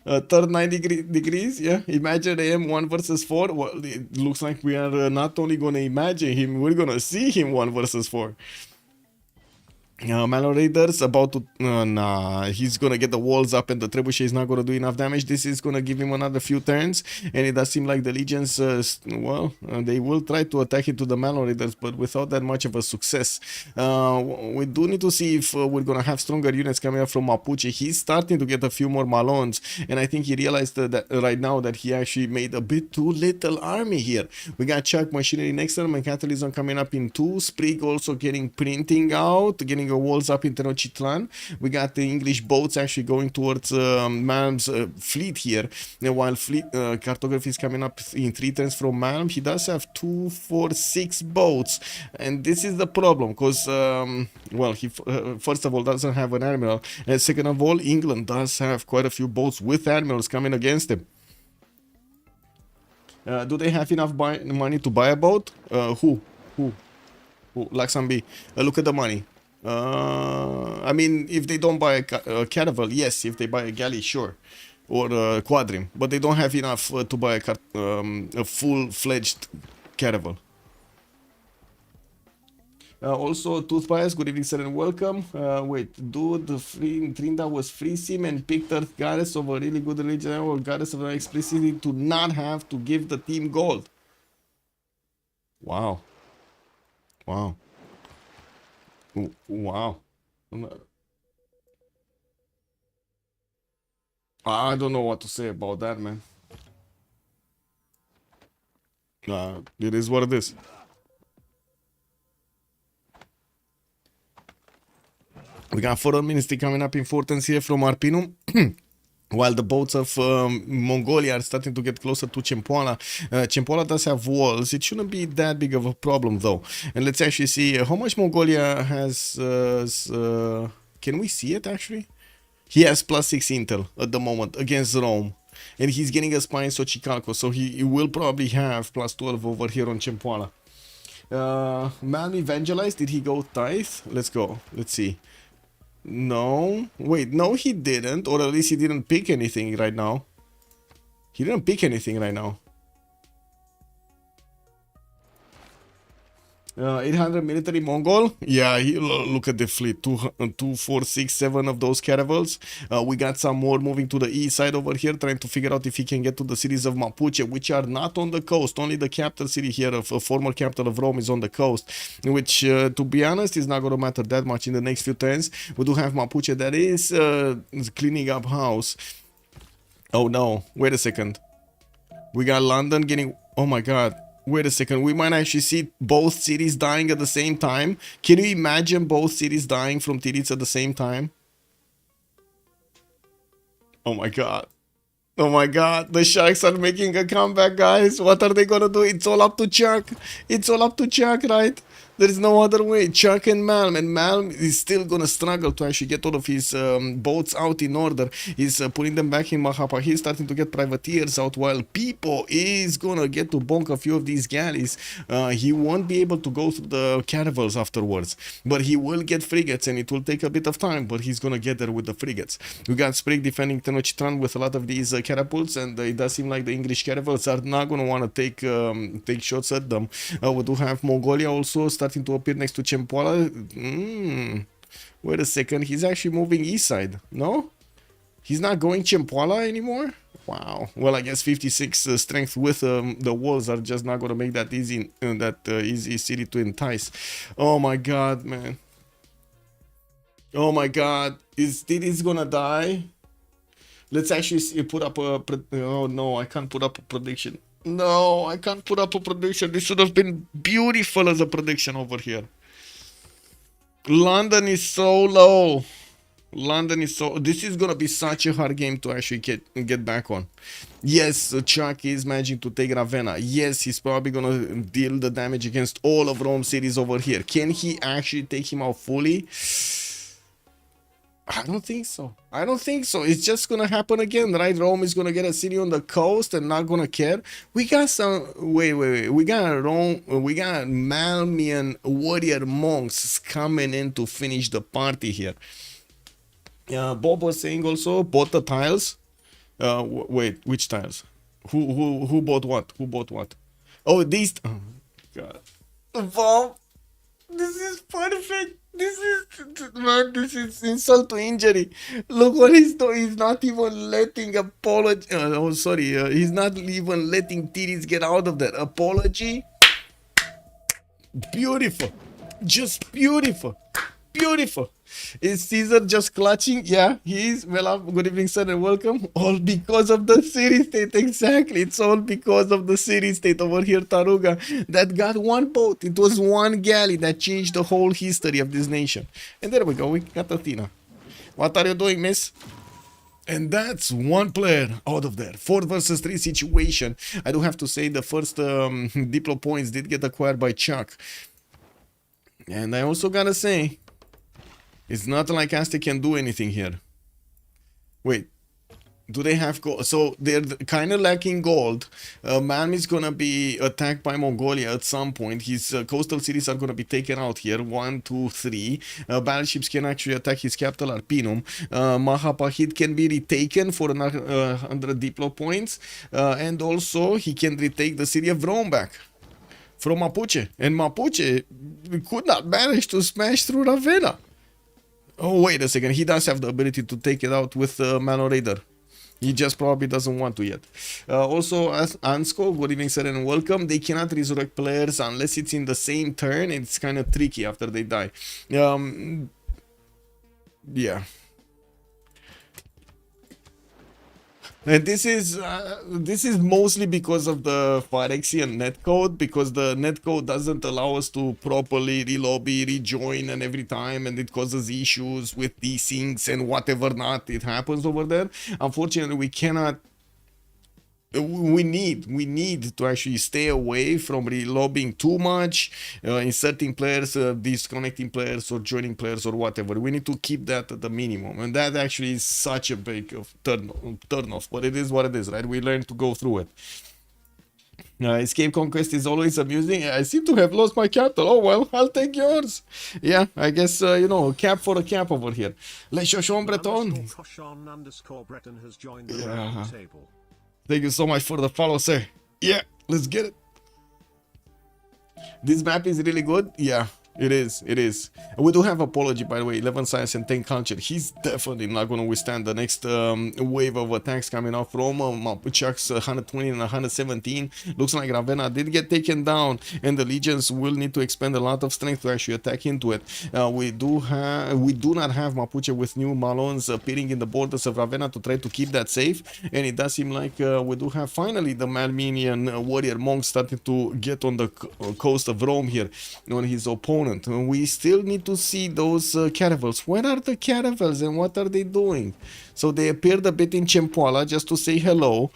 Third 90 degrees, yeah. Imagine AM 1 versus 4. Well, it looks like we are not only going to imagine him, we're going to see him 1 versus 4. Malon Raiders about to nah, he's gonna get the walls up and the trebuchet is not gonna do enough damage. This is gonna give him another few turns, and it does seem like the legions they will try to attack into the Malon Raiders, but without that much of a success. We do need to see if we're gonna have stronger units coming up from Mapuche. He's starting to get a few more Malons, and I think he realized that right now that he actually made a bit too little army here. We got Chuck machinery next turn, Mercantilism coming up in 2, Sprig also getting printing out, getting walls up in Tenochtitlan. We got the English boats actually going towards Malm's fleet here. And while fleet cartography is coming up in 3 turns from Malm, he does have 2, 4, 6 boats, and this is the problem because well, he first of all doesn't have an admiral, and second of all, England does have quite a few boats with admirals coming against him. Do they have enough money to buy a boat? Who? Laxambi. Look at the money. I mean, if they don't buy a caravel, yes. If they buy a galley, sure, or a quadrim, but they don't have enough to buy a full-fledged caravel. Also, Tooth Bias, good evening, sir, and welcome. Wait, dude, Trinda was free sim and picked Earth Goddess of a really good religion or Goddess of explicitly to not have to give the team gold. Wow. Wow. Wow. I don't know what to say about that, man. It is what it is. We got Foreign Ministry coming up in 4 turns here from Arpinum. While the boats of Mongolia are starting to get closer to Chempoala. Chempoala does have walls. It shouldn't be that big of a problem, though. And let's actually see how much Mongolia has... can we see it, actually? He has +6 intel at the moment against Rome. And he's getting a spy in Xochicalco, so he will probably have +12 over here on Chempoala. Man evangelized, did he go tithe? Let's go. Let's see. No. Wait, no he didn't. Or at least he didn't pick anything right now. He didn't pick anything right now. 800 military Mongol. Yeah, look at the fleet. 2, 4, 6, 7 of those caravels. We got some more moving to the east side over here, trying to figure out if he can get to the cities of Mapuche, which are not on the coast. Only the capital city here, of a former capital of Rome, is on the coast, which, to be honest, is not going to matter that much in the next few turns. We do have Mapuche that is cleaning up house. Oh no, wait a second. We got London getting... Oh my god. Wait a second, we might actually see both cities dying at the same time. Can you imagine both cities dying from Tirits at the same time? Oh my god. Oh my god, the Sharks are making a comeback, guys. What are they gonna do? It's all up to Chuck. It's all up to Chuck, right? There is no other way. Chuck and Malm is still gonna struggle to actually get all of his boats out in order. He's putting them back in Mahapa. He's starting to get privateers out, while Pipo is gonna get to bonk a few of these galleys. He won't be able to go through the caravels afterwards, but he will get frigates, and it will take a bit of time, but he's gonna get there with the frigates. We got Sprig defending Tenochtitlan with a lot of these catapults, and it does seem like the English caravels are not gonna want to take shots at them. We do have Mongolia also starting to appear next to Chempoala. Wait a second, he's actually moving east side. No? He's not going Chempoala anymore? Wow. Well, I guess 56 strength with the walls are just not gonna make that easy easy city to entice. Oh my god, man. Oh my god. Is Diddy's gonna die? Let's actually put up a... Oh no, I can't put up a prediction. No, I can't put up a prediction. This should have been beautiful as a prediction over here. London is so low. London is so. This is gonna be such a hard game to actually get back on. Yes, Chuck is managing to take Ravenna. Yes, he's probably gonna deal the damage against all of Rome cities over here. Can he actually take him out fully? I don't think so. I don't think so. It's just gonna happen again, right? Rome is gonna get a city on the coast and not gonna care. We got some. Wait. We got Rome. We got Malmian warrior monks coming in to finish the party here. Bob was saying also bought the tiles. Wait, which tiles? Who bought what? Who bought what? Oh, these. Oh God, Bob, this is perfect. This is, man, this is insult to injury. Look what he's doing. He's not even letting apology. Oh, sorry. He's not even letting Titties get out of that apology. Beautiful, just beautiful. Beautiful. Is Caesar just clutching? Yeah, he is. Well, good evening, sir, and welcome. All because of the city state. Exactly. It's all because of the city state over here, Taruga, that got one boat. It was one galley that changed the whole history of this nation. And there we go. We got Athena. What are you doing, miss? And that's one player out of there. 4 versus 3 situation. I do have to say the first Diplo points did get acquired by Chuck. And I also gotta say, it's not like Aztec can do anything here. Wait, do they have gold? So they're kind of lacking gold. Malm is gonna be attacked by Mongolia at some point. His coastal cities are gonna be taken out here. 1, 2, 3. Battleships can actually attack his capital, Arpinum. Mahapahit can be retaken for another 100 Diplo points. And also he can retake the city of Rome back from Mapuche. And Mapuche could not manage to smash through Ravenna. Oh, wait a second. He does have the ability to take it out with Mano Raider. He just probably doesn't want to yet. Also, as Ansko, good evening, sir, and welcome. They cannot resurrect players unless it's in the same turn. It's kind of tricky after they die. Yeah. And this is mostly because of the Phyrexian netcode, because the netcode doesn't allow us to properly relobby, rejoin, and every time, and it causes issues with desyncs and whatever not it happens over there. Unfortunately, we cannot. We need to actually stay away from relobbying too much, inserting players, disconnecting players, or joining players, or whatever. We need to keep that at the minimum, and that actually is such a big turn off. But it is what it is, right? We learn to go through it. Escape Conquest is always amusing. I seem to have lost my capital. Oh well, I'll take yours. Yeah, I guess you know, cap for a cap over here. Les Chochon Breton. Breton has joined the round table. Thank you so much for the follow, sir. Yeah, let's get it. This map is really good. Yeah, it is. It is. We do have apology, by the way. 11 science and 10 culture. He's definitely not going to withstand the next wave of attacks coming off from Chuck's 120 and 117. Looks like Ravenna did get taken down, and the legions will need to expend a lot of strength to actually attack into it. We do not have Mapuche with new Malons appearing in the borders of Ravenna to try to keep that safe, and it does seem like we do have finally the Malmenian warrior monk starting to get on the coast of Rome here on his opponent. We still need to see those caravels. Where are the caravels and what are they doing? So they appeared a bit in Cempoala just to say hello.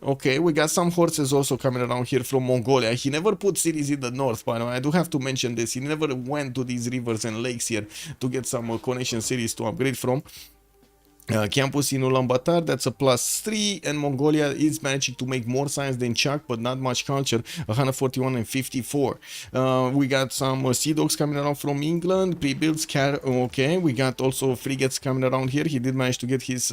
Okay, we got some horses also coming around here from Mongolia. He never put cities in the north, by the way. I do have to mention this. He never went to these rivers and lakes here to get some connection cities to upgrade from. Campus in Ulaanbaatar, that's a +3, and Mongolia is managing to make more science than Chuck, but not much culture, 141 and 54. We got some sea dogs coming around from England, pre-builds, okay, we got also frigates coming around here. He did manage to get his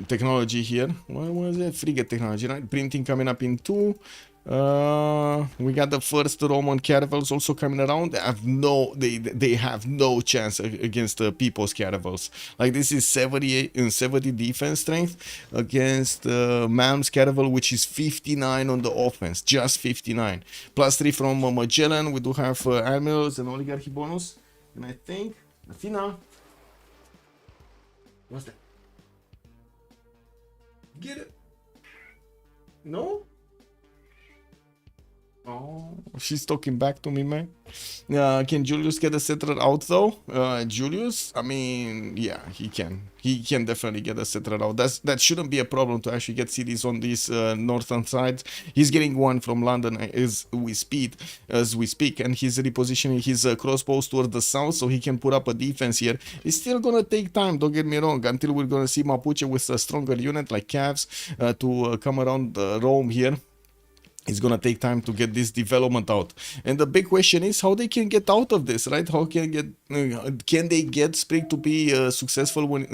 technology here. What was it? Frigate technology, right? Printing coming up in 2. We got the first Roman caravels also coming around. They have no chance against the people's caravels. Like, this is 70 defense strength against Malm's caravel, which is 59 on the offense, just 59. +3 from Magellan. We do have admirals and oligarchy bonus, and I think Athena. What's that? Get it? No? Oh, she's talking back to me, man. Can Julius get a settler out though? Julius, I mean, yeah, he can. He can definitely get a settler out. That shouldn't be a problem to actually get cities on this northern side. He's getting one from London as we speak, and he's repositioning his crossbows towards the south so he can put up a defense here. It's still gonna take time. Don't get me wrong. Until we're gonna see Mapuche with a stronger unit like Cavs to come around Rome here. It's gonna take time to get this development out, and the big question is how they can get out of this, right? How can they get Sprig to be successful when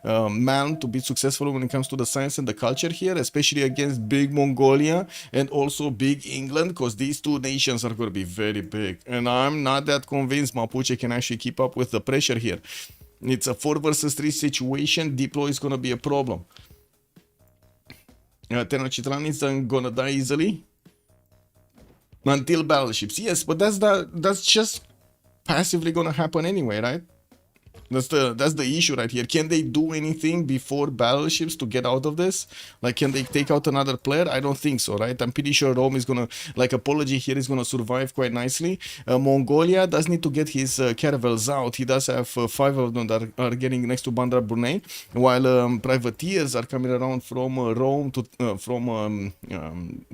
Man to be successful when it comes to the science and the culture here, especially against big Mongolia and also big England, because these two nations are gonna be very big, and I'm not that convinced Mapuche can actually keep up with the pressure here. It's a 4 versus 3 situation. Deploy is gonna be a problem. Tenochtitlan isn't gonna die easily until battleships. Yes, but that's just passively gonna happen anyway, right? That's the issue right here. Can they do anything before battleships to get out of this? Like, can they take out another player? I don't think so, right? I'm pretty sure Rome is gonna, like, Apology here is gonna survive quite nicely. Mongolia does need to get his caravels out. He does have 5 of them that are getting next to Bandar Brunei, while privateers are coming around from Rome to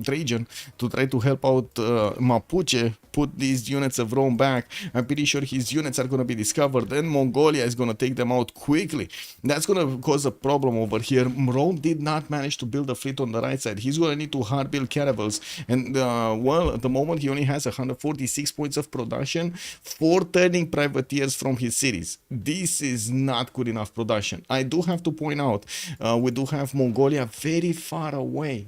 Trajan to try to help out Mapuche put these units of Rome back. I'm pretty sure his units are gonna be discovered, and Mongolia is going to take them out quickly. That's going to cause a problem over here. Rome did not manage to build a fleet on the right side. He's going to need to hard build caravels, and well, at the moment he only has 146 points of production, 4 turning privateers from his cities. This is not good enough production. I do have to point out, we do have Mongolia very far away,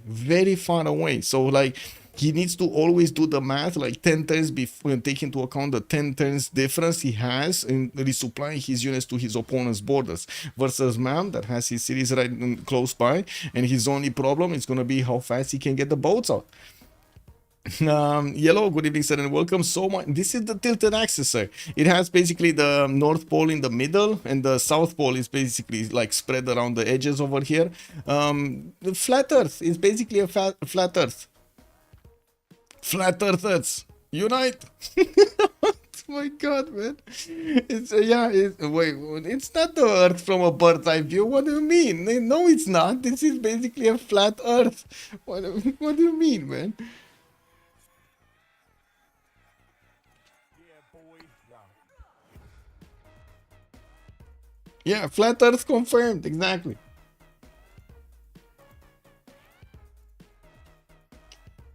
so like, he needs to always do the math, like 10 turns before, take into account the 10 turns difference he has in resupplying his units to his opponent's borders, versus Man that has his cities right close by, and his only problem is going to be how fast he can get the boats out. Yellow, good evening, sir, and welcome so much. This is the tilted axis, sir. It has basically the North Pole in the middle, and the South Pole is basically like spread around the edges over here. The flat Earth is basically a flat Earth. Flat Earthers, unite! Oh my god, man. It's wait, it's not the Earth from a bird's eye view. What do you mean? No, it's not. This is basically a flat Earth. What do you mean, man? Yeah, flat Earth confirmed, exactly.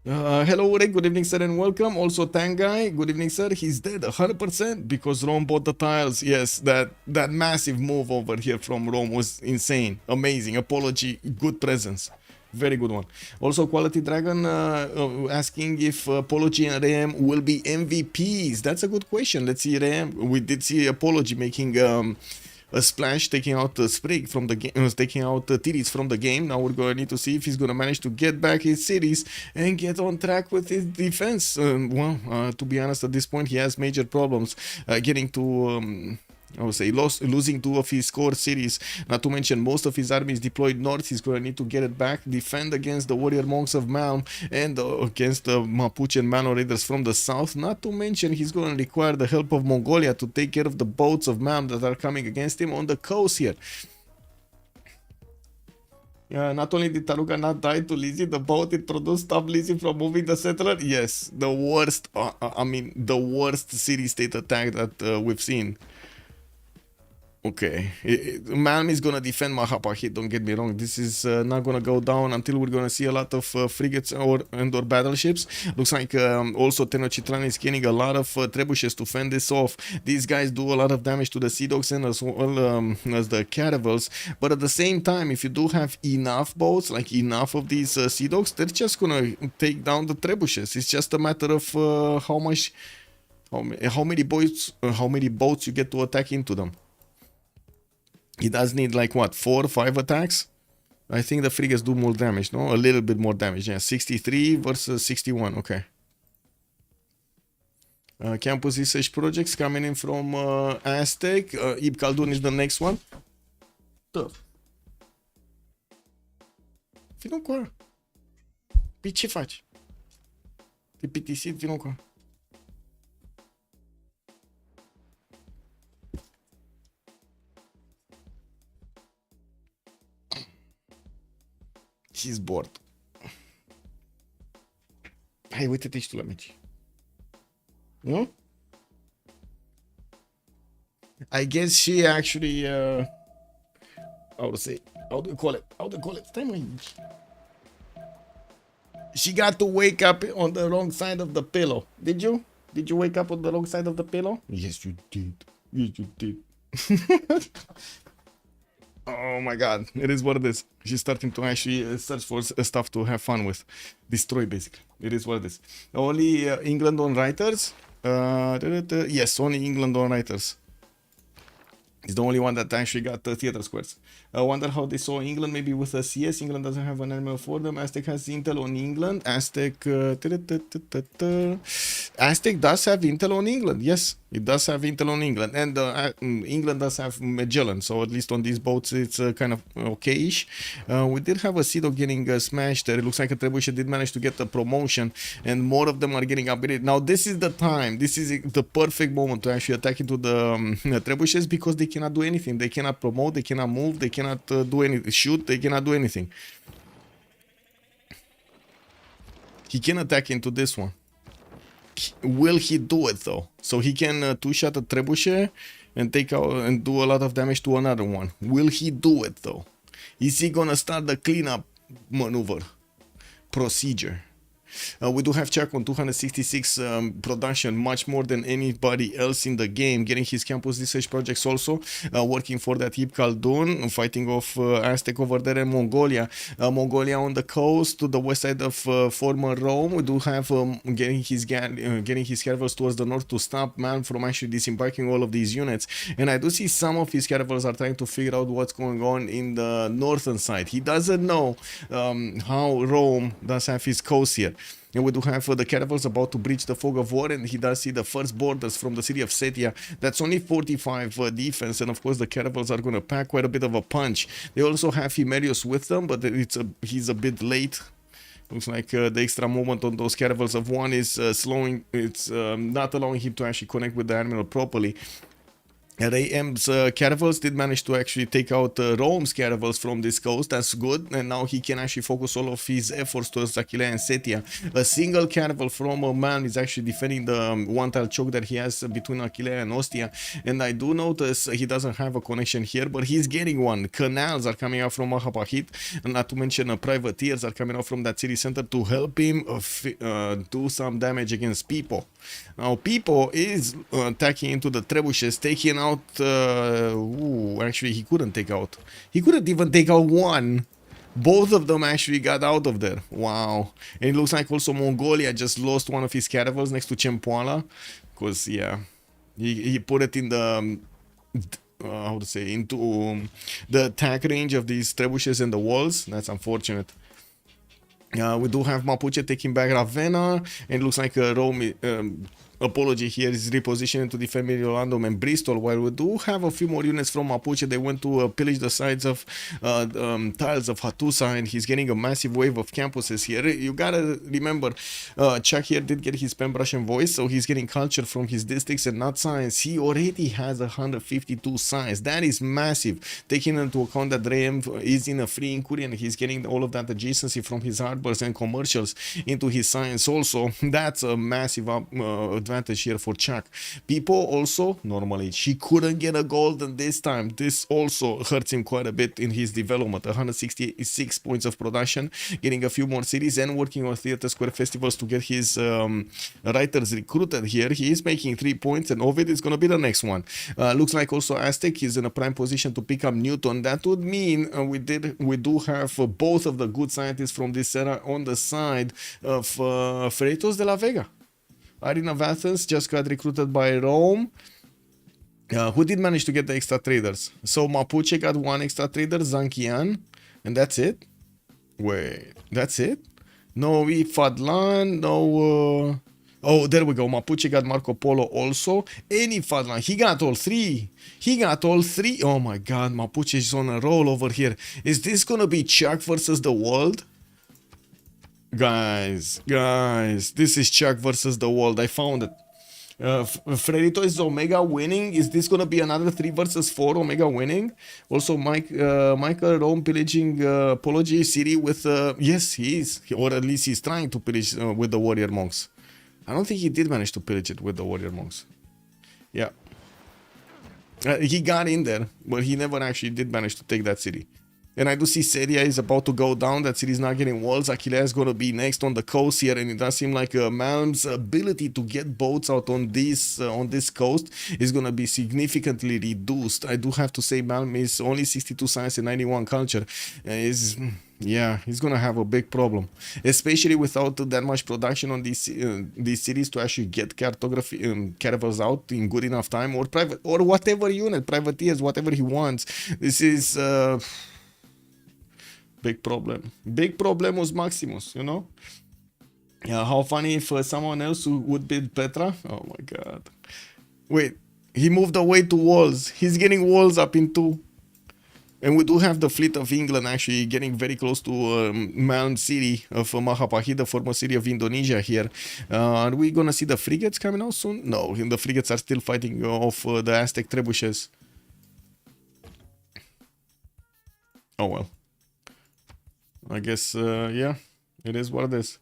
Hello, Rick. Good evening, sir, and welcome. Also, Tangai. Good evening, sir. He's dead 100% because Rome bought the tiles. Yes, that massive move over here from Rome was insane. Amazing. Apology. Good presence. Very good one. Also, Quality Dragon asking if Apology and Rem will be MVPs. That's a good question. Let's see, Rem. We did see Apology making a splash, taking out Sprig from the game, taking out Tiris from the game. Now we're going to need to see if he's going to manage to get back his cities and get on track with his defense. To be honest, at this point, he has major problems getting to... I would say losing 2 of his core cities, not to mention most of his armies deployed north. He's going to need to get it back, defend against the warrior monks of Malm, and against the Mapuche and Mano raiders from the south. Not to mention he's going to require the help of Mongolia to take care of the boats of Malm that are coming against him on the coast here. Not only did Taruga not die to Lizzie, the boat it produced stopped Lizzie from moving the settler. Yes, the worst, the worst city-state attack that we've seen. Okay, Malm is gonna defend Mahapahit, don't get me wrong. This is not gonna go down until we're gonna see a lot of frigates or battleships. Looks like also Tenochtitlan is gaining a lot of trebuchets to fend this off. These guys do a lot of damage to the sea dogs and as well as the caravels. But at the same time, if you do have enough boats, like enough of these sea dogs, they're just gonna take down the trebuchets. It's just a matter of how many boats you get to attack into them. He does need like what, 4 or 5 attacks? I think the frigates do more damage, no? A little bit more damage, yeah. 63 versus 61, okay. Campus research projects coming in from Aztec. Ib Khaldun is the next one. Tough. Vino cu ăla. Păi ce faci? E pitisit, vino cu. He's bored. Hai, uite-te și tu la meci. Nu? I guess she actually, how to say, how do you call it? Stai mă. She got to wake up on the wrong side of the pillow. Did you? Did you wake up on the wrong side of the pillow? Yes, you did. Yes, you did. Oh my god, it is what it is. She's starting to actually search for stuff to have fun with. Destroy, basically. It is what it is. Only England on writers? Yes, only England on writers. It's the only one that actually got theater squares. I wonder how they saw England, maybe with a CS. England doesn't have an animal for them. Aztec has Intel on England. Aztec does have Intel on England. Yes, it does have Intel on England. And England does have Magellan. So at least on these boats, it's kind of okay-ish. We did have a Sido getting smashed there. It looks like a Trebuchet did manage to get the promotion. And more of them are getting upgraded. Now, this is the time. This is the perfect moment to actually attack into the Trebuchets because they cannot do anything. They cannot promote. They cannot move. They cannot do anything. Shoot. They cannot do anything. He can attack into this one. Will he do it though? So he can two-shot a Trebuchet and take out and do a lot of damage to another one. Will he do it though? Is he gonna start the cleanup maneuver procedure? We do have Chuck on 266 production, much more than anybody else in the game, getting his campus research projects also, working for that Ip Khaldun, fighting off Aztec over there in Mongolia. Mongolia on the coast, to the west side of former Rome. We do have getting his caravels towards the north to stop man from actually disembarking all of these units. And I do see some of his caravels are trying to figure out what's going on in the northern side. He doesn't know how Rome does have his coast here. And we do have the caravels about to breach the fog of war, and he does see the first borders from the city of Setia. That's only 45 defense, and of course the caravels are going to pack quite a bit of a punch. They also have Himerius with them, but he's a bit late. Looks like the extra movement on those caravels of one is slowing. It's not allowing him to actually connect with the admiral properly. Rayem's caravels did manage to actually take out Rome's caravels from this coast. That's good, and now he can actually focus all of his efforts towards Aquilea and Setia. A single caravel from a man is actually defending the one-tile choke that he has between Aquilea and Ostia, and I do notice he doesn't have a connection here, but he's getting one. Canals are coming out from Mahapahit, and not to mention privateers are coming out from that city center to help him do some damage against Pipo. Now Pipo is attacking into the trebuchets, taking out actually he couldn't take out. He couldn't even take out one. Both of them actually got out of there. Wow. And it looks like also Mongolia just lost one of his caravels next to Chempoala. Because, yeah, he put it in the, how to say, into the attack range of these trebuchets and the walls. That's unfortunate. We do have Mapuche taking back Ravenna. And it looks like Rome... apology here is repositioning to defend Mediolandum and Bristol. While we do have a few more units from Mapuche, they went to pillage the sides of tiles of Hattusa, and he's getting a massive wave of campuses here. You gotta remember, Chuck here did get his Pembrasian voice, so he's getting culture from his districts and not science. He already has 152 science. That is massive, taking into account that Rayem is in a free inquiry and he's getting all of that adjacency from his harbors and commercials into his science also. That's a massive advantage here for Chuck. People also, normally, she couldn't get a golden this time. This also hurts him quite a bit in his development. 166 points of production, getting a few more cities and working on theater square festivals to get his writers recruited here. He is making 3 points, and Ovid is going to be the next one. Looks like also Aztec is in a prime position to pick up Newton. That would mean we do have both of the good scientists from this era on the side of Freritos de la Vega. Arena of Athens just got recruited by Rome, who did manage to get the extra traders. So Mapuche got one extra trader, Zankian, and that's it. Wait, that's it? No Fadlan, no... oh, there we go. Mapuche got Marco Polo also. Any Fadlan, he got all three. He got all three. Oh my god, Mapuche is on a roll over here. Is this gonna be Chuck versus the world? Guys, this is Chuck versus the world. I found it. Freritos is Omega winning. Is this gonna be another 3 versus 4 Omega winning? Also, Michael Rome pillaging Apology City with yes, he is, or at least he's trying to pillage with the warrior monks. I don't think he did manage to pillage it with the warrior monks. Yeah, he got in there, but he never actually did manage to take that city. And I do see Seria is about to go down. That city is not getting walls. Aquila is going to be next on the coast here. And it does seem like Malm's ability to get boats out on this coast is going to be significantly reduced. I do have to say Malm is only 62 science and 91 culture. Yeah, he's going to have a big problem. Especially without that much production on these cities to actually get cartography caravels out in good enough time. Or private, or whatever unit, privateers, whatever he wants. This is... big problem. Big problemus maximus, you know? Yeah, how funny if someone else who would build Petra? Oh my god. Wait, he moved away to walls. He's getting walls up in 2. And we do have the fleet of England actually getting very close to Malm City of Majapahit, the former city of Indonesia here. Are we gonna see the frigates coming out soon? No, the frigates are still fighting off the Aztec trebuchets. Oh well. I guess, yeah, it is what it is.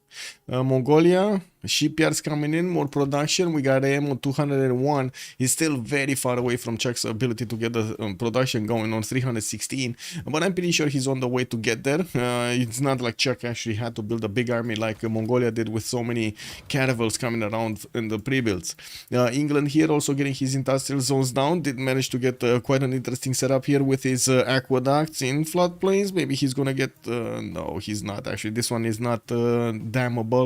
Mongolia, shipyards coming in, more production. We got AM on 201. He's still very far away from Chuck's ability to get the production going on 316. But I'm pretty sure he's on the way to get there. It's not like Chuck actually had to build a big army like Mongolia did with so many caravels coming around in the pre-builds. England here also getting his industrial zones down. Did manage to get quite an interesting setup here with his aqueducts in floodplains. Maybe he's gonna get... no, he's not actually. This one is not dammable.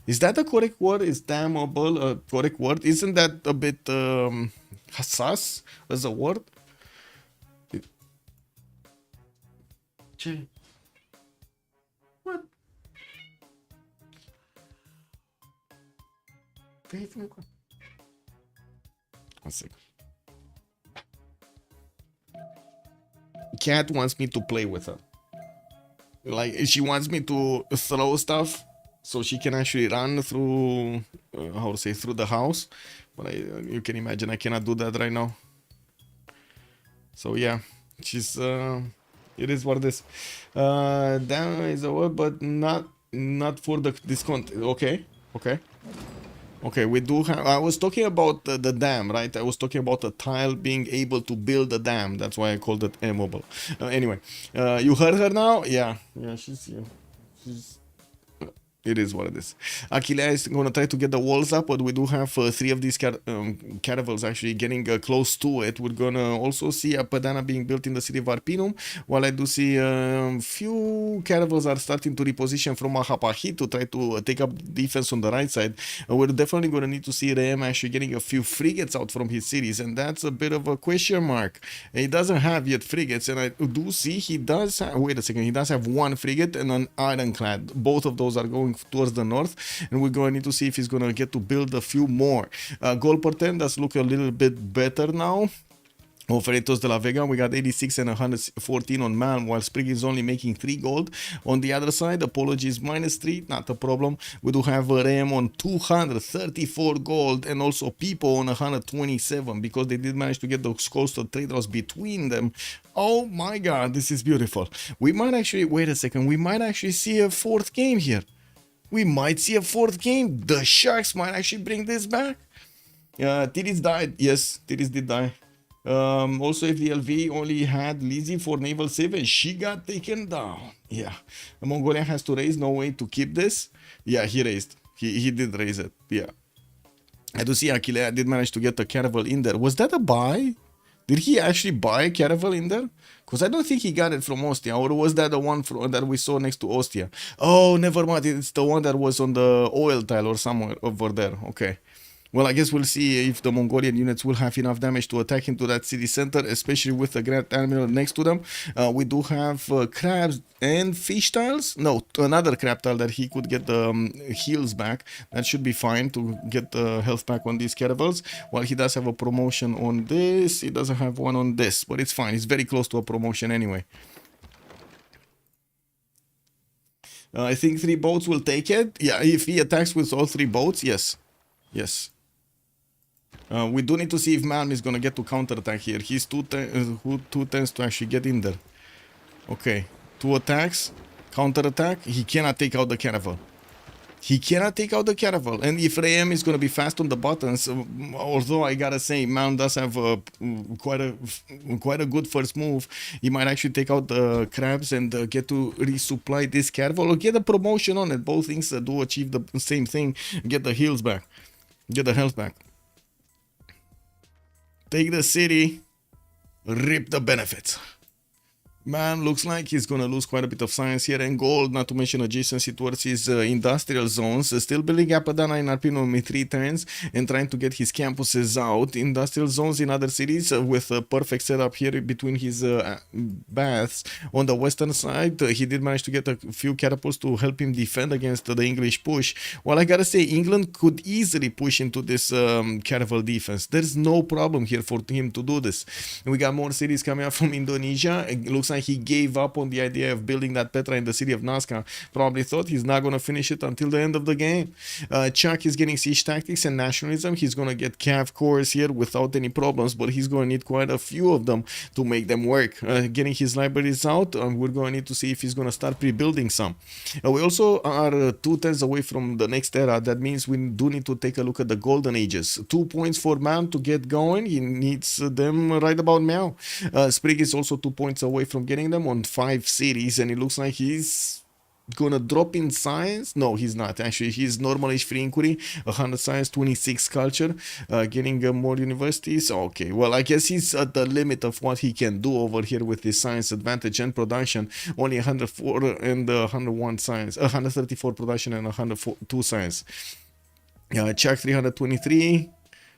Is that the correct word? Is dammable a correct word? Isn't that a bit sus as a word? What? One second. Cat wants me to play with her. Like, she wants me to throw stuff so she can actually run through, how to say, through the house. But you can imagine I cannot do that right now. So yeah, she's, it is what it is. Dam is a word, but not for the discount. Okay, okay. Okay, we do have... I was talking about the dam, right? I was talking about a tile being able to build a dam. That's why I called it immobile. Anyway, you heard her now? Yeah, she's here. It is what it is. Aquila is going to try to get the walls up, but we do have 3 of these caravels actually getting close to it. We're going to also see a Padana being built in the city of Arpinum, while I do see a few caravels are starting to reposition from Majapahit to try to take up defense on the right side. We're definitely going to need to see Reem actually getting a few frigates out from his cities, and that's a bit of a question mark. He doesn't have yet frigates, and I do see he does have... Wait a second, he does have 1 frigate and an ironclad. Both of those are going towards the north, and we're going to need to see if he's going to get to build a few more. Gold per 10 does look a little bit better now. On Freritos de la Vega, we got 86 and 114 on Malm, while Sprig is only making 3 gold. On the other side, Apology is -3, not a problem. We do have Rem on 234 gold, and also Pipo on 127, because they did manage to get those coastal trade routes between them. Oh my god, this is beautiful. We might actually... Wait a second, we might actually see a 4th game here. We might see a 4th game. The Sharks might actually bring this back. Tiris died. Yes, Tiris did die. Also, if the LV only had Lizzie for naval save and she got taken down. Yeah. The Mongolian has to raise. No way to keep this. Yeah, he raised. He did raise it. Yeah. I do see Aquila did manage to get a caravel in there. Was that a buy? Did he actually buy a caravel in there? Because I don't think he got it from Ostia. Or was that the one that we saw next to Ostia? Oh, never mind. It's the one that was on the oil tile or somewhere over there. Okay. Well, I guess we'll see if the Mongolian units will have enough damage to attack into that city center, especially with the Grand Admiral next to them. We do have crabs and fish tiles. No, another crab tile that he could get the heals back. That should be fine to get the health back on these caravels. While he does have a promotion on this, he doesn't have one on this, but it's fine. He's very close to a promotion anyway. I think 3 boats will take it. Yeah, if he attacks with all 3 boats, yes. Yes. We do need to see if Malm is gonna get to counterattack here. He's too tense to actually get in there. Okay. 2 attacks. Counterattack. He cannot take out the caravel. He cannot take out the caravel. And if Ram is going to be fast on the buttons, although I gotta say, Mount does have quite a good first move. He might actually take out the crabs and get to resupply this caravel or get a promotion on it. Both things do achieve the same thing. Get the heals back. Get the health back. Take the city. Rip the benefits. Man, looks like he's gonna lose quite a bit of science here and gold, not to mention adjacency towards his industrial zones. Still building Apadana in Arpino 3 turns and trying to get his campuses out. Industrial zones in other cities with a perfect setup here between his baths. On the western side, he did manage to get a few catapults to help him defend against the English push. Well, I gotta say, England could easily push into this caravel defense. There's no problem here for him to do this. We got more cities coming up from Indonesia. It looks like he gave up on the idea of building that Petra in the city of Nazca. Probably thought he's not going to finish it until the end of the game. Chuck is getting siege tactics and nationalism. He's going to get cav cores here without any problems, but he's going to need quite a few of them to make them work. Getting his libraries out, we're going to need to see if he's going to start pre-building some. We also are 2 turns away from the next era. That means we do need to take a look at the golden ages. 2 points for Man to get going. He needs them right about now. Sprig is also 2 points away from getting them on 5 cities, and it looks like he's gonna drop in science. No, he's not actually. He's normalish free inquiry, 100 science, 26 culture, getting more universities. Okay, well, I guess he's at the limit of what he can do over here with his science advantage and production. Only 104 and 101 science, 134 production and 102 science. Check 323.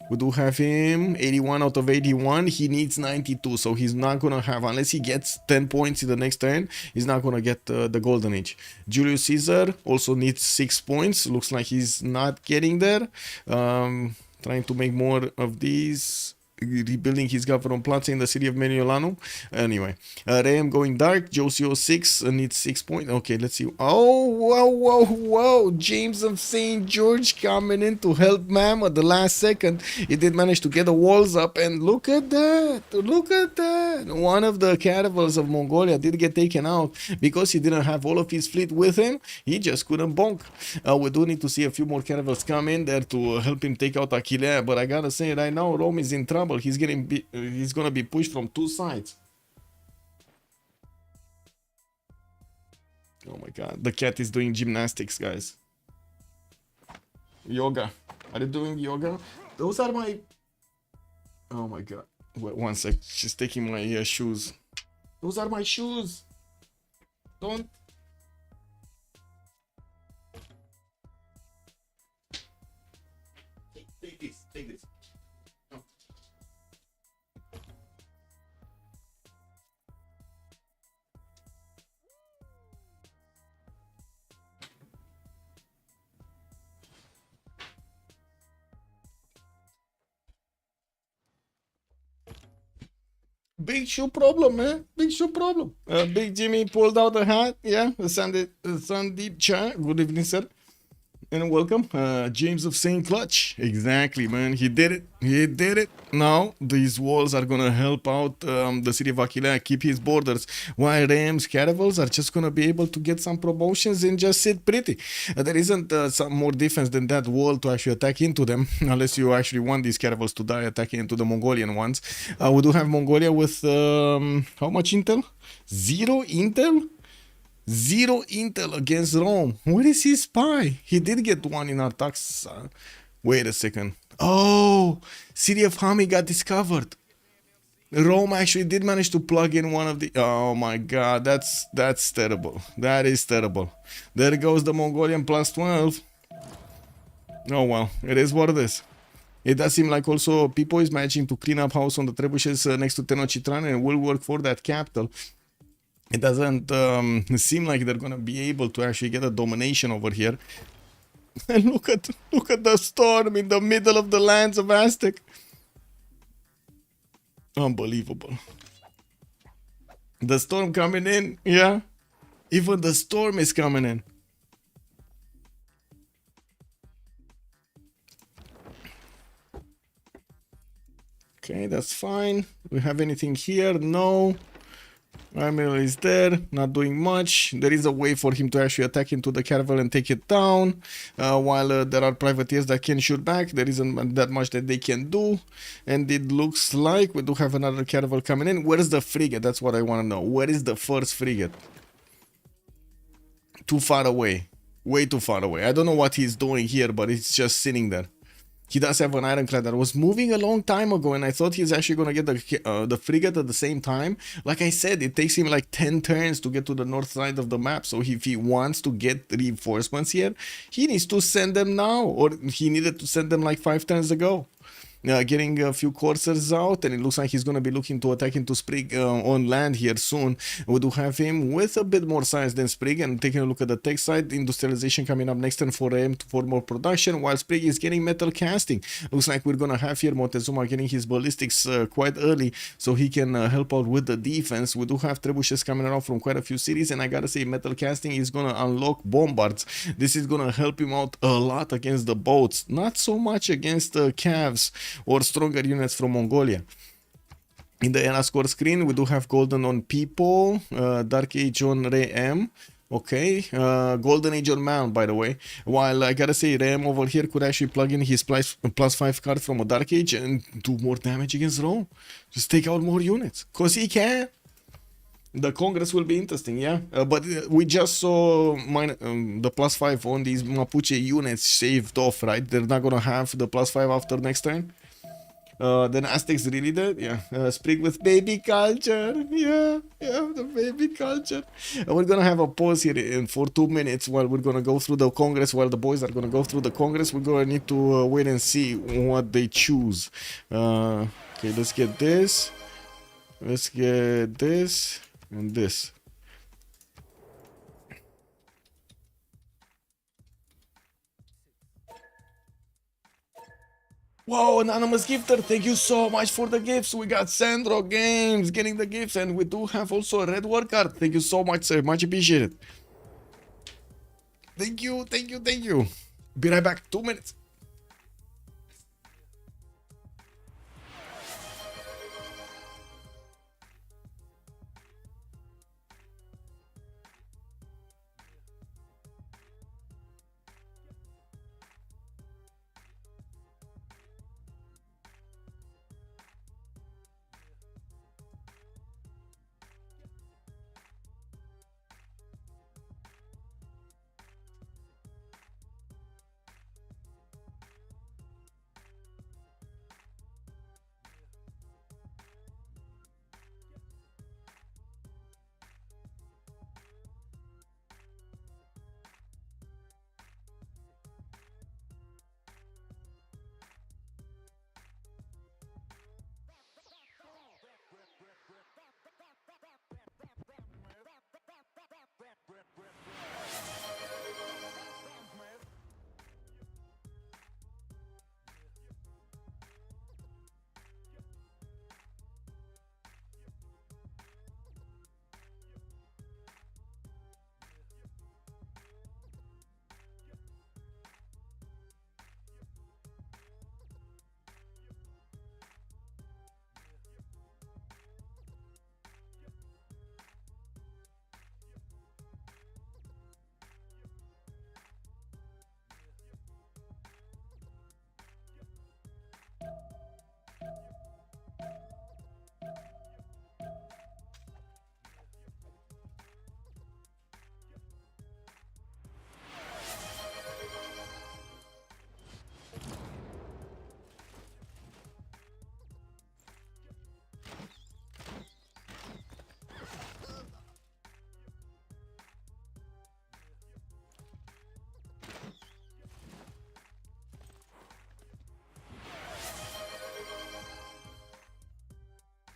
We do have him 81 out of 81. He needs 92, so he's not gonna have, unless he gets 10 points in the next turn, he's not gonna get the golden age. Julius Caesar also needs 6 points. Looks like he's not getting there. Trying to make more of these. Rebuilding his government plots in the city of Meniolano. Anyway, Ram going dark. Josio 6 needs 6 points. Okay, let's see. Oh, whoa. James of St. George coming in to help Mam at the last second. He did manage to get the walls up, and look at that. Look at that. One of the caravels of Mongolia did get taken out because he didn't have all of his fleet with him. He just couldn't bonk. We do need to see a few more caravels come in there to help him take out Aquilea, but I gotta say right now, Rome is in trouble. He's gonna be pushed from 2 sides. Oh my god, the cat is doing gymnastics, guys. Yoga. Are you doing yoga? Those are my... Oh my god. Wait, one sec. She's taking my shoes. Those are my shoes. Don't... Take this. Take this. Big shoe problem, man. Big shoe problem. Big Jimmy pulled out a hat. Yeah, Sandeep Cha. Good evening, sir. And welcome. James of St. Clutch. Exactly, man. He did it. He did it. Now, these walls are going to help out the city of Aquilea keep his borders, while Ram's caravels are just going to be able to get some promotions and just sit pretty. There isn't some more defense than that wall to actually attack into them, unless you actually want these caravels to die attacking into the Mongolian ones. We do have Mongolia with how much intel? 0 intel? 0 intel against Rome. Where is his spy? He did get 1 in Artax. Wait a second. Oh, city of Hami got discovered. Rome actually did manage to plug in one of the... Oh my god, that's terrible. That is terrible. There goes the Mongolian plus 12. Oh well, it is what it is. It does seem like also Pipo is managing to clean up house on the trebuchets next to Tenochtitlan and will work for that capital. It doesn't seem like they're gonna be able to actually get a domination over here. And look at the storm in the middle of the lands of Aztec. Unbelievable. The storm coming in, yeah. Even the storm is coming in. Okay, that's fine. Do we have anything here? No. Admiral is there, not doing much. There is a way for him to actually attack into the caravel and take it down. While there are privateers that can shoot back, there isn't that much that they can do. And it looks like we do have another caravel coming in. Where's the frigate? That's what I want to know. Where is the first frigate? Too far away. Way too far away. I don't know what he's doing here, but it's just sitting there. He does have an ironclad that was moving a long time ago, and I thought he's actually going to get the frigate at the same time. Like I said, it takes him like 10 turns to get to the north side of the map, so if he wants to get reinforcements here, he needs to send them now, or he needed to send them like 5 turns ago. Getting a few coursers out, and it looks like he's going to be looking to attack into Sprig on land here soon. We do have him with a bit more size than Sprig, and taking a look at the tech side, industrialization coming up next turn for him for more production, while Sprig is getting metal casting. Looks like we're going to have here Montezuma getting his ballistics quite early, so he can help out with the defense. We do have trebuchets coming around from quite a few cities, and I gotta say, metal casting is going to unlock bombards. This is going to help him out a lot against the boats, not so much against the calves or stronger units from Mongolia. In the era score screen, we do have golden on people, dark age on Ray M. Okay, golden age on man, by the way. While I gotta say, Ram over here could actually plug in his +5 card from a dark age and do more damage against Rome. Just take out more units, cause he can. The Congress will be interesting, yeah. But we just saw the +5 on these Mapuche units shaved off, right? They're not gonna have the +5 after next turn. Then Aztecs really did, yeah. Sprig with baby culture, yeah, the baby culture. We're gonna have a pause here for 2 minutes while we're gonna go through the Congress. While the boys are gonna go through the Congress, we're gonna need to wait and see what they choose. Okay, let's get this. Let's get this and this. Whoa, anonymous gifter, thank you so much for the gifts. We got Sandro Games getting the gifts, and we do have also a red war card. Thank you so much, sir. Much appreciated. Thank you, thank you, thank you. Be right back. 2 minutes.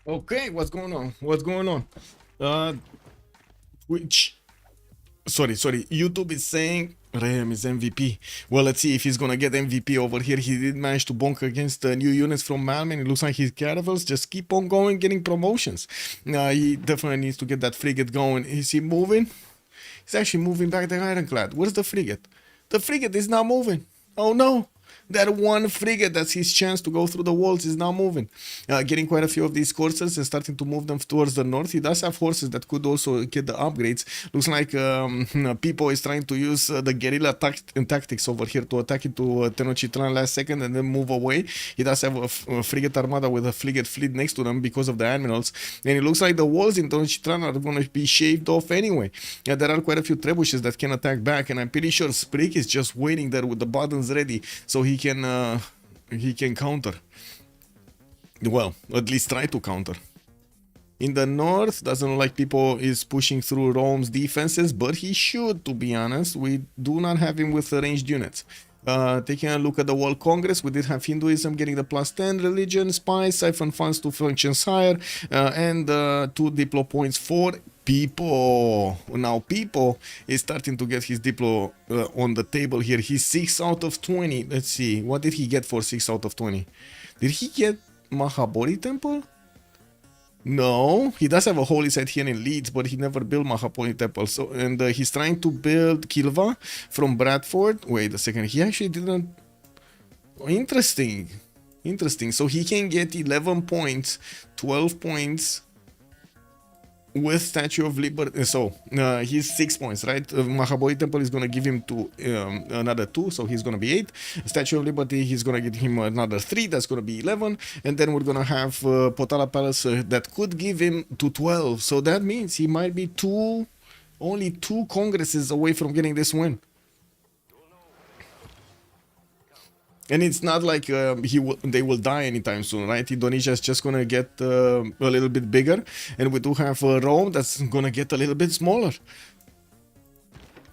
Okay, what's going on? What's going on? Twitch. Sorry. YouTube is saying Ram is MVP. Well, let's see if he's gonna get MVP over here. He did manage to bonk against new units from Malman. It looks like his caravels just keep on going, getting promotions. He definitely needs to get that frigate going. Is he moving? He's actually moving back the ironclad. Where's the frigate? The frigate is not moving. Oh no. That one frigate, that's his chance to go through the walls, is now moving. Getting quite a few of these coursers and starting to move them towards the north. He does have horses that could also get the upgrades. Looks like People is trying to use the guerrilla tactics over here to attack into Tenochtitlan last second and then move away. He does have a frigate armada with a frigate fleet next to them because of the admirals. And it looks like the walls in Tenochtitlan are going to be shaved off anyway. Yeah, there are quite a few trebuchets that can attack back, and I'm pretty sure Sprig is just waiting there with the buttons ready so he can counter. Well, at least try to counter. In the north, doesn't look like People is pushing through Rome's defenses, but he should, to be honest. We do not have him with ranged units. Taking a look at the World Congress, we did have Hinduism getting the +10, religion, spice, siphon funds to functions higher, and 2 diplo points for People. Now People is starting to get his diplo on the table here. He's 6 out of 20. Let's see, what did he get for 6 out of 20? Did he get Mahabodhi Temple? No, he does have a holy site here in Leeds, but he never built Mahabodhi Temple. So, and he's trying to build Kilva from Bradford. Wait a second, he actually didn't. Interesting. So he can get 11 points, 12 points with Statue of Liberty. So he's 6 points, right? Mahabodhi Temple is going to give him another 2, so he's going to be 8. Statue of Liberty, he's going to get him another 3, that's going to be 11. And then we're going to have Potala Palace that could give him to 12. So that means he might be only 2 congresses away from getting this win. And it's not like they will die anytime soon, right? Indonesia is just going to get a little bit bigger. And we do have Rome that's going to get a little bit smaller.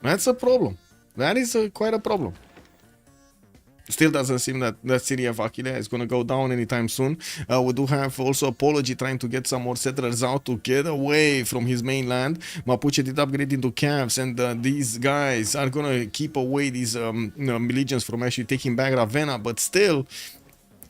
That's a problem. That is quite a problem. Still doesn't seem that city of Aquila is going to go down anytime soon. We do have also Apology trying to get some more settlers out to get away from his mainland. Mapuche did upgrade into camps, and these guys are going to keep away these legions from actually taking back Ravenna, but still,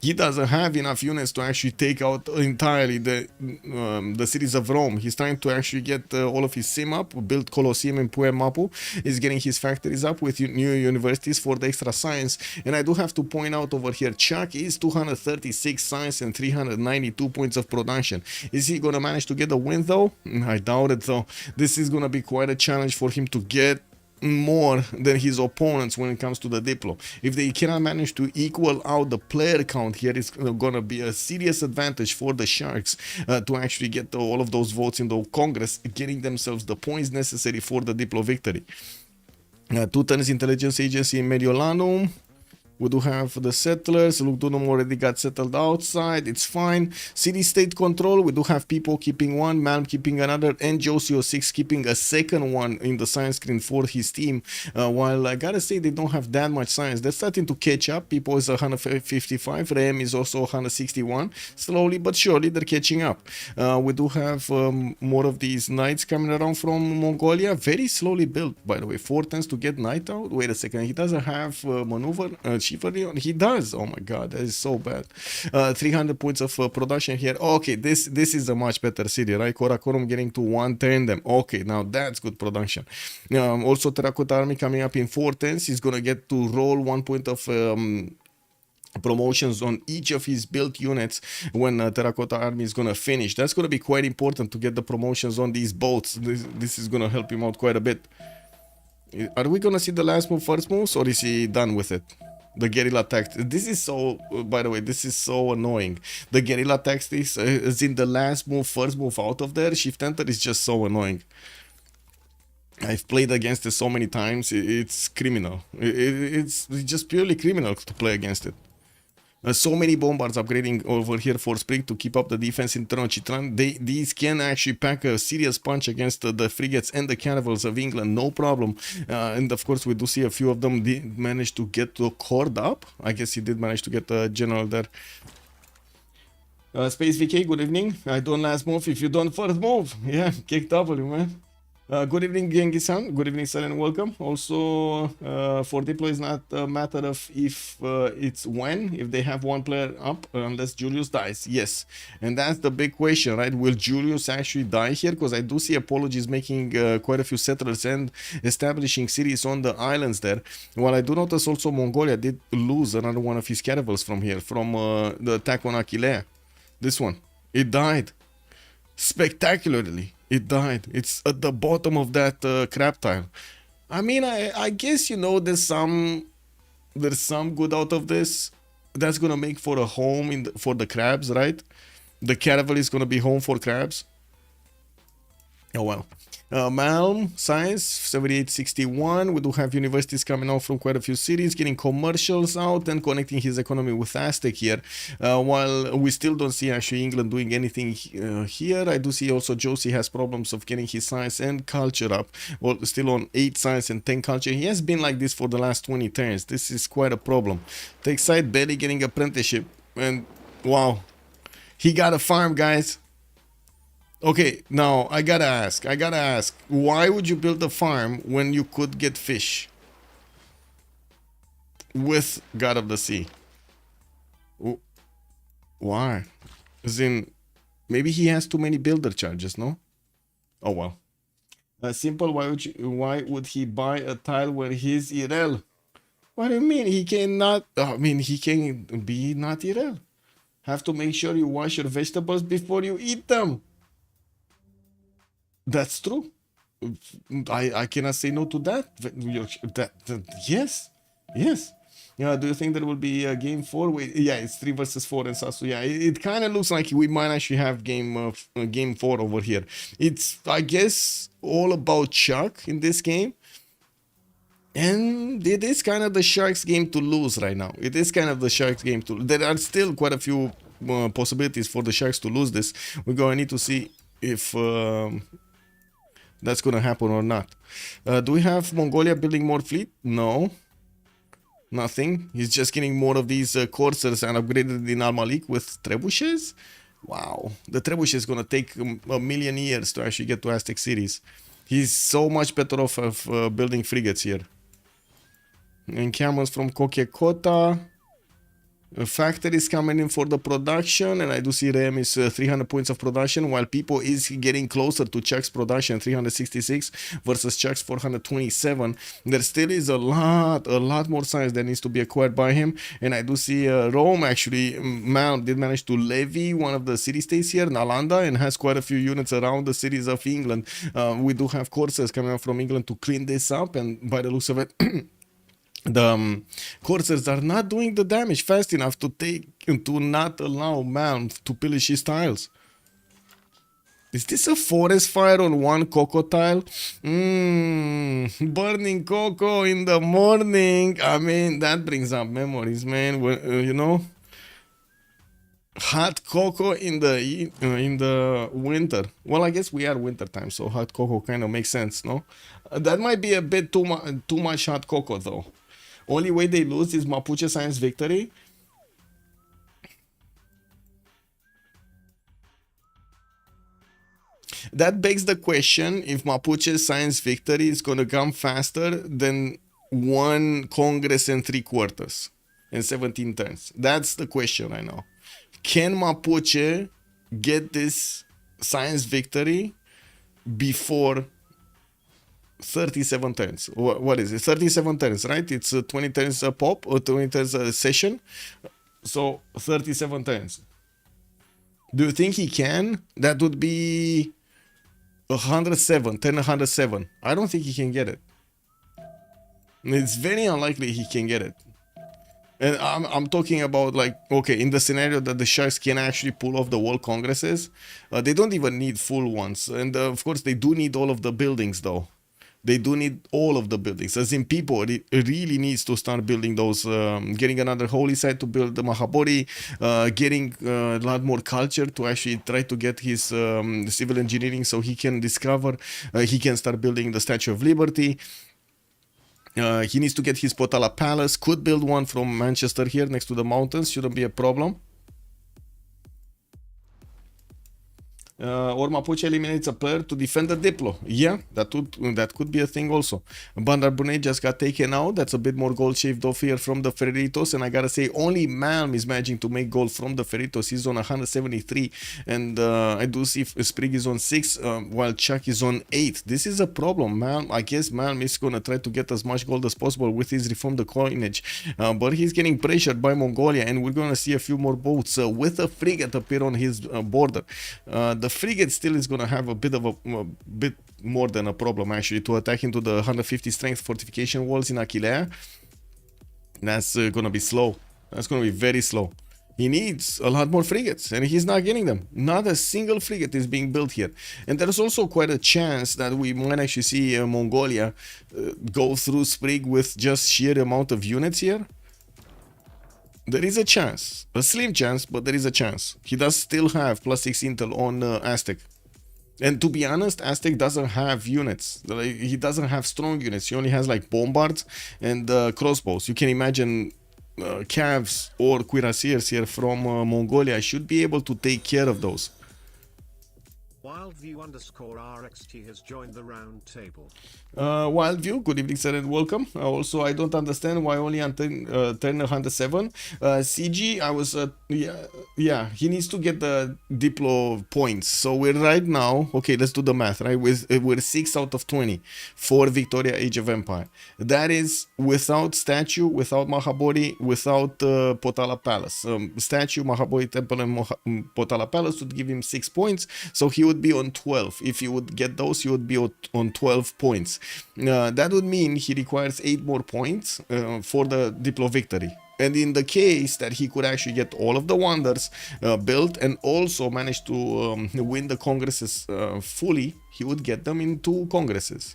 he doesn't have enough units to actually take out entirely the cities of Rome. He's trying to actually get all of his sim up, build Colosseum in Puermapu. He's getting his factories up with new universities for the extra science. And I do have to point out over here, Chuck is 236 science and 392 points of production. Is he going to manage to get the win though? I doubt it though. This is going to be quite a challenge for him to get more than his opponents when it comes to the diplo. If they cannot manage to equal out the player count here, it's gonna be a serious advantage for the Sharks to actually get all of those votes in the Congress, getting themselves the points necessary for the diplo victory. 2 turns intelligence agency in Mediolanum. We do have the settlers. Lugdunum already got settled outside. It's fine. City-state control. We do have People keeping 1, Malm keeping another, and Josio 6 keeping a second one in the science screen for his team. While I gotta say they don't have that much science. They're starting to catch up. People is 155. Rem is also 161. Slowly but surely they're catching up. We do have more of these knights coming around from Mongolia. Very slowly built, by the way. 4 turns to get knight out. Wait a second. He doesn't have maneuver. He does. Oh my god, that is so bad. 300 points of production here. Okay, this is a much better city, right? Karakorum getting to 110 them. Okay, now that's good production. Also Terracotta Army coming up in 4 turns. He's gonna get to roll 1 point of promotions on each of his built units when Terracotta Army is gonna finish. That's gonna be quite important to get the promotions on these boats. This is gonna help him out quite a bit. Are we gonna see the last move first moves, or is he done with it? The guerrilla tactics. This is so, by the way, this is so annoying. The guerrilla tactics is in the last move, first move out of there. Shift enter is just so annoying. I've played against it so many times. It's criminal. It's just purely criminal to play against it. So many bombards upgrading over here for Sprig to keep up the defense in Tenochtitlan. These can actually pack a serious punch against the frigates and the caravels of England, no problem. And of course we do see a few of them did manage to get the cord up. I guess he did manage to get the general there. Space VK, good evening. I don't last move if you don't first move. Yeah, kick W, man. Good evening, Genghis-san. Good evening, sir, and welcome. Also, for deploy is not a matter of if it's when, if they have one player up, unless Julius dies. Yes, and that's the big question, right? Will Julius actually die here? Because I do see Apologies making quite a few settlers and establishing cities on the islands there. While I do notice also Mongolia did lose another one of his caravels from here, from the attack on Aquilea. This one, it died. Spectacularly, it died. It's at the bottom of that crab tile. I mean, I guess, you know, there's some good out of this. That's gonna make for a home for the crabs, right? The caravel is gonna be home for crabs. Oh well. Malm, Science, 7861. We do have universities coming out from quite a few cities, getting commercials out and connecting his economy with Aztec here. While we still don't see actually England doing anything here, I do see also Josie has problems of getting his science and culture up. Well, still on 8 science and 10 culture. He has been like this for the last 20 turns. This is quite a problem. Take side, barely getting apprenticeship. And wow, he got a farm, guys. Okay, now I gotta ask, why would you build a farm when you could get fish with God of the Sea? Why? As in, maybe he has too many builder charges, no? Oh well. Simple, why would he buy a tile where he's Irel? What do you mean? He cannot, he can be not Irel. Have to make sure you wash your vegetables before you eat them. That's true. I cannot say no to that. Yes. Yeah, do you think there will be a game 4? Wait, yeah, it's 3 versus 4 and Sasu. Yeah, it kind of looks like we might actually have game 4 over here. It's, I guess, all about Chuck in this game. And it is kind of the Sharks game to lose right now. It is kind of the Sharks game to. There are still quite a few possibilities for the Sharks to lose this. We're going to need to see if that's gonna happen or not. Do we have Mongolia building more fleet? No, nothing. He's just getting more of these coursers and upgraded in Al Malik with trebuchets. Wow, the trebuchet is gonna take a million years to actually get to Aztec cities. He's so much better off of building frigates here. And camels from Kokekota. Factories coming in for the production, and I do see Rem is 300 points of production, while People is getting closer to Chuck's production, 366 versus Chuck's 427. There still is a lot more science that needs to be acquired by him, and I do see Rome actually did manage to levy one of the city-states here, Nalanda, and has quite a few units around the cities of England. We do have corsairs coming out from England to clean this up, and by the looks of it, the coursers are not doing the damage fast enough to not allow man to pillage his tiles. Is this a forest fire on one cocoa tile? Burning cocoa in the morning. I mean, that brings up memories, man. You know, hot cocoa in the winter. Well, I guess we are winter time, so hot cocoa kind of makes sense, no? That might be a bit too much hot cocoa, though. Only way they lose is Mapuche Science victory. That begs the question if Mapuche Science victory is going to come faster than 1 Congress and 3/4 in 17 turns. That's the question right now. Can Mapuche get this science victory before 37 turns? What is it? 37 turns, right? It's 20 turns a pop or 20 turns a session. So 37 turns. Do you think he can? That would be 107, 107. I don't think he can get it. It's very unlikely he can get it. And I'm talking about, like, okay, in the scenario that the Sharks can actually pull off the World Congresses, they don't even need full ones. And of course, they do need all of the buildings, though. They do need all of the buildings. As in, People really needs to start building those, getting another holy site to build the Mahabodhi, getting a lot more culture to actually try to get his civil engineering so he can discover, he can start building the Statue of Liberty. He needs to get his Potala Palace. Could build one from Manchester here next to the mountains. Shouldn't be a problem. Or Mapuche eliminates a player to defend the Diplo. Yeah, that could be a thing also. Bandar Brunei just got taken out. That's a bit more gold shaved off here from the Freritos. And I gotta say, only Malm is managing to make gold from the Freritos. He's on 173. And I do see Sprig is on 6, while Chuck is on 8. This is a problem. I guess Malm is gonna try to get as much gold as possible with his reformed coinage. But he's getting pressured by Mongolia. And we're gonna see a few more boats with a frigate appear on his border. The frigate still is going to have a bit more than a problem actually to attack into the 150 strength fortification walls in Aquilea. That's going to be slow. That's going to be very slow. He needs a lot more frigates and he's not getting them. Not a single frigate is being built here. And there's also quite a chance that we might actually see Mongolia go through Sprig with just sheer amount of units here. There is a chance, a slim chance, but there is a chance. He does still have +6 intel on Aztec. And to be honest, Aztec doesn't have units. He doesn't have strong units. He only has like bombards and crossbows. You can imagine Cavs or cuirassiers here from Mongolia should be able to take care of those. WildView_RXT has joined the round table. WildView, good evening sir and welcome. Also, I don't understand why only on turn 107. CG, I was, yeah, he needs to get the Diplo points. So we're right now, okay, let's do the math, right? We're 6 out of 20 for Victoria Age of Empire. That is without statue, without Mahabodhi, without Potala Palace. Statue, Mahabodhi Temple and Potala Palace would give him 6 points. So he would be on 12. If you would get those, you would be on 12 points. That would mean he requires 8 more points for the Diplo victory. And in the case that he could actually get all of the wonders built and also manage to win the congresses fully, he would get them in 2 congresses.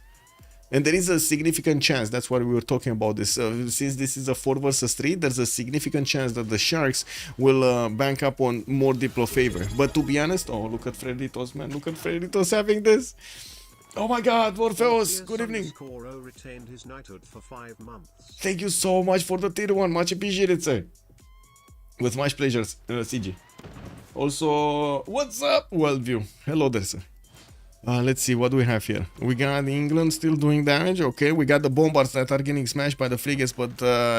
And there is a significant chance, that's why we were talking about this, since this is a 4 versus 3, there's a significant chance that the Sharks will bank up on more Diplo favor. But to be honest, oh, look at Freritos, man, look at Freritos having this. Oh my god, Morpheus, good evening. Retained his knighthood for 5 months. Thank you so much for the tier 1, much appreciated, sir. With much pleasure, CG. Also, what's up, Worldview? Hello there, sir. Let's see, what do we have here? We got England still doing damage. Okay, we got the bombards that are getting smashed by the frigates, but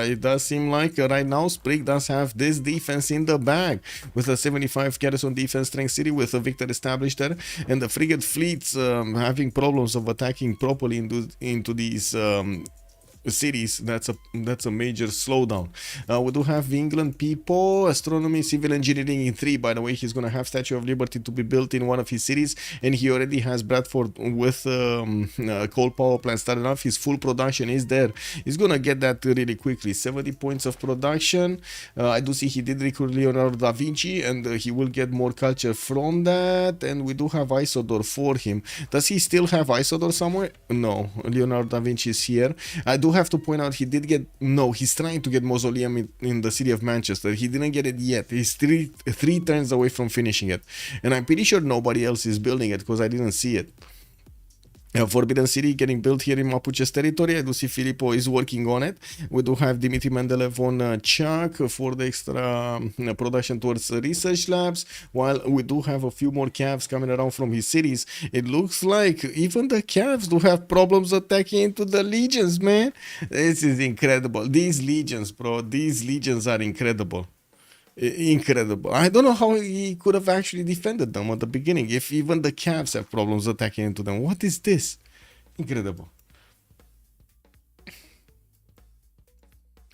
it does seem like right now Sprig does have this defense in the bag with a 75 garrison defense strength city with a victor established there, and the frigate fleets having problems of attacking properly into these cities. That's a major slowdown. We do have England people, astronomy, civil engineering in 3. By the way, he's gonna have Statue of Liberty to be built in one of his cities, and he already has Bradford with coal power plant started off. His full production is there. He's gonna get that really quickly. 70 points of production. I do see he did recruit Leonardo da Vinci, and he will get more culture from that. And we do have Isodor for him. Does he still have Isodor somewhere? No, Leonardo da Vinci is here. I do have to point out he did get, no, he's trying to get mausoleum in the city of Manchester. He didn't get it yet. He's three turns away from finishing it, and I'm pretty sure nobody else is building it because I didn't see it. Forbidden City getting built here in Mapuche's territory. I do see Filippo is working on it. We do have Dimitri Mendeleev on Chuck for the extra production towards research labs, while we do have a few more Cavs coming around from his cities. It looks like even the Cavs do have problems attacking into the legions, man. This is incredible. These legions, bro, these legions are incredible. Incredible. I don't know how he could have actually defended them at the beginning if even the Cavs have problems attacking into them. What is this? Incredible.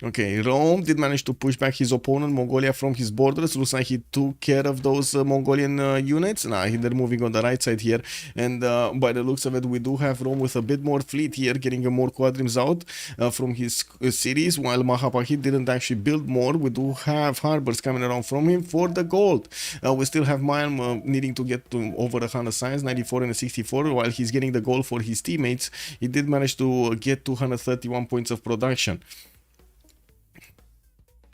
Okay, Rome did manage to push back his opponent, Mongolia, from his borders. Looks like he took care of those Mongolian units. Nah, they're moving on the right side here. And by the looks of it, we do have Rome with a bit more fleet here, getting more quadrims out from his cities, while Mahapahit didn't actually build more. We do have harbors coming around from him for the gold. We still have Malm needing to get to over 100 signs, 94 and 64, while he's getting the gold for his teammates. He did manage to get 231 points of production.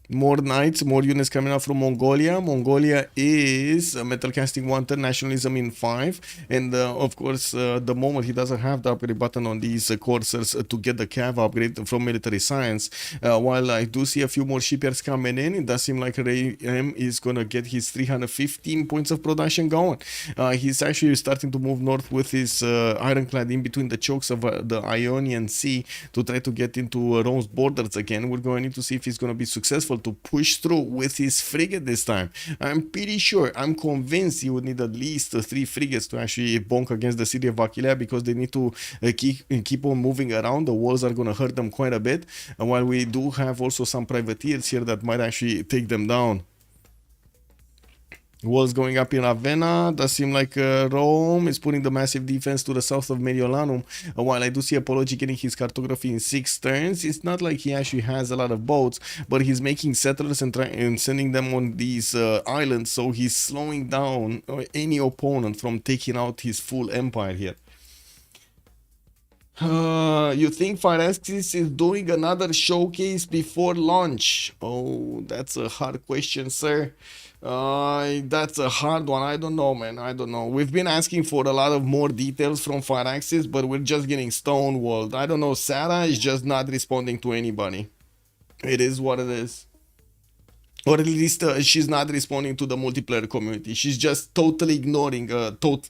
More knights, more units coming out from Mongolia. Mongolia is metal casting 1 turn, nationalism in 5, and of course the moment he doesn't have the upgrade button on these coursers to get the cav upgrade from military science. While I do see a few more shipyards coming in, it does seem like Ray M is gonna get his 315 points of production going. He's actually starting to move north with his ironclad in between the chokes of the Ionian Sea to try to get into Rome's borders again. We're going to need to see if he's going to be successful to push through with his frigate this time. I'm pretty sure, I'm convinced he would need at least 3 frigates to actually bonk against the city of Aquileia, because they need to keep on moving around. The walls are going to hurt them quite a bit, and while we do have also some privateers here that might actually take them down. Walls going up in Ravenna. Does seem like Rome is putting the massive defense to the south of Mediolanum. While I do see Apology getting his cartography in 6 turns, it's not like he actually has a lot of boats, but he's making settlers and sending them on these islands, so he's slowing down any opponent from taking out his full empire here. You think Phyrexis is doing another showcase before launch? Oh, that's a hard question, sir. That's a hard one. I don't know, man. I don't know. We've been asking for a lot of more details from Phyrexis, but we're just getting stonewalled. I don't know. Sarah is just not responding to anybody. It is what it is. Or at least she's not responding to the multiplayer community. She's just totally ignoring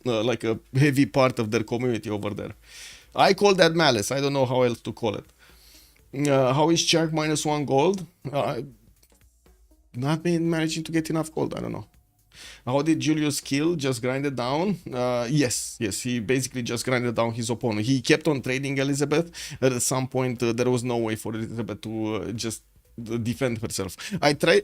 like a heavy part of their community over there. I call that malice. I don't know how else to call it. How is Shark -1 gold? Not been managing to get enough gold. I don't know. How did Julius kill? Just grinded down? Yes. He basically just grinded down his opponent. He kept on trading Elizabeth. At some point, there was no way for Elizabeth to just defend herself.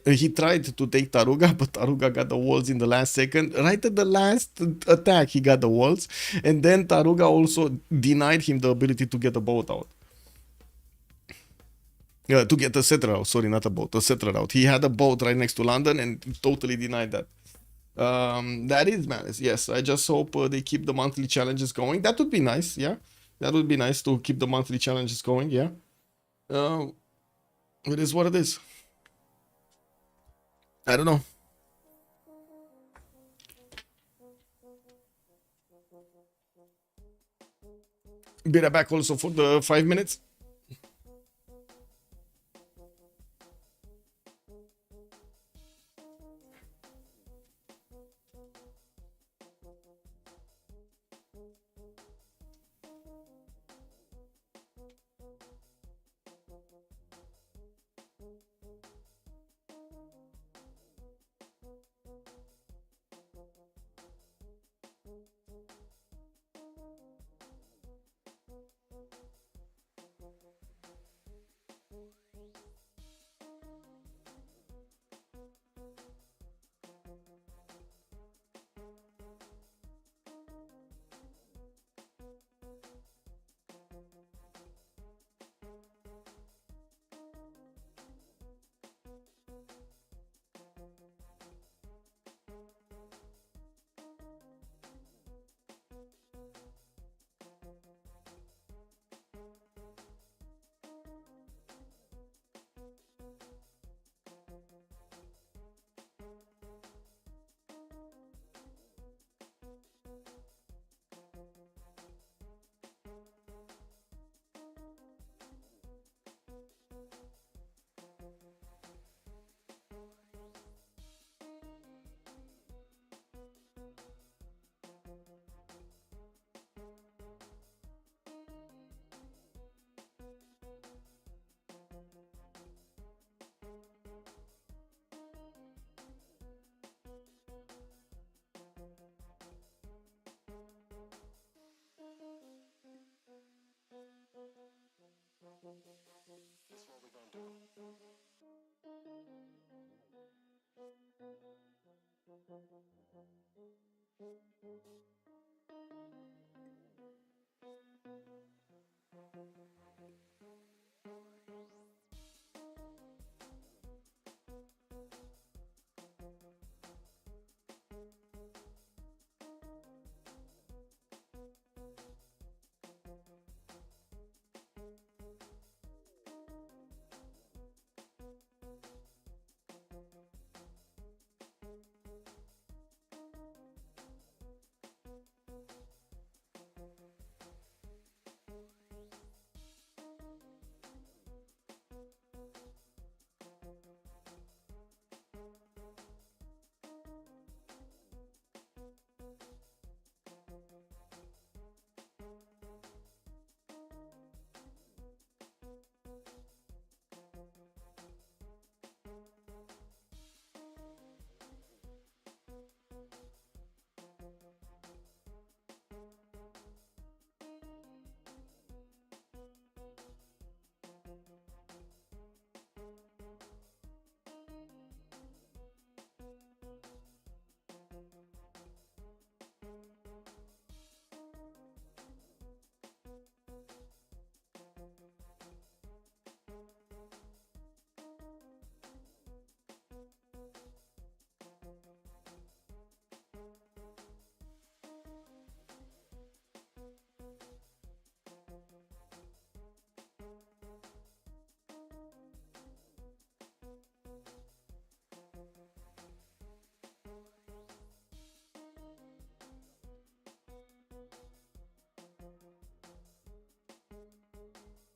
He tried to take Taruga, but Taruga got the walls in the last second. Right at the last attack, he got the walls, and then Taruga also denied him the ability to get a boat out. To get a settler out. Sorry, not a boat, a settler out. He had a boat right next to London and totally denied that. That is malice. Yes, I just hope they keep the monthly challenges going. That would be nice. Yeah, that would be nice to keep the monthly challenges going. Yeah. It is what it is. I don't know. Be right back also for the 5 minutes.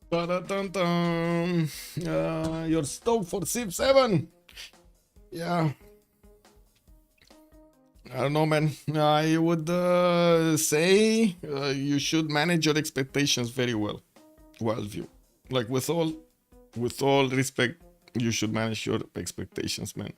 Ta-da-dum-dum. You're stoked for Civ7? Yeah. I don't know, man. I would say you should manage your expectations very well. View. Like with all respect, you should manage your expectations, man.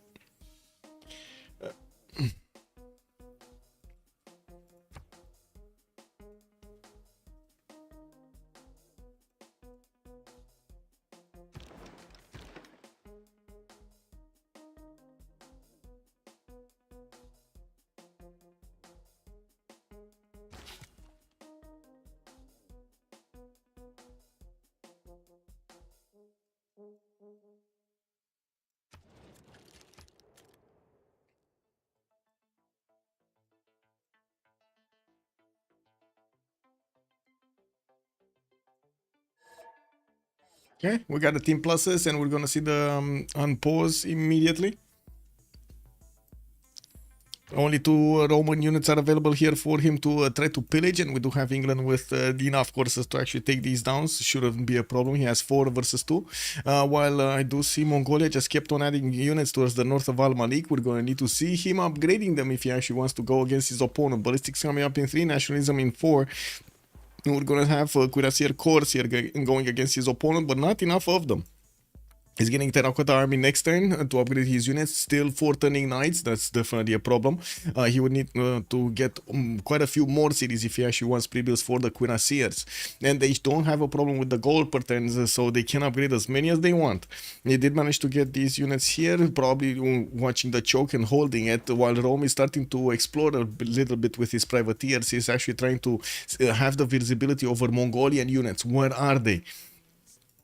Okay, we got the team pluses, and we're gonna see the unpause immediately. Only 2 Roman units are available here for him to try to pillage, and we do have England with enough forces to actually take these downs. Shouldn't be a problem. He has 4 versus 2. While I do see Mongolia just kept on adding units towards the north of Al Malik. We're going to need to see him upgrading them if he actually wants to go against his opponent. Ballistics coming up in 3, nationalism in 4. We're going to have Cuirassier Corps here going against his opponent, but not enough of them. He's getting Terracotta Army next turn to upgrade his units. Still 4 turning knights. That's definitely a problem. He would need to get quite a few more cities if he actually wants pre-builds for the Cuirassiers. And they don't have a problem with the gold per turns, so they can upgrade as many as they want. They did manage to get these units here, probably watching the choke and holding it, while Rome is starting to explore a little bit with his privateers. He's actually trying to have the visibility over Mongolian units. Where are they?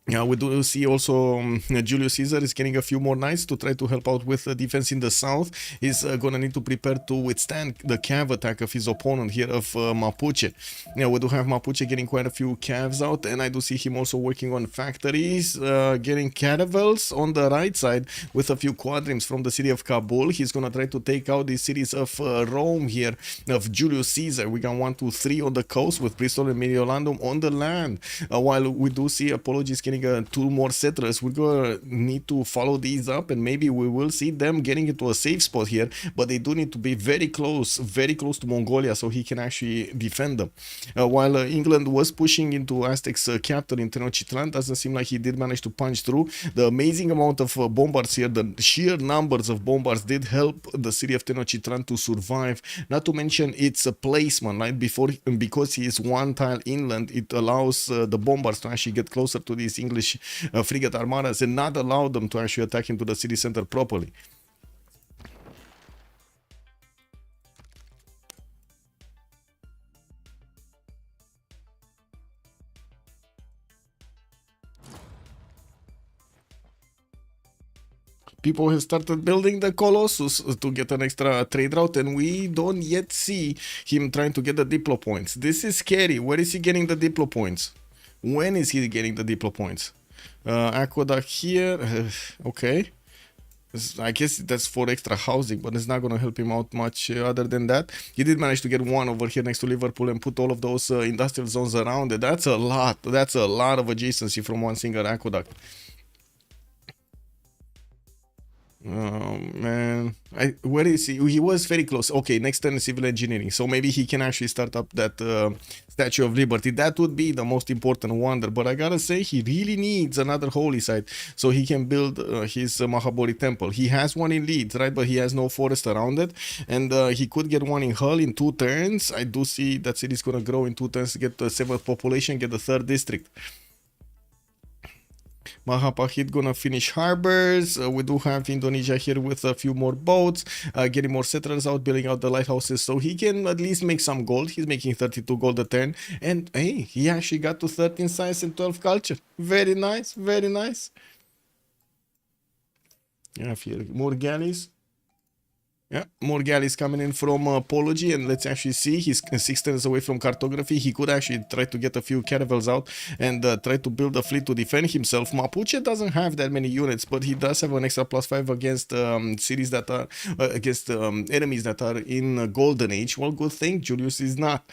We do see also Julius Caesar is getting a few more knights to try to help out with the defense in the south. He's gonna need to prepare to withstand the cav attack of his opponent here of Mapuche. We do have Mapuche getting quite a few cavs out, and I do see him also working on factories, getting caravels on the right side with a few quadrims from the city of Kabul. He's gonna try to take out the cities of Rome here, of Julius Caesar. We got 1, 2, 3 on the coast with Bristol and Mediolandum on the land. While we do see Apologies getting 2 more settlers, we're gonna need to follow these up, and maybe we will see them getting into a safe spot here, but they do need to be very close to Mongolia so he can actually defend them. While England was pushing into Aztec's capital in Tenochtitlan, doesn't seem like he did manage to punch through. The amazing amount of bombards here, the sheer numbers of bombards did help the city of Tenochtitlan to survive, not to mention its placement, right? Because he is 1 tile inland, it allows the bombards to actually get closer to these English frigate armadas and not allow them to actually attack into the city center properly. People have started building the Colossus to get an extra trade route, and we don't yet see him trying to get the Diplo points. This is scary. Where is he getting the Diplo points? When is he getting the Diplo points? Aqueduct here. Okay. I guess that's for extra housing, but it's not going to help him out much other than that. He did manage to get 1 over here next to Liverpool and put all of those industrial zones around it. That's a lot. That's a lot of adjacency from 1 single aqueduct. Oh man, where is he? He was very close. Okay, next turn is civil engineering, so maybe he can actually start up that Statue of Liberty. That would be the most important wonder, but I gotta say he really needs another holy site so he can build his Mahabodhi temple. He has 1 in Leeds, right, but he has no forest around it, and he could get 1 in Hull in 2 turns. I do see that city is gonna grow in 2 turns to get the 7th population, get the 3rd district. Mahapahit gonna finish harbors. We do have Indonesia here with a few more boats, getting more settlers out, building out the lighthouses so he can at least make some gold. He's making 32 gold a turn, and hey, he actually got to 13 science and 12 culture. Very nice, very nice. Yeah, more galleys. Yeah, more galleys coming in from Apology, and let's actually see, he's 6 turns away from cartography. He could actually try to get a few caravels out and try to build a fleet to defend himself. Mapuche doesn't have that many units, but he does have an extra +5 against cities that are against enemies that are in Golden Age. Well, good thing Julius is not.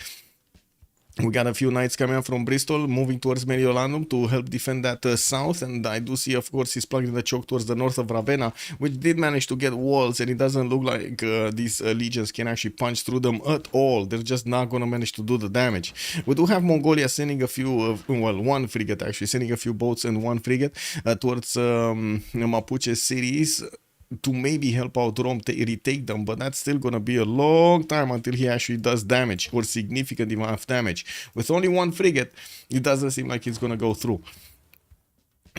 We got a few knights coming up from Bristol, moving towards Mediolanum to help defend that south. And I do see, of course, he's plugging the choke towards the north of Ravenna, which did manage to get walls. And it doesn't look like these legions can actually punch through them at all. They're just not going to manage to do the damage. We do have Mongolia sending a few, well, one frigate actually, sending a few boats and one frigate towards Mapuche cities, to maybe help out Rome retake them, but that's still gonna be a long time until he actually does damage, or significant amount of damage. With only one frigate, it doesn't seem like it's gonna go through.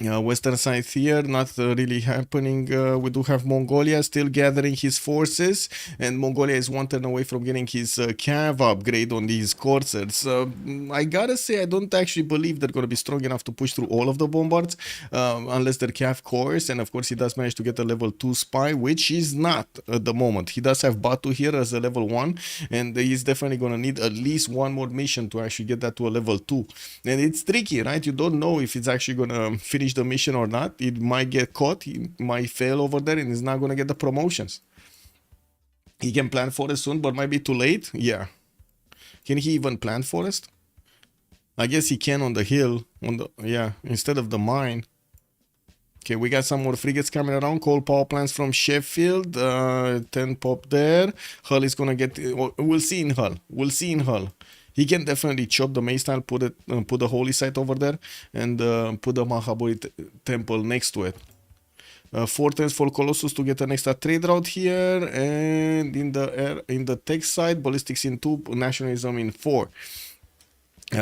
Western side here, not really happening. We do have Mongolia still gathering his forces, and Mongolia is one turn away from getting his cav upgrade on these coursers. I gotta say, I don't actually believe they're gonna be strong enough to push through all of the bombards, unless they're cav cores. And of course, he does manage to get a level 2 spy, which is not at the moment. He does have Batu here as a level 1, and he's definitely gonna need at least one more mission to actually get that to a level 2. And it's tricky, right? You don't know if it's actually gonna finish the mission or not. It might get caught, he might fail over there, and he's not gonna get the promotions. He can plant forest soon, but might be too late. Yeah, can he even plant forest? I guess he can on the hill, on the, yeah, instead of the mine. Okay, we got some more frigates coming around. Coal power plants from Sheffield, 10 pop there. Hull is gonna get, we'll see in Hull, He can definitely chop the Maystyle, put the holy site over there, and put the Mahabori temple next to it. 4 turns for Colossus to get an extra trade route here, and in the tech side, ballistics in 2, nationalism in 4.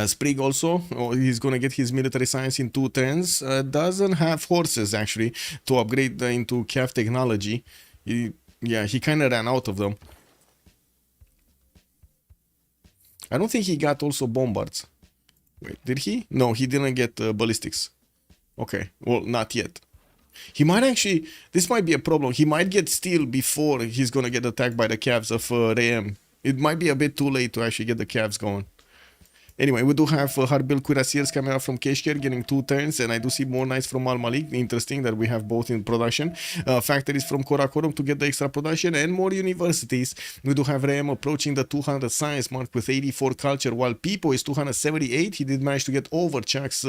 Sprig also, he's gonna get his military science in 2 turns. Doesn't have horses actually to upgrade into cav technology. He kind of ran out of them. I don't think he got also bombards. Wait, did he? No, he didn't get ballistics. Okay, well, not yet. He might actually, this might be a problem. He might get steel before he's gonna get attacked by the calves of Rem. It might be a bit too late to actually get the calves going. Anyway, we do have hard-built cuirassiers coming out from Keshkir, getting 2 turns, and I do see more knights from Al Malik. Interesting that we have both in production. Factories from Karakorum to get the extra production, and more universities. We do have Rem approaching the 200 science mark with 84 culture, while Pipo is 278. He did manage to get over Chuck's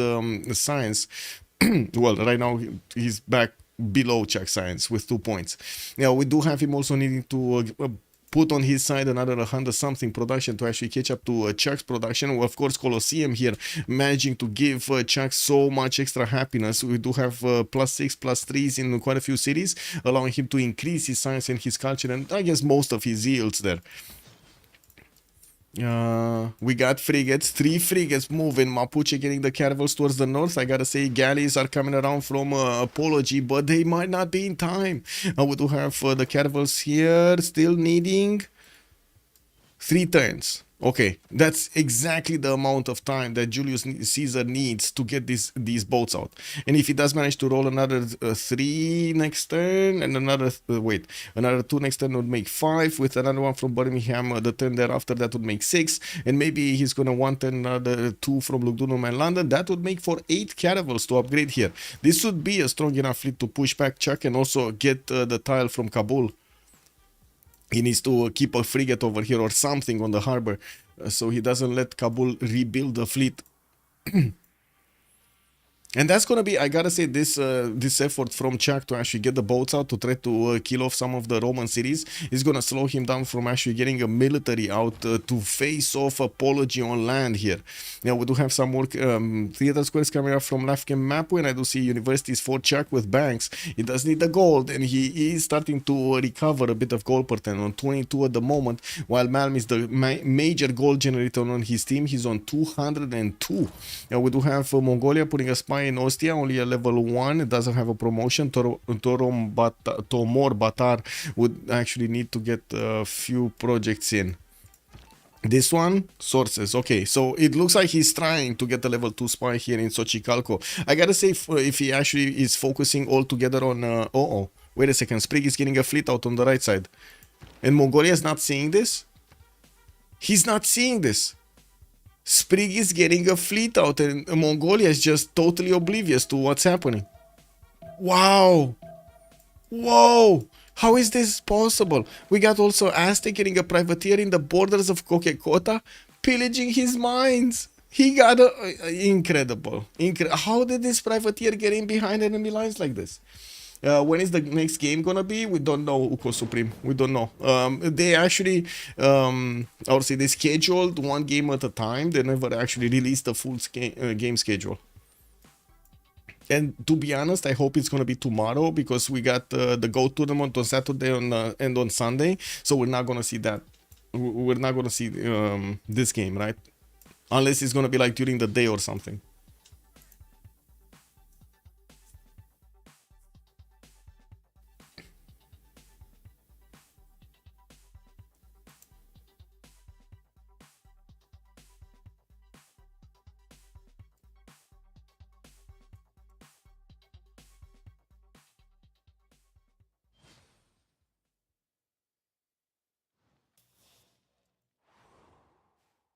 science. Well, right now he's back below Chuck science with 2 points. Now, we do have him also needing to put on his side another 100 something production to actually catch up to Chuck's production. Of course, Colosseum here managing to give Chuck so much extra happiness. We do have +6, +3s in quite a few cities, allowing him to increase his science and his culture, and I guess most of his yields there. We got frigates, 3 frigates moving. Mapuche getting the caravels towards the north. I gotta say, galleys are coming around from Apology, but they might not be in time. We do have the caravels here still needing 3 turns. Okay, that's exactly the amount of time that Julius Caesar needs to get these boats out. And if he does manage to roll another 3 next turn, and another, another 2 next turn would make 5, with another one from Birmingham the turn thereafter, that would make 6. And maybe he's gonna want another 2 from Lugdunum and London. That would make for 8 caravels to upgrade here. This would be a strong enough fleet to push back Chuck and also get the tile from Kabul. He needs to keep a frigate over here or something on the harbor, so he doesn't let Kabul rebuild the fleet. And that's gonna be, I gotta say, this effort from Chuck to actually get the boats out to try to kill off some of the Roman cities is gonna slow him down from actually getting a military out to face off Apology on land here. Now we do have some more theater squares coming up from Lafken Mapu, and I do see universities for Chuck with banks. He does need the gold, and he is starting to recover a bit of gold per turn, on 22 at the moment, while Malm is the major gold generator on his team. He's on 202. Now we do have Mongolia putting a spy in Ostia, only a level 1. It doesn't have a promotion. Tomor Batar would actually need to get a few projects in. This one, sources. Okay, so it looks like he's trying to get a level 2 spy here in Xochicalco. I gotta say, if he actually is focusing all together on... wait a second. Sprig is getting a fleet out on the right side. And Mongolia is not seeing this? He's not seeing this. Sprig is getting a fleet out, and Mongolia is just totally oblivious to what's happening. Wow! Whoa! How is this possible? We got also Aztec getting a privateer in the borders of Kokekota. pillaging his mines. He got a incredible. How did this privateer get in behind enemy lines like this? When is the next game gonna be? We don't know, Uko Supreme. We don't know. They actually, I would say they scheduled one game at a time. They never actually released the full game schedule. And to be honest, I hope it's gonna be tomorrow because we got the Go tournament on Saturday and on Sunday. So we're not gonna see that. We're not gonna see this game, right? Unless it's gonna be like during the day or something.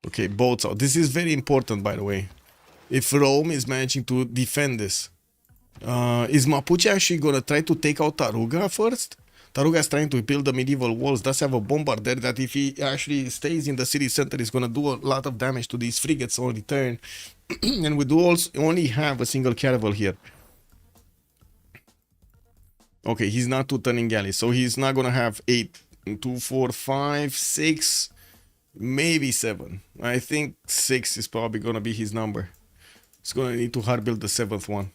Okay, boats out. This is very important, by the way. If Rome is managing to defend this, is Mapuche actually gonna try to take out Taruga first? Taruga is trying to build the medieval walls. Does have a bombardier that if he actually stays in the city center is gonna do a lot of damage to these frigates on return. And we do also only have a single caravel here. Okay, he's not two turning galleys, so he's not gonna have 8, 2, 4, 5, 6. Maybe 7. I think 6 is probably gonna be his number. He's gonna need to hard build the 7th one.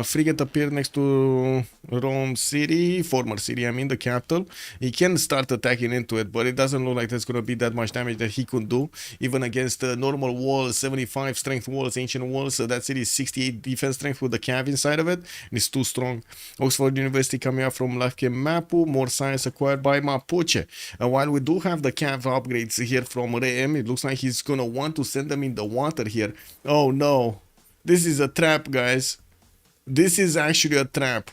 Frigate appeared next to Rome city, former city, I mean the capital. He can start attacking into it, but it doesn't look like there's gonna be that much damage that he could do. Even against normal walls, 75 strength walls, ancient walls, so that city is 68 defense strength with the cav inside of it, and it's too strong. Oxford University coming up from Lafke Mapu, more science acquired by Mapuche. While we do have the cav upgrades here from Reem, it looks like he's gonna want to send them in the water here. Oh no, this is a trap, guys. This is actually a trap.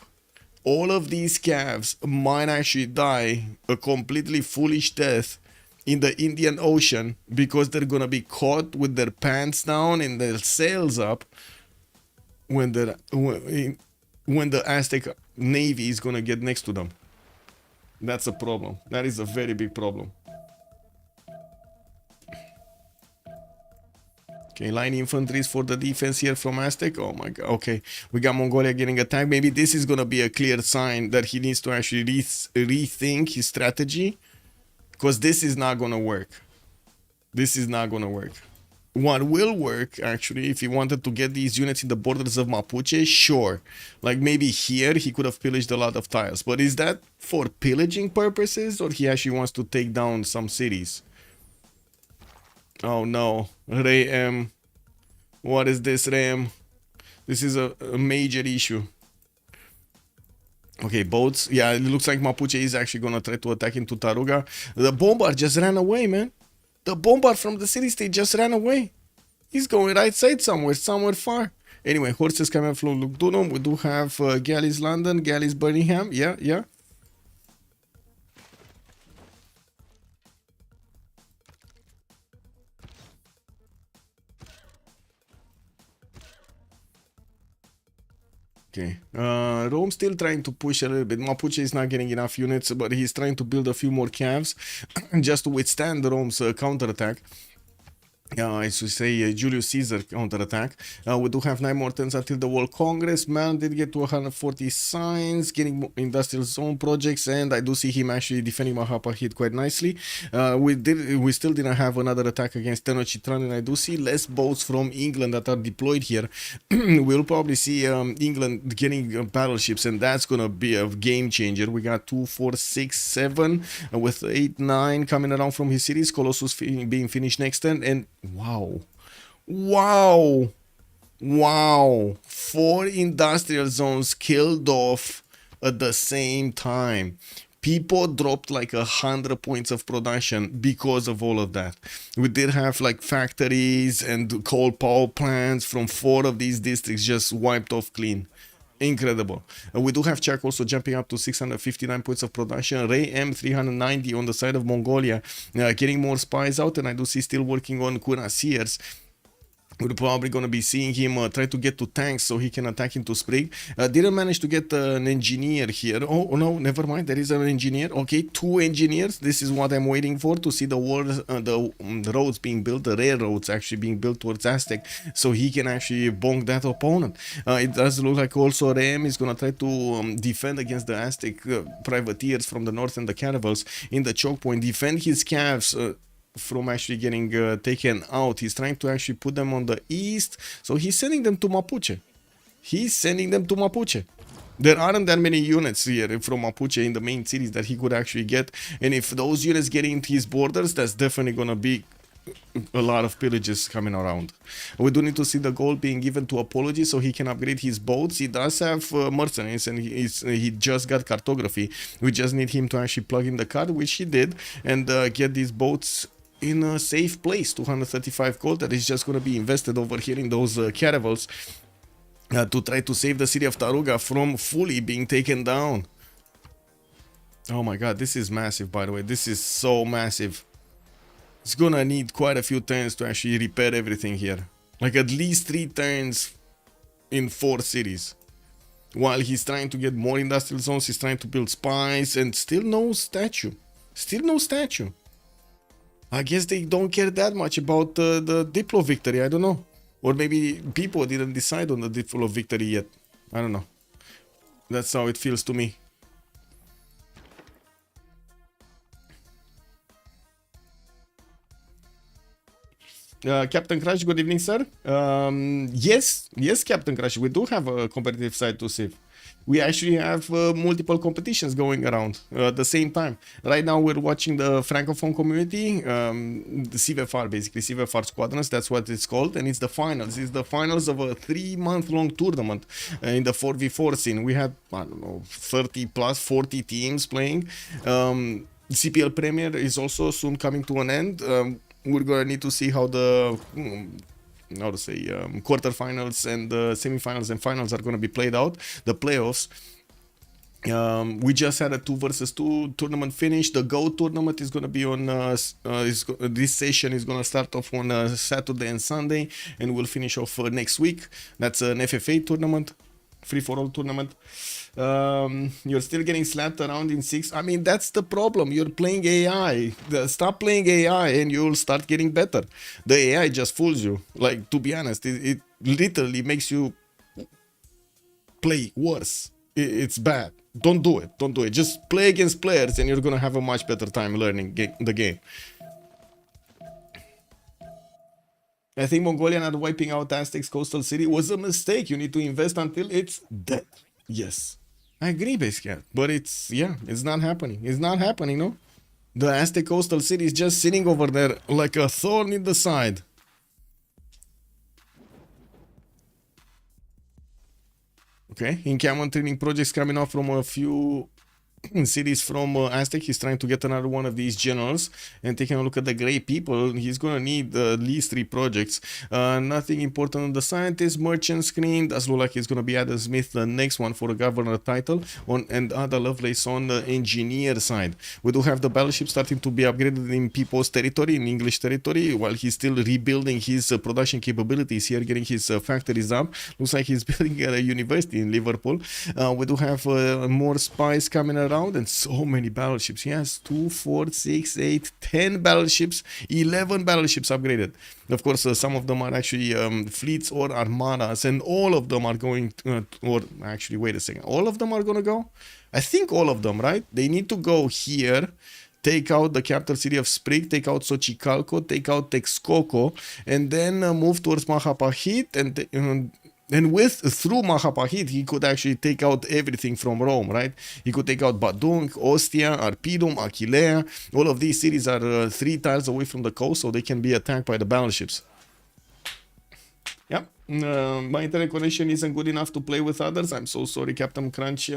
All of these calves might actually die a completely foolish death in the Indian Ocean because they're gonna be caught with their pants down and their sails up when the Aztec Navy is gonna get next to them. That's a problem. That is a very big problem. Okay, line infantry for the defense here from Aztec. Oh my god. Okay, we got Mongolia getting attacked. Maybe this is gonna be a clear sign that he needs to actually rethink his strategy, because this is not gonna work. This is not gonna work. What will work, actually, if he wanted to get these units in the borders of Mapuche, sure. Like maybe here he could have pillaged a lot of tiles. But is that for pillaging purposes, or he actually wants to take down some cities? Oh no, Ram. What is this, Ram? This is a major issue. Okay, boats. Yeah, it looks like Mapuche is actually gonna try to attack into Taruga. The bombard just ran away, man. The bombard from the city state just ran away. He's going right side somewhere far. Anyway, horses coming from Lugdunum. We do have galleys London, galleys Birmingham. Yeah. Okay, Rome still trying to push a little bit. Mapuche is not getting enough units, but he's trying to build a few more calves just to withstand Rome's counterattack. I should say Julius Caesar counterattack. We do have 9 more turns until the World Congress. Man did get to 140 signs, getting more industrial zone projects, and I do see him actually defending Mahapa hit quite nicely. We still didn't have another attack against Tenochtitlan, and I do see less boats from England that are deployed here. We'll probably see England getting battleships, and that's gonna be a game changer. We got 2, 4, 6, 7 with 8, 9 coming around from his cities. Colossus being finished next turn, and wow, 4 industrial zones killed off at the same time. People dropped like 100 points of production because of all of that. We did have like factories and coal power plants from 4 of these districts just wiped off clean. Incredible. We do have Czech also jumping up to 659 points of production. Ray M 390 on the side of Mongolia, getting more spies out, and I do see still working on cuirassiers. We're probably going to be seeing him try to get to tanks so he can attack into Sprig. Didn't manage to get an engineer here. Oh, no, never mind. There is an engineer. Okay, 2 engineers. This is what I'm waiting for, to see the roads being built, the railroads actually being built towards Aztec, so he can actually bonk that opponent. It does look like also Rem is going to try to defend against the Aztec privateers from the north and the caravels in the choke point, defend his calves from actually getting taken out. He's trying to actually put them on the east, so he's sending them to Mapuche. There aren't that many units here from Mapuche in the main cities that he could actually get, and if those units get into his borders, that's definitely gonna be a lot of pillages coming around. We do need to see the gold being given to Apology so he can upgrade his boats. He does have mercenaries, and he just got cartography. We just need him to actually plug in the card, which he did, and get these boats in a safe place. 235 gold that is just going to be invested over here in those caravels to try to save the city of Taruga from fully being taken down. Oh my god, this is massive, by the way. This is so massive. It's gonna need quite a few turns to actually repair everything here. Like at least 3 turns in 4 cities. While he's trying to get more industrial zones, he's trying to build spies, and still no statue. I guess they don't care that much about the Diplo victory, I don't know. Or maybe people didn't decide on the Diplo victory yet. I don't know. That's how it feels to me. Captain Crash, good evening, sir. Yes, Captain Crash, we do have a competitive side to Civ. We actually have multiple competitions going around at the same time. Right now, we're watching the Francophone community, the CivFR, basically, CivFR Squadrons, that's what it's called, and it's the finals. It's the finals of a 3-month-long tournament in the 4v4 scene. We had, I don't know, 30 plus 40 teams playing. CPL Premier is also soon coming to an end. We're gonna need to see how the quarterfinals and the semifinals and finals are gonna be played out. The playoffs. We just had a 2 versus 2 tournament finish. The Go tournament is gonna be on. This session is gonna start off on Saturday and Sunday, and we'll finish off next week. That's an FFA tournament, free for all tournament. You're still getting slapped around in 6. I mean, that's the problem. You're playing AI. Stop playing AI and you'll start getting better. The AI just fools you. Like, to be honest, it literally makes you play worse. It's bad. Don't do it. Just play against players and you're gonna have a much better time learning the game. I think Mongolia not wiping out Aztec's coastal city was a mistake. You need to invest until it's dead. Yes, I agree, Basecat, but it's not happening. It's not happening, no? The Aztec coastal city is just sitting over there like a thorn in the side. Okay, encampment training projects coming out from a few cities from Aztec. He's trying to get another one of these generals, and taking a look at the gray people, he's gonna need at least 3 projects. Nothing important on the scientist merchant screen. Does look like it's gonna be Adam Smith, the next one for a governor title, and Ada Lovelace on the engineer side. We do have the battleship starting to be upgraded in people's territory, in English territory, while he's still rebuilding his production capabilities here, getting his factories up. Looks like he's building a university in Liverpool. We do have more spies coming around, and so many battleships. He has 2, 4, 6, 8, 10 battleships, 11 battleships upgraded. Of course, some of them are actually fleets or armadas, and all of them are going or actually, wait a second, all of them are gonna go? I think all of them, right? They need to go here, take out the capital city of Sprig, take out Xochicalco, take out Texcoco, and then move towards Mahapahit, and through Mahapahit, he could actually take out everything from Rome, right? He could take out Badung, Ostia, Arpidum, Achillea. All of these cities are 3 tiles away from the coast, so they can be attacked by the battleships. Yeah, my internet connection isn't good enough to play with others. I'm so sorry, Captain Crunch.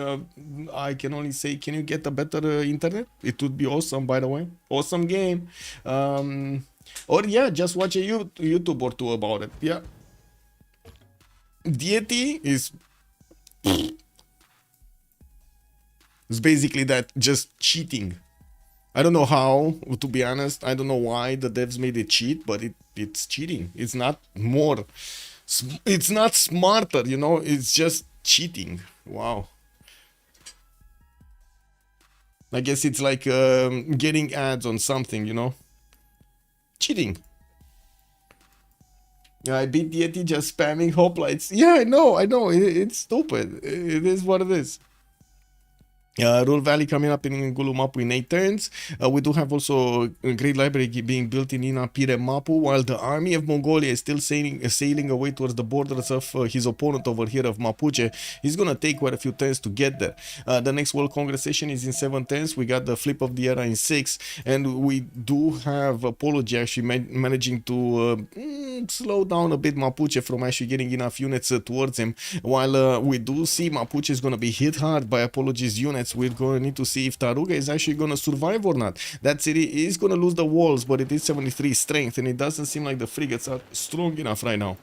I can only say, can you get a better internet? It would be awesome, by the way. Awesome game. Or yeah, just watch a YouTube or 2 about it. Yeah. Deity is basically that, just cheating. I don't know how, to be honest. I don't know why the devs made it cheat, but it's cheating. It's not more. It's not smarter, you know. It's just cheating. Wow. I guess it's like getting ads on something, you know. Cheating. Yeah, I beat Yeti just spamming hoplites. Yeah, I know. It's stupid. It is what it is. Rule Valley coming up in Gulumapu in 8 turns. We do have also a great library being built in Inapire Mapu, while the army of Mongolia is still sailing away towards the borders of his opponent over here of Mapuche. He's gonna take quite a few turns to get there. The next World Congress session is in 7 turns. We got the flip of the era in 6, and we do have Apology actually managing to slow down a bit Mapuche from actually getting enough units towards him, while we do see Mapuche is gonna be hit hard by Apology's units. We're going to need to see if Taruga is actually going to survive or not. That city is going to lose the walls, but it is 73 strength, and it doesn't seem like the frigates are strong enough right now.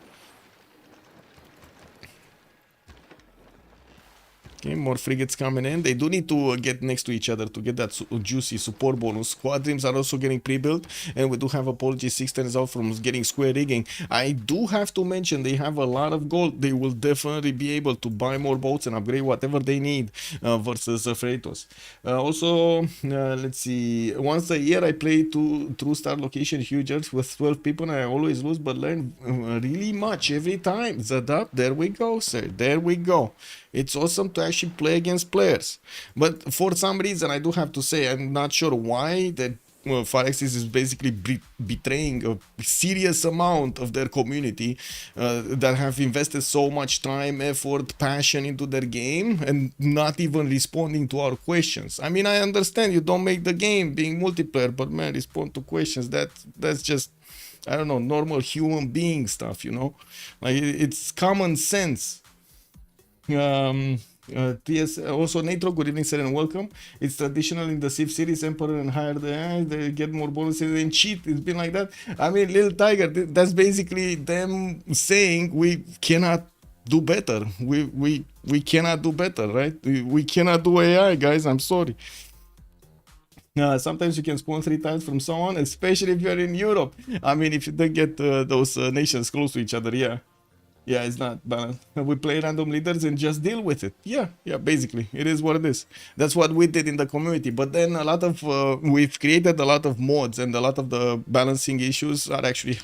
Okay, more frigates coming in. They do need to get next to each other to get that juicy support bonus. Squadrons are also getting pre-built, and we do have Apology 6 turns out from getting square rigging. I do have to mention they have a lot of gold. They will definitely be able to buy more boats and upgrade whatever they need versus Freritos. Also, let's see. Once a year I play True Star Location Huge Earth with 12 people, and I always lose but learn really much every time. Zadap, there we go, sir. There we go. It's awesome to actually play against players, but for some reason I do have to say I'm not sure why that Phyrexis is basically betraying a serious amount of their community that have invested so much time, effort, passion into their game and not even responding to our questions. I mean, I understand you don't make the game being multiplayer, but man, respond to questions. That's just, I don't know, normal human being stuff, you know, like it's common sense. TS also Natro, good evening sir and welcome. It's traditional in the Civ series, Emperor and higher they get more bonuses and cheat. It's been like that. I mean, Little Tiger, that's basically them saying we cannot do better. We cannot do better, right? We cannot do AI, guys. I'm sorry. Sometimes you can spawn 3 times from someone, especially if you're in Europe. I mean, if you don't get those nations close to each other, yeah. Yeah, it's not balanced. We play random leaders and just deal with it. Yeah, basically. It is what it is. That's what we did in the community. But then a lot of, we've created a lot of mods, and a lot of the balancing issues are actually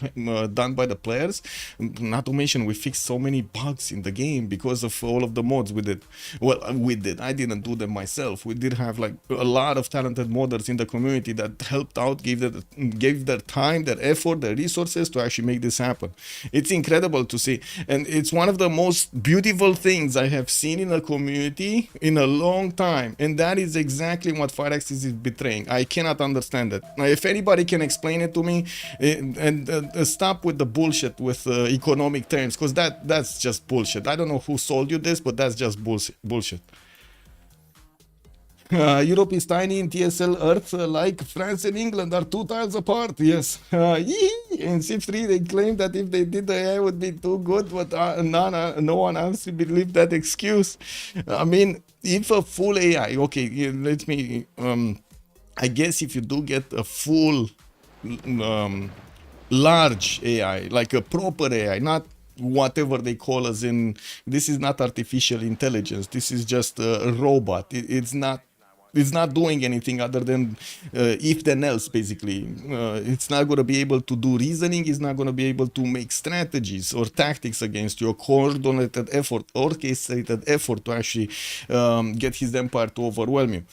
done by the players. Not to mention, we fixed so many bugs in the game because of all of the mods we did. Well, we did. I didn't do them myself. We did have like a lot of talented modders in the community that helped out, gave their time, their effort, their resources to actually make this happen. It's incredible to see. And it's one of the most beautiful things I have seen in a community in a long time. And that is exactly what Phyrexis is betraying. I cannot understand it. Now, if anybody can explain it to me, and stop with the bullshit with economic terms, because that's just bullshit. I don't know who sold you this, but that's just bullshit. Europe is tiny in TSL Earth, like France and England are 2 tiles apart. Yes. In Civ3 they claim that if they did the AI would be too good, but no one honestly believed that excuse. I mean, if a full AI, okay, let me, I guess if you do get a full large AI, like a proper AI, not whatever they call us in, this is not artificial intelligence, this is just a robot. It's not doing anything other than if then else, basically. It's not going to be able to do reasoning. It's not going to be able to make strategies or tactics against you, a coordinated effort, orchestrated effort to actually get his empire to overwhelm you.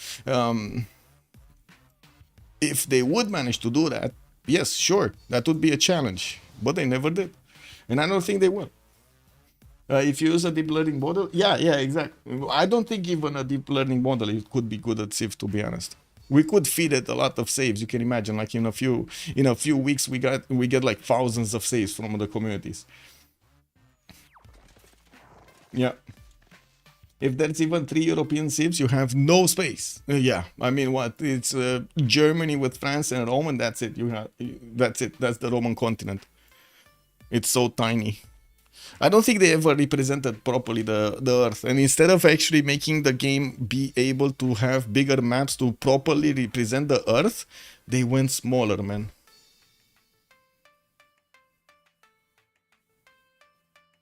If they would manage to do that, yes, sure, that would be a challenge. But they never did. And I don't think they will. If you use a deep learning model, yeah, exactly. I don't think even a deep learning model it could be good at Civ, to be honest. We could feed it a lot of saves. You can imagine, like in a few weeks, we get like thousands of saves from the communities. Yeah. If there's even 3 European Civs, you have no space. Yeah, I mean, what? It's Germany with France and Rome, and that's it. That's it. That's the Roman continent. It's so tiny. I don't think they ever represented properly the Earth. And instead of actually making the game be able to have bigger maps to properly represent the Earth, they went smaller, man.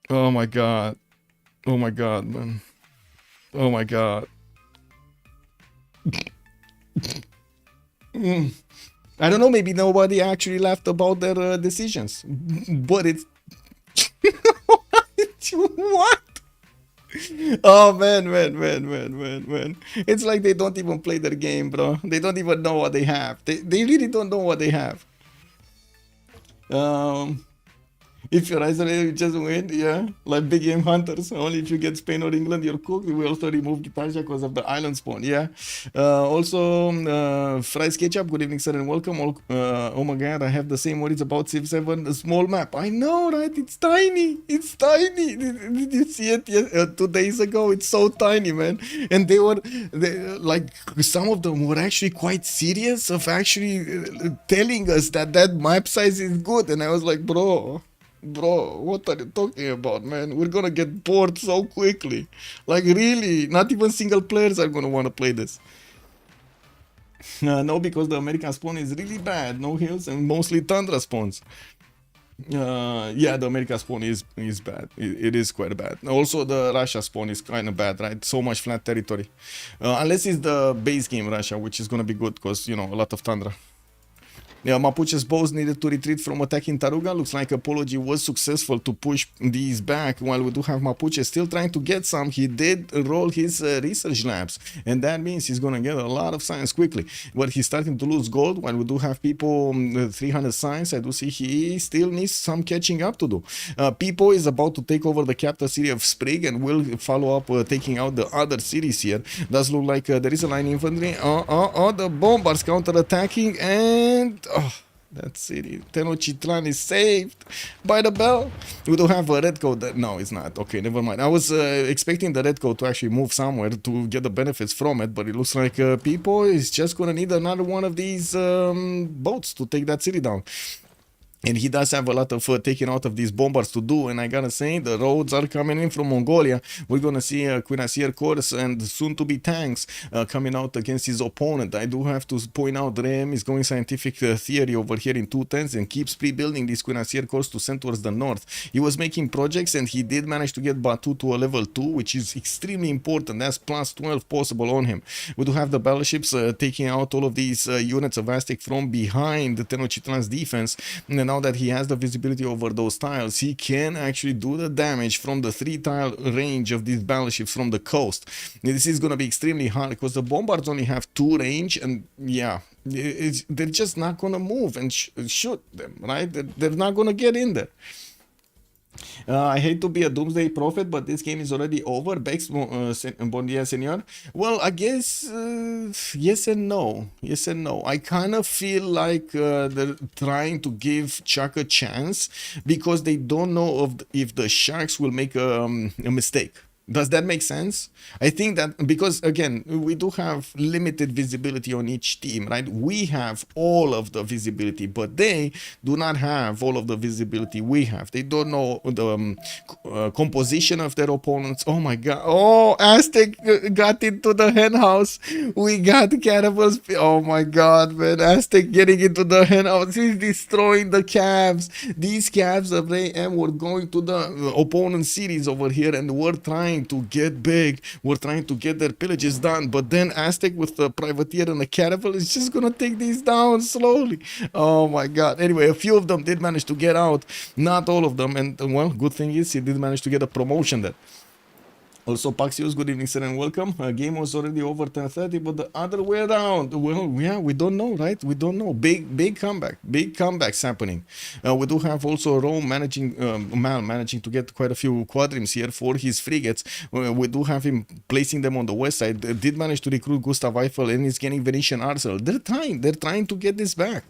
Oh my god. Oh my god, man. Oh my god. I don't know, maybe nobody actually laughed about their decisions. But it's... What? Oh man. It's like they don't even play their game, bro. They don't even know what they have. They really don't know what they have. If you're isolated, you just win, yeah. Like big game hunters. Only if you get Spain or England, you're cooked. We also remove Gitarja because of the island spawn, yeah. Also, Fries Ketchup, good evening, sir, and welcome. Oh my god, I have the same worries about Civ7, a small map. I know, right? It's tiny. It's tiny. Did you see it 2 days ago? It's so tiny, man. And they like, some of them were actually quite serious of actually telling us that that map size is good. And I was like, bro, what are you talking about, man? We're gonna get bored so quickly. Like, really, not even single players are gonna want to play this. No, because the American spawn is really bad. No hills and mostly tundra spawns. Yeah, the American spawn is bad. It is quite bad. Also, the Russia spawn is kind of bad, right? So much flat territory. Unless it's the base game Russia, which is gonna be good because, you know, a lot of tundra. Yeah, Mapuche's bows needed to retreat from attacking Taruga. Looks like Apology was successful to push these back, while we do have Mapuche still trying to get some. He did roll his research labs, and that means he's gonna get a lot of science quickly. But he's starting to lose gold, while we do have people 300 science. I do see he still needs some catching up to do. Pipo is about to take over the capital city of Sprig and will follow up taking out the other cities here. Does look like there is a line infantry. The bombards counter-attacking, and that city, Tenochtitlan, is saved by the bell. We don't have a red code. No, it's not. Okay, never mind. I was expecting the red code to actually move somewhere to get the benefits from it, but it looks like people is just gonna need another one of these boats to take that city down. And he does have a lot of taking out of these bombards to do, and I gotta say, the roads are coming in from Mongolia. We're gonna see Cuirassier Corps and soon-to-be tanks coming out against his opponent. I do have to point out Rem is going scientific theory over here in 210s and keeps pre-building these Cuirassier Corps to send towards the north. He was making projects, and he did manage to get Batu to a level 2, which is extremely important. That's plus 12 possible on him. We do have the battleships taking out all of these units of Aztec from behind the Tenochtitlan's defense. And now that he has the visibility over those tiles, he can actually do the damage from the 3-tile range of these battleships from the coast. This is going to be extremely hard because the bombards only have 2 range, and yeah, they're just not going to move and shoot them, right? They're not going to get in there. I hate to be a doomsday prophet, but this game is already over. Bex, bon dia, senor. Well, I guess yes and no. Yes and no. I kind of feel like they're trying to give Chuck a chance because they don't know if the Sharks will make a mistake. Does that make sense? I think that because, again, we do have limited visibility on each team, right? We have all of the visibility, but they do not have all of the visibility we have. They don't know the composition of their opponents. Oh my god. Oh, Aztec got into the hen house. We got cannibals. Oh my god, man. Aztec getting into the hen house. He's destroying the calves. These calves of AM were going to the opponent cities over here, and we're trying to get big. We're trying to get their pillages done, but then Aztec with the privateer and the caravel is just gonna take these down slowly. Oh my god. Anyway, a few of them did manage to get out, not all of them, and well, good thing is he did manage to get a promotion there. Also, Paxios, good evening, sir, and welcome. Game was already over 10:30, but the other way around. Well, yeah, we don't know, right? We don't know. Big comeback. Big comebacks happening. We do have also Rome managing to get quite a few quadrims here for his frigates. We do have him placing them on the west side. Did manage to recruit Gustav Eiffel, and he's getting Venetian Arsenal. They're trying to get this back.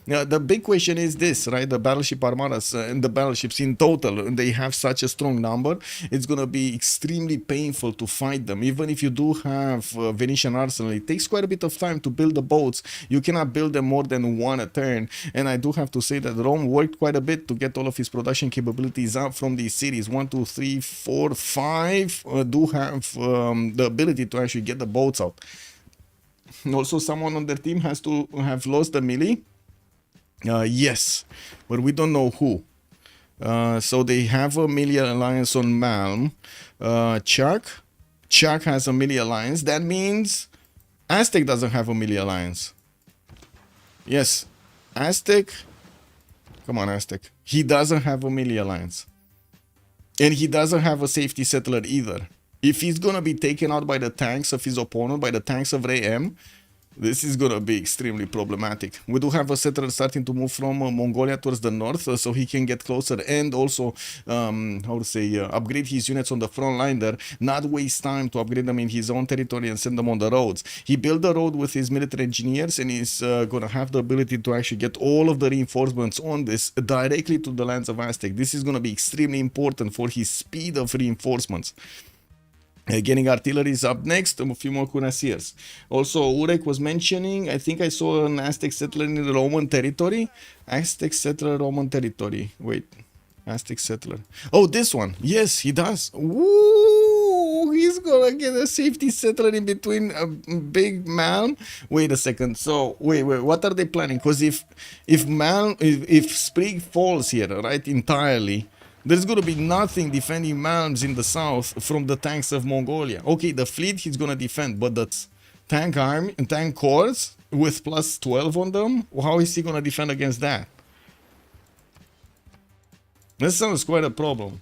Now, the big question is this, right? The battleship armadas and the battleships in total, they have such a strong number. It's going to be extremely painful to fight them. Even if you do have Venetian arsenal, it takes quite a bit of time to build the boats. You cannot build them more than one a turn. And I do have to say that Rome worked quite a bit to get all of his production capabilities up from these cities. 1, 2, 3, 4, 5 do have the ability to actually get the boats out. Also, someone on their team has to have lost the melee. Yes, but we don't know who. So they have a melee alliance on Malm. Chuck has a melee alliance. That means Aztec doesn't have a melee alliance. Yes, Aztec. Come on, Aztec. He doesn't have a melee alliance. And he doesn't have a safety settler either. If he's gonna be taken out by the tanks of his opponent, by the tanks of Ray M, this is gonna be extremely problematic. We do have a settler starting to move from Mongolia towards the north, so he can get closer and also, upgrade his units on the front line there, not waste time to upgrade them in his own territory and send them on the roads. He built the road with his military engineers and is gonna have the ability to actually get all of the reinforcements on this directly to the lands of Aztec. This is gonna be extremely important for his speed of reinforcements. Getting artillery is up next, a few more cuirassiers. Also, Urek was mentioning, I think I saw an Aztec settler in the Roman territory. Aztec settler, Roman territory. Wait, Aztec settler. Oh, this one. Yes, he does. Ooh, he's gonna get a safety settler in between a big Malm. Wait a second. So, wait, what are they planning? Because if Sprig falls here, right, entirely, there's going to be nothing defending Malms in the south from the tanks of Mongolia. Okay, the fleet he's going to defend, but the tank army and tank corps with plus 12 on them, how is he going to defend against that? That sounds quite a problem.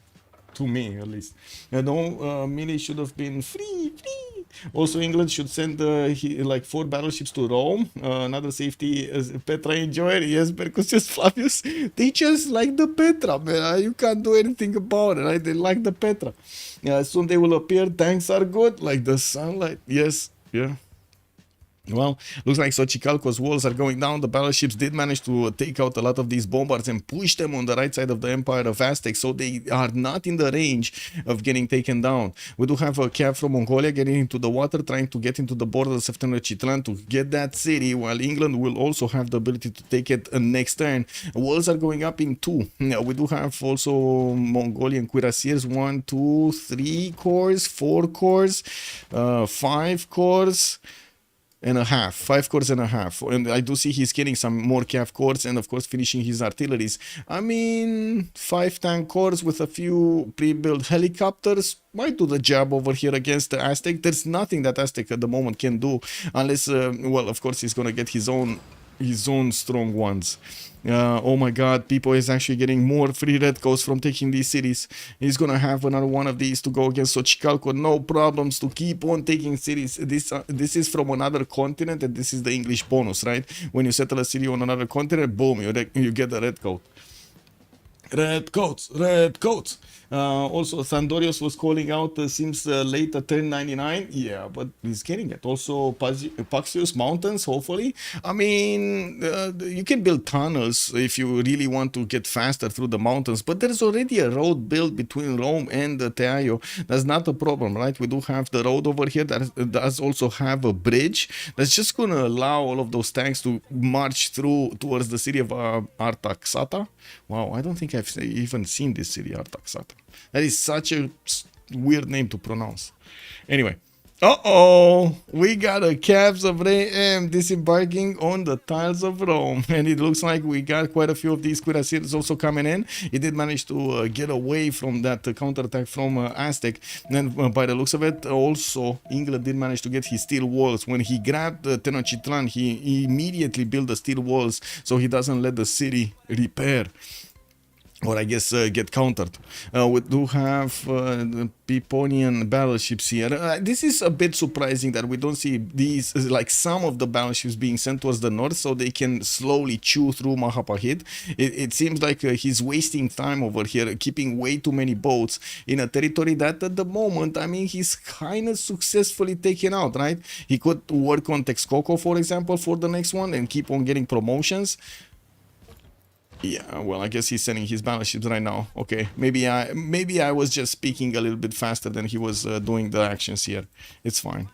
To me, at least. No, melee should have been free. Also, England should send like 4 battleships to Rome. Another safety is Petra enjoyed. Yes, Percusius Flavius. They just like the Petra, man. You can't do anything about it, right? They like the Petra. Soon they will appear. Tanks are good, like the sunlight. Yes, yeah. Well, looks like Xochicalco's walls are going down. The battleships did manage to take out a lot of these bombards and push them on the right side of the Empire of Aztec, so they are not in the range of getting taken down. We do have a cav from Mongolia getting into the water, trying to get into the borders of Tenochtitlan to get that city, while England will also have the ability to take it next turn. Walls are going up in 2. We do have also Mongolian cuirassiers, 1, 2, 3 cores, 4 cores, 5 cores. And a half, 5 cores and a half. And I do see he's getting some more cav cores and of course finishing his artilleries. I mean, 5 tank cores with a few pre-built helicopters might do the job over here against the Aztec. There's nothing that Aztec at the moment can do unless, well, of course he's gonna get his own strong ones. Oh my god, People is actually getting more free red coats from taking these cities. He's gonna have another one of these to go against Xochicalco. No problems to keep on taking cities. This is from another continent and this is the English bonus, right? When you settle a city on another continent, boom, you get the red coat. Red coats, red coats. Also, Thandorios was calling out seems late at turn 99. Yeah, but he's getting it. Also, Paxios Mountains, hopefully. I mean, you can build tunnels if you really want to get faster through the mountains, but there's already a road built between Rome and Teayo. That's not a problem, right? We do have the road over here that does also have a bridge that's just going to allow all of those tanks to march through towards the city of Artaxata. Wow, I don't think I've even seen this city, Artaxata. That is such a weird name to pronounce. Anyway. We got a Cavs of Ray M disembarking on the tiles of Rome. And it looks like we got quite a few of these cuirassiers also coming in. He did manage to get away from that counterattack from Aztec. And by the looks of it, also, England did manage to get his steel walls. When he grabbed Tenochtitlan, he immediately built the steel walls so he doesn't let the city repair. Or I guess get countered. We do have the Peponian battleships here. This is a bit surprising that we don't see these, like some of the battleships being sent towards the north so they can slowly chew through Mahapahit. It seems like he's wasting time over here, keeping way too many boats in a territory that at the moment, I mean, he's kind of successfully taken out, right? He could work on Texcoco, for example, for the next one and keep on getting promotions. Yeah, well, I guess he's sending his battleships right now. Okay, maybe I was just speaking a little bit faster than he was doing the actions here. It's fine.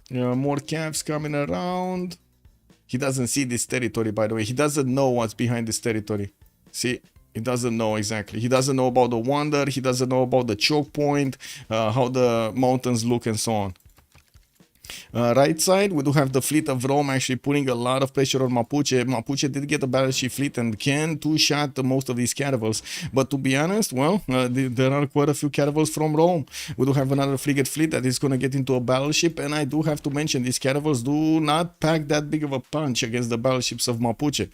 More calves coming around. He doesn't see this territory, by the way. He doesn't know what's behind this territory. See? He doesn't know exactly. He doesn't know about the wonder. He doesn't know about the choke point, how the mountains look, and so on. Right side, we do have the fleet of Rome actually putting a lot of pressure on Mapuche. Mapuche did get a battleship fleet and can two-shot most of these caravels. But to be honest, well, there are quite a few caravels from Rome. We do have another frigate fleet that is going to get into a battleship. And I do have to mention, these caravels do not pack that big of a punch against the battleships of Mapuche.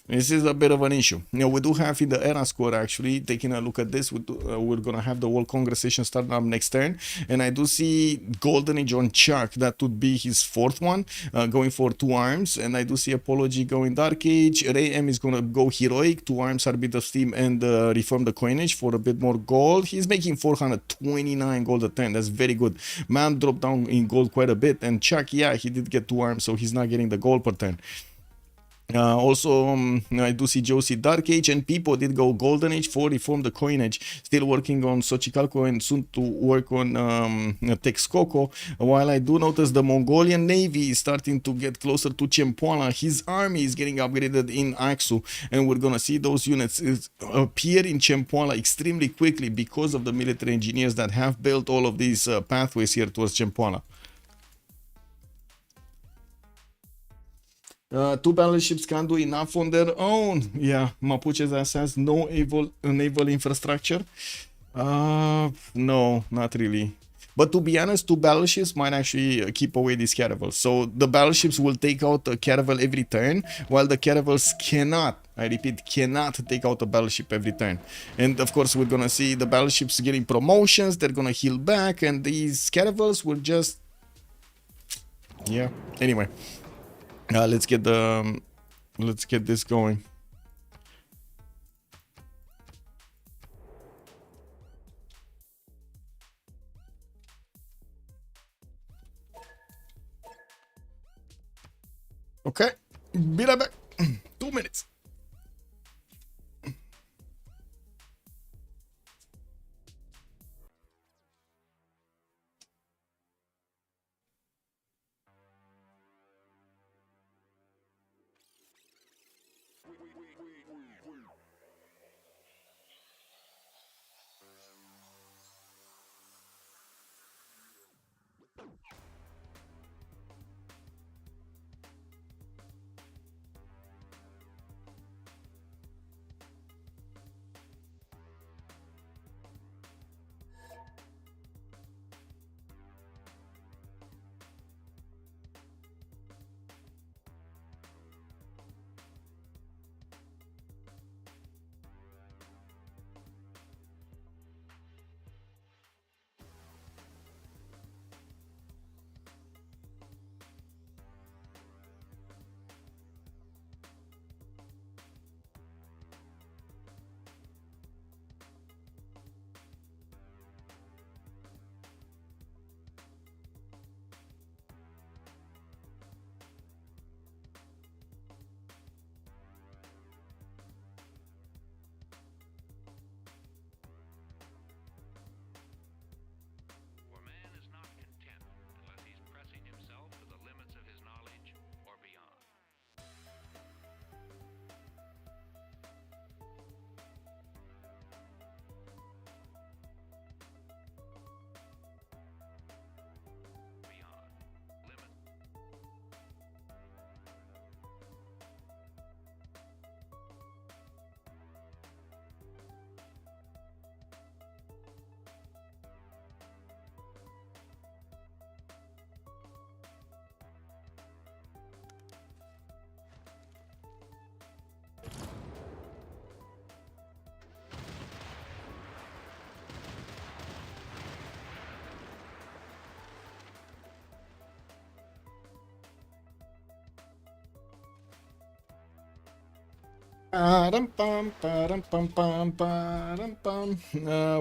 This is a bit of an issue. We do have in the era score actually taking a look at this. We're gonna have the World Congress session starting up next turn, and I do see Golden Age on Chuck. That would be his fourth one, going for 2 arms, and I do see Apology going Dark Age. Ray M is gonna go Heroic, 2 arms, Arbit of Steam, and reform the coinage for a bit more gold. He's making 429 gold a turn. That's very good. Man dropped down in gold quite a bit, and Chuck, yeah, he did get 2 arms, so he's not getting the gold per turn. Also, I do see Josie Dark Age, and people did go Golden Age for reform the coinage. Still working on Xochicalco and soon to work on Texcoco. While I do notice the Mongolian Navy is starting to get closer to Chempoala. His army is getting upgraded in Aksu, and we're gonna see those units appear in Chempoala extremely quickly because of the military engineers that have built all of these pathways here towards Chempoala. 2 battleships can't do enough on their own. Yeah, Mapuche's ass has no naval infrastructure. No, not really. But to be honest, 2 battleships might actually keep away these caravels. So the battleships will take out a caravel every turn, while the caravels cannot, I repeat, cannot take out a battleship every turn. And of course, we're gonna see the battleships getting promotions. They're gonna heal back, and these caravels will just, yeah. Anyway. Let's get this going. Okay, be right back. 2 minutes.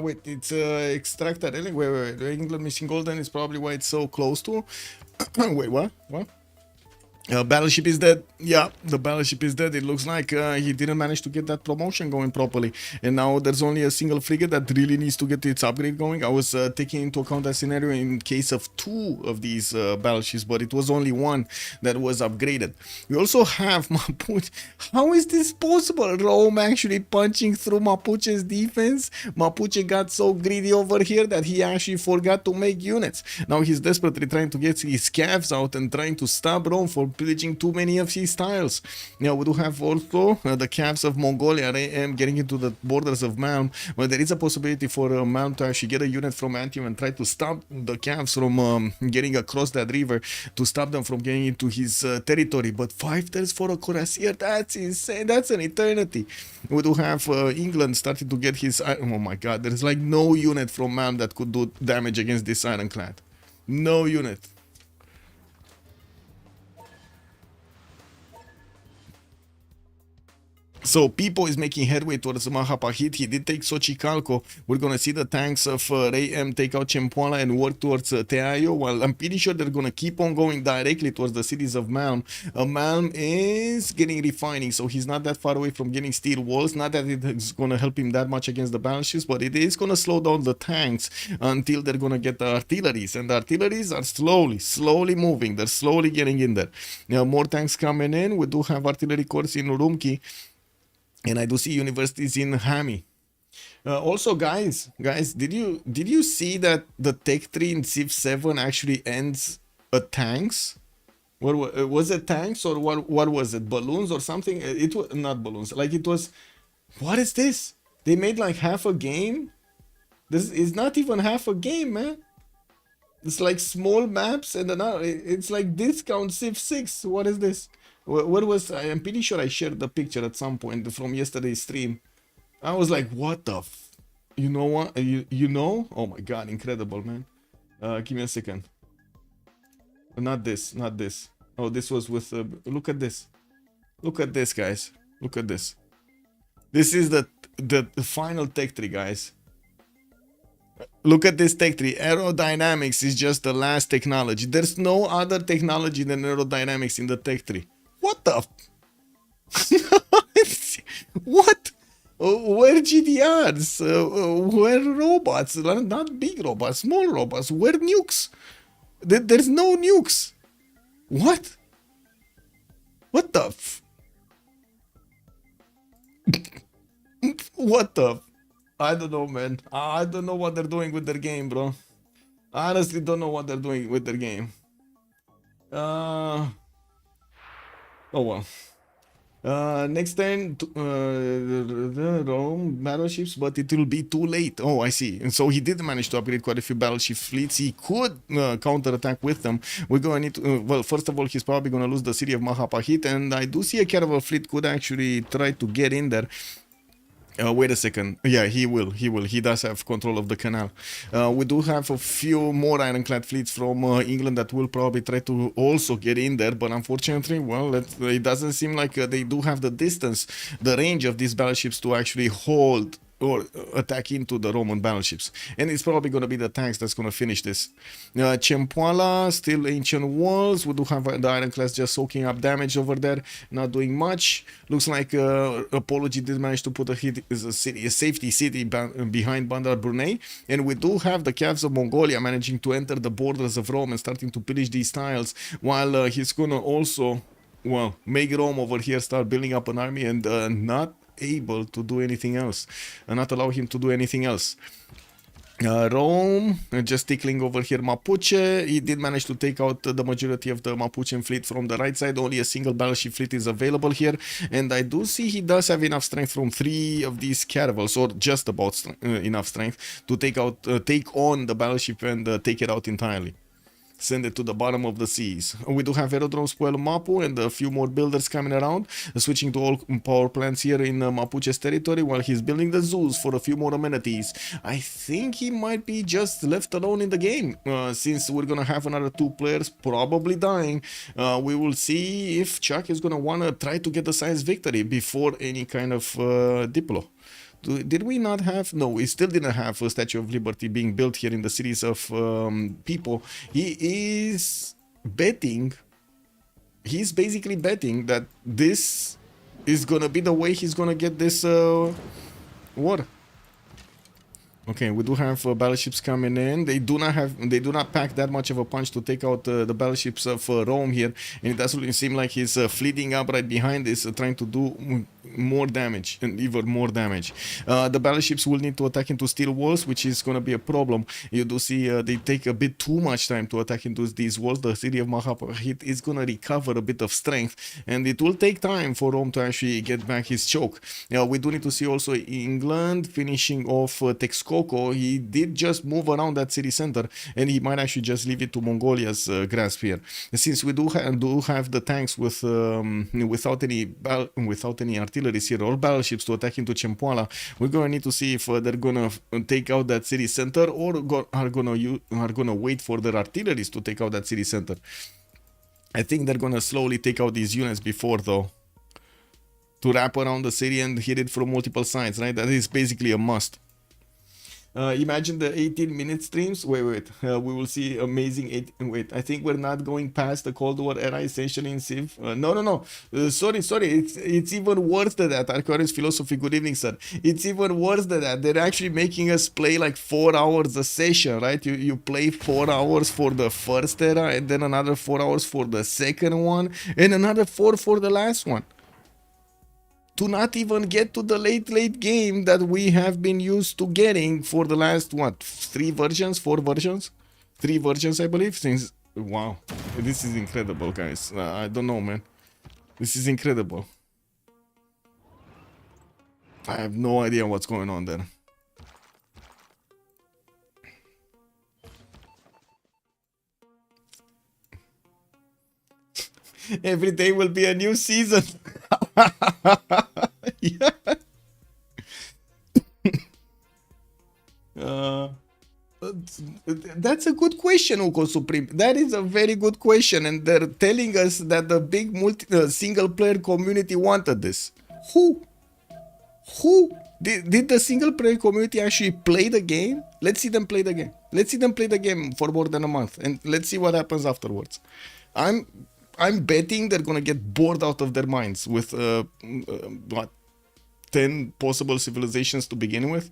Wait, it's extracted. Wait. The England missing golden is probably why it's so close to. Wait, what? What? Battleship is dead. Yeah, the battleship is dead. It looks like he didn't manage to get that promotion going properly. And now there's only a single frigate that really needs to get its upgrade going. I was taking into account that scenario in case of 2 of these battleships, but it was only 1 that was upgraded. We also have Mapuche. How is this possible? Rome actually punching through Mapuche's defense. Mapuche got so greedy over here that he actually forgot to make units. Now he's desperately trying to get his scavs out and trying to stop Rome for pillaging too many of his tiles. Now we do have also the calves of Mongolia getting into the borders of Malm, but there is a possibility for Malm to actually get a unit from Antium and try to stop the calves from getting across that river, to stop them from getting into his territory. But 5 turns for a cuirassier, that's insane. That's an eternity. We do have England starting to get his, oh my god, there's like no unit from Malm that could do damage against this ironclad. No unit. So Pipo is making headway towards Mahapahit. He did take Xochicalco. We're going to see the tanks of Ray M take out Chempoala and work towards Teayo. Well, I'm pretty sure they're going to keep on going directly towards the cities of Malm. Malm is getting refining, so he's not that far away from getting steel walls. Not that it's going to help him that much against the battleships, but it is going to slow down the tanks until they're going to get the artilleries. And the artilleries are slowly moving. They're slowly getting in there. Now, more tanks coming in. We do have artillery corps in Urumqi. And I do see universities in Hami. Also, guys, did you see that the tech tree in Civ7 actually ends at tanks? What was it, tanks or what was it? Balloons or something? It was not balloons. Like it was. What is this? They made like half a game. This is not even half a game, man. It's like small maps and another. It's like discount Civ6. What is this? What was, I'm pretty sure I shared the picture at some point from yesterday's stream. I was like, what the you know what? You know? Oh my god, incredible, man. Give me a second. Not this. Oh, this was with, look at this. Look at this, guys. Look at this. This is the final tech tree, guys. Look at this tech tree. Aerodynamics is just the last technology. There's no other technology than aerodynamics in the tech tree. What the? What? Where GDRs? Where robots? Not big robots, small robots. Where nukes? There's no nukes. What? What the? What the? I don't know, man. I don't know what they're doing with their game, bro. I honestly don't know what they're doing with their game. Oh well. Next turn, Rome battleships, but it will be too late. Oh, I see. And so he did manage to upgrade quite a few battleship fleets. He could counterattack with them. We're going to need to, well, first of all, he's probably going to lose the city of Mahapahit, and I do see a caravel fleet could actually try to get in there. Wait a second. Yeah, he will. He does have control of the canal. We do have a few more ironclad fleets from England that will probably try to also get in there, but unfortunately, well, it doesn't seem like they do have the distance, the range of these battleships to actually hold or attack into the Roman battleships. And it's probably going to be the tanks that's going to finish this. Chempoala, still ancient walls. We do have the ironclads just soaking up damage over there, not doing much. Looks like Apology did manage to put a safety city behind Bandar Brunei. And we do have the calves of Mongolia managing to enter the borders of Rome and starting to pillage these tiles, while he's going to also, well, make Rome over here start building up an army and not able to do anything else, and not allow him to do anything else. Rome just tickling over here Mapuche. He did manage to take out the majority of the Mapuchean fleet from the right side. Only a single battleship fleet is available here, and I do see he does have enough strength from 3 of these caravels, or just about enough strength to take on the battleship and take it out entirely. Send it to the bottom of the seas. We do have aerodromes Puelo Mapu and a few more builders coming around, switching to all power plants here in Mapuche's territory while he's building the zoos for a few more amenities. I think he might be just left alone in the game, since we're gonna have another 2 players probably dying. We will see if Chuck is gonna wanna try to get the science victory before any kind of Diplo. Did we not have? No, we still didn't have a Statue of Liberty being built here in the cities of people. He is betting he's basically betting that this is gonna be the way he's gonna get this war. Okay, we do have battleships coming in. They do not pack that much of a punch to take out the battleships of Rome here, and it doesn't seem like he's fleeting up right behind this, trying to do more damage and even more damage. The battleships will need to attack into steel walls, which is going to be a problem. You do see they take a bit too much time to attack into these walls. The city of Mahapahit is going to recover a bit of strength, and it will take time for Rome to actually get back his choke. We do need to see also England finishing off Texcoco. He did just move around that city center, and he might actually just leave it to Mongolia's grasp here. Since we do have the tanks with without any artillery here or battleships to attack into Cempoala, we're gonna need to see if they're gonna take out that city center or are gonna wait for their artilleries to take out that city center. I think they're gonna slowly take out these units before, though, to wrap around the city and hit it from multiple sides, right? That is basically a must. Imagine the 18-minute streams. Wait. We will see amazing Wait, I think we're not going past the Cold War era essentially in Civ. No. Sorry. It's even worse than that. Arcurious Philosophy, good evening, sir. It's even worse than that. They're actually making us play like 4 hours a session, right? You play 4 hours for the first era, and then another 4 hours for the second one, and another 4 for the last one. To not even get to the late game that we have been used to getting for the last, what, 4 versions, I believe, since, wow, this is incredible, guys. I don't know, man. This is incredible. I have no idea what's going on there. Every day will be a new season. Yeah. That's a good question, Uko Supreme. That is a very good question, and they're telling us that the big single-player community wanted this. Who? Did the single-player community actually play the game? Let's see them play the game. Let's see them play the game for more than a month, and let's see what happens afterwards. I'm betting they're gonna get bored out of their minds with what, 10 possible civilizations to begin with.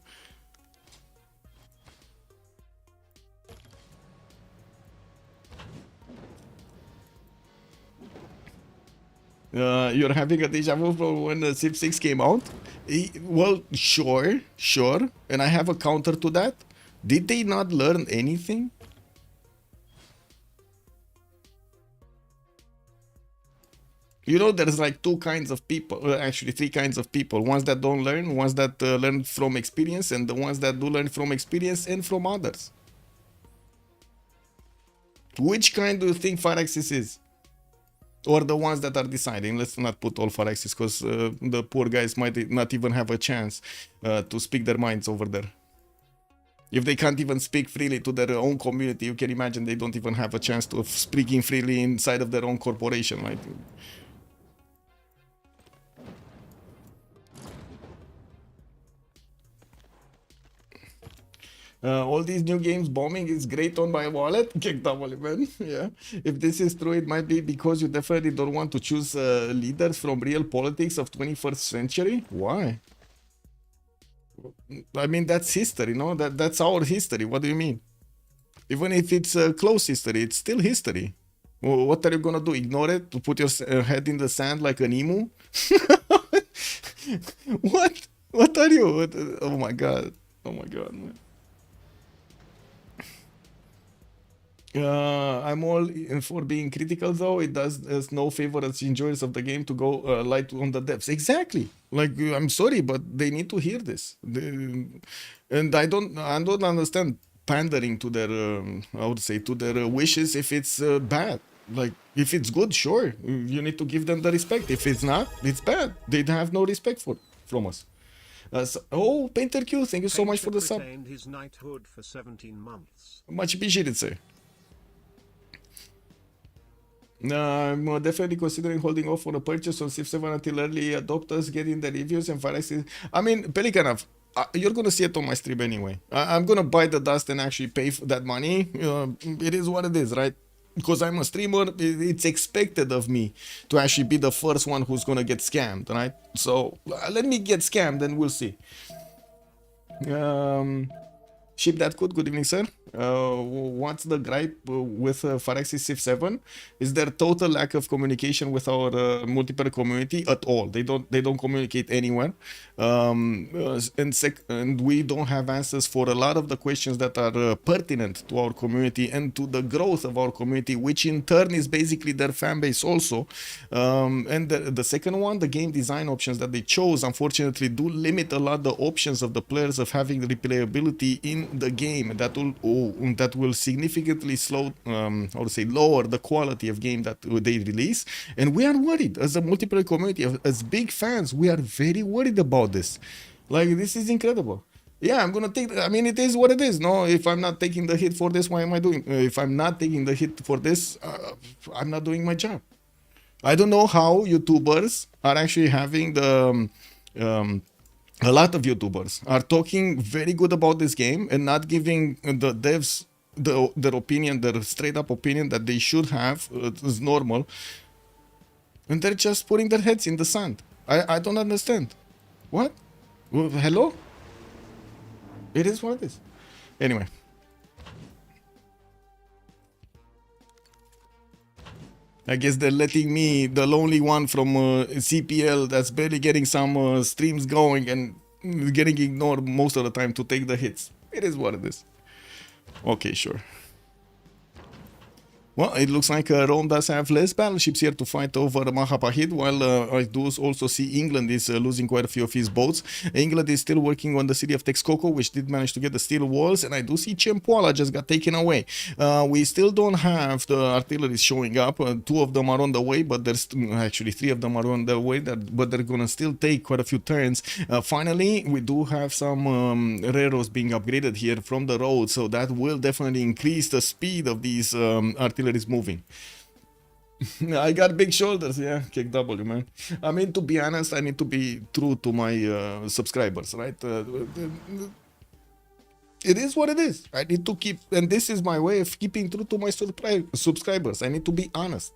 You're having a deja vu from when the Civ6 came out? Well, sure, and I have a counter to that. Did they not learn anything? You know, there's like 2 kinds of people, actually 3 kinds of people. Ones that don't learn, ones that learn from experience, and the ones that do learn from experience and from others. Which kind do you think Pharaxis is? Or the ones that are deciding? Let's not put all Pharaxis, because the poor guys might not even have a chance to speak their minds over there. If they can't even speak freely to their own community, you can imagine they don't even have a chance to speaking freely inside of their own corporation, right? All these new games bombing is great on my wallet. Man. Yeah. If this is true, it might be because you definitely don't want to choose leaders from real politics of 21st century. Why? I mean, that's history, no? That's our history. What do you mean? Even if it's close history, it's still history. Well, what are you gonna do? Ignore it? To put your head in the sand like an emu? What? What are you? Oh my god. Oh my god, man. I'm all for being critical, though. It does us no favor as enjoyers of the game to go light on the depths. Exactly. Like, I'm sorry, but they need to hear this. And I don't understand pandering to their, I would say, to their wishes if it's bad. Like, if it's good, sure, you need to give them the respect. If it's not, it's bad. They have no respect from us. Oh, Painter Q, thank you so much for the sub. His knighthood for 17 months. Much appreciated, sir. I'm definitely considering holding off on a purchase on Civ7 until early adopters get in the reviews and Pharaxis. I mean, Pelikanov, you're gonna see it on my stream anyway. I'm gonna buy the dust and actually pay for that money. It is what it is, right? because I'm a streamer, it's expected of me to actually be the first one who's gonna get scammed, right? So let me get scammed and we'll see. Ship that code. Good evening, sir. What's the gripe with Phyrexis Civ7? Is there total lack of communication with our multiplayer community at all? They don't communicate anywhere, and we don't have answers for a lot of the questions that are pertinent to our community and to the growth of our community, which in turn is basically their fan base also. And the second one, the game design options that they chose, unfortunately, do limit a lot the options of the players of having replayability in the game. That will significantly lower the quality of game that they release, and we are worried as a multiplayer community, as big fans. We are very worried about this. Like, this is incredible. Yeah, I'm gonna take. I mean, it is what it is. No, if I'm not taking the hit for this, why am I doing? If I'm not taking the hit for this, I'm not doing my job. I don't know how YouTubers are actually having the. A lot of YouTubers are talking very good about this game and not giving the devs their opinion, their straight up opinion that they should have as normal. And they're just putting their heads in the sand. I don't understand. What? Well, hello? It is what it is. Anyway. I guess they're letting me, the lonely one from CPL that's barely getting some streams going and getting ignored most of the time, to take the hits. It is what it is. Okay, sure. Well, it looks like Rome does have less battleships here to fight over Mahapahit, while I do also see England is losing quite a few of his boats. England is still working on the city of Texcoco, which did manage to get the steel walls, and I do see Chempoala just got taken away. We still don't have the artillery showing up. Two of them are on the way, but there's actually three of them are on the way, but they're gonna still take quite a few turns. Finally, we do have some railroads being upgraded here from the road, so that will definitely increase the speed of these artillery is moving. I got big shoulders, yeah, kick W, man. I mean, to be honest, I need to be true to my subscribers, right? It is what it is. I need to keep, and this is my way of keeping true to my subscribers. I need to be honest.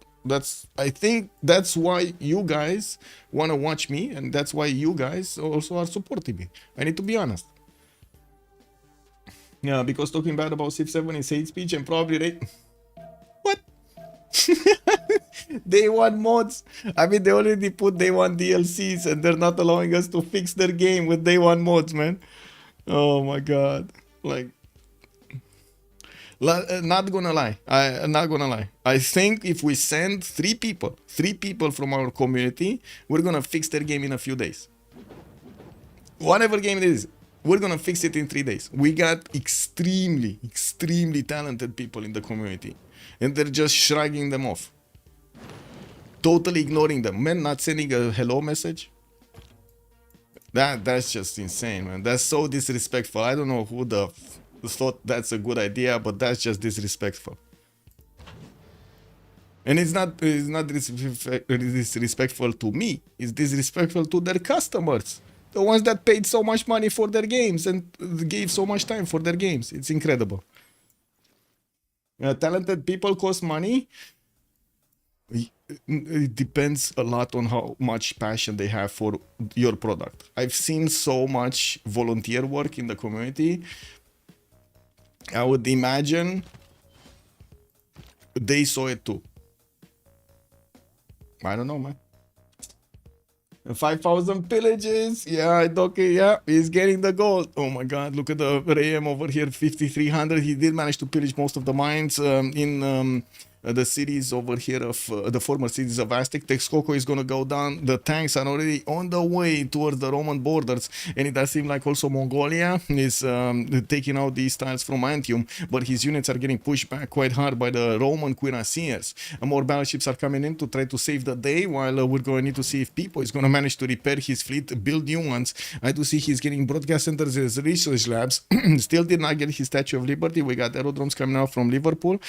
I think that's why you guys want to watch me, and that's why you guys also are supporting me. I need to be honest. Yeah, because talking bad about Civ7 is hate speech and probably What? Day one mods. I mean, they already put day one DLCs and they're not allowing us to fix their game with day one mods, man. Oh my god. Like, not gonna lie. I'm not gonna lie. I think if we send three people from our community, we're gonna fix their game in a few days. Whatever game it is, we're gonna fix it in 3 days. We got extremely talented people in the community. And they're just shrugging them off. Totally ignoring them. Man, not sending a hello message. That's just insane, man. That's so disrespectful. I don't know who thought that's a good idea, but that's just disrespectful. And it's not disrespectful to me. It's disrespectful to their customers. The ones that paid so much money for their games and gave so much time for their games. It's incredible. Talented people cost money. It depends a lot on how much passion they have for your product. I've seen so much volunteer work in the community. I would imagine they saw it too. I don't know, man. 5,000 pillages. Yeah, okay, yeah, he's getting the gold. Oh my god, look at the RAM over here, 5,300. He did manage to pillage most of the mines in the cities over here of the former cities of Aztec. Texcoco is gonna go down. The tanks are already on the way towards the Roman borders, and it does seem like also Mongolia is taking out these tiles from Antium, but his units are getting pushed back quite hard by the Roman cuirassiers. More battleships are coming in to try to save the day, while we're going to need to see if Pipo is gonna manage to repair his fleet, build new ones. I do see he's getting broadcast centers as research labs. Still did not get his Statue of Liberty. We got aerodromes coming out from Liverpool.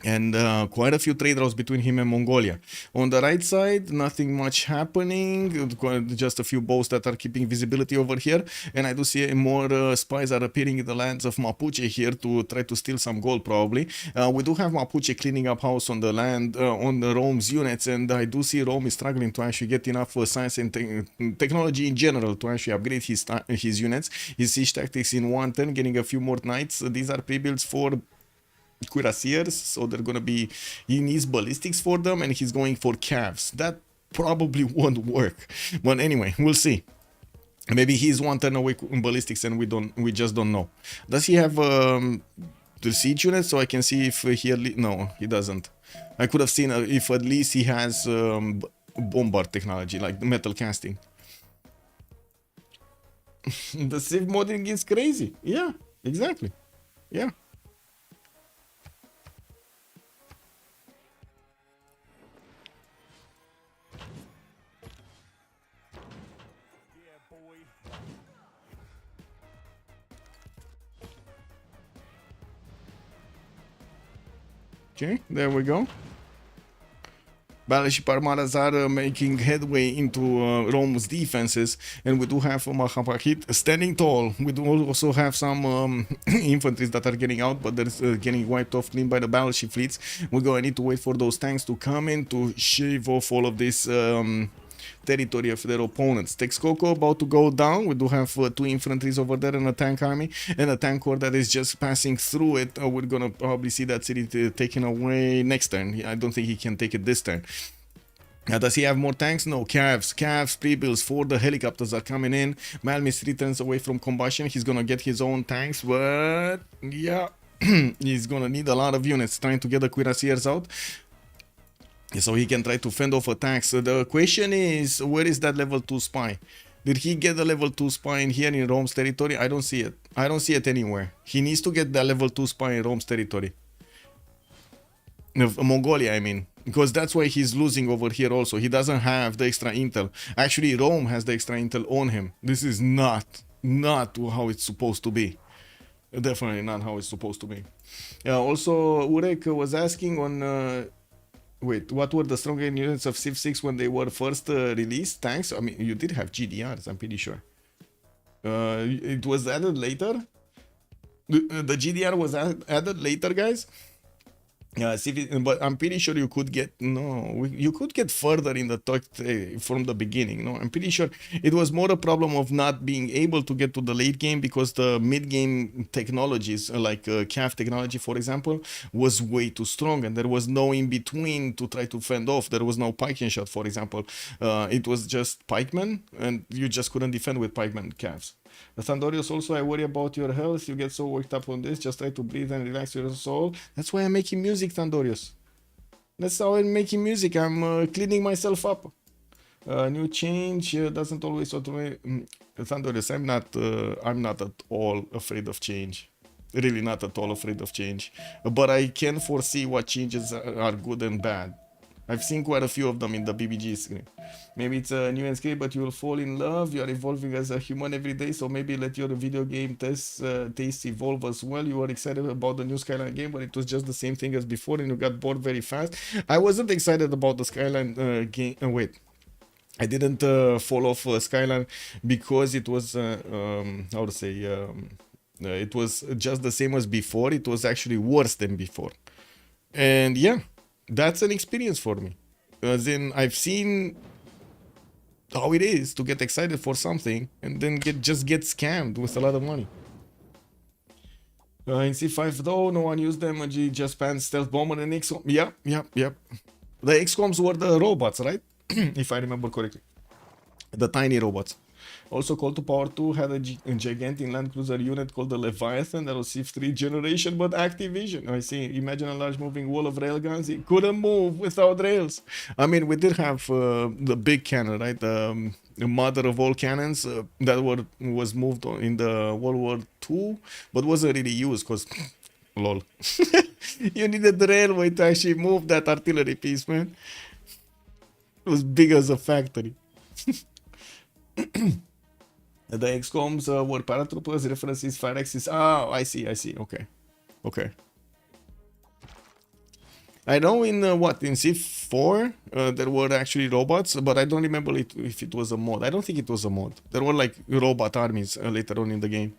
and quite a few trade routes between him and Mongolia. On the right side, nothing much happening, just a few boats that are keeping visibility over here, and I do see more spies are appearing in the lands of Mapuche here to try to steal some gold probably. We do have Mapuche cleaning up house on the land, on the Rome's units, and I do see Rome is struggling to actually get enough science and technology in general to actually upgrade his units. His siege tactics in 110, getting a few more knights. These are pre-builds for cuirassiers, so they're gonna be, he needs ballistics for them, and he's going for calves. That probably won't work, but anyway, we'll see. Maybe he's one turn away in ballistics and we just don't know. Does he have the siege unit so I can see if he no, he doesn't. I could have seen if at least he has bombard technology like the metal casting. The Civ modding is crazy. Yeah, exactly. Yeah. Okay, there we go. Battleship armadas are making headway into Rome's defenses, and we do have Mahapahit standing tall. We do also have some infantries that are getting out, but they're getting wiped off clean by the battleship fleets. We're going to need to wait for those tanks to come in to shave off all of this territory of their opponents. Texcoco about to go down. We do have 2 infantries over there and a tank army and a tank corps that is just passing through it. We're gonna probably see that city taken away next turn. I don't think he can take it this turn. Does he have more tanks? No. Calves, pre-builds for the helicopters are coming in. Malmis returns away from combustion. He's gonna get his own tanks, but yeah, he's gonna need a lot of units trying to get the cuirassiers out, so he can try to fend off attacks. So the question is, where is that level 2 spy? Did he get the level 2 spy in here in Rome's territory? I don't see it. I don't see it anywhere. He needs to get the level 2 spy in Rome's territory. Mongolia, I mean. Because that's why he's losing over here also. He doesn't have the extra intel. Actually, Rome has the extra intel on him. This is not how it's supposed to be. Definitely not how it's supposed to be. Also, Urek was asking on... wait, what were the stronger units of Civ6 when they were first released? Tanks? I mean, you did have GDRs, I'm pretty sure. It was added later? The GDR was added later, guys? But I'm pretty sure you could get, you could get further in the talk from the beginning. No, I'm pretty sure it was more a problem of not being able to get to the late game because the mid game technologies like CAF technology, for example, was way too strong, and there was no in between to try to fend off. There was no pikeman shot, for example. It was just pikemen, and you just couldn't defend with pikemen CAFs. Thandorius, also, I worry about your health. You get so worked up on this. Just try to breathe and relax your soul. That's why I'm making music, Thandorius. That's how I'm making music. I'm cleaning myself up. New change doesn't always automate. Thandorius, I'm not at all afraid of change. Really not at all afraid of change. But I can foresee what changes are good and bad. I've seen quite a few of them in the BBG screen. Maybe it's a new and scary, but you will fall in love. You are evolving as a human every day, so maybe let your video game tastes evolve as well. You were excited about the new Skyline game, but it was just the same thing as before, and you got bored very fast. I wasn't excited about the Skyline game. Wait, I didn't fall off Skyline because it was how to say it was just the same as before. It was actually worse than before, and yeah. That's an experience for me. As in, I've seen how it is to get excited for something and then just get scammed with a lot of money. In C5 though, no one used them. Just banned Stealth Bomber and XCOM. Yep. The XCOMs were the robots, right? If I remember correctly. The tiny robots. Also, Call to Power 2 had a gigantic land cruiser unit called the Leviathan that was Civ3 generation, but Activision. I see. Imagine a large moving wall of railguns. It couldn't move without rails. I mean, we did have the big cannon, right? The mother of all cannons that was moved in the World War II, but wasn't really used because, lol. You needed the railway to actually move that artillery piece, man. It was big as a factory. The XCOMs were paratroopers, references, fire axis. Oh, I see. Okay. I know in what, in Civ4 there were actually robots, but I don't remember if it was a mod. I don't think it was a mod. There were like robot armies later on in the game.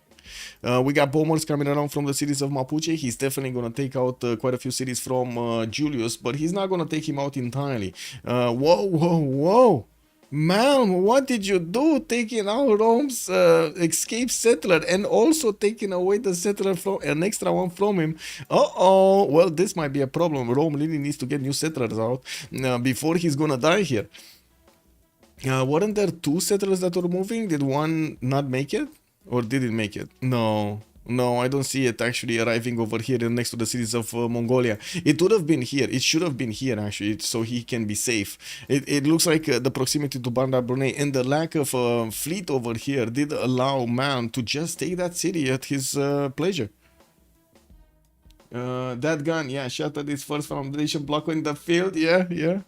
We got bombers coming around from the cities of Mapuche. He's definitely gonna take out quite a few cities from Julius, but he's not gonna take him out entirely. Whoa, whoa, whoa! Man, what did you do taking out Rome's escape settler and also taking away the settler from an extra one from him? Uh-oh, well, this might be a problem. Rome really needs to get new settlers out before he's gonna die here. Weren't there 2 settlers that were moving? Did one not make it? Or did it make it? No. No, I don't see it actually arriving over here next to the cities of Mongolia. It would have been here. It should have been here actually, so he can be safe. It looks like the proximity to Bandar Brunei and the lack of fleet over here did allow man to just take that city at his pleasure. That gun, yeah, shattered his first foundation block in the field. Yeah, yeah.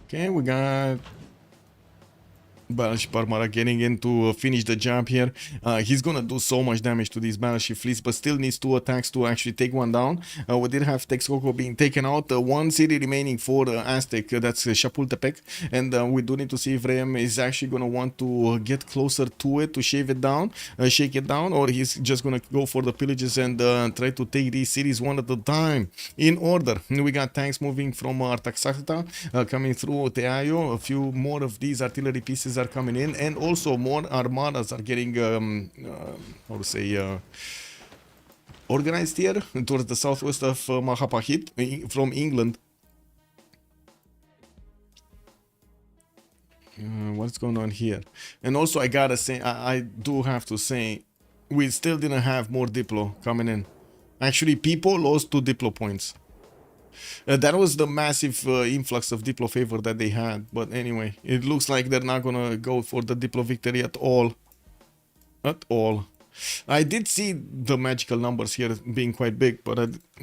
Okay, we got Battleship Armada getting in to finish the job here. He's gonna do so much damage to these battleship fleets, but still needs 2 attacks to actually take one down. We did have Texcoco being taken out. 1 city remaining for Aztec, that's Chapultepec. And we do need to see if Rem is actually gonna want to get closer to it to shake it down, or he's just gonna go for the pillages and try to take these cities one at a time. In order, we got tanks moving from Artaxata coming through Teayo. A few more of these artillery pieces are coming in, and also more armadas are getting how to say organized here towards the southwest of Mahapahit from England. What's going on here? And also I gotta say, I do have to say, we still didn't have more Diplo coming in. Actually, people lost 2 Diplo points. That was the massive influx of Diplo favor that they had. But anyway, it looks like they're not gonna go for the Diplo victory at all. At all. I did see the magical numbers here being quite big, but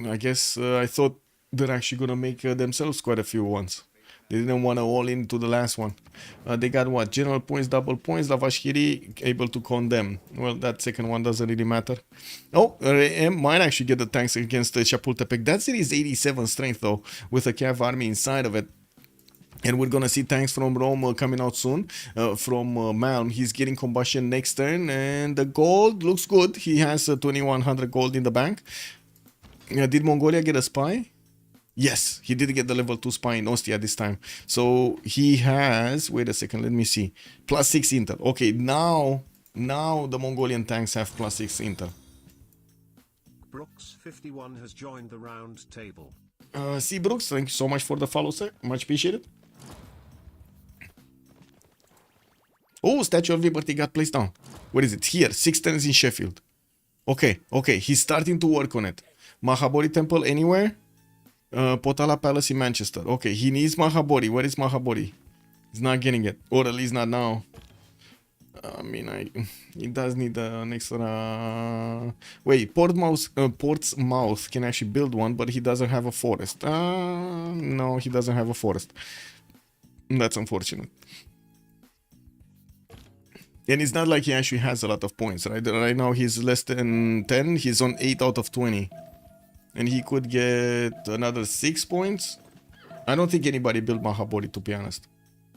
I guess I thought they're actually gonna make themselves quite a few ones. They didn't want to all into the last one. They got what? General points, double points. Lavashkiri able to condemn. Well, that second one doesn't really matter. Oh, RM might actually get the tanks against Chapultepec. That city is 87 strength though, with a Cav army inside of it. And we're gonna see tanks from Rome coming out soon. From Malm, he's getting combustion next turn. And the gold looks good. He has 2100 gold in the bank. Did Mongolia get a spy? Yes, he did get the level 2 spy in Ostia this time. So he has, wait a second, let me see. +6 intel. Okay, now the Mongolian tanks have +6 intel. Brooks51 has joined the round table. See Brooks, thank you so much for the follow, sir. Much appreciated. Oh, Statue of Liberty got placed down. Where is it? Here, 6 turns in Sheffield. Okay, he's starting to work on it. Mahabori Temple anywhere? Potala Palace in Manchester. Okay, he needs Mahabori. Where is Mahabori? He's not getting it. Or at least not now. I mean, he does need an extra... Wait, Portsmouth can actually build one, but he doesn't have a forest. No, he doesn't have a forest. That's unfortunate. And it's not like he actually has a lot of points, right? Right now he's less than 10. He's on 8 out of 20. And he could get another 6 points. I don't think anybody built Mahabori, to be honest.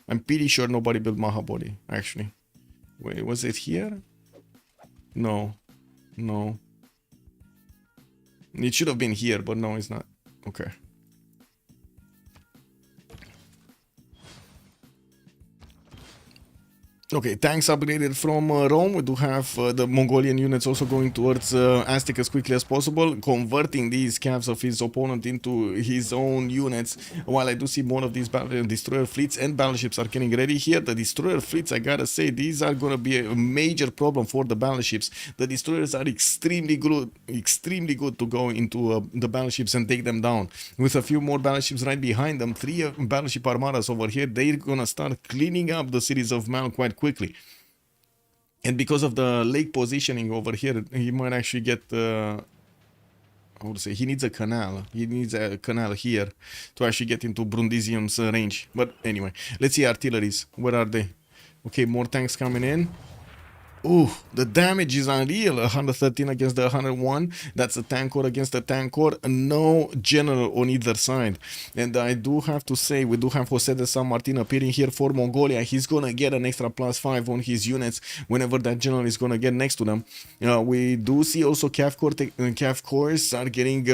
I'm pretty sure nobody built Mahabori, actually. Wait, was it here? No. It should have been here, but no, it's not. Okay. Okay, tanks upgraded from Rome. We do have the Mongolian units also going towards Aztec as quickly as possible, converting these calves of his opponent into his own units. While I do see more of these destroyer fleets and battleships are getting ready here. The destroyer fleets, I gotta say, these are gonna be a major problem for the battleships. The destroyers are extremely good to go into the battleships and take them down. With a few more battleships right behind them, 3 battleship armadas over here, they're gonna start cleaning up the cities of Mal quite quickly. And because of the lake positioning over here, he might actually get how to say, he needs a canal. He needs a canal here to actually get into Brundisium's range. But anyway, let's see artilleries. Where are they? Okay, more tanks coming in. Ooh, the damage is unreal. 113 against the 101. That's a tank core against a tank core. No general on either side. And I do have to say, we do have Jose de San Martin appearing here for Mongolia. He's gonna get an extra +5 on his units whenever that general is gonna get next to them. We do see also CAF cores are getting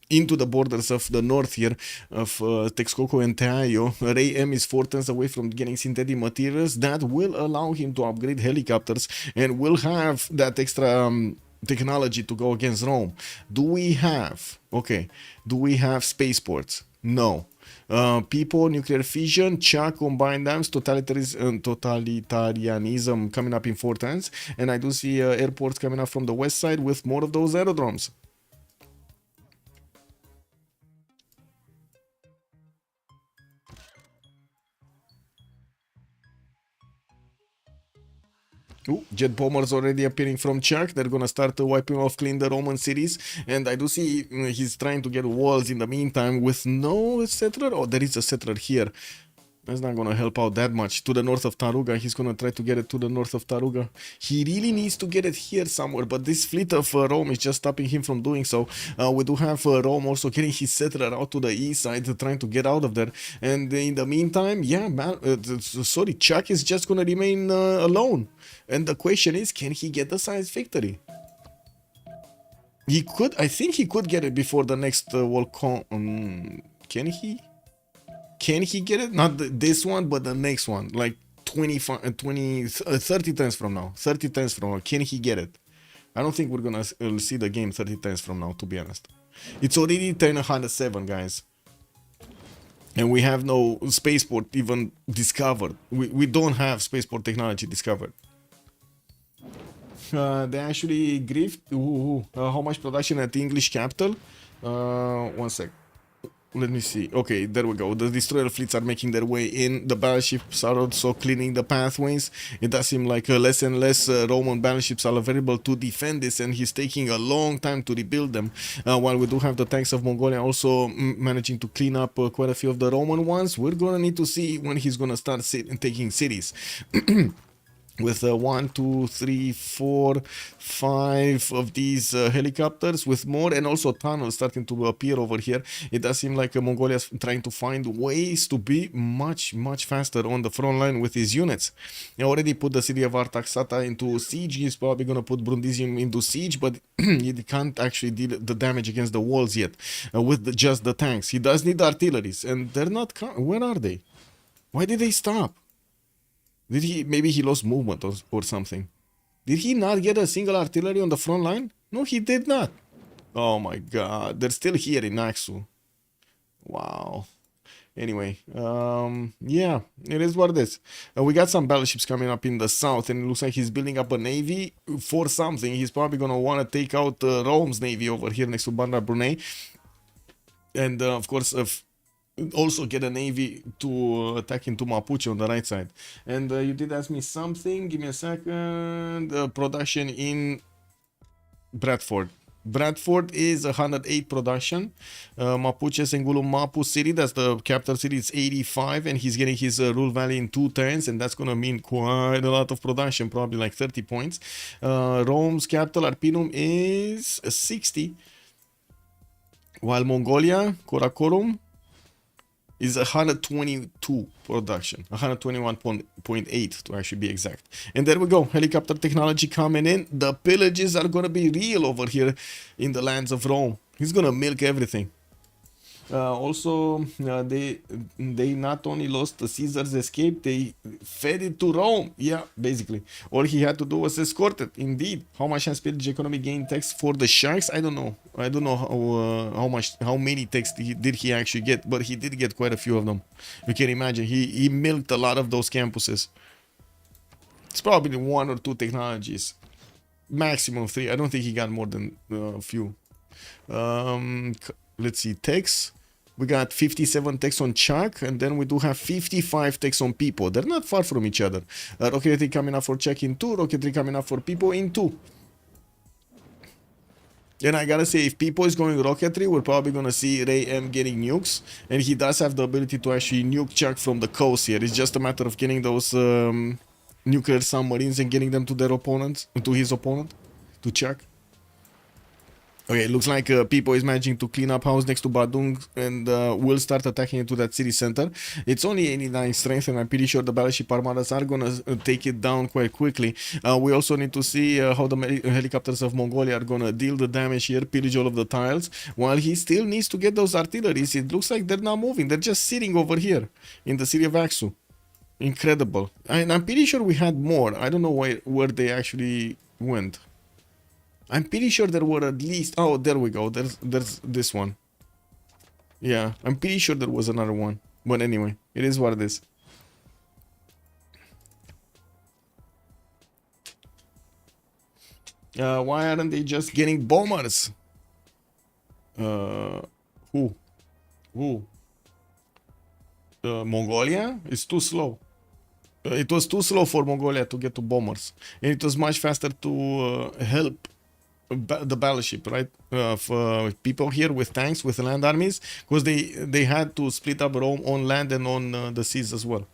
into the borders of the north here of Texcoco and Teayo. Ray M is 4 turns away from getting synthetic materials. That will allow him to upgrade helicopters and will have that extra technology to go against Rome. Do we have spaceports? No. People, nuclear fission, Chuck, combined dams, totalitarianism coming up in 4 turns. And I do see airports coming up from the west side with more of those aerodromes. Ooh, jet bombers already appearing from Chuck. They're gonna start wiping off, clean the Roman cities. And I do see he's trying to get walls in the meantime with no settler. Oh, there is a settler here. That's not gonna help out that much. To the north of Taruga, he's gonna try to get it to the north of Taruga. He really needs to get it here somewhere, but this fleet of Rome is just stopping him from doing so. We do have Rome also getting his settler out to the east side, trying to get out of there. And in the meantime, yeah, man, sorry, Chuck is just gonna remain alone. And the question is, can he get the size victory? He could, I think he could get it before the next World Con. Can he? Can he get it? Not this one, but the next one. Like 30 times from now. 30 times from now. Can he get it? I don't think we're gonna see the game 30 times from now, to be honest. It's already 1007, guys. And we have no spaceport even discovered. We don't have spaceport technology discovered. They actually griefed. How much production at the English capital? 1 sec. Let me see. Okay, there we go. The destroyer fleets are making their way in. The battleships are also cleaning the pathways. It does seem like less and less Roman battleships are available to defend this, and he's taking a long time to rebuild them. While we do have the tanks of Mongolia also managing to clean up quite a few of the Roman ones, we're gonna need to see when he's gonna start taking cities. With 1, 2, 3, 4, 5 of these helicopters with more, and also tunnels starting to appear over here. It does seem like Mongolia is trying to find ways to be much faster on the front line with his units. He already put the city of Artaxata into siege. He's probably going to put Brundisium into siege, but he can't actually deal the damage against the walls yet with just the tanks. He does need artilleries, and they're not. Where are they? Why did they stop? Did he, maybe he lost movement or something? Did he not get a single artillery on the front line? No, he did not. Oh my god, they're still here in Naxu. Wow. Anyway, yeah, it is what it is. We got some battleships coming up in the south, and it looks like he's building up a navy for something. He's probably gonna want to take out Rome's navy over here next to Bandar Brunei. And of course, also get a navy to attack into Mapuche on the right side. And you did ask me something. Give me a second. Production in Bradford. Bradford is 108 production. Mapuche, Sengulu, Mapu city, that's the capital city, it's 85, and he's getting his Rule Valley in 2 turns, and that's gonna mean quite a lot of production, probably like 30 points. Rome's capital, Arpinum, is 60, while Mongolia, Karakorum, is 122 production, 121.8 to actually be exact. And there we go, helicopter technology coming in. The pillages are gonna be real over here in the lands of Rome. He's gonna milk everything. Also, they not only lost the Caesar's escape, they fed it to Rome. Yeah, basically. All he had to do was escort it. Indeed. How much has pillage economy gain tax for the sharks? I don't know. I don't know how many tax did he actually get, but he did get quite a few of them. You can imagine. He milked a lot of those campuses. It's probably 1 or 2 technologies. Maximum 3. I don't think he got more than a few. Let's see, techs. We got 57 techs on Chuck, and then we do have 55 techs on people. They're not far from each other. Rocketry coming up for Chuck in 2, rocketry coming up for people in 2. And I gotta say, if People is going rocketry, we're probably gonna see Ray M getting nukes, and he does have the ability to actually nuke Chuck from the coast here. It's just a matter of getting those nuclear submarines and getting them to their opponents, to his opponent, to Chuck. Okay, it looks like People is managing to clean up house next to Badung and will start attacking into that city center. It's only 89 strength, and I'm pretty sure the battleship armadas are gonna take it down quite quickly. We also need to see how the helicopters of Mongolia are gonna deal the damage here, pillage all of the tiles, while he still needs to get those artilleries. It looks like they're not moving. They're just sitting over here in the city of Aksu. Incredible. And I'm pretty sure we had more. I don't know where they actually went. I'm pretty sure there were at least... Oh, there we go. There's this one. Yeah, I'm pretty sure there was another one. But anyway, it is what it is. Why aren't they just getting bombers? Who? Mongolia? It's too slow. It was too slow for Mongolia to get to bombers. And it was much faster to help the battleship, right? For people here with tanks, with land armies, because they had to split up Rome on land and on the seas as well.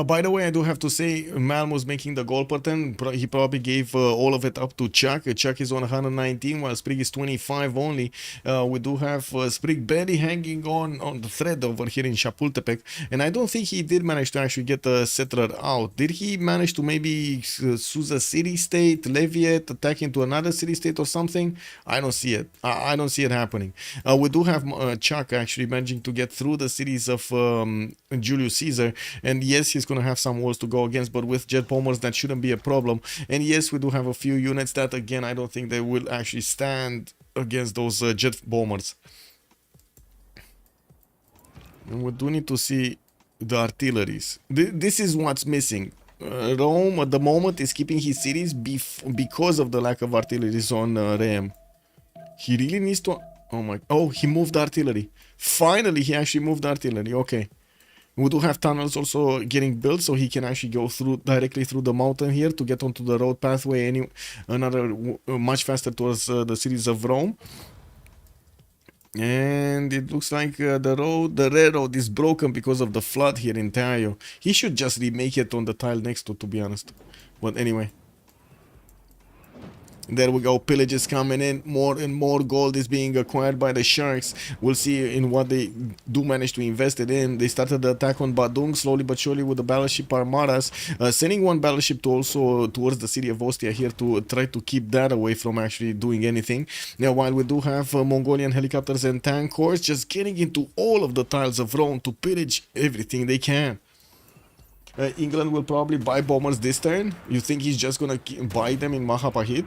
By the way, I do have to say, Malmo's making the goal pattern. He probably gave all of it up to Chuck. Chuck is on 119, while Sprig is 25 only. We do have Sprig barely hanging on the thread over here in Chapultepec. And I don't think he did manage to actually get the settler out. Did he manage to maybe seize a city-state, levy it, attack into another city-state or something? I don't see it. I don't see it happening. We do have Chuck actually managing to get through the cities of Julius Caesar. And yes, he's going to have some walls to go against, but with jet bombers that shouldn't be a problem. And yes, we do have a few units that, again, I don't think they will actually stand against those jet bombers. And we do need to see the artilleries. This is what's missing. Rome at the moment is keeping his cities because of the lack of artilleries on Rem. He really needs to... Oh, he moved artillery. Finally, he actually moved artillery. Okay. We do have tunnels also getting built, so he can actually go through directly through the mountain here to get onto the road pathway much faster towards the cities of Rome. And it looks like the railroad is broken because of the flood here in Tayo. He should just remake it on the tile next to be honest. But anyway. There we go, pillages coming in, more and more gold is being acquired by the Sharks. We'll see in what they do manage to invest it in. They started the attack on Badung slowly but surely with the battleship armadas, sending one battleship to also towards the city of Ostia here to try to keep that away from actually doing anything. Now, while we do have Mongolian helicopters and tank corps just getting into all of the tiles of Rome to pillage everything they can. England will probably buy bombers this turn. You think he's just gonna buy them in Mahapahit?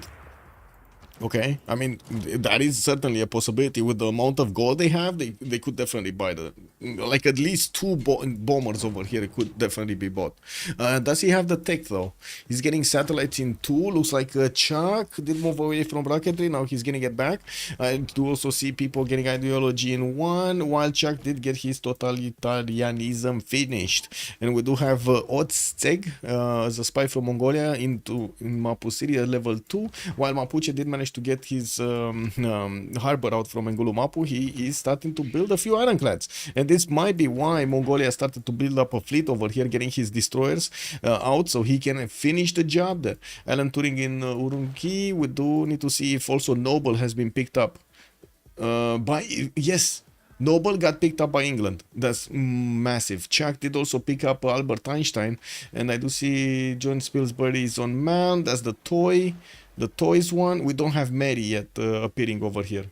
Okay, I mean, that is certainly a possibility. With the amount of gold they have, they could definitely buy like at least two bombers over here could definitely be bought. Does he have the tech though? He's getting satellites in 2. Looks like Chuck did move away from rocketry. Now he's getting it back. I do also see people getting ideology in 1, while Chuck did get his totalitarianism finished. And we do have Otsteg as a spy from Mongolia in Mapu City at level 2, while Mapuche did manage to get his harbor out from Engulumapu. He is starting to build a few ironclads, and this might be why Mongolia started to build up a fleet over here, getting his destroyers out so he can finish the job there. Alan Turing in Urumqi. We do need to see if also Noble has been picked up yes, Noble got picked up by England. That's massive. Chuck did also pick up Albert Einstein, and I do see John Spilsbury is on mount. That's the toy. The toys one. We don't have Mary yet appearing over here.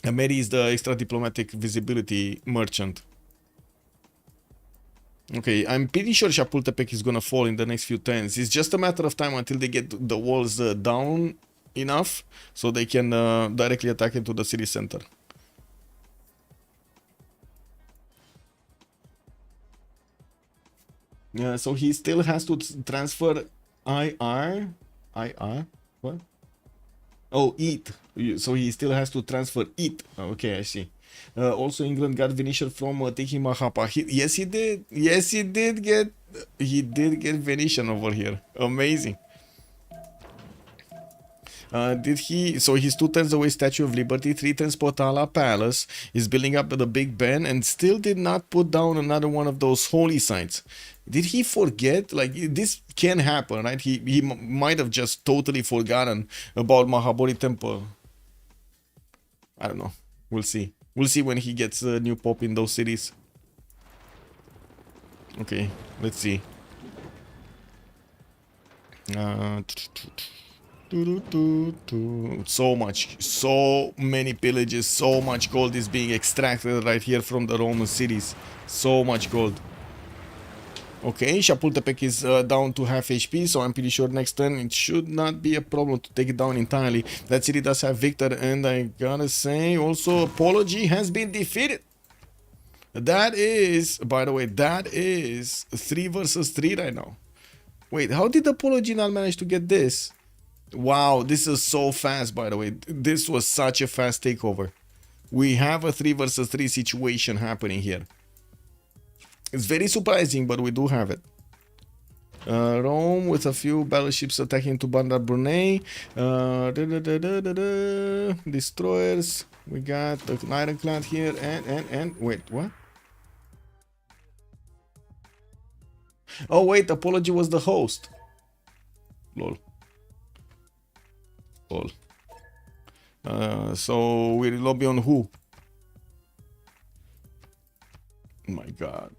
And Mary is the extra diplomatic visibility merchant. Okay, I'm pretty sure Chapultepec is gonna fall in the next few turns. It's just a matter of time until they get the walls down enough so they can directly attack into the city center. Yeah, so he still has to transfer IR. What? Oh, EAT. So he still has to transfer EAT. Okay, I see. Also, England got Venetia from taking Mahapahit. Yes, he did. Yes, he did get he did get Venetian over here. Amazing. Did he? So he's 2 turns away Statue of Liberty, 3 turns Potala Palace. He's building up the Big Ben and still did not put down another one of those holy sites. Did he forget? Like, this can happen, right? He might have just totally forgotten about Mahabodhi Temple. I don't know. We'll see. We'll see when he gets a new pop in those cities. Okay, let's see. So many pillages, so much gold is being extracted right here from the Roman cities. So much gold. Okay, Chapultepec is down to half HP, so I'm pretty sure next turn it should not be a problem to take it down entirely. That city does have Victor, and I gotta say, also Apology has been defeated. That is, by the way, that is 3 versus 3 right now. Wait, how did Apology not manage to get this? Wow, this is so fast, by the way. This was such a fast takeover. We have a 3 versus 3 situation happening here. It's very surprising, but we do have it. Rome with a few battleships attacking to Bandar Brunei. Destroyers. We got the ironclad here and wait, what? Oh wait, Apology was the host. Lol. Lol. So we lobby on who? Oh my god.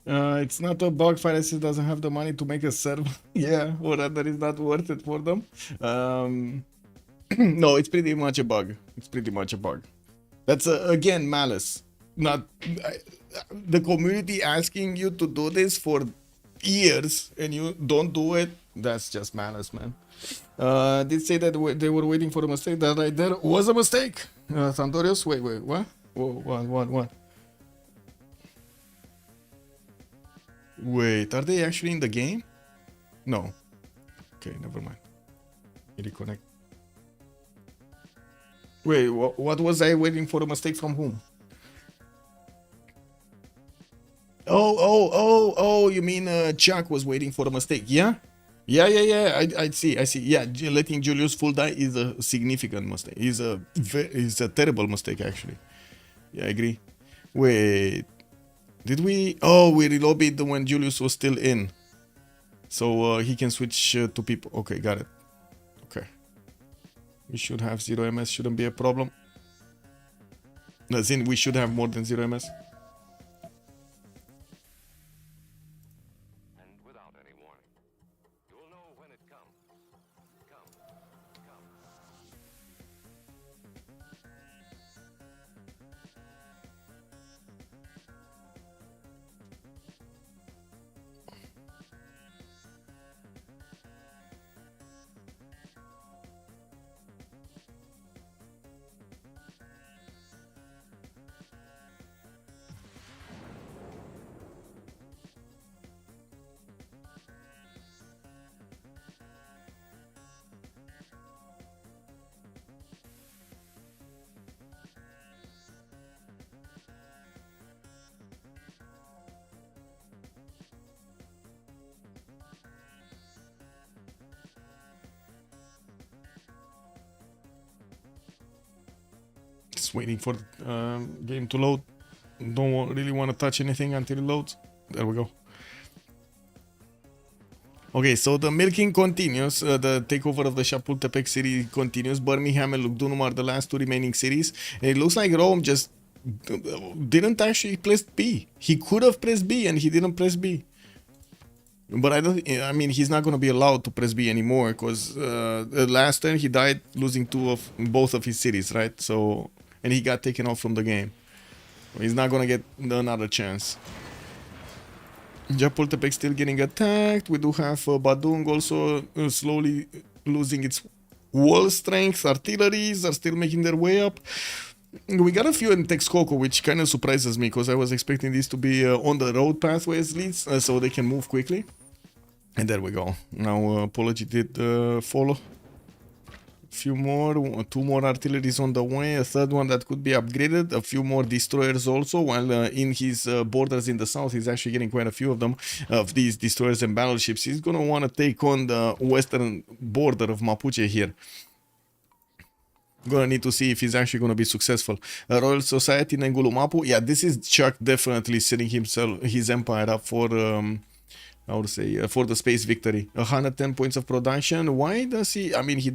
It's not a bug. Freritos doesn't have the money to make a server. Yeah, or rather, it's not worth it for them. No, it's pretty much a bug. It's pretty much a bug. That's again malice. Not the community asking you to do this for years and you don't do it. That's just malice, man. Did say that they were waiting for a mistake. That right there was a mistake. Sandorius, wait, what? Whoa, what? Wait, are they actually in the game? No. Okay, never mind. Reconnect. Wait, what was I waiting for a mistake from whom? Oh, you mean Chuck was waiting for a mistake, yeah? Yeah, I see. Yeah, letting Julius full die is a significant mistake. Is a terrible mistake, actually. Yeah, I agree. Wait, did we? Oh, we relobbied when Julius was still in. So he can switch to people. Okay, got it. Okay. We should have 0 MS, shouldn't be a problem. As in, we should have more than 0 MS. And without any warning. You'll know when it comes. Come. Just waiting for the game to load. Really want to touch anything until it loads. There we go. Okay, so the milking continues. The takeover of the Chapultepec city continues. Birmingham and Lugdunum are the last two remaining cities. And it looks like Rome just didn't actually press B. He could have pressed B and he didn't press B. But I mean, he's not going to be allowed to press B anymore because last turn he died losing both of his cities, right? So, and he got taken off from the game. He's not going to get another chance. Chapultepec still getting attacked. We do have Badung also slowly losing its wall strength. Artilleries are still making their way up. We got a few in Texcoco, which kind of surprises me because I was expecting these to be on the road pathways leads so they can move quickly. And there we go. Now Apology did follow. Few more, 2 more artilleries on the way, a third one that could be upgraded, a few more destroyers also, while in his borders in the south he's actually getting quite a few of them, of these destroyers and battleships. He's gonna want to take on the western border of Mapuche here. Gonna need to see if he's actually gonna be successful. Royal Society Nengulumapu, yeah, this is Chuck definitely setting his empire up for I would say for the space victory. 110 points of production. Why does he? I mean, he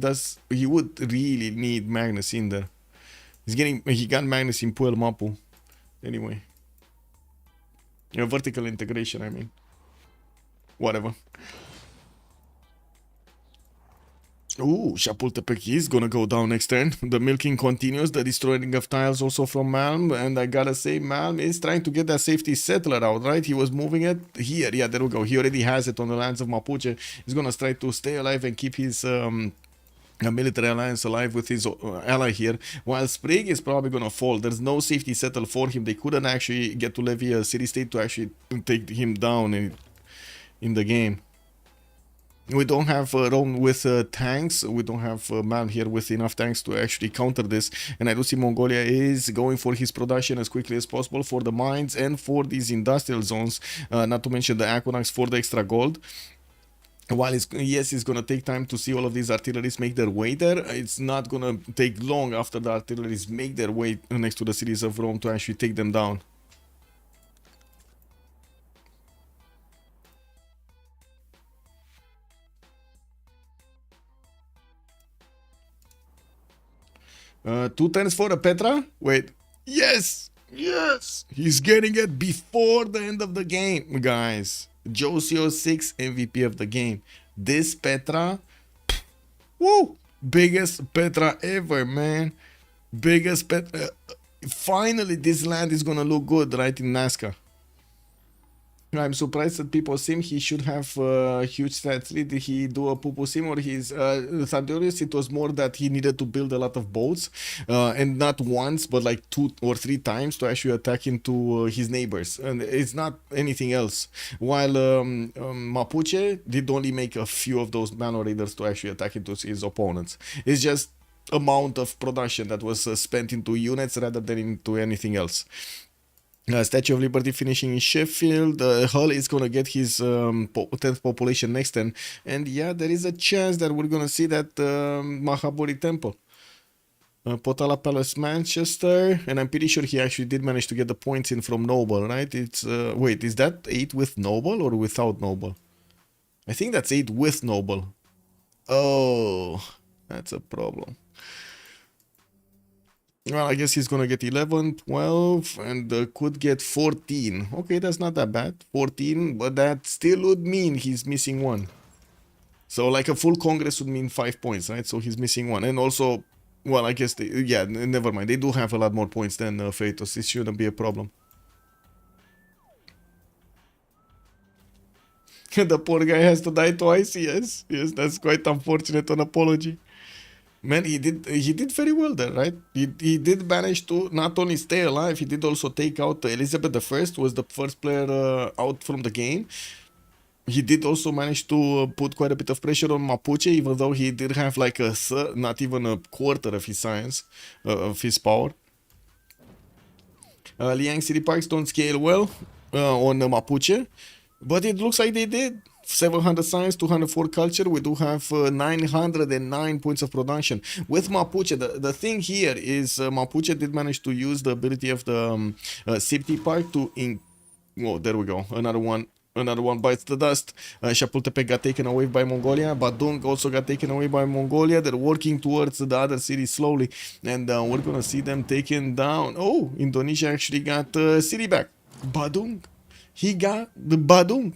would really need Magnus in there. He got Magnus in Puel Mapu. Anyway, vertical integration. I mean, whatever. Ooh, Chapultepec is gonna go down next turn. The milking continues, the destroying of tiles also from Malm, and I gotta say, Malm is trying to get that safety settler out, right? He was moving it here. Yeah, there we go. He already has it on the lands of Mapuche. He's gonna try to stay alive and keep his military alliance alive with his ally here, while Sprig is probably gonna fall. There's no safety settle for him. They couldn't actually get to levy a city-state to actually take him down in the game. We don't have Rome with tanks. We don't have Malm here with enough tanks to actually counter this. And I do see Mongolia is going for his production as quickly as possible for the mines and for these industrial zones. Not to mention the aqueducts for the extra gold. While it's going to take time to see all of these artilleries make their way there. It's not going to take long after the artilleries make their way next to the cities of Rome to actually take them down. Two turns for a Petra? Wait. Yes! Yes! He's getting it before the end of the game, guys. Josio 6 MVP of the game. This Petra... Woo! Biggest Petra ever, man. Biggest Petra... Finally, this land is gonna look good, right, in Nazca. I'm surprised that people sim he should have huge stats lead. Did he do a poo sim or his Thaddeus? It was more that he needed to build a lot of boats and not once but like 2 or 3 times to actually attack into his neighbors, and it's not anything else. While Mapuche did only make a few of those Mano Raiders to actually attack into his opponents. It's just amount of production that was spent into units rather than into anything else. Statue of Liberty finishing in Sheffield. Hull is going to get his 10th population next turn. And yeah, there is a chance that we're going to see that Mahaburi Temple. Potala Palace, Manchester. And I'm pretty sure he actually did manage to get the points in from Noble, right? It's wait, is that 8 with Noble or without Noble? I think that's 8 with Noble. Oh, that's a problem. Well, I guess he's gonna get 11, 12, and could get 14. Okay, that's not that bad. 14, but that still would mean he's missing one. So like a full Congress would mean 5 points, right? So he's missing one. And also, well, I guess, yeah, never mind. They do have a lot more points than Freritos. This shouldn't be a problem. The poor guy has to die twice. Yes, yes, that's quite unfortunate. An apology. Man, he did very well there, right? He did manage to not only stay alive, he did also take out Elizabeth I, was the first player out from the game. He did also manage to put quite a bit of pressure on Mapuche, even though he did have like not even a quarter of his science, of his power. Liang City Parks don't scale well on Mapuche, but it looks like they did. 700 science, 204 culture. We do have 909 points of production. With Mapuche, the thing here is Mapuche did manage to use the ability of the Civ6 Park to... Oh, there we go. Another one bites the dust. Chapultepec got taken away by Mongolia. Badung also got taken away by Mongolia. They're working towards the other cities slowly. And we're going to see them taken down. Oh, Indonesia actually got city back. Badung. He got the Badung.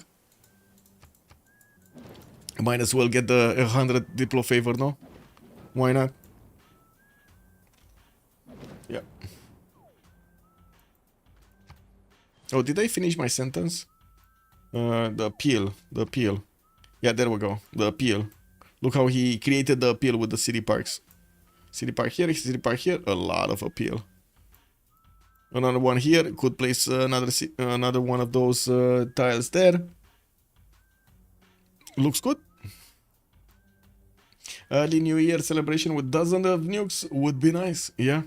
Might as well get the 100 Diplo favor, no? Why not? Yeah. Oh, did I finish my sentence? The appeal. Yeah, there we go. The appeal. Look how he created the appeal with the city parks. City park here, city park here. A lot of appeal. Another one here. Could place another one of those tiles there. Looks good. Early New Year celebration with dozens of nukes would be nice. Yeah.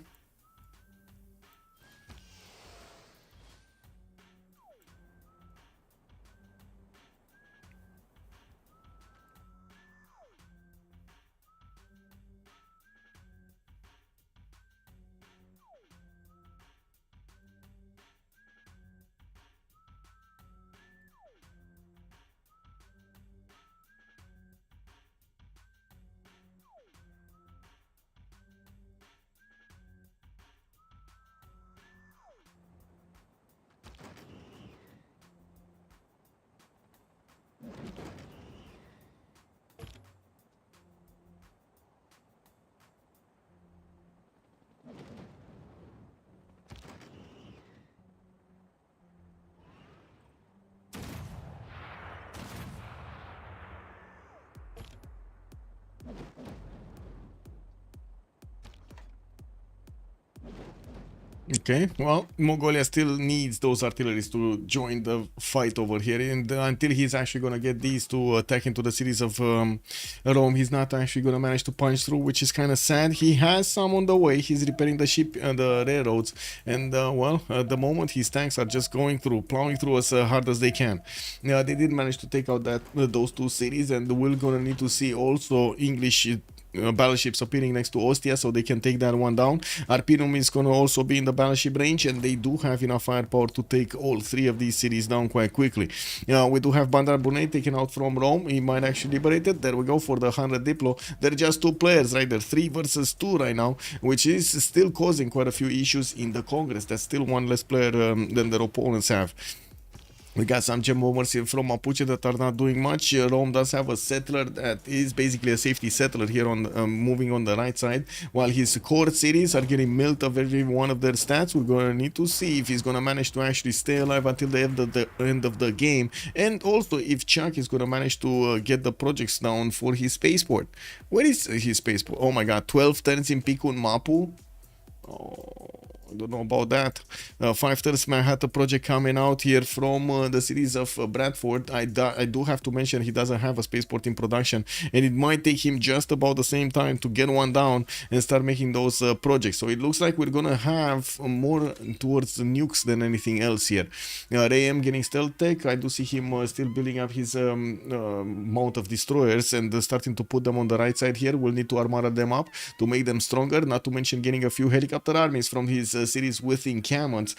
Okay, well, Mongolia still needs those artilleries to join the fight over here, and until he's actually gonna get these to attack into the cities of Rome, he's not actually gonna manage to punch through, which is kind of sad. He has some on the way. He's repairing the ship, the railroads, and well, at the moment his tanks are just going through, plowing through as hard as they can. They did manage to take out those two cities, and we're gonna need to see also English battleships appearing next to Ostia, so they can take that one down. Arpinum is going to also be in the battleship range, and they do have enough firepower to take all three of these cities down quite quickly. We do have Bandar Brunei taken out from Rome. He might actually liberate it. There we go for the 100 Diplo. They're just two players, right? They're 3 versus 2 right now, which is still causing quite a few issues in the Congress. That's still one less player than their opponents have. We got some gem bombers here from Mapuche that are not doing much. Rome does have a settler that is basically a safety settler here on moving on the right side, while his core cities are getting milled of every one of their stats. We're going to need to see if he's going to manage to actually stay alive until the end of the game, and also if Chuck is going to manage to get the projects down for his spaceport. Where is his spaceport? Oh my god, 12 turns in Pikun Mapu. Oh, I don't know about that. 5 turns Manhattan project coming out here from the cities of Bradford. I do have to mention he doesn't have a spaceport in production, and it might take him just about the same time to get one down and start making those projects. So it looks like we're gonna have more towards the nukes than anything else here. Ray getting stealth tech. I do see him still building up his mount of destroyers and starting to put them on the right side here. We'll need to armor them up to make them stronger, not to mention getting a few helicopter armies from his cities with encampments.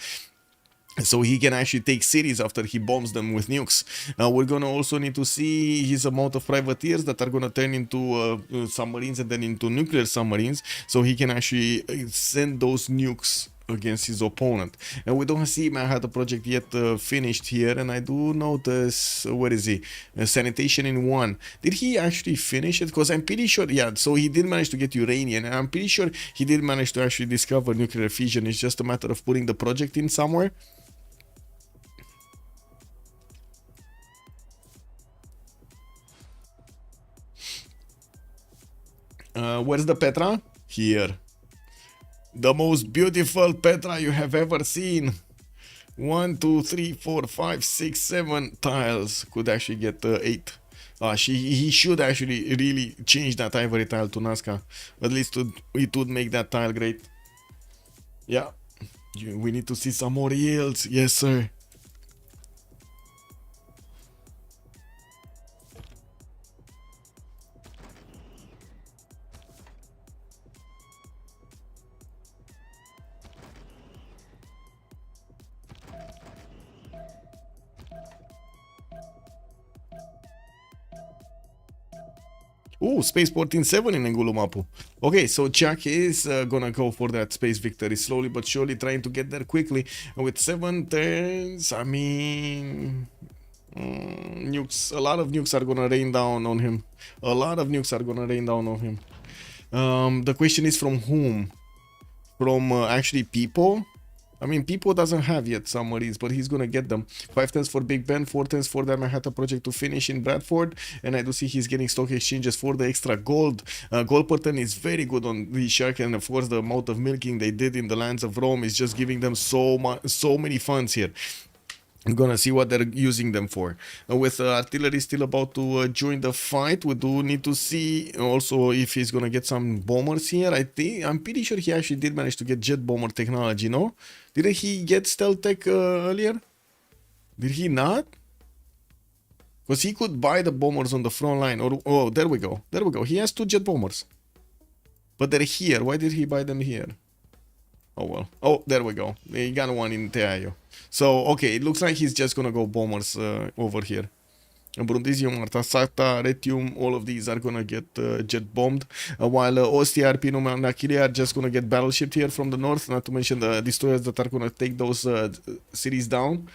So he can actually take cities after he bombs them with nukes. We're gonna also need to see his amount of privateers that are gonna turn into submarines and then into nuclear submarines, so he can actually send those nukes against his opponent. And we don't see Manhattan Project yet finished here, and I do notice, where is he? Sanitation in 1. Did he actually finish it? Because I'm pretty sure, yeah, so he did manage to get uranium, and I'm pretty sure he did manage to actually discover nuclear fission. It's just a matter of putting the project in somewhere. Where's the Petra? Here. The most beautiful Petra you have ever seen. 1, 2, 3, 4, 5, 6, 7 tiles. Could actually get 8. He should actually really change that ivory tile to Nazca. At least it would make that tile great. Yeah. We need to see some more yields. Yes, sir. Ooh, Spaceport in 7 in Engulumapu. Okay, so Chuck is gonna go for that space victory slowly but surely, trying to get there quickly. With 7 turns, I mean... nukes, a lot of nukes are gonna rain down on him. A lot of nukes are gonna rain down on him. The question is from whom? From actually people? I mean, people doesn't have yet submarines, but he's gonna get them. 5 turns for Big Ben, 4 turns for the Manhattan Project to finish in Bradford, and I do see he's getting stock exchanges for the extra gold. Gold per turn is very good on DShark, and of course the amount of milking they did in the lands of Rome is just giving them so many funds here. I'm gonna see what they're using them for. With artillery still about to join the fight, we do need to see also if he's gonna get some bombers here. I'm pretty sure he actually did manage to get jet bomber technology, no? Didn't he get stealth tech earlier? Did he not? Because he could buy the bombers on the front line. Or, oh, there we go. There we go. He has 2 jet bombers. But they're here. Why did he buy them here? Oh well. Oh, there we go. He got one in Teaio. So, okay, it looks like he's just gonna go bombers over here. Brundisium, Artasata, Retium, all of these are gonna get jet bombed. While Ostia, Arpinum, and Aquilia are just gonna get battleship here from the north, not to mention the destroyers that are gonna take those cities down.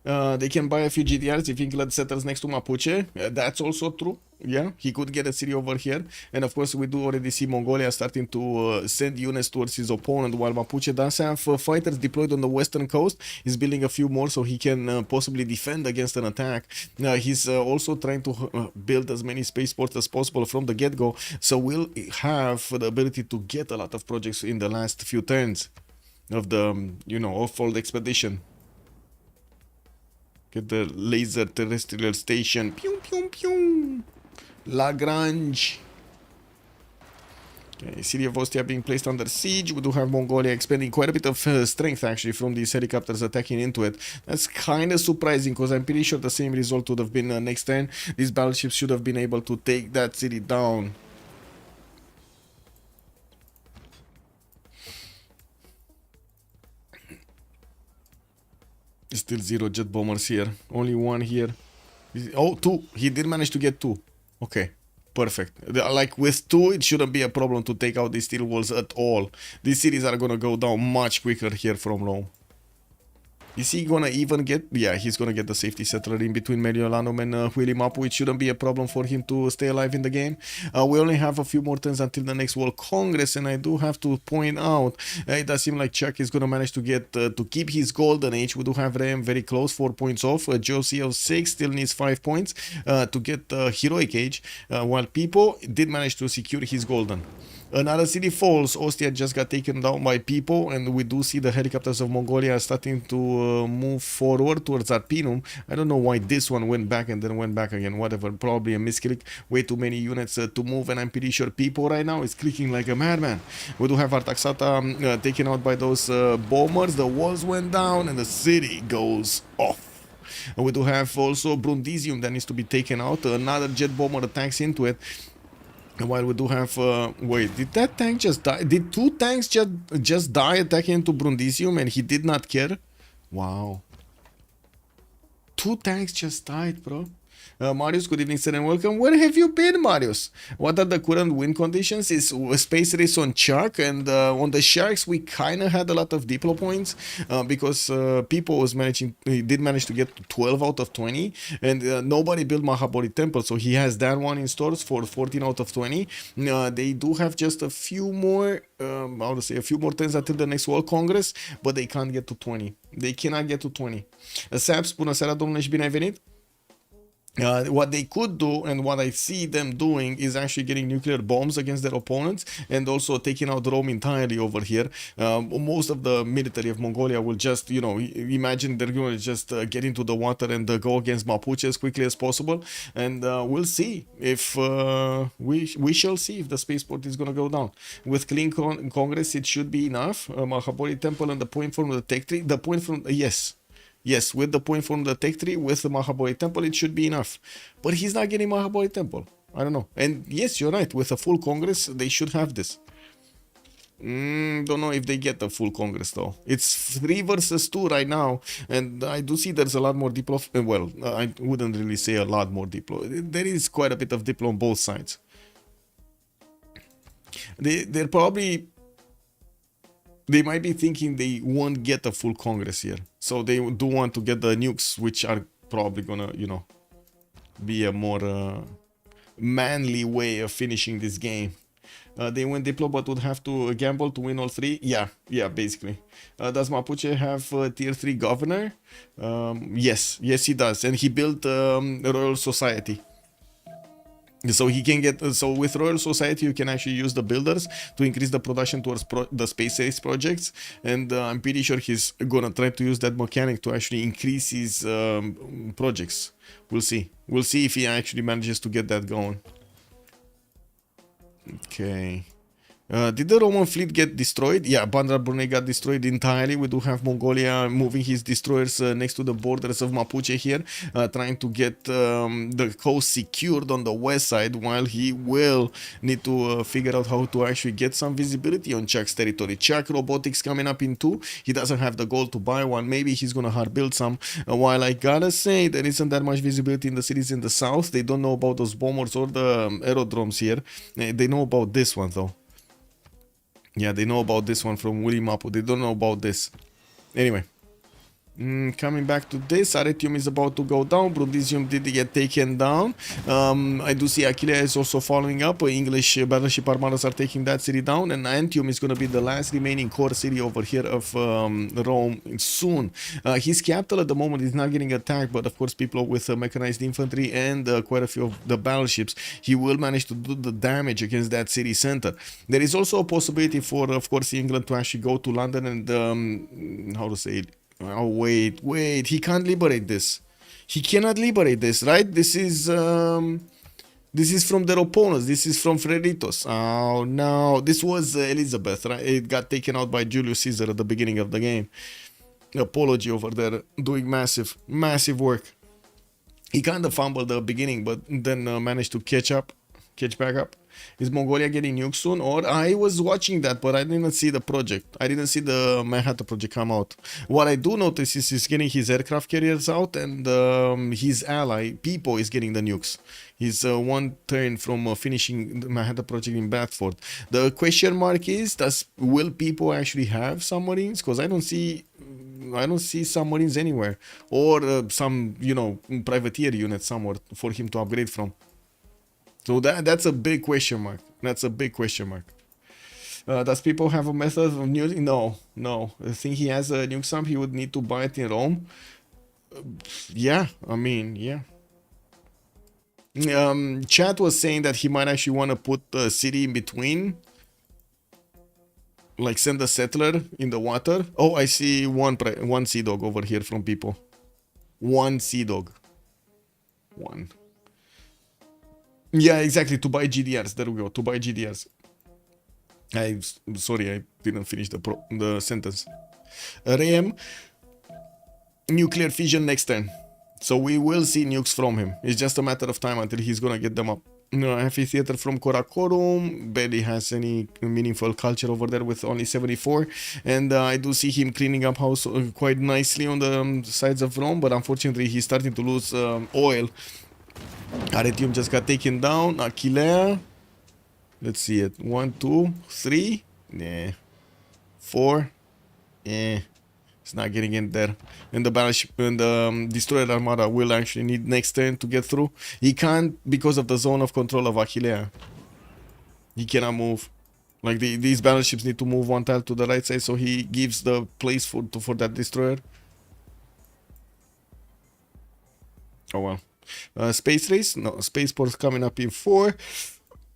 They can buy a few GDRs if England settles next to Mapuche. That's also true. Yeah, he could get a city over here. And of course, we do already see Mongolia starting to send units towards his opponent, while Mapuche does have fighters deployed on the western coast. He's building a few more so he can possibly defend against an attack. He's also trying to build as many spaceports as possible from the get-go, so we'll have the ability to get a lot of projects in the last few turns of the, off-fold expedition. Get the laser terrestrial station. Pew, pew, pew. Lagrange. Okay, City of Ostia being placed under siege. We do have Mongolia expending quite a bit of strength actually from these helicopters attacking into it. That's kind of surprising because I'm pretty sure the same result would have been next turn. These battleships should have been able to take that city down. Still 0 jet bombers here. Only 1 here. Oh, 2. He did manage to get 2. Okay. Perfect. Like with 2, it shouldn't be a problem to take out these steel walls at all. These cities are gonna go down much quicker here from Rome. Is he gonna even get... Yeah, he's gonna get the safety settler in between Mediolanum and Huilimapu. It shouldn't be a problem for him to stay alive in the game. We only have a few more turns until the next World Congress, and I do have to point out, it does seem like Chuck is gonna manage to get to keep his golden age. We do have Rem very close, 4 points off. Joe CL6 still needs 5 points to get heroic age, while Pipo did manage to secure his golden. Another city falls. Ostia just got taken down by people, and we do see the helicopters of Mongolia starting to move forward towards Arpinum. I don't know why this one went back and then went back again. Whatever, probably a misclick. Way too many units to move, and I'm pretty sure people right now is clicking like a madman. We do have Artaxata taken out by those bombers. The walls went down, and the city goes off. And we do have also Brundisium that needs to be taken out. Another jet bomber attacks into it. And while we do have, wait, did that tank just die? Did two tanks just die attacking into Brundisium and he did not care? Wow. Two tanks just died, bro. Marius, good evening, sir, and welcome. Where have you been, Marius? What are the current win conditions? Is space race on Chuck, and on the Sharks we kind of had a lot of diplo points because people was did manage to get to 12 out of 20, and nobody built Mahabodhi Temple, so he has that one in stores for 14 out of 20. They do have just a few more, how to say, a few more turns until the next World Congress, but they can't get to 20. They cannot get to 20. Saps, bună seara, domnule, și bine ai venit. What they could do and what I see them doing is actually getting nuclear bombs against their opponents and also taking out Rome entirely over here. Most of the military of Mongolia will just, you know, imagine they're going to just get into the water and go against Mapuche as quickly as possible. And we'll see if we shall see if the spaceport is going to go down. With clean Congress, it should be enough. Mahabodhi Temple and the point from the tech tree. The point from Yes, with the point from the tech tree, with the Mahabodhi Temple, it should be enough. But he's not getting Mahabodhi Temple. I don't know. And yes, you're right. With a full Congress, they should have this. Don't know if they get the full Congress, though. It's 3 versus 2 right now. And I do see there's a lot more Diplo. Well, I wouldn't really say a lot more Diplo. There is quite a bit of Diplo on both sides. They're probably... They might be thinking they won't get a full Congress here. So they do want to get the nukes, which are probably gonna, you know, be a more manly way of finishing this game. They went Diplo but would have to gamble to win all 3. Yeah, basically. Does Mapuche have tier 3 governor? Yes, he does. And he built a Royal Society. So he can get, so with Royal Society you can actually use the builders to increase the production towards the space race projects, and I'm pretty sure he's gonna try to use that mechanic to actually increase his projects. We'll see if he actually manages to get that going. Okay. Did the Roman fleet get destroyed? Yeah, Bandar Brunei got destroyed entirely. We do have Mongolia moving his destroyers next to the borders of Mapuche here, trying to get the coast secured on the west side, while he will need to figure out how to actually get some visibility on Chuck's territory. Chuck Robotics coming up in 2. He doesn't have the gold to buy one. Maybe he's gonna hard build some. While I gotta say there isn't that much visibility in the cities in the south. They don't know about those bombers or the aerodromes here. They know about this one though. Yeah, they know about this one from Willy Mapu. They don't know about this. Anyway. Coming back to this, Aretium is about to go down. Brundisium did get taken down. I do see Aquilea is also following up. English battleship armadas are taking that city down, and Antium is going to be the last remaining core city over here of Rome soon. His capital at the moment is not getting attacked, but of course people with mechanized infantry and quite a few of the battleships, he will manage to do the damage against that city center. There is also a possibility for, of course, England to actually go to London and, how to say it? Oh, wait, he can't liberate this. He cannot liberate this, right? This is from their opponents. This is from Freritos. Oh, no. This was Elizabeth, right? It got taken out by Julius Caesar at the beginning of the game. Apology over there. Doing massive work. He kind of fumbled the beginning, but then managed to catch back up. Is Mongolia getting nukes soon? Or I was watching that, but I didn't see the project. I didn't see the Manhattan project come out. What I do notice is he's getting his aircraft carriers out, and his ally, Pipo, is getting the nukes. He's one turn from finishing the Manhattan project in Bedford. The question mark is, will Pipo actually have submarines? Because I don't see submarines anywhere, or some, you know, privateer unit somewhere for him to upgrade from. So that's a big question mark. Does Pipo have a method of nuking? No. I think he has a nuke sump. He would need to buy it in Rome. Yeah. Chat was saying that he might actually want to put the city in between. Like send a settler in the water. Oh, I see one sea dog over here from Pipo. One sea dog. One. Yeah, exactly, to buy GDRs. There we go, to buy GDRs. Sorry, I didn't finish the sentence. RAM, nuclear fission next turn. So we will see nukes from him. It's just a matter of time until he's gonna get them up. No, amphitheater from Karakorum barely has any meaningful culture over there with only 74, and I do see him cleaning up house quite nicely on the sides of Rome, but unfortunately he's starting to lose oil. Aretium just got taken down. Aquilea, let's see it. 1, 2, 3, nah, 4, eh. It's not getting in there. And the battleship and the destroyer armada will actually need next turn to get through. He can't because of the zone of control of Aquilea. He cannot move. Like these battleships need to move one tile to the right side, so he gives the place for that destroyer. Oh well. Space race? No, spaceport's coming up in 4.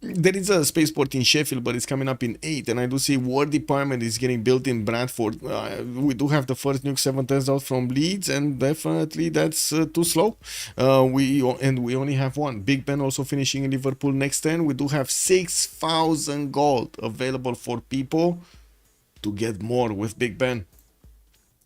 There is a spaceport in Sheffield, but it's coming up in 8, and I do see War Department is getting built in Bradford. We do have the first Nuke 7 turns out from Leeds, and definitely that's too slow. We only have one. Big Ben also finishing in Liverpool next turn. We do have 6,000 gold available for people to get more with Big Ben.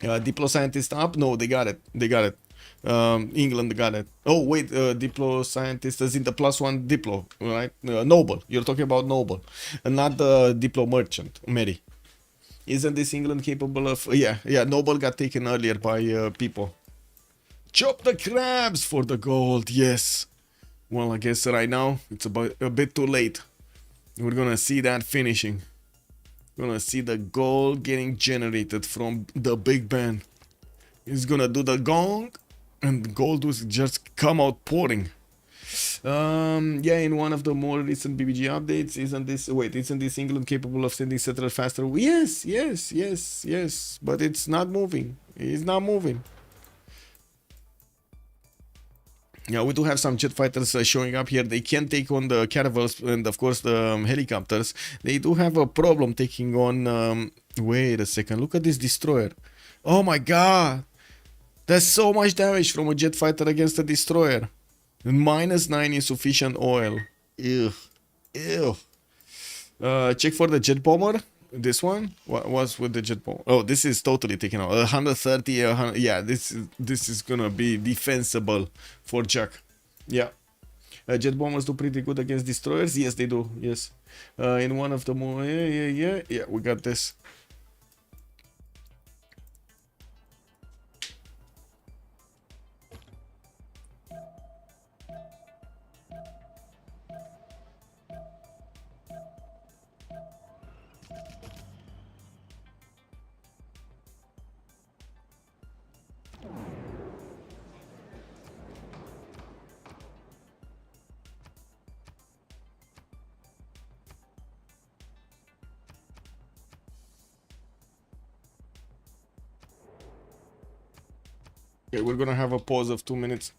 Diplo scientist up? No, they got it. They got it. England got it. Oh wait, Diplo scientist is in the +1 Diplo, right? Noble. You're talking about Noble, and not the Diplo merchant, Mary. Isn't this England capable of? Yeah. Noble got taken earlier by people. Chop the crabs for the gold. Yes. Well, I guess right now it's a bit too late. We're gonna see that finishing. We're gonna see the gold getting generated from the Big Ben. He's gonna do the gong, and gold will just come out pouring. Yeah, in one of the more recent BBG updates, isn't this England capable of sending settlers faster? Yes, but it's not moving. It's not moving. Yeah, we do have some jet fighters showing up here. They can take on the caravels and of course the helicopters. They do have a problem taking on wait a second, look at this destroyer. Oh my god, that's so much damage from a jet fighter against a destroyer. -9 insufficient oil. Ew. Check for the jet bomber. This one? What was with the jet bomber? Oh, this is totally taken out. 130. 100, yeah, this is gonna be defensible for Jack. Yeah. Jet bombers do pretty good against destroyers. Yes, they do. Yes. In one of the more. Yeah. We got this. Okay, we're gonna have a pause of 2 minutes.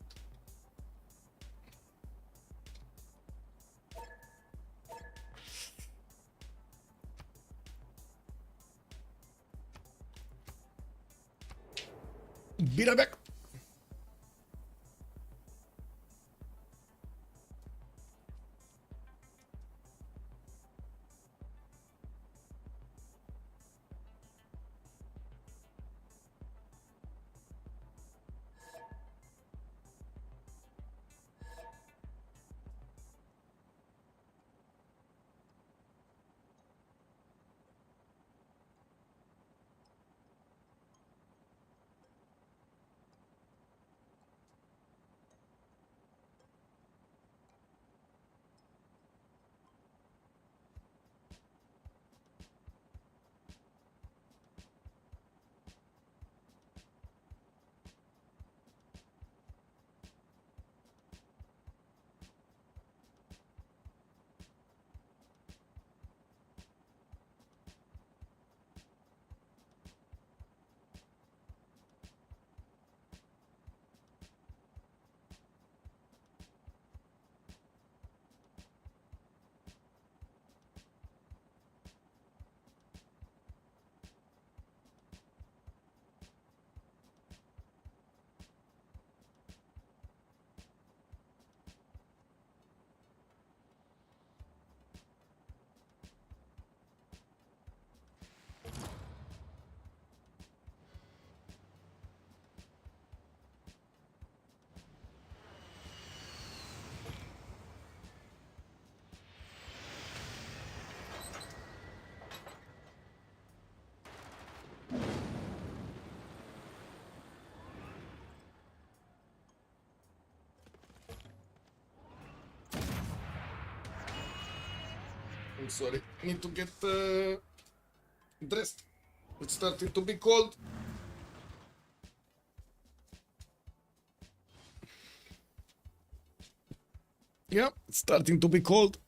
Be right back. I'm sorry. Need to get dressed. It's starting to be cold. Yeah, it's starting to be cold.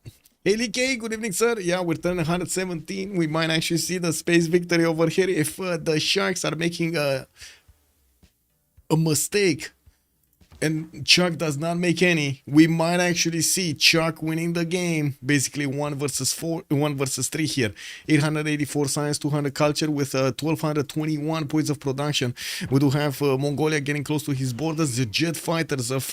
Haley K, good evening, sir. Yeah, we're turning 117. We might actually see the space victory over here if the Sharks are making a mistake and Chuck does not make any. We might actually see Chuck winning the game. Basically 1 versus 3 here. 884 science, 200 culture with 1221 points of production. We do have Mongolia getting close to his borders. The jet fighters of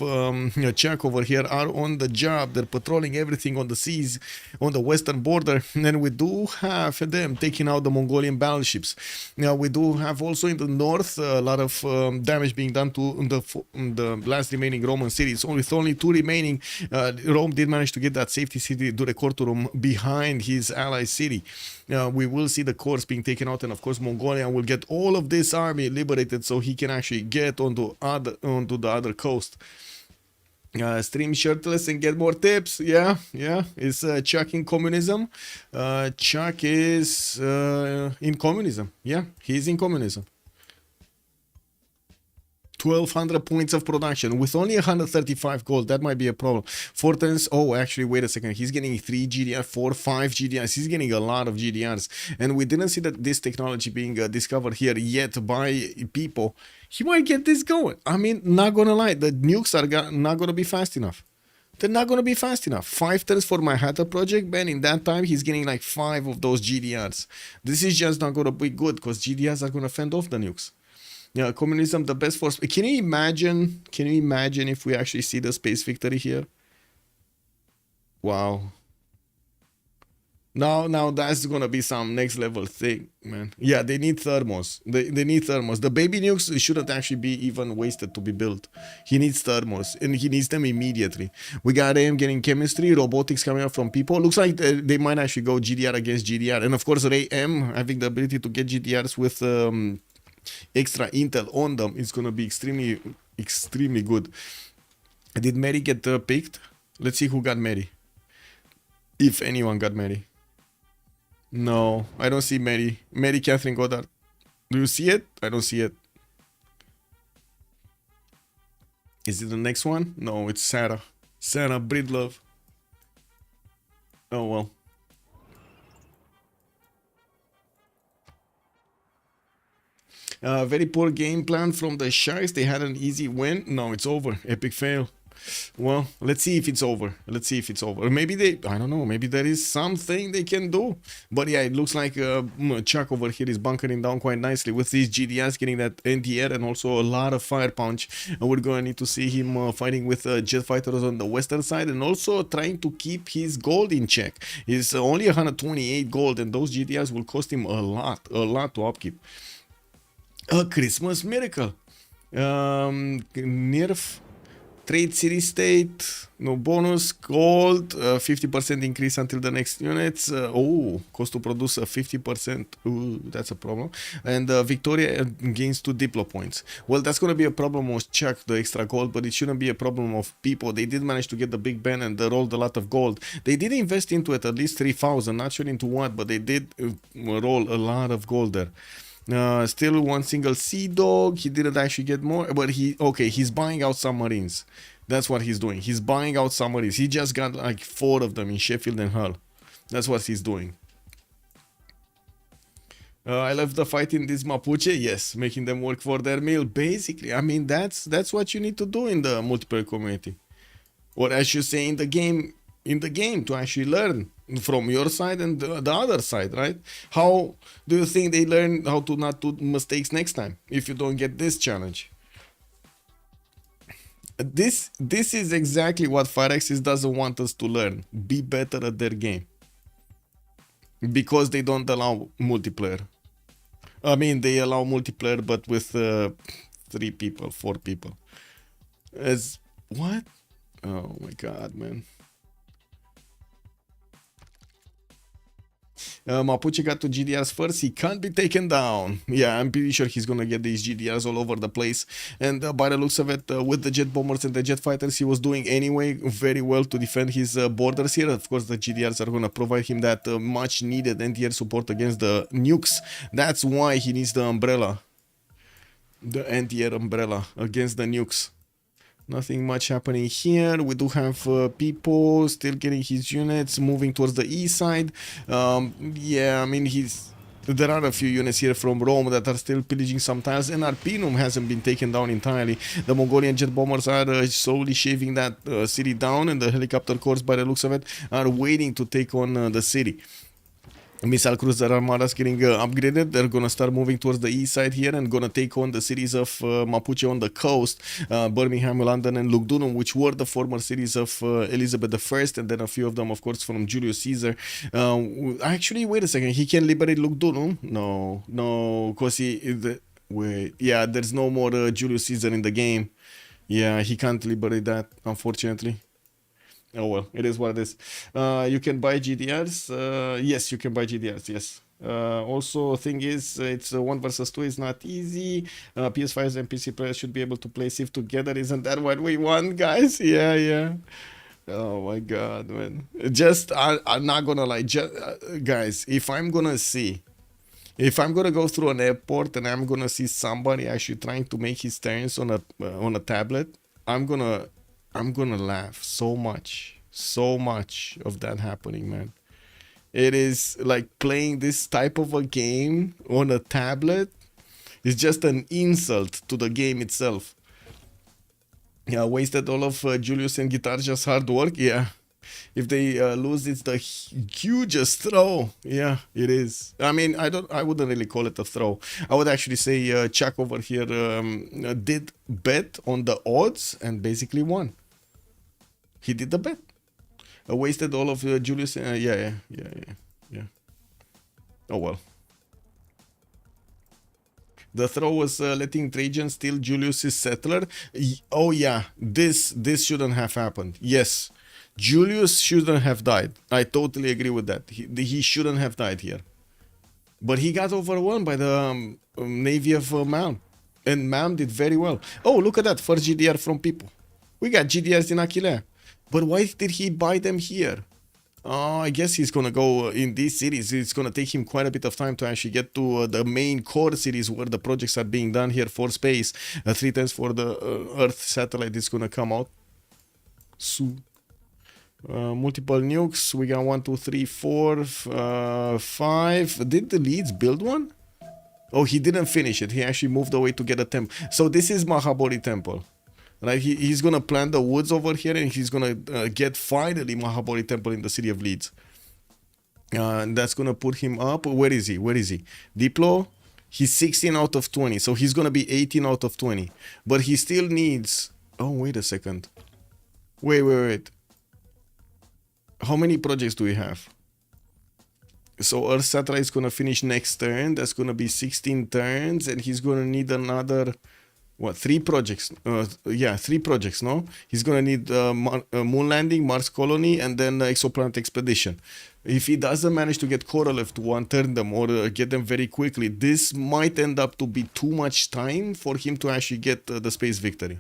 Chuck over here are on the job. They're patrolling everything on the seas on the western border. And then we do have them taking out the Mongolian battleships. Now we do have also in the north a lot of damage being done to the last remaining Roman cities. With only 2 remaining, Rome did manage to get that safety city Durecortorum behind his ally city. We will see the cores being taken out, and of course Mongolia will get all of this army liberated so he can actually get onto the other coast. Stream shirtless and get more tips. Yeah. Is Chuck in communism? Chuck is in communism. Yeah, he's in communism. 1200 points of production with only 135 gold. That might be a problem. Fortens, oh, actually, wait a second. He's getting 3 GDR, 4, 5 GDRs. He's getting a lot of GDRs. And we didn't see that this technology being discovered here yet by people. He might get this going. I mean, not gonna lie, the nukes are not gonna be fast enough. They're not gonna be fast enough. 5 turns for my Hatter project, man. In that time, he's getting like 5 of those GDRs. This is just not gonna be good because GDRs are gonna fend off the nukes. Yeah, communism, the best force. Can you imagine if we actually see the space victory here? Wow. Now that's gonna be some next level thing, man. Yeah, they need thermos. They need thermos. The baby nukes shouldn't actually be even wasted to be built. He needs thermos, and he needs them immediately. We got him getting chemistry, robotics coming up from people. Looks like they might actually go GDR against GDR, and of course Ray M having the ability to get GDRs with extra intel on them is gonna be extremely good. Did Mary get picked? Let's see who got Mary. If anyone got Mary. No, I don't see Mary. Mary Catherine Goddard. Do you see it? I don't see it. Is it the next one? No, it's Sarah. Sarah Breedlove. Oh well. Very poor game plan from the Sharks. They had an easy win. No, it's over. Epic fail. Well, let's see if it's over. Let's see if it's over. Maybe I don't know. Maybe there is something they can do. But yeah, it looks like Chuck over here is bunkering down quite nicely with these GDRs getting that anti-air and also a lot of fire punch. We're going to need to see him fighting with jet fighters on the western side and also trying to keep his gold in check. He's only 128 gold and those GDRs will cost him a lot to upkeep. A Christmas miracle. Nerf. Trade city state. No bonus. Gold. 50% increase until the next units. Cost to produce 50%. Ooh, that's a problem. And Victoria gains 2 Diplo points. Well, that's going to be a problem with Chuck, the extra gold, but it shouldn't be a problem of people. They did manage to get the big ban and they rolled a lot of gold. They did invest into it at least 3,000. Not sure into what, but they did roll a lot of gold there. Still 1 single Sea Dog. He didn't actually get more, but he's buying out submarines. That's what he's doing. He's buying out submarines. He just got like 4 of them in Sheffield and Hull. That's what he's doing. I love the fight in this Mapuche. Yes, making them work for their meal. Basically, I mean that's what you need to do in the multiplayer community, or I should say in the game to actually learn from your side and the other side, right? How do you think they learn how to not do mistakes next time if you don't get this challenge? This is exactly what Firexis doesn't want us to learn. Be better at their game. Because they don't allow multiplayer. I mean, they allow multiplayer, but with 3 people, 4 people. What? Oh my god, man. Mapuche got to GDRs first. He can't be taken down. Yeah, I'm pretty sure he's gonna get these GDRs all over the place. And by the looks of it, with the jet bombers and the jet fighters, he was doing anyway very well to defend his borders here. Of course, the GDRs are gonna provide him that much needed anti-air support against the nukes. That's why he needs the umbrella. The anti-air umbrella against the nukes. Nothing much happening here. We do have people still getting his units moving towards the east side. Yeah, I mean, there are a few units here from Rome that are still pillaging some tiles, and Arpinum hasn't been taken down entirely. The Mongolian jet bombers are slowly shaving that city down, and the helicopter corps, by the looks of it, are waiting to take on the city. Missile cruiser armadas getting upgraded. They're gonna start moving towards the east side here and gonna take on the cities of Mapuche on the coast, Birmingham, London, and Lugdunum, which were the former cities of Elizabeth I, and then a few of them, of course, from Julius Caesar. Actually, wait a second. He can liberate Lugdunum? No, because wait, yeah, there's no more Julius Caesar in the game. Yeah, he can't liberate that, unfortunately. Oh well, it is what it is. You can buy GDRs. Yes, you can buy GDRs. Yes. Also, thing is, it's 1 versus 2 is not easy. PS5s and PC players should be able to play Civ together. Isn't that what we want, guys? Yeah. Oh my god, man. I'm not gonna lie, guys. If I'm gonna go through an airport and I'm gonna see somebody actually trying to make his turns on a tablet, I'm gonna laugh so much of that happening, man. It is like playing this type of a game on a tablet is just an insult to the game itself. Yeah, wasted all of Julius and Guitarja's hard work. Yeah, if they lose, it's the hugest throw. Yeah, it is. I mean, I wouldn't really call it a throw. I would actually say Chuck over here did bet on the odds and basically won. He did the bet. Wasted all of Julius. Yeah. Oh well. The throw was letting Trajan steal Julius's settler. Oh yeah, this shouldn't have happened. Yes, Julius shouldn't have died. I totally agree with that. He shouldn't have died here. But he got overwhelmed by the navy of Mam. And Mam did very well. Oh, look at that. First GDR from people. We got GDRs in Aquilea. But why did he buy them here? I guess he's gonna go in these cities. It's gonna take him quite a bit of time to actually get to the main core cities where the projects are being done here for space. 3 times for the Earth satellite is gonna come out soon. Multiple nukes. We got 1, 2, 3, 4, 5. Did the Leeds build one? Oh, he didn't finish it. He actually moved away to get a temple. So this is Mahabodhi Temple. Right, he's gonna plant the woods over here, and he's gonna get finally Mahabodhi Temple in the city of Leeds. And that's gonna put him up. Where is he? Diplo. He's 16 out of 20, so he's gonna be 18 out of 20. But he still needs. Oh, wait a second. Wait. How many projects do we have? So Earth Satellite is gonna finish next turn. That's gonna be 16 turns, and he's gonna need another. What, 3 projects? 3 projects, no? He's gonna need moon landing, Mars colony, and then exoplanet expedition. If he doesn't manage to get Korolev to one-turn them or get them very quickly, this might end up to be too much time for him to actually get the space victory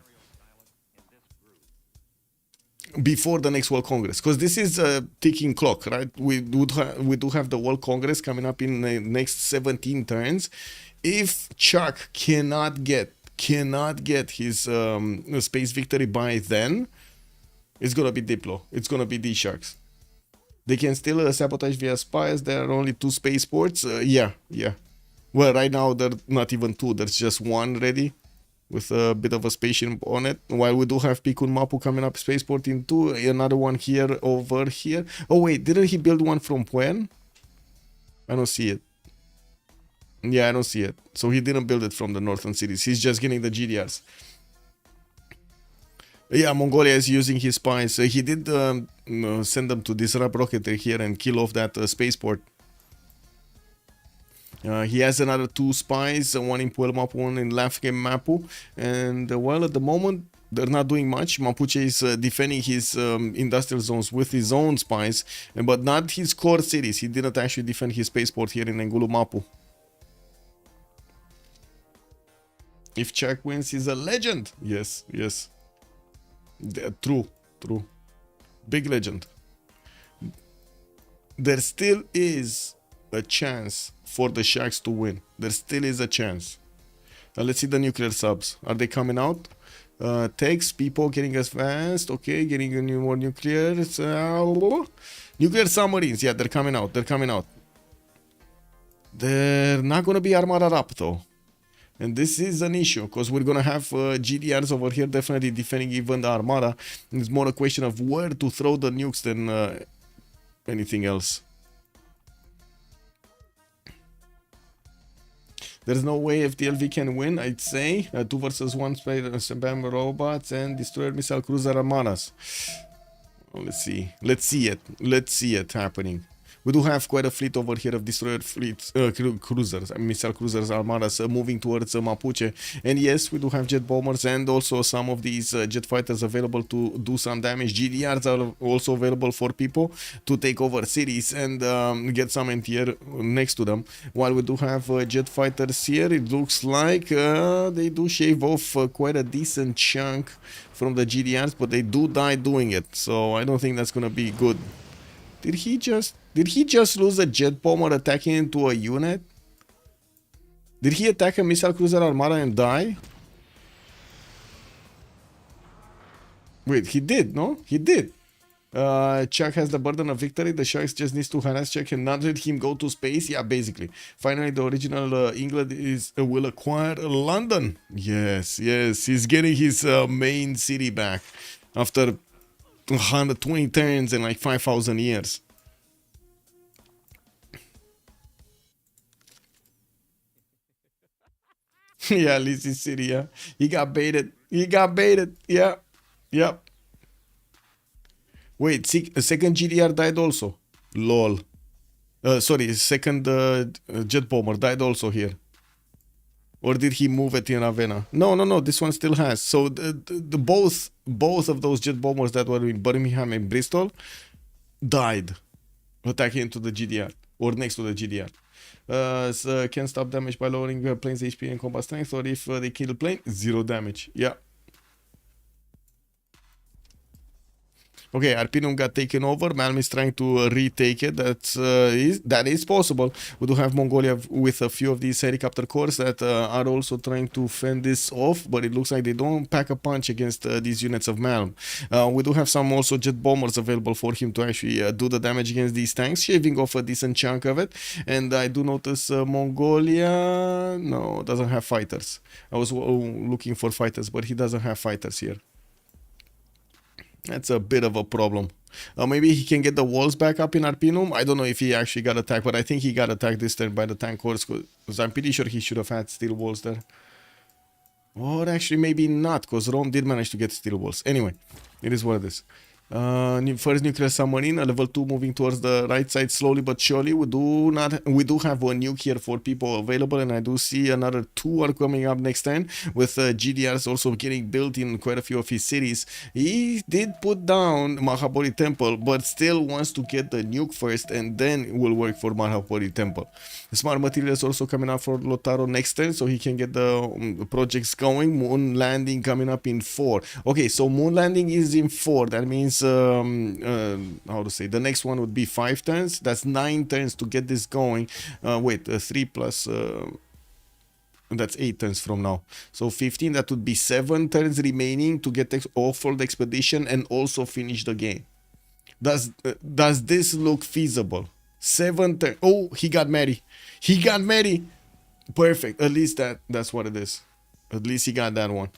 before the next World Congress, because this is a ticking clock, right? We do have the World Congress coming up in the next 17 turns. If Chuck cannot get his space victory by then, it's gonna be Diplo. It's gonna be DSharks. They can still sabotage via spies. There are only 2 spaceports. Yeah. Well, right now there are not even 2. There's just 1 ready with a bit of a spaceship on it. While we do have Pikun Mapu coming up spaceport in 2. Another one here, over here. Oh wait, didn't he build one from Puen? I don't see it. Yeah, I don't see it. So he didn't build it from the northern cities. He's just getting the GDRs. Yeah, Mongolia is using his spies. He did send them to disrupt rocketry here and kill off that spaceport. He has another 2 spies, one in Puel Mapu, one in Lafkem Mapu. And well, at the moment, They're not doing much. Mapuche is defending his industrial zones with his own spies, but not his core cities. He didn't actually defend his spaceport here in Ngulumapu. If Czech wins, he's a legend. Yes, yes. True, true. Big legend. There still is a chance for the Sharks to win. There still is a chance. Let's see the nuclear subs. Are they coming out? Takes people getting advanced. Okay, getting a new more nuclear. Nuclear submarines. Yeah, they're coming out. They're coming out. They're not going to be armada up though. And this is an issue because we're going to have GDRs over here definitely defending even the armada. It's more a question of where to throw the nukes than anything else. There's no way FDLV can win, I'd say. 2 versus 1 spam robots and destroyer missile cruiser armadas. Well, let's see. Let's see it. Let's see it happening. We do have quite a fleet over here of destroyer fleets, cruisers, missile cruisers, armadas moving towards Mapuche. And yes, we do have jet bombers and also some of these jet fighters available to do some damage. GDRs are also available for people to take over cities and get some anti-air next to them. While we do have jet fighters here, it looks like they do shave off quite a decent chunk from the GDRs, but they do die doing it. So I don't think that's going to be good. Did he just lose a jet bomber attacking into a unit? Did he attack a missile cruiser armada and die? Wait, he did, no? He did. Chuck has the burden of victory. The Sharks just needs to harass Chuck and not let him go to space. Yeah, basically. Finally, the original England will acquire London. Yes, yes. He's getting his main city back after 120 turns in like 5,000 years. Yeah, Lizzie City, yeah. He got baited. He got baited. Yeah. Yep. Wait, second GDR died also. Lol. Sorry, second jet bomber died also here. Or did he move it in Ravenna? No. This one still has. So the both of those jet bombers that were in Birmingham and Bristol died attacking into the GDR or next to the GDR. So can stop damage by lowering plane's HP and combat strength, or if they kill the plane, 0 damage. Yeah. Okay, Arpinum got taken over. Malm is trying to retake it. That is possible. We do have Mongolia with a few of these helicopter corps that are also trying to fend this off, but it looks like they don't pack a punch against these units of Malm. We do have some also jet bombers available for him to actually do the damage against these tanks, shaving off a decent chunk of it. And I do notice Mongolia, no, doesn't have fighters. I was looking for fighters, but he doesn't have fighters here. That's a bit of a problem. Maybe he can get the walls back up in Arpinum. I don't know if he actually got attacked, but I think he got attacked this turn by the tank corps, because I'm pretty sure he should have had steel walls there. Or actually maybe not, because Rome did manage to get steel walls. Anyway, it is what it is. First nuclear submarine, level 2 moving towards the right side slowly but surely. We do have one nuke here for people available, and I do see another 2 are coming up next turn, with GDRs also getting built in quite a few of his cities. He did put down Mahabodhi Temple, but still wants to get the nuke first, and then will work for Mahabodhi Temple. The smart materials also coming up for Lotaro next turn, so he can get the projects going. Moon landing coming up in 4. Okay, so moon landing is in 4. That means how to say, the next one would be 5 turns. That's 9 turns to get this going. 3 plus that's 8 turns from now, so 15. That would be 7 turns remaining to get off-world expedition and also finish the game. Does this look feasible? 7 turns. Oh, he got married. Perfect. At least that's what it is. At least he got that one.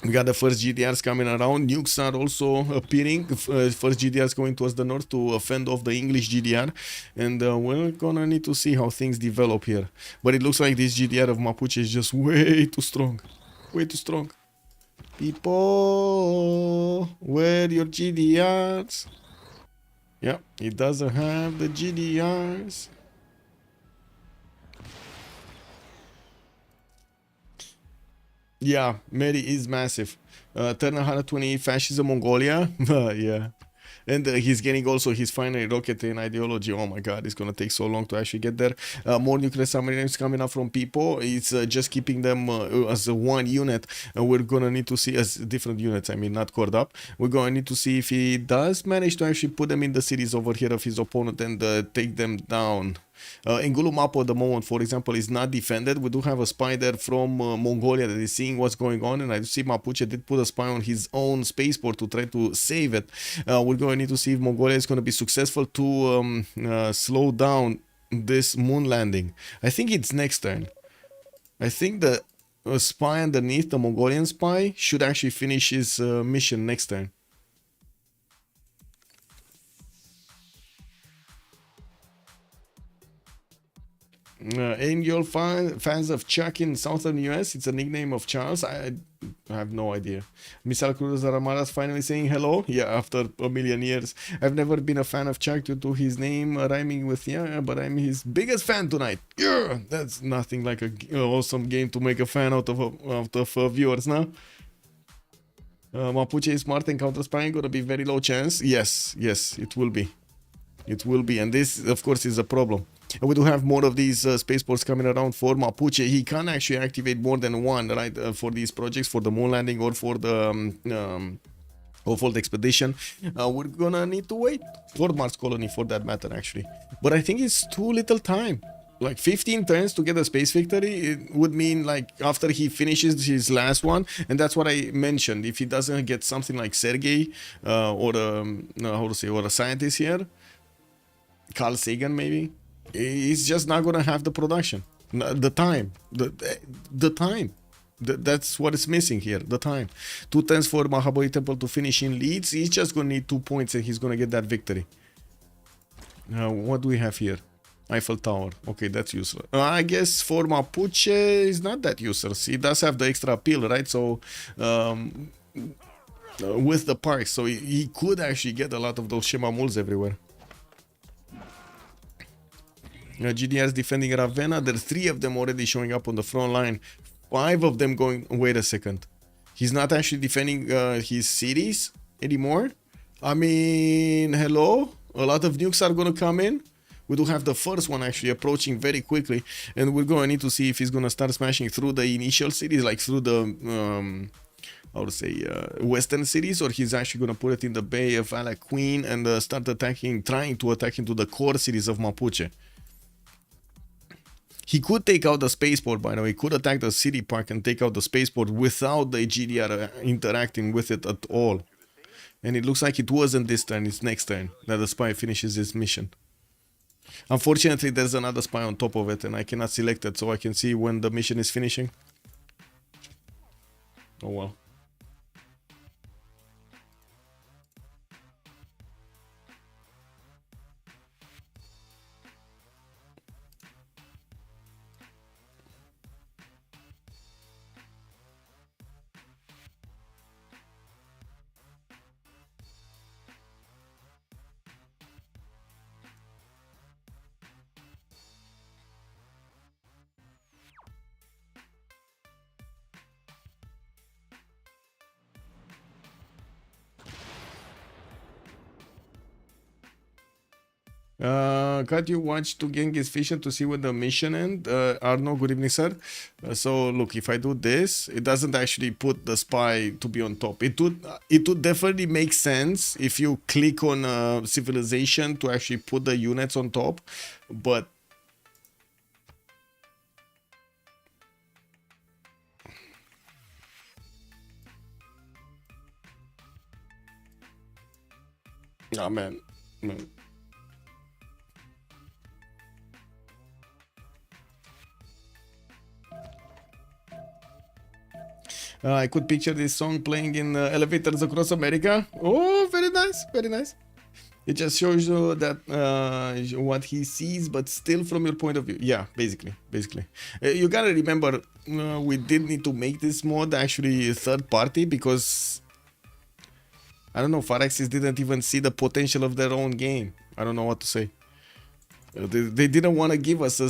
We got the first GDRs coming around. Nukes are also appearing. First GDRs going towards the north to fend off the English GDR. And we're gonna need to see how things develop here. But it looks like this GDR of Mapuche is just way too strong. Way too strong. People, where are your GDRs? Yeah, it doesn't have the GDRs. Yeah, Mary is massive. Turn 120 fascism Mongolia. Yeah. And he's getting also his final rocket and ideology. Oh my god, it's gonna take so long to actually get there. More nuclear submarines coming up from people. It's just keeping them as one unit. We're gonna need to see as different units. I mean, not corded up. We're gonna need to see if he does manage to actually put them in the cities over here of his opponent and take them down. Engulu Mapo at the moment, for example, is not defended. We do have a spy there from Mongolia that is seeing what's going on, and I see Mapuche did put a spy on his own spaceport to try to save it. We're going to need to see if Mongolia is going to be successful to slow down this moon landing. I think it's next turn. I think the spy underneath, the Mongolian spy, should actually finish his mission next turn. Angel fans of Chuck in southern US. It's a nickname of Charles. I have no idea. Missile Cruz Aramadas finally saying hello. Yeah, after a million years. I've never been a fan of Chuck due to his name rhyming with yeah, but I'm his biggest fan tonight. Yeah, that's nothing like a awesome game to make a fan out of viewers now. Mapuche is smart and counter spying gonna be very low chance. Yes, it will be. It will be, and this, of course, is a problem. And we do have more of these spaceports coming around for Mapuche. He can actually activate more than one, right, for these projects, for the moon landing or for the expedition. We're gonna need to wait for Mars colony for that matter, actually. But I think it's too little time. Like 15 turns to get a space victory, it would mean like after he finishes his last one, and that's what I mentioned. If he doesn't get something like Sergei or a scientist here, Carl Sagan maybe, he's just not gonna have the production, the time, the time. That's what is missing here, the time. 2 turns for Mahabodhi Temple to finish in leads. He's just gonna need 2 points and he's gonna get that victory. What do we have here? Eiffel Tower. Okay, that's useless. I guess for Mapuche is not that useless. He does have the extra appeal, right? So with the parks, so he could actually get a lot of those Shema Muls everywhere. GDR is defending Ravenna. There's 3 of them already showing up on the front line. 5 of them going. Wait a second. He's not actually defending his cities anymore. I mean, hello. A lot of nukes are gonna come in. We do have the first one actually approaching very quickly, and we're gonna need to see if he's gonna start smashing through the initial cities, like through the western cities, or he's actually gonna put it in the Bay of Ala Queen and start attacking, trying to attack into the core cities of Mapuche. He could take out the spaceport, by the way. He could attack the city park and take out the spaceport without the GDR interacting with it at all. And it looks like it wasn't this turn, it's next turn that the spy finishes his mission. Unfortunately, there's another spy on top of it and I cannot select it, so I can see when the mission is finishing. Oh well. Cut you watch to Genghis Vision to see when the mission end. Arno, good evening, sir. So look, if I do this, it doesn't actually put the spy to be on top. It would definitely make sense if you click on civilization to actually put the units on top, but oh man. I could picture this song playing in elevators across America. Oh, very nice, very nice. It just shows you that what he sees, but still from your point of view. Yeah, basically. You gotta remember, we did need to make this mod actually third party because I don't know, Faraxis didn't even see the potential of their own game. I don't know what to say. They didn't want to give us a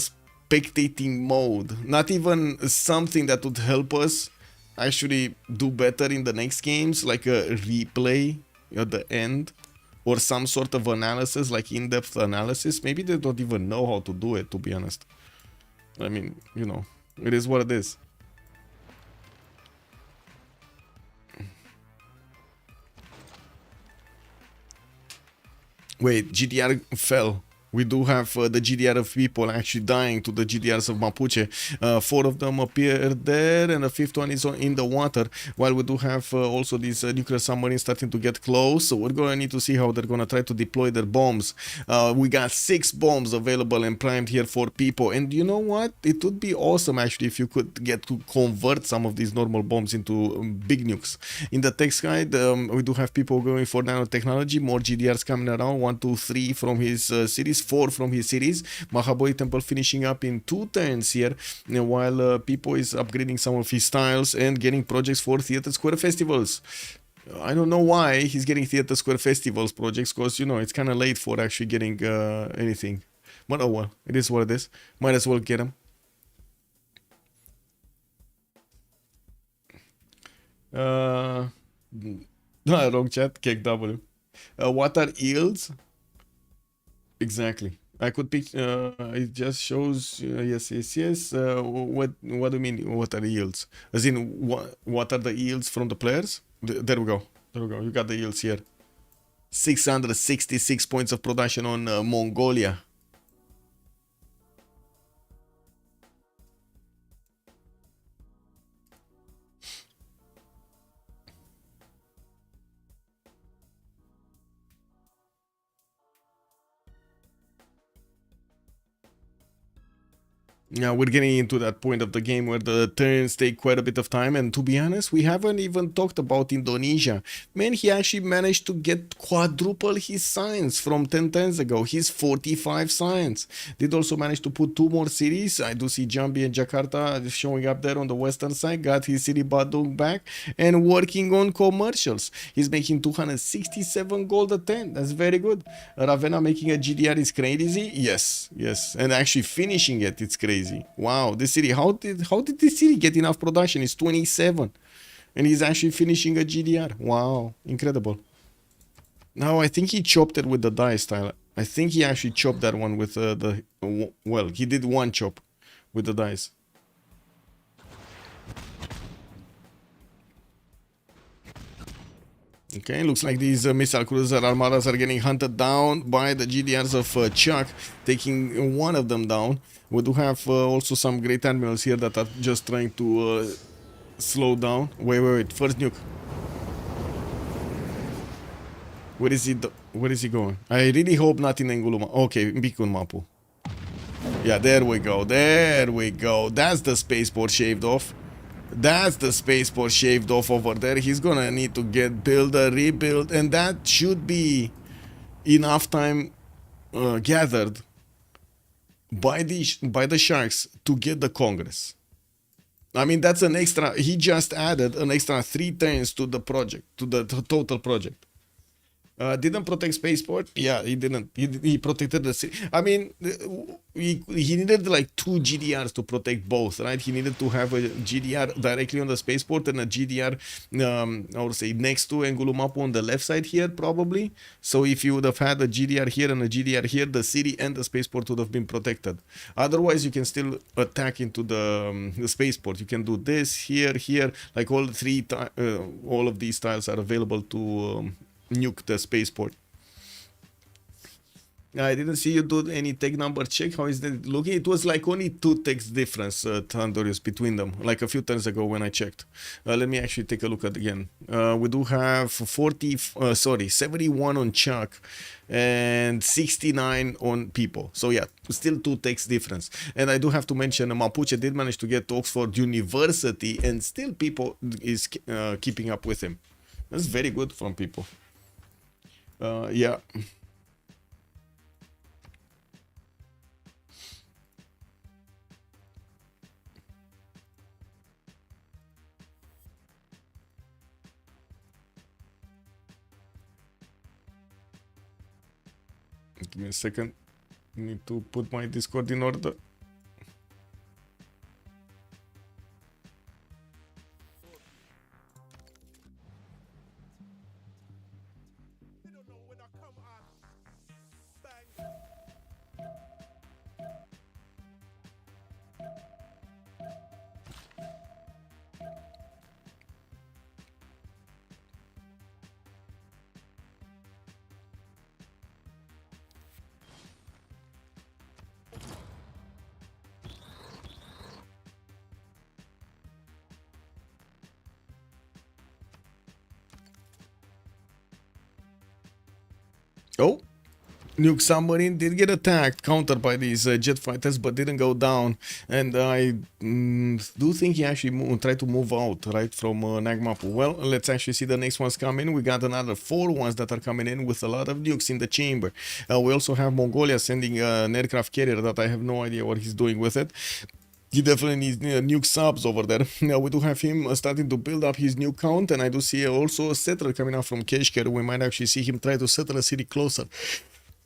spectating mode, not even something that would help us actually do better in the next games, like a replay at the end, or some sort of analysis, like in-depth analysis. Maybe they don't even know how to do it, to be honest. I mean, you know, it is what it is. Wait, GDR fell. We do have the GDR of people actually dying to the GDRs of Mapuche. 4 of them appear there, and the 5th one is in the water. While we do have also these nuclear submarines starting to get close, so we're going to need to see how they're going to try to deploy their bombs. We got 6 bombs available and primed here for people. And you know what? It would be awesome actually if you could get to convert some of these normal bombs into big nukes. In the text guide, we do have people going for nanotechnology. More GDRs coming around. 1, 2, 3 from his series. 4 from his series. Mahaboi Temple finishing up in 2 turns here, while Pipo is upgrading some of his styles and getting projects for Theater Square festivals. I don't know why he's getting Theater Square festivals projects, because, you know, it's kind of late for actually getting anything. But oh well, it is what it is. Might as well get them. Wrong chat, Cake W. What are yields? Exactly. I could pick. It just shows. Yes. What do you mean? What are the yields? As in, what are the yields from the players? There we go. You got the yields here. 666 points of production on Mongolia. Yeah, we're getting into that point of the game where the turns take quite a bit of time, and to be honest, we haven't even talked about Indonesia. Man, he actually managed to get quadruple his science from 10 turns ago. He's 45 science. Did also manage to put 2 more cities. I do see Jambi and Jakarta showing up there on the western side. Got his city Badung back and working on commercials. He's making 267 gold a 10. That's very good. Ravenna making a GDR is crazy. Yes. And actually finishing it, it's crazy. Wow, this city, how did this city get enough production? It's 27 and he's actually finishing a GDR. Wow, incredible. Now I think he chopped it with the die style. I think he actually chopped that one with well, he did one chop with the dice. Okay, looks like these missile cruiser armadas are getting hunted down by the GDRs of Chuck, taking one of them down. We do have also some great admirals here that are just trying to slow down. Wait, first nuke. Where is he going? I really hope not in Enguluma. Okay, Bikun Mapu. Yeah, there we go. That's the spaceport shaved off. That's the spaceport shaved off over there. He's gonna need to build a rebuild, and that should be enough time gathered by the Sharks to get the Congress. I mean, that's an extra. He just added an extra 3 turns to the project, to the total project. Didn't protect spaceport. Yeah, he didn't. He protected the city. I mean, he needed like 2 GDRs to protect both, right? He needed to have a GDR directly on the spaceport and a GDR, I would say, next to Engulumapu on the left side here, probably. So if you would have had a GDR here and a GDR here, the city and the spaceport would have been protected. Otherwise, you can still attack into the spaceport. You can do this here, like all of these tiles are available to nuke the spaceport. I didn't see you do any tech number check. How is that looking? It was like only 2 techs difference, Tandorius, between them, like a few turns ago when I checked. Let me actually take a look at it again. We do have 71 on Chuck and 69 on people. So yeah, still 2 techs difference. And I do have to mention Mapuche did manage to get to Oxford University, and still people is keeping up with him. That's very good from people. Yeah. Give me a second. I need to put my Discord in order. Oh, Nuke submarine did get attacked, countered by these jet fighters, but didn't go down. And I do think he actually tried to move out, right, from Nagmapu. Well, let's actually see the next ones come in. We got another 4 ones that are coming in with a lot of nukes in the chamber. We also have Mongolia sending an aircraft carrier that I have no idea what he's doing with it. He definitely needs nuke subs over there. Now we do have him starting to build up his nuke count, and I do see also a settler coming out from Keshker. We might actually see him try to settle a city closer.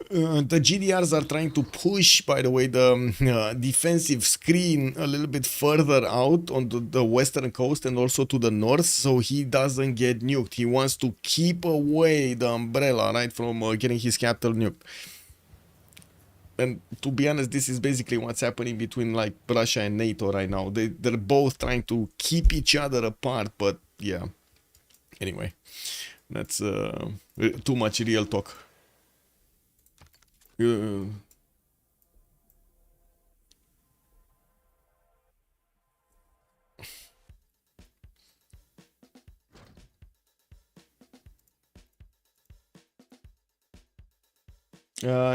The GDRs are trying to push, by the way, the defensive screen a little bit further out on the western coast and also to the north, so he doesn't get nuked. He wants to keep away the umbrella, right, from getting his capital nuked. And to be honest, this is basically what's happening between like Russia and NATO right now. They're both trying to keep each other apart, but yeah. Anyway, that's too much real talk.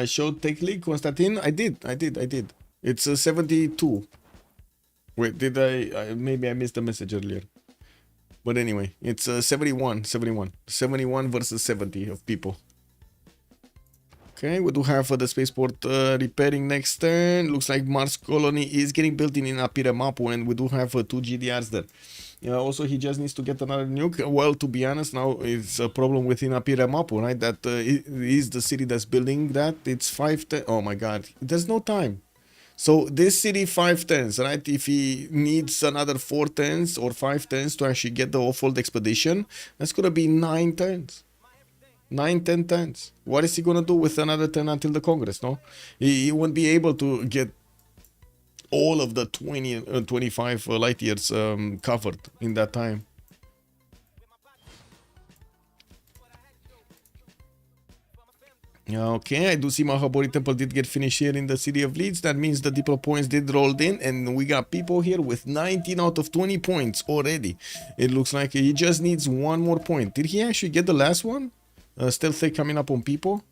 Showed Tech League, Konstantin? I did. It's 72. Wait, did I maybe I missed the message earlier. But anyway, it's 71 versus 70 of people. Okay, we do have the spaceport repairing next turn. Looks like Mars colony is getting built in Apiremapu, and we do have 2 GDRs there. Also, he just needs to get another nuke. Well, to be honest, now it's a problem within Apiremapu, right? That is the city that's building that. It's 510. Oh my god, there's no time. So this city 510s, right? If he needs another 4 10s or 5 10s to actually get the off-world expedition, that's gonna be 9 10s. 9, 10 10s. What is he gonna do with another 10 until the Congress? No, he won't be able to get all of the 20 25 light years covered in that time. Okay, I do see Mahabori Temple did get finished here in the city of Leeds. That means the diplo points did rolled in, and we got people here with 19 out of 20 points already. It looks like he just needs 1 more point. Did he actually get the last one? Stealth Tech coming up on people.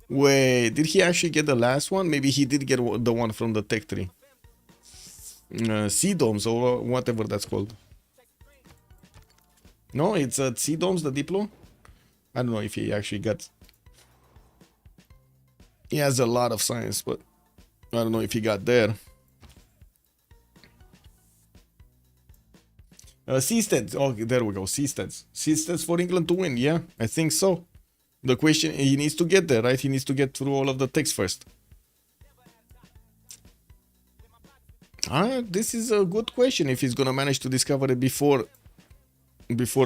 Wait, did he actually get the last one? Maybe he did get the one from the tech tree. Sea domes or whatever that's called. No, it's sea domes, the diplo. I don't know if he actually got. He has a lot of science, but I don't know if he got there. Seasteads. Oh, there we go. Seasteads. Seasteads for England to win. Yeah, I think so. The question, he needs to get there, right? He needs to get through all of the texts first. This is a good question if he's gonna manage to discover it before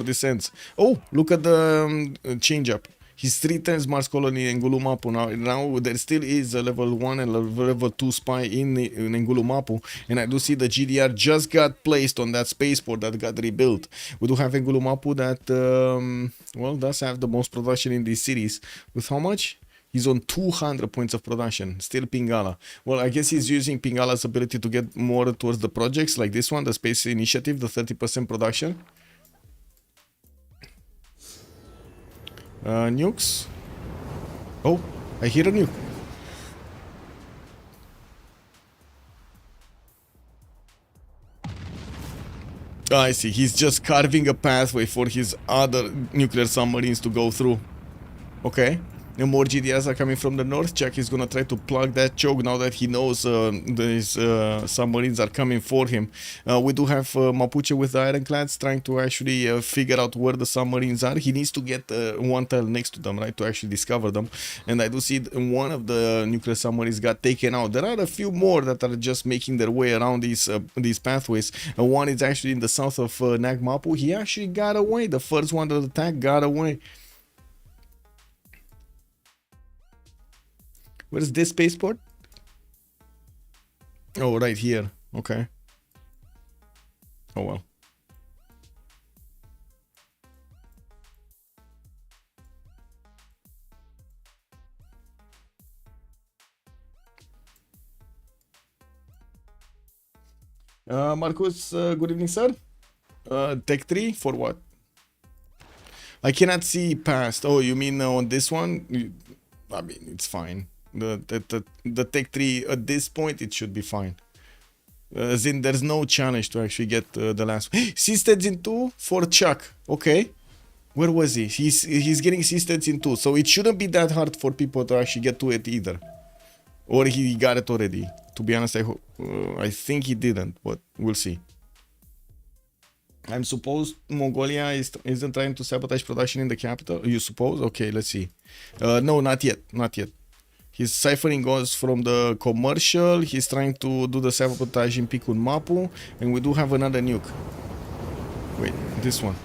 this ends. Oh, look at the change up. He's 3 times Mars colony in Ngulumapu now. There still is a level 1 and level 2 spy in Ngulumapu, and I do see the GDR just got placed on that spaceport that got rebuilt. We do have Ngulumapu that well, does have the most production in these cities. With how much? He's on 200 points of production. Still Pingala. Well, I guess he's using Pingala's ability to get more towards the projects like this one, the Space Initiative, the 30% production. Nukes. Oh, I hear a nuke. I see. He's just carving a pathway for his other nuclear submarines to go through. Okay. And more GDRs are coming from the north. Jack is gonna try to plug that choke now that he knows these submarines are coming for him. We do have Mapuche with the ironclads trying to actually figure out where the submarines are. He needs to get one tile next to them, right, to actually discover them. And I do see one of the nuclear submarines got taken out. There are a few more that are just making their way around these pathways. One is actually in the south of Nagmapu. He actually got away. The first one that attacked got away. Where's this spaceport? Oh, right here. Okay. Oh, well. Marcus, good evening, sir. Tech 3 for what? I cannot see past. Oh, you mean on this one? I mean, it's fine. The Tech 3 at this point, it should be fine. As in, there's no challenge to actually get the last. Systems in 2 for Chuck. Okay. Where was he? He's getting systems in 2, so it shouldn't be that hard for people to actually get to it either. Or he got it already. To be honest, I think he didn't, but we'll see. I'm supposed Mongolia isn't trying to sabotage production in the capital. You suppose? Okay, let's see. No, not yet. Not yet. He's ciphering goes from the commercial. He's trying to do the sabotage in Pikun Mapu. And we do have another nuke. Wait, this one.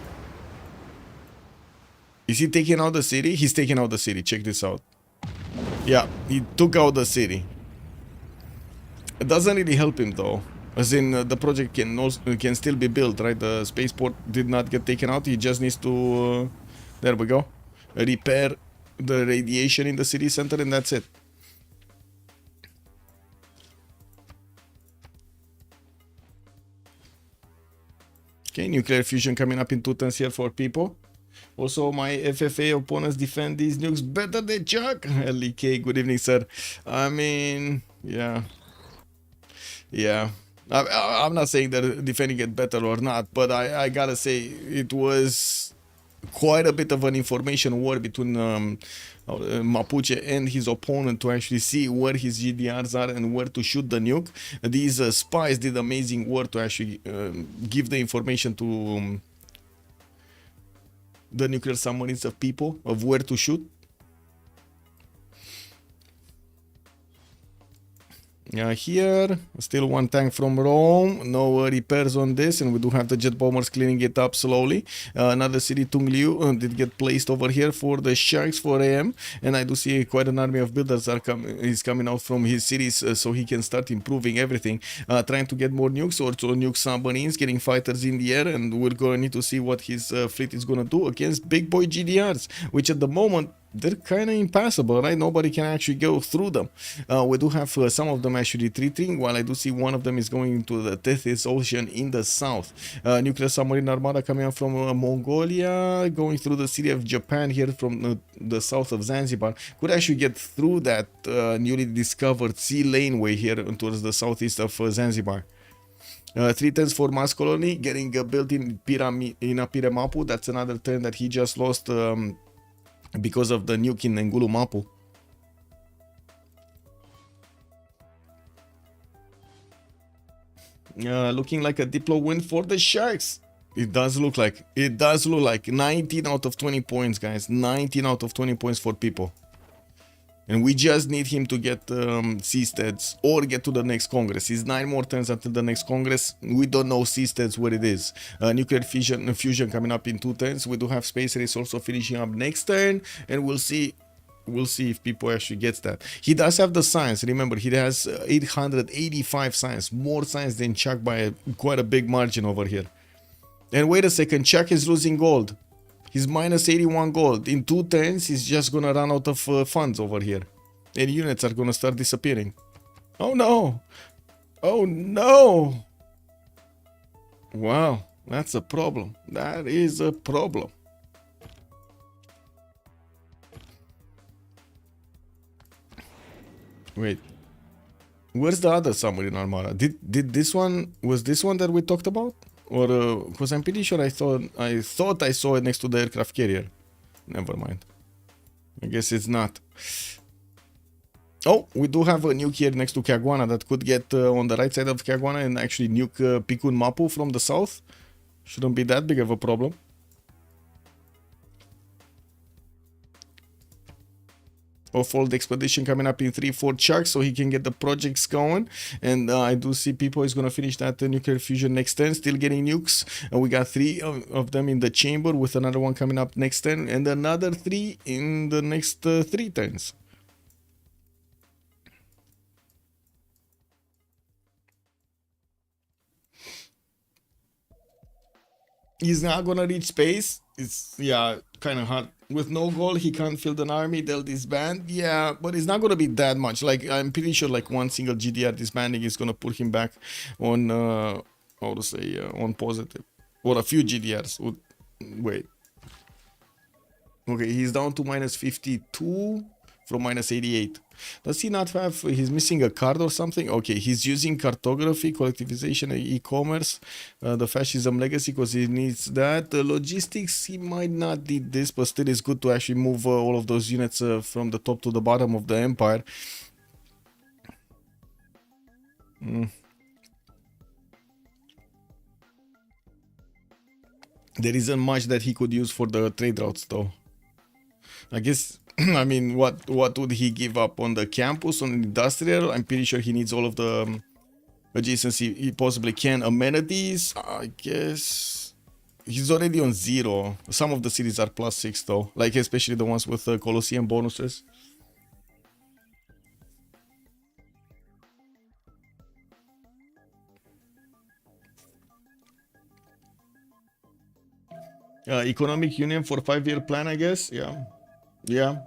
Is he taking out the city? He's taking out the city. Check this out. Yeah, he took out the city. It doesn't really help him though. As in, the project can still be built, right? The spaceport did not get taken out. He just needs to, there we go, repair the radiation in the city center, and that's it. Okay, nuclear fusion coming up in 2 turns here for people. Also, my FFA opponents defend these nukes better than Chuck. LEK, good evening, sir. I mean, yeah. Yeah. I'm not saying that defending it better or not, but I gotta say it was quite a bit of an information war between Mapuche and his opponent to actually see where his GDRs are and where to shoot the nuke. These spies did amazing work to actually give the information to the nuclear submarines of people of where to shoot. Here, still one tank from Rome, no repairs on this, and we do have the jet bombers cleaning it up slowly. Another city, Tungliu, did get placed over here for the Sharks for AM, and I do see quite an army of builders is coming out from his cities, so he can start improving everything, trying to get more nukes, or to nuke submarines, getting fighters in the air, and we're going to need to see what his fleet is going to do against big boy GDRs, which at the moment, they're kind of impassable, right? Nobody can actually go through them. We do have some of them actually retreating, while I do see one of them is going into the Tethys Ocean in the south. Nuclear submarine armada coming up from Mongolia, going through the city of Japan here from the south of Zanzibar. Could actually get through that newly discovered sea laneway here towards the southeast of Zanzibar. 3 turns for Mars Colony, getting built in Apire Mapu. That's another turn that he just lost because of the nuke in Ngulu Mapu. Looking like a Diplo win for the Sharks. It does look like. 19 out of 20 points, guys. 19 out of 20 points for people. And we just need him to get C-Stats or get to the next Congress. It's 9 more turns until the next Congress. We don't know C-Stats where it is. Nuclear fusion coming up in 2 turns. We do have Space Race also finishing up next turn. And we'll see if people actually gets that. He does have the science. Remember, he has 885 science. More science than Chuck by quite a big margin over here. And wait a second, Chuck is losing gold. He's minus 81 gold. In 2 turns, he's just gonna run out of funds over here. And units are gonna start disappearing. Oh no! Oh no! Wow, that's a problem. That is a problem. Wait. Where's the other submarine armada? Did this one... Was this one that we talked about? Or because I'm pretty sure I thought I saw it next to the aircraft carrier. Never mind. I guess it's not. Oh, we do have a nuke here next to Caguana that could get on the right side of Caguana and actually nuke Pikun Mapu from the south. Shouldn't be that big of a problem. Off-fold expedition coming up in 3-4 Chucks so he can get the projects going. And I do see people is going to finish that nuclear fusion next turn, still getting nukes. And we got 3 of them in the chamber with another one coming up next turn and another 3 in the next 3 turns. He's not going to reach space. It's, yeah, kind of hard. With no goal, he can't field an army. They'll disband. Yeah, but it's not going to be that much. Like, I'm pretty sure like one single GDR disbanding is going to put him back on, how to say, on positive. Or a few GDRs. Wait. Okay, he's down to minus 52. from -88. Does he not have, he's missing a card or something? Okay, he's using cartography, collectivization, and e-commerce, the fascism legacy, because he needs that. The logistics, he might not need this, but still it's good to actually move all of those units from the top to the bottom of the empire. There isn't much that he could use for the trade routes though. I guess, I mean, what would he give up on the campus, on industrial? I'm pretty sure he needs all of the adjacency he possibly can. Amenities, I guess he's already on 0. Some of the cities are +6 though, like especially the ones with Colosseum bonuses. Economic union for 5-year plan, I guess. Yeah. Yeah.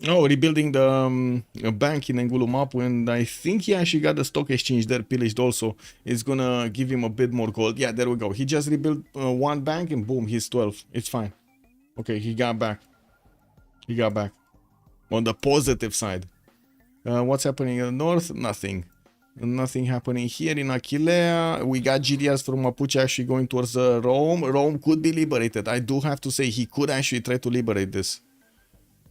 Oh, rebuilding the bank in Engulumapu, and I think he actually got the stock exchange there pillaged also. It's gonna give him a bit more gold. Yeah, there we go. He just rebuilt one bank and boom, he's 12. It's fine. Okay, he got back. He got back. On the positive side. What's happening in the north? Nothing. Nothing happening here in Aquilea. We got GDS from Mapuche actually going towards Rome. Rome could be liberated. I do have to say he could actually try to liberate this.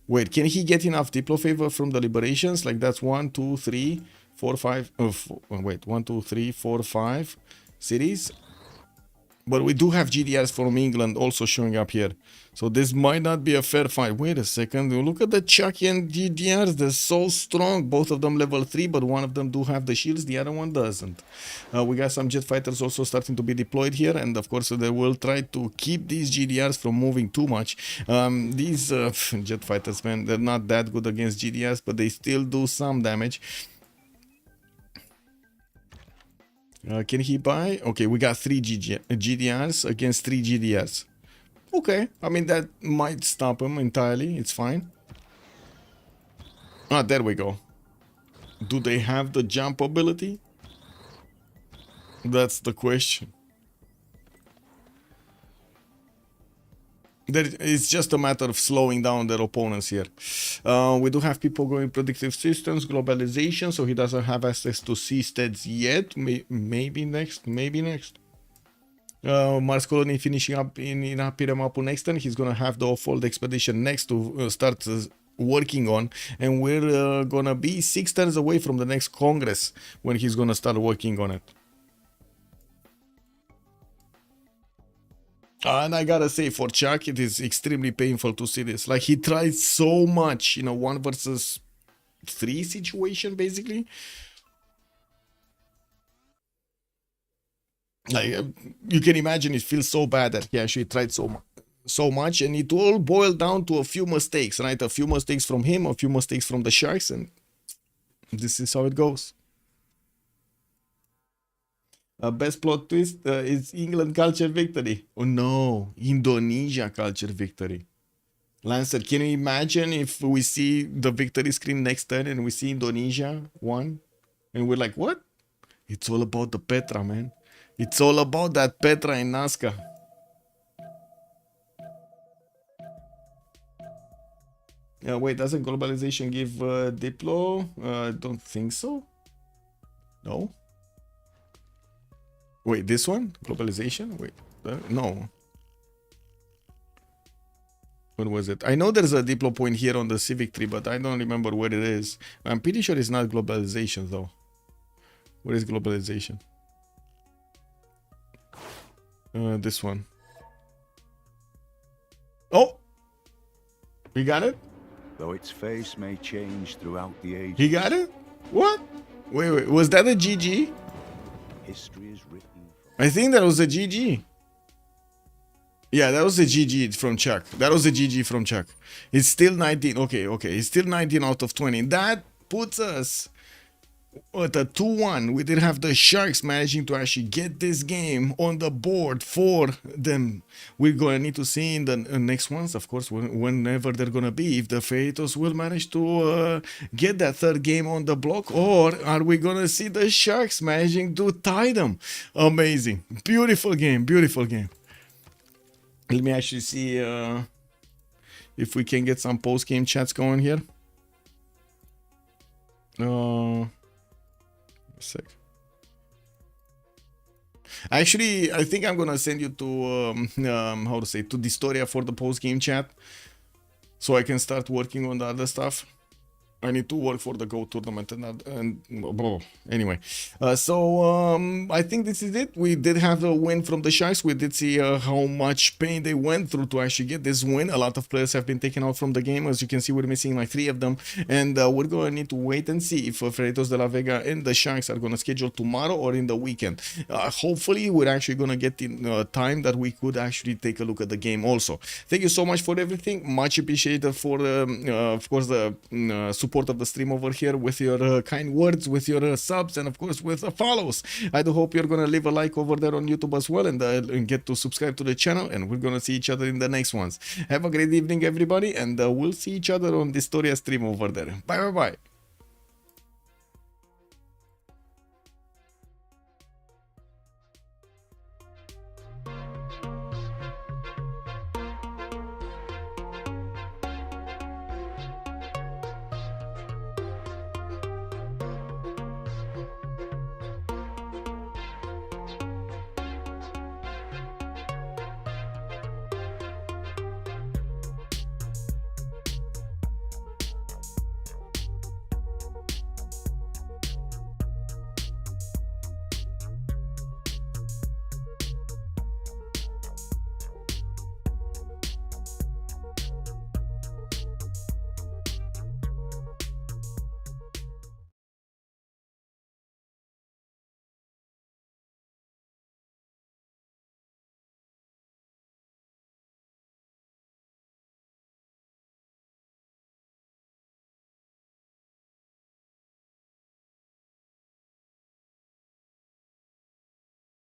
Wait, can he get enough Diplo favor from the liberations? Like that's 1, 2, 3, 4, 5. Wait, 1, 2, 3, 4, 5 cities. But we do have GDRs from England also showing up here. So this might not be a fair fight. Wait a second. Look at the Chucky and GDRs. They're so strong. Both of them level 3, but one of them do have the shields. The other one doesn't. We got some jet fighters also starting to be deployed here. And of course, they will try to keep these GDRs from moving too much. These jet fighters, man, they're not that good against GDRs, but they still do some damage. Can he buy? Okay, we got 3 GDRs against 3 GDRs. Okay, I mean, that might stop him entirely. It's fine. Ah, there we go. Do they have the jump ability? That's the question. It's just a matter of slowing down their opponents here. We do have people going predictive systems, globalization, so he doesn't have access to seasteads yet. Maybe next, maybe next. Mars Colony finishing up in Apiramapu next turn. He's gonna have the off-fold expedition next to start working on, and we're gonna be 6 turns away from the next Congress when he's gonna start working on it. And I gotta say, for Chuck, it is extremely painful to see this. Like, he tried so much in a 1 versus 3 situation, basically. Like, you can imagine it feels so bad that he actually tried so much, and it all boiled down to a few mistakes, right? A few mistakes from him, a few mistakes from the Sharks, and this is how it goes. Best plot twist is England culture victory. Oh no, Indonesia culture victory. Lancer, can you imagine if we see the victory screen next turn and we see Indonesia won? And we're like, what? It's all about the Petra, man. It's all about that Petra in Nazca. Wait, doesn't globalization give Diplo? Don't think so. No. Wait, this one? Globalization? Wait, no. When was it? I know there's a Diplo point here on the Civic tree, but I don't remember where it is. I'm pretty sure it's not globalization, though. Where is globalization? This one. Oh! We got it? Though its face may change throughout the ages. He got it? What? Wait, was that a GG? History is written. I think that was a GG. Yeah, that was a GG from Chuck. That was a GG from Chuck. It's still 19. Okay. It's still 19 out of 20. That puts us at a 2-1, we did have the Sharks managing to actually get this game on the board for them. We're gonna need to see in the next ones, of course, whenever they're gonna be, if the Freritos will manage to get that third game on the block, or are we gonna see the Sharks managing to tie them? Amazing, beautiful game, beautiful game. Let me actually see if we can get some post-game chats going here. Sec. Actually, I think I'm gonna send you to how to say, to Distoria for the post-game chat, so I can start working on the other stuff. I need to work for the Go tournament anyway. I think this is it. We did have a win from the Sharks. We did see how much pain they went through to actually get this win. A lot of players have been taken out from the game. As you can see, we're missing like 3 of them. And we're going to need to wait and see if Freritos de la Vega and the Sharks are going to schedule tomorrow or in the weekend. Hopefully, we're actually going to get in time that we could actually take a look at the game also. Thank you so much for everything. Much appreciated for, of course, the support of the stream over here with your kind words, with your subs, and of course with follows. I do hope you're gonna leave a like over there on YouTube as well, and get to subscribe to the channel, and we're gonna see each other in the next ones. Have a great evening, everybody, and we'll see each other on this Storia stream over there. Bye bye bye.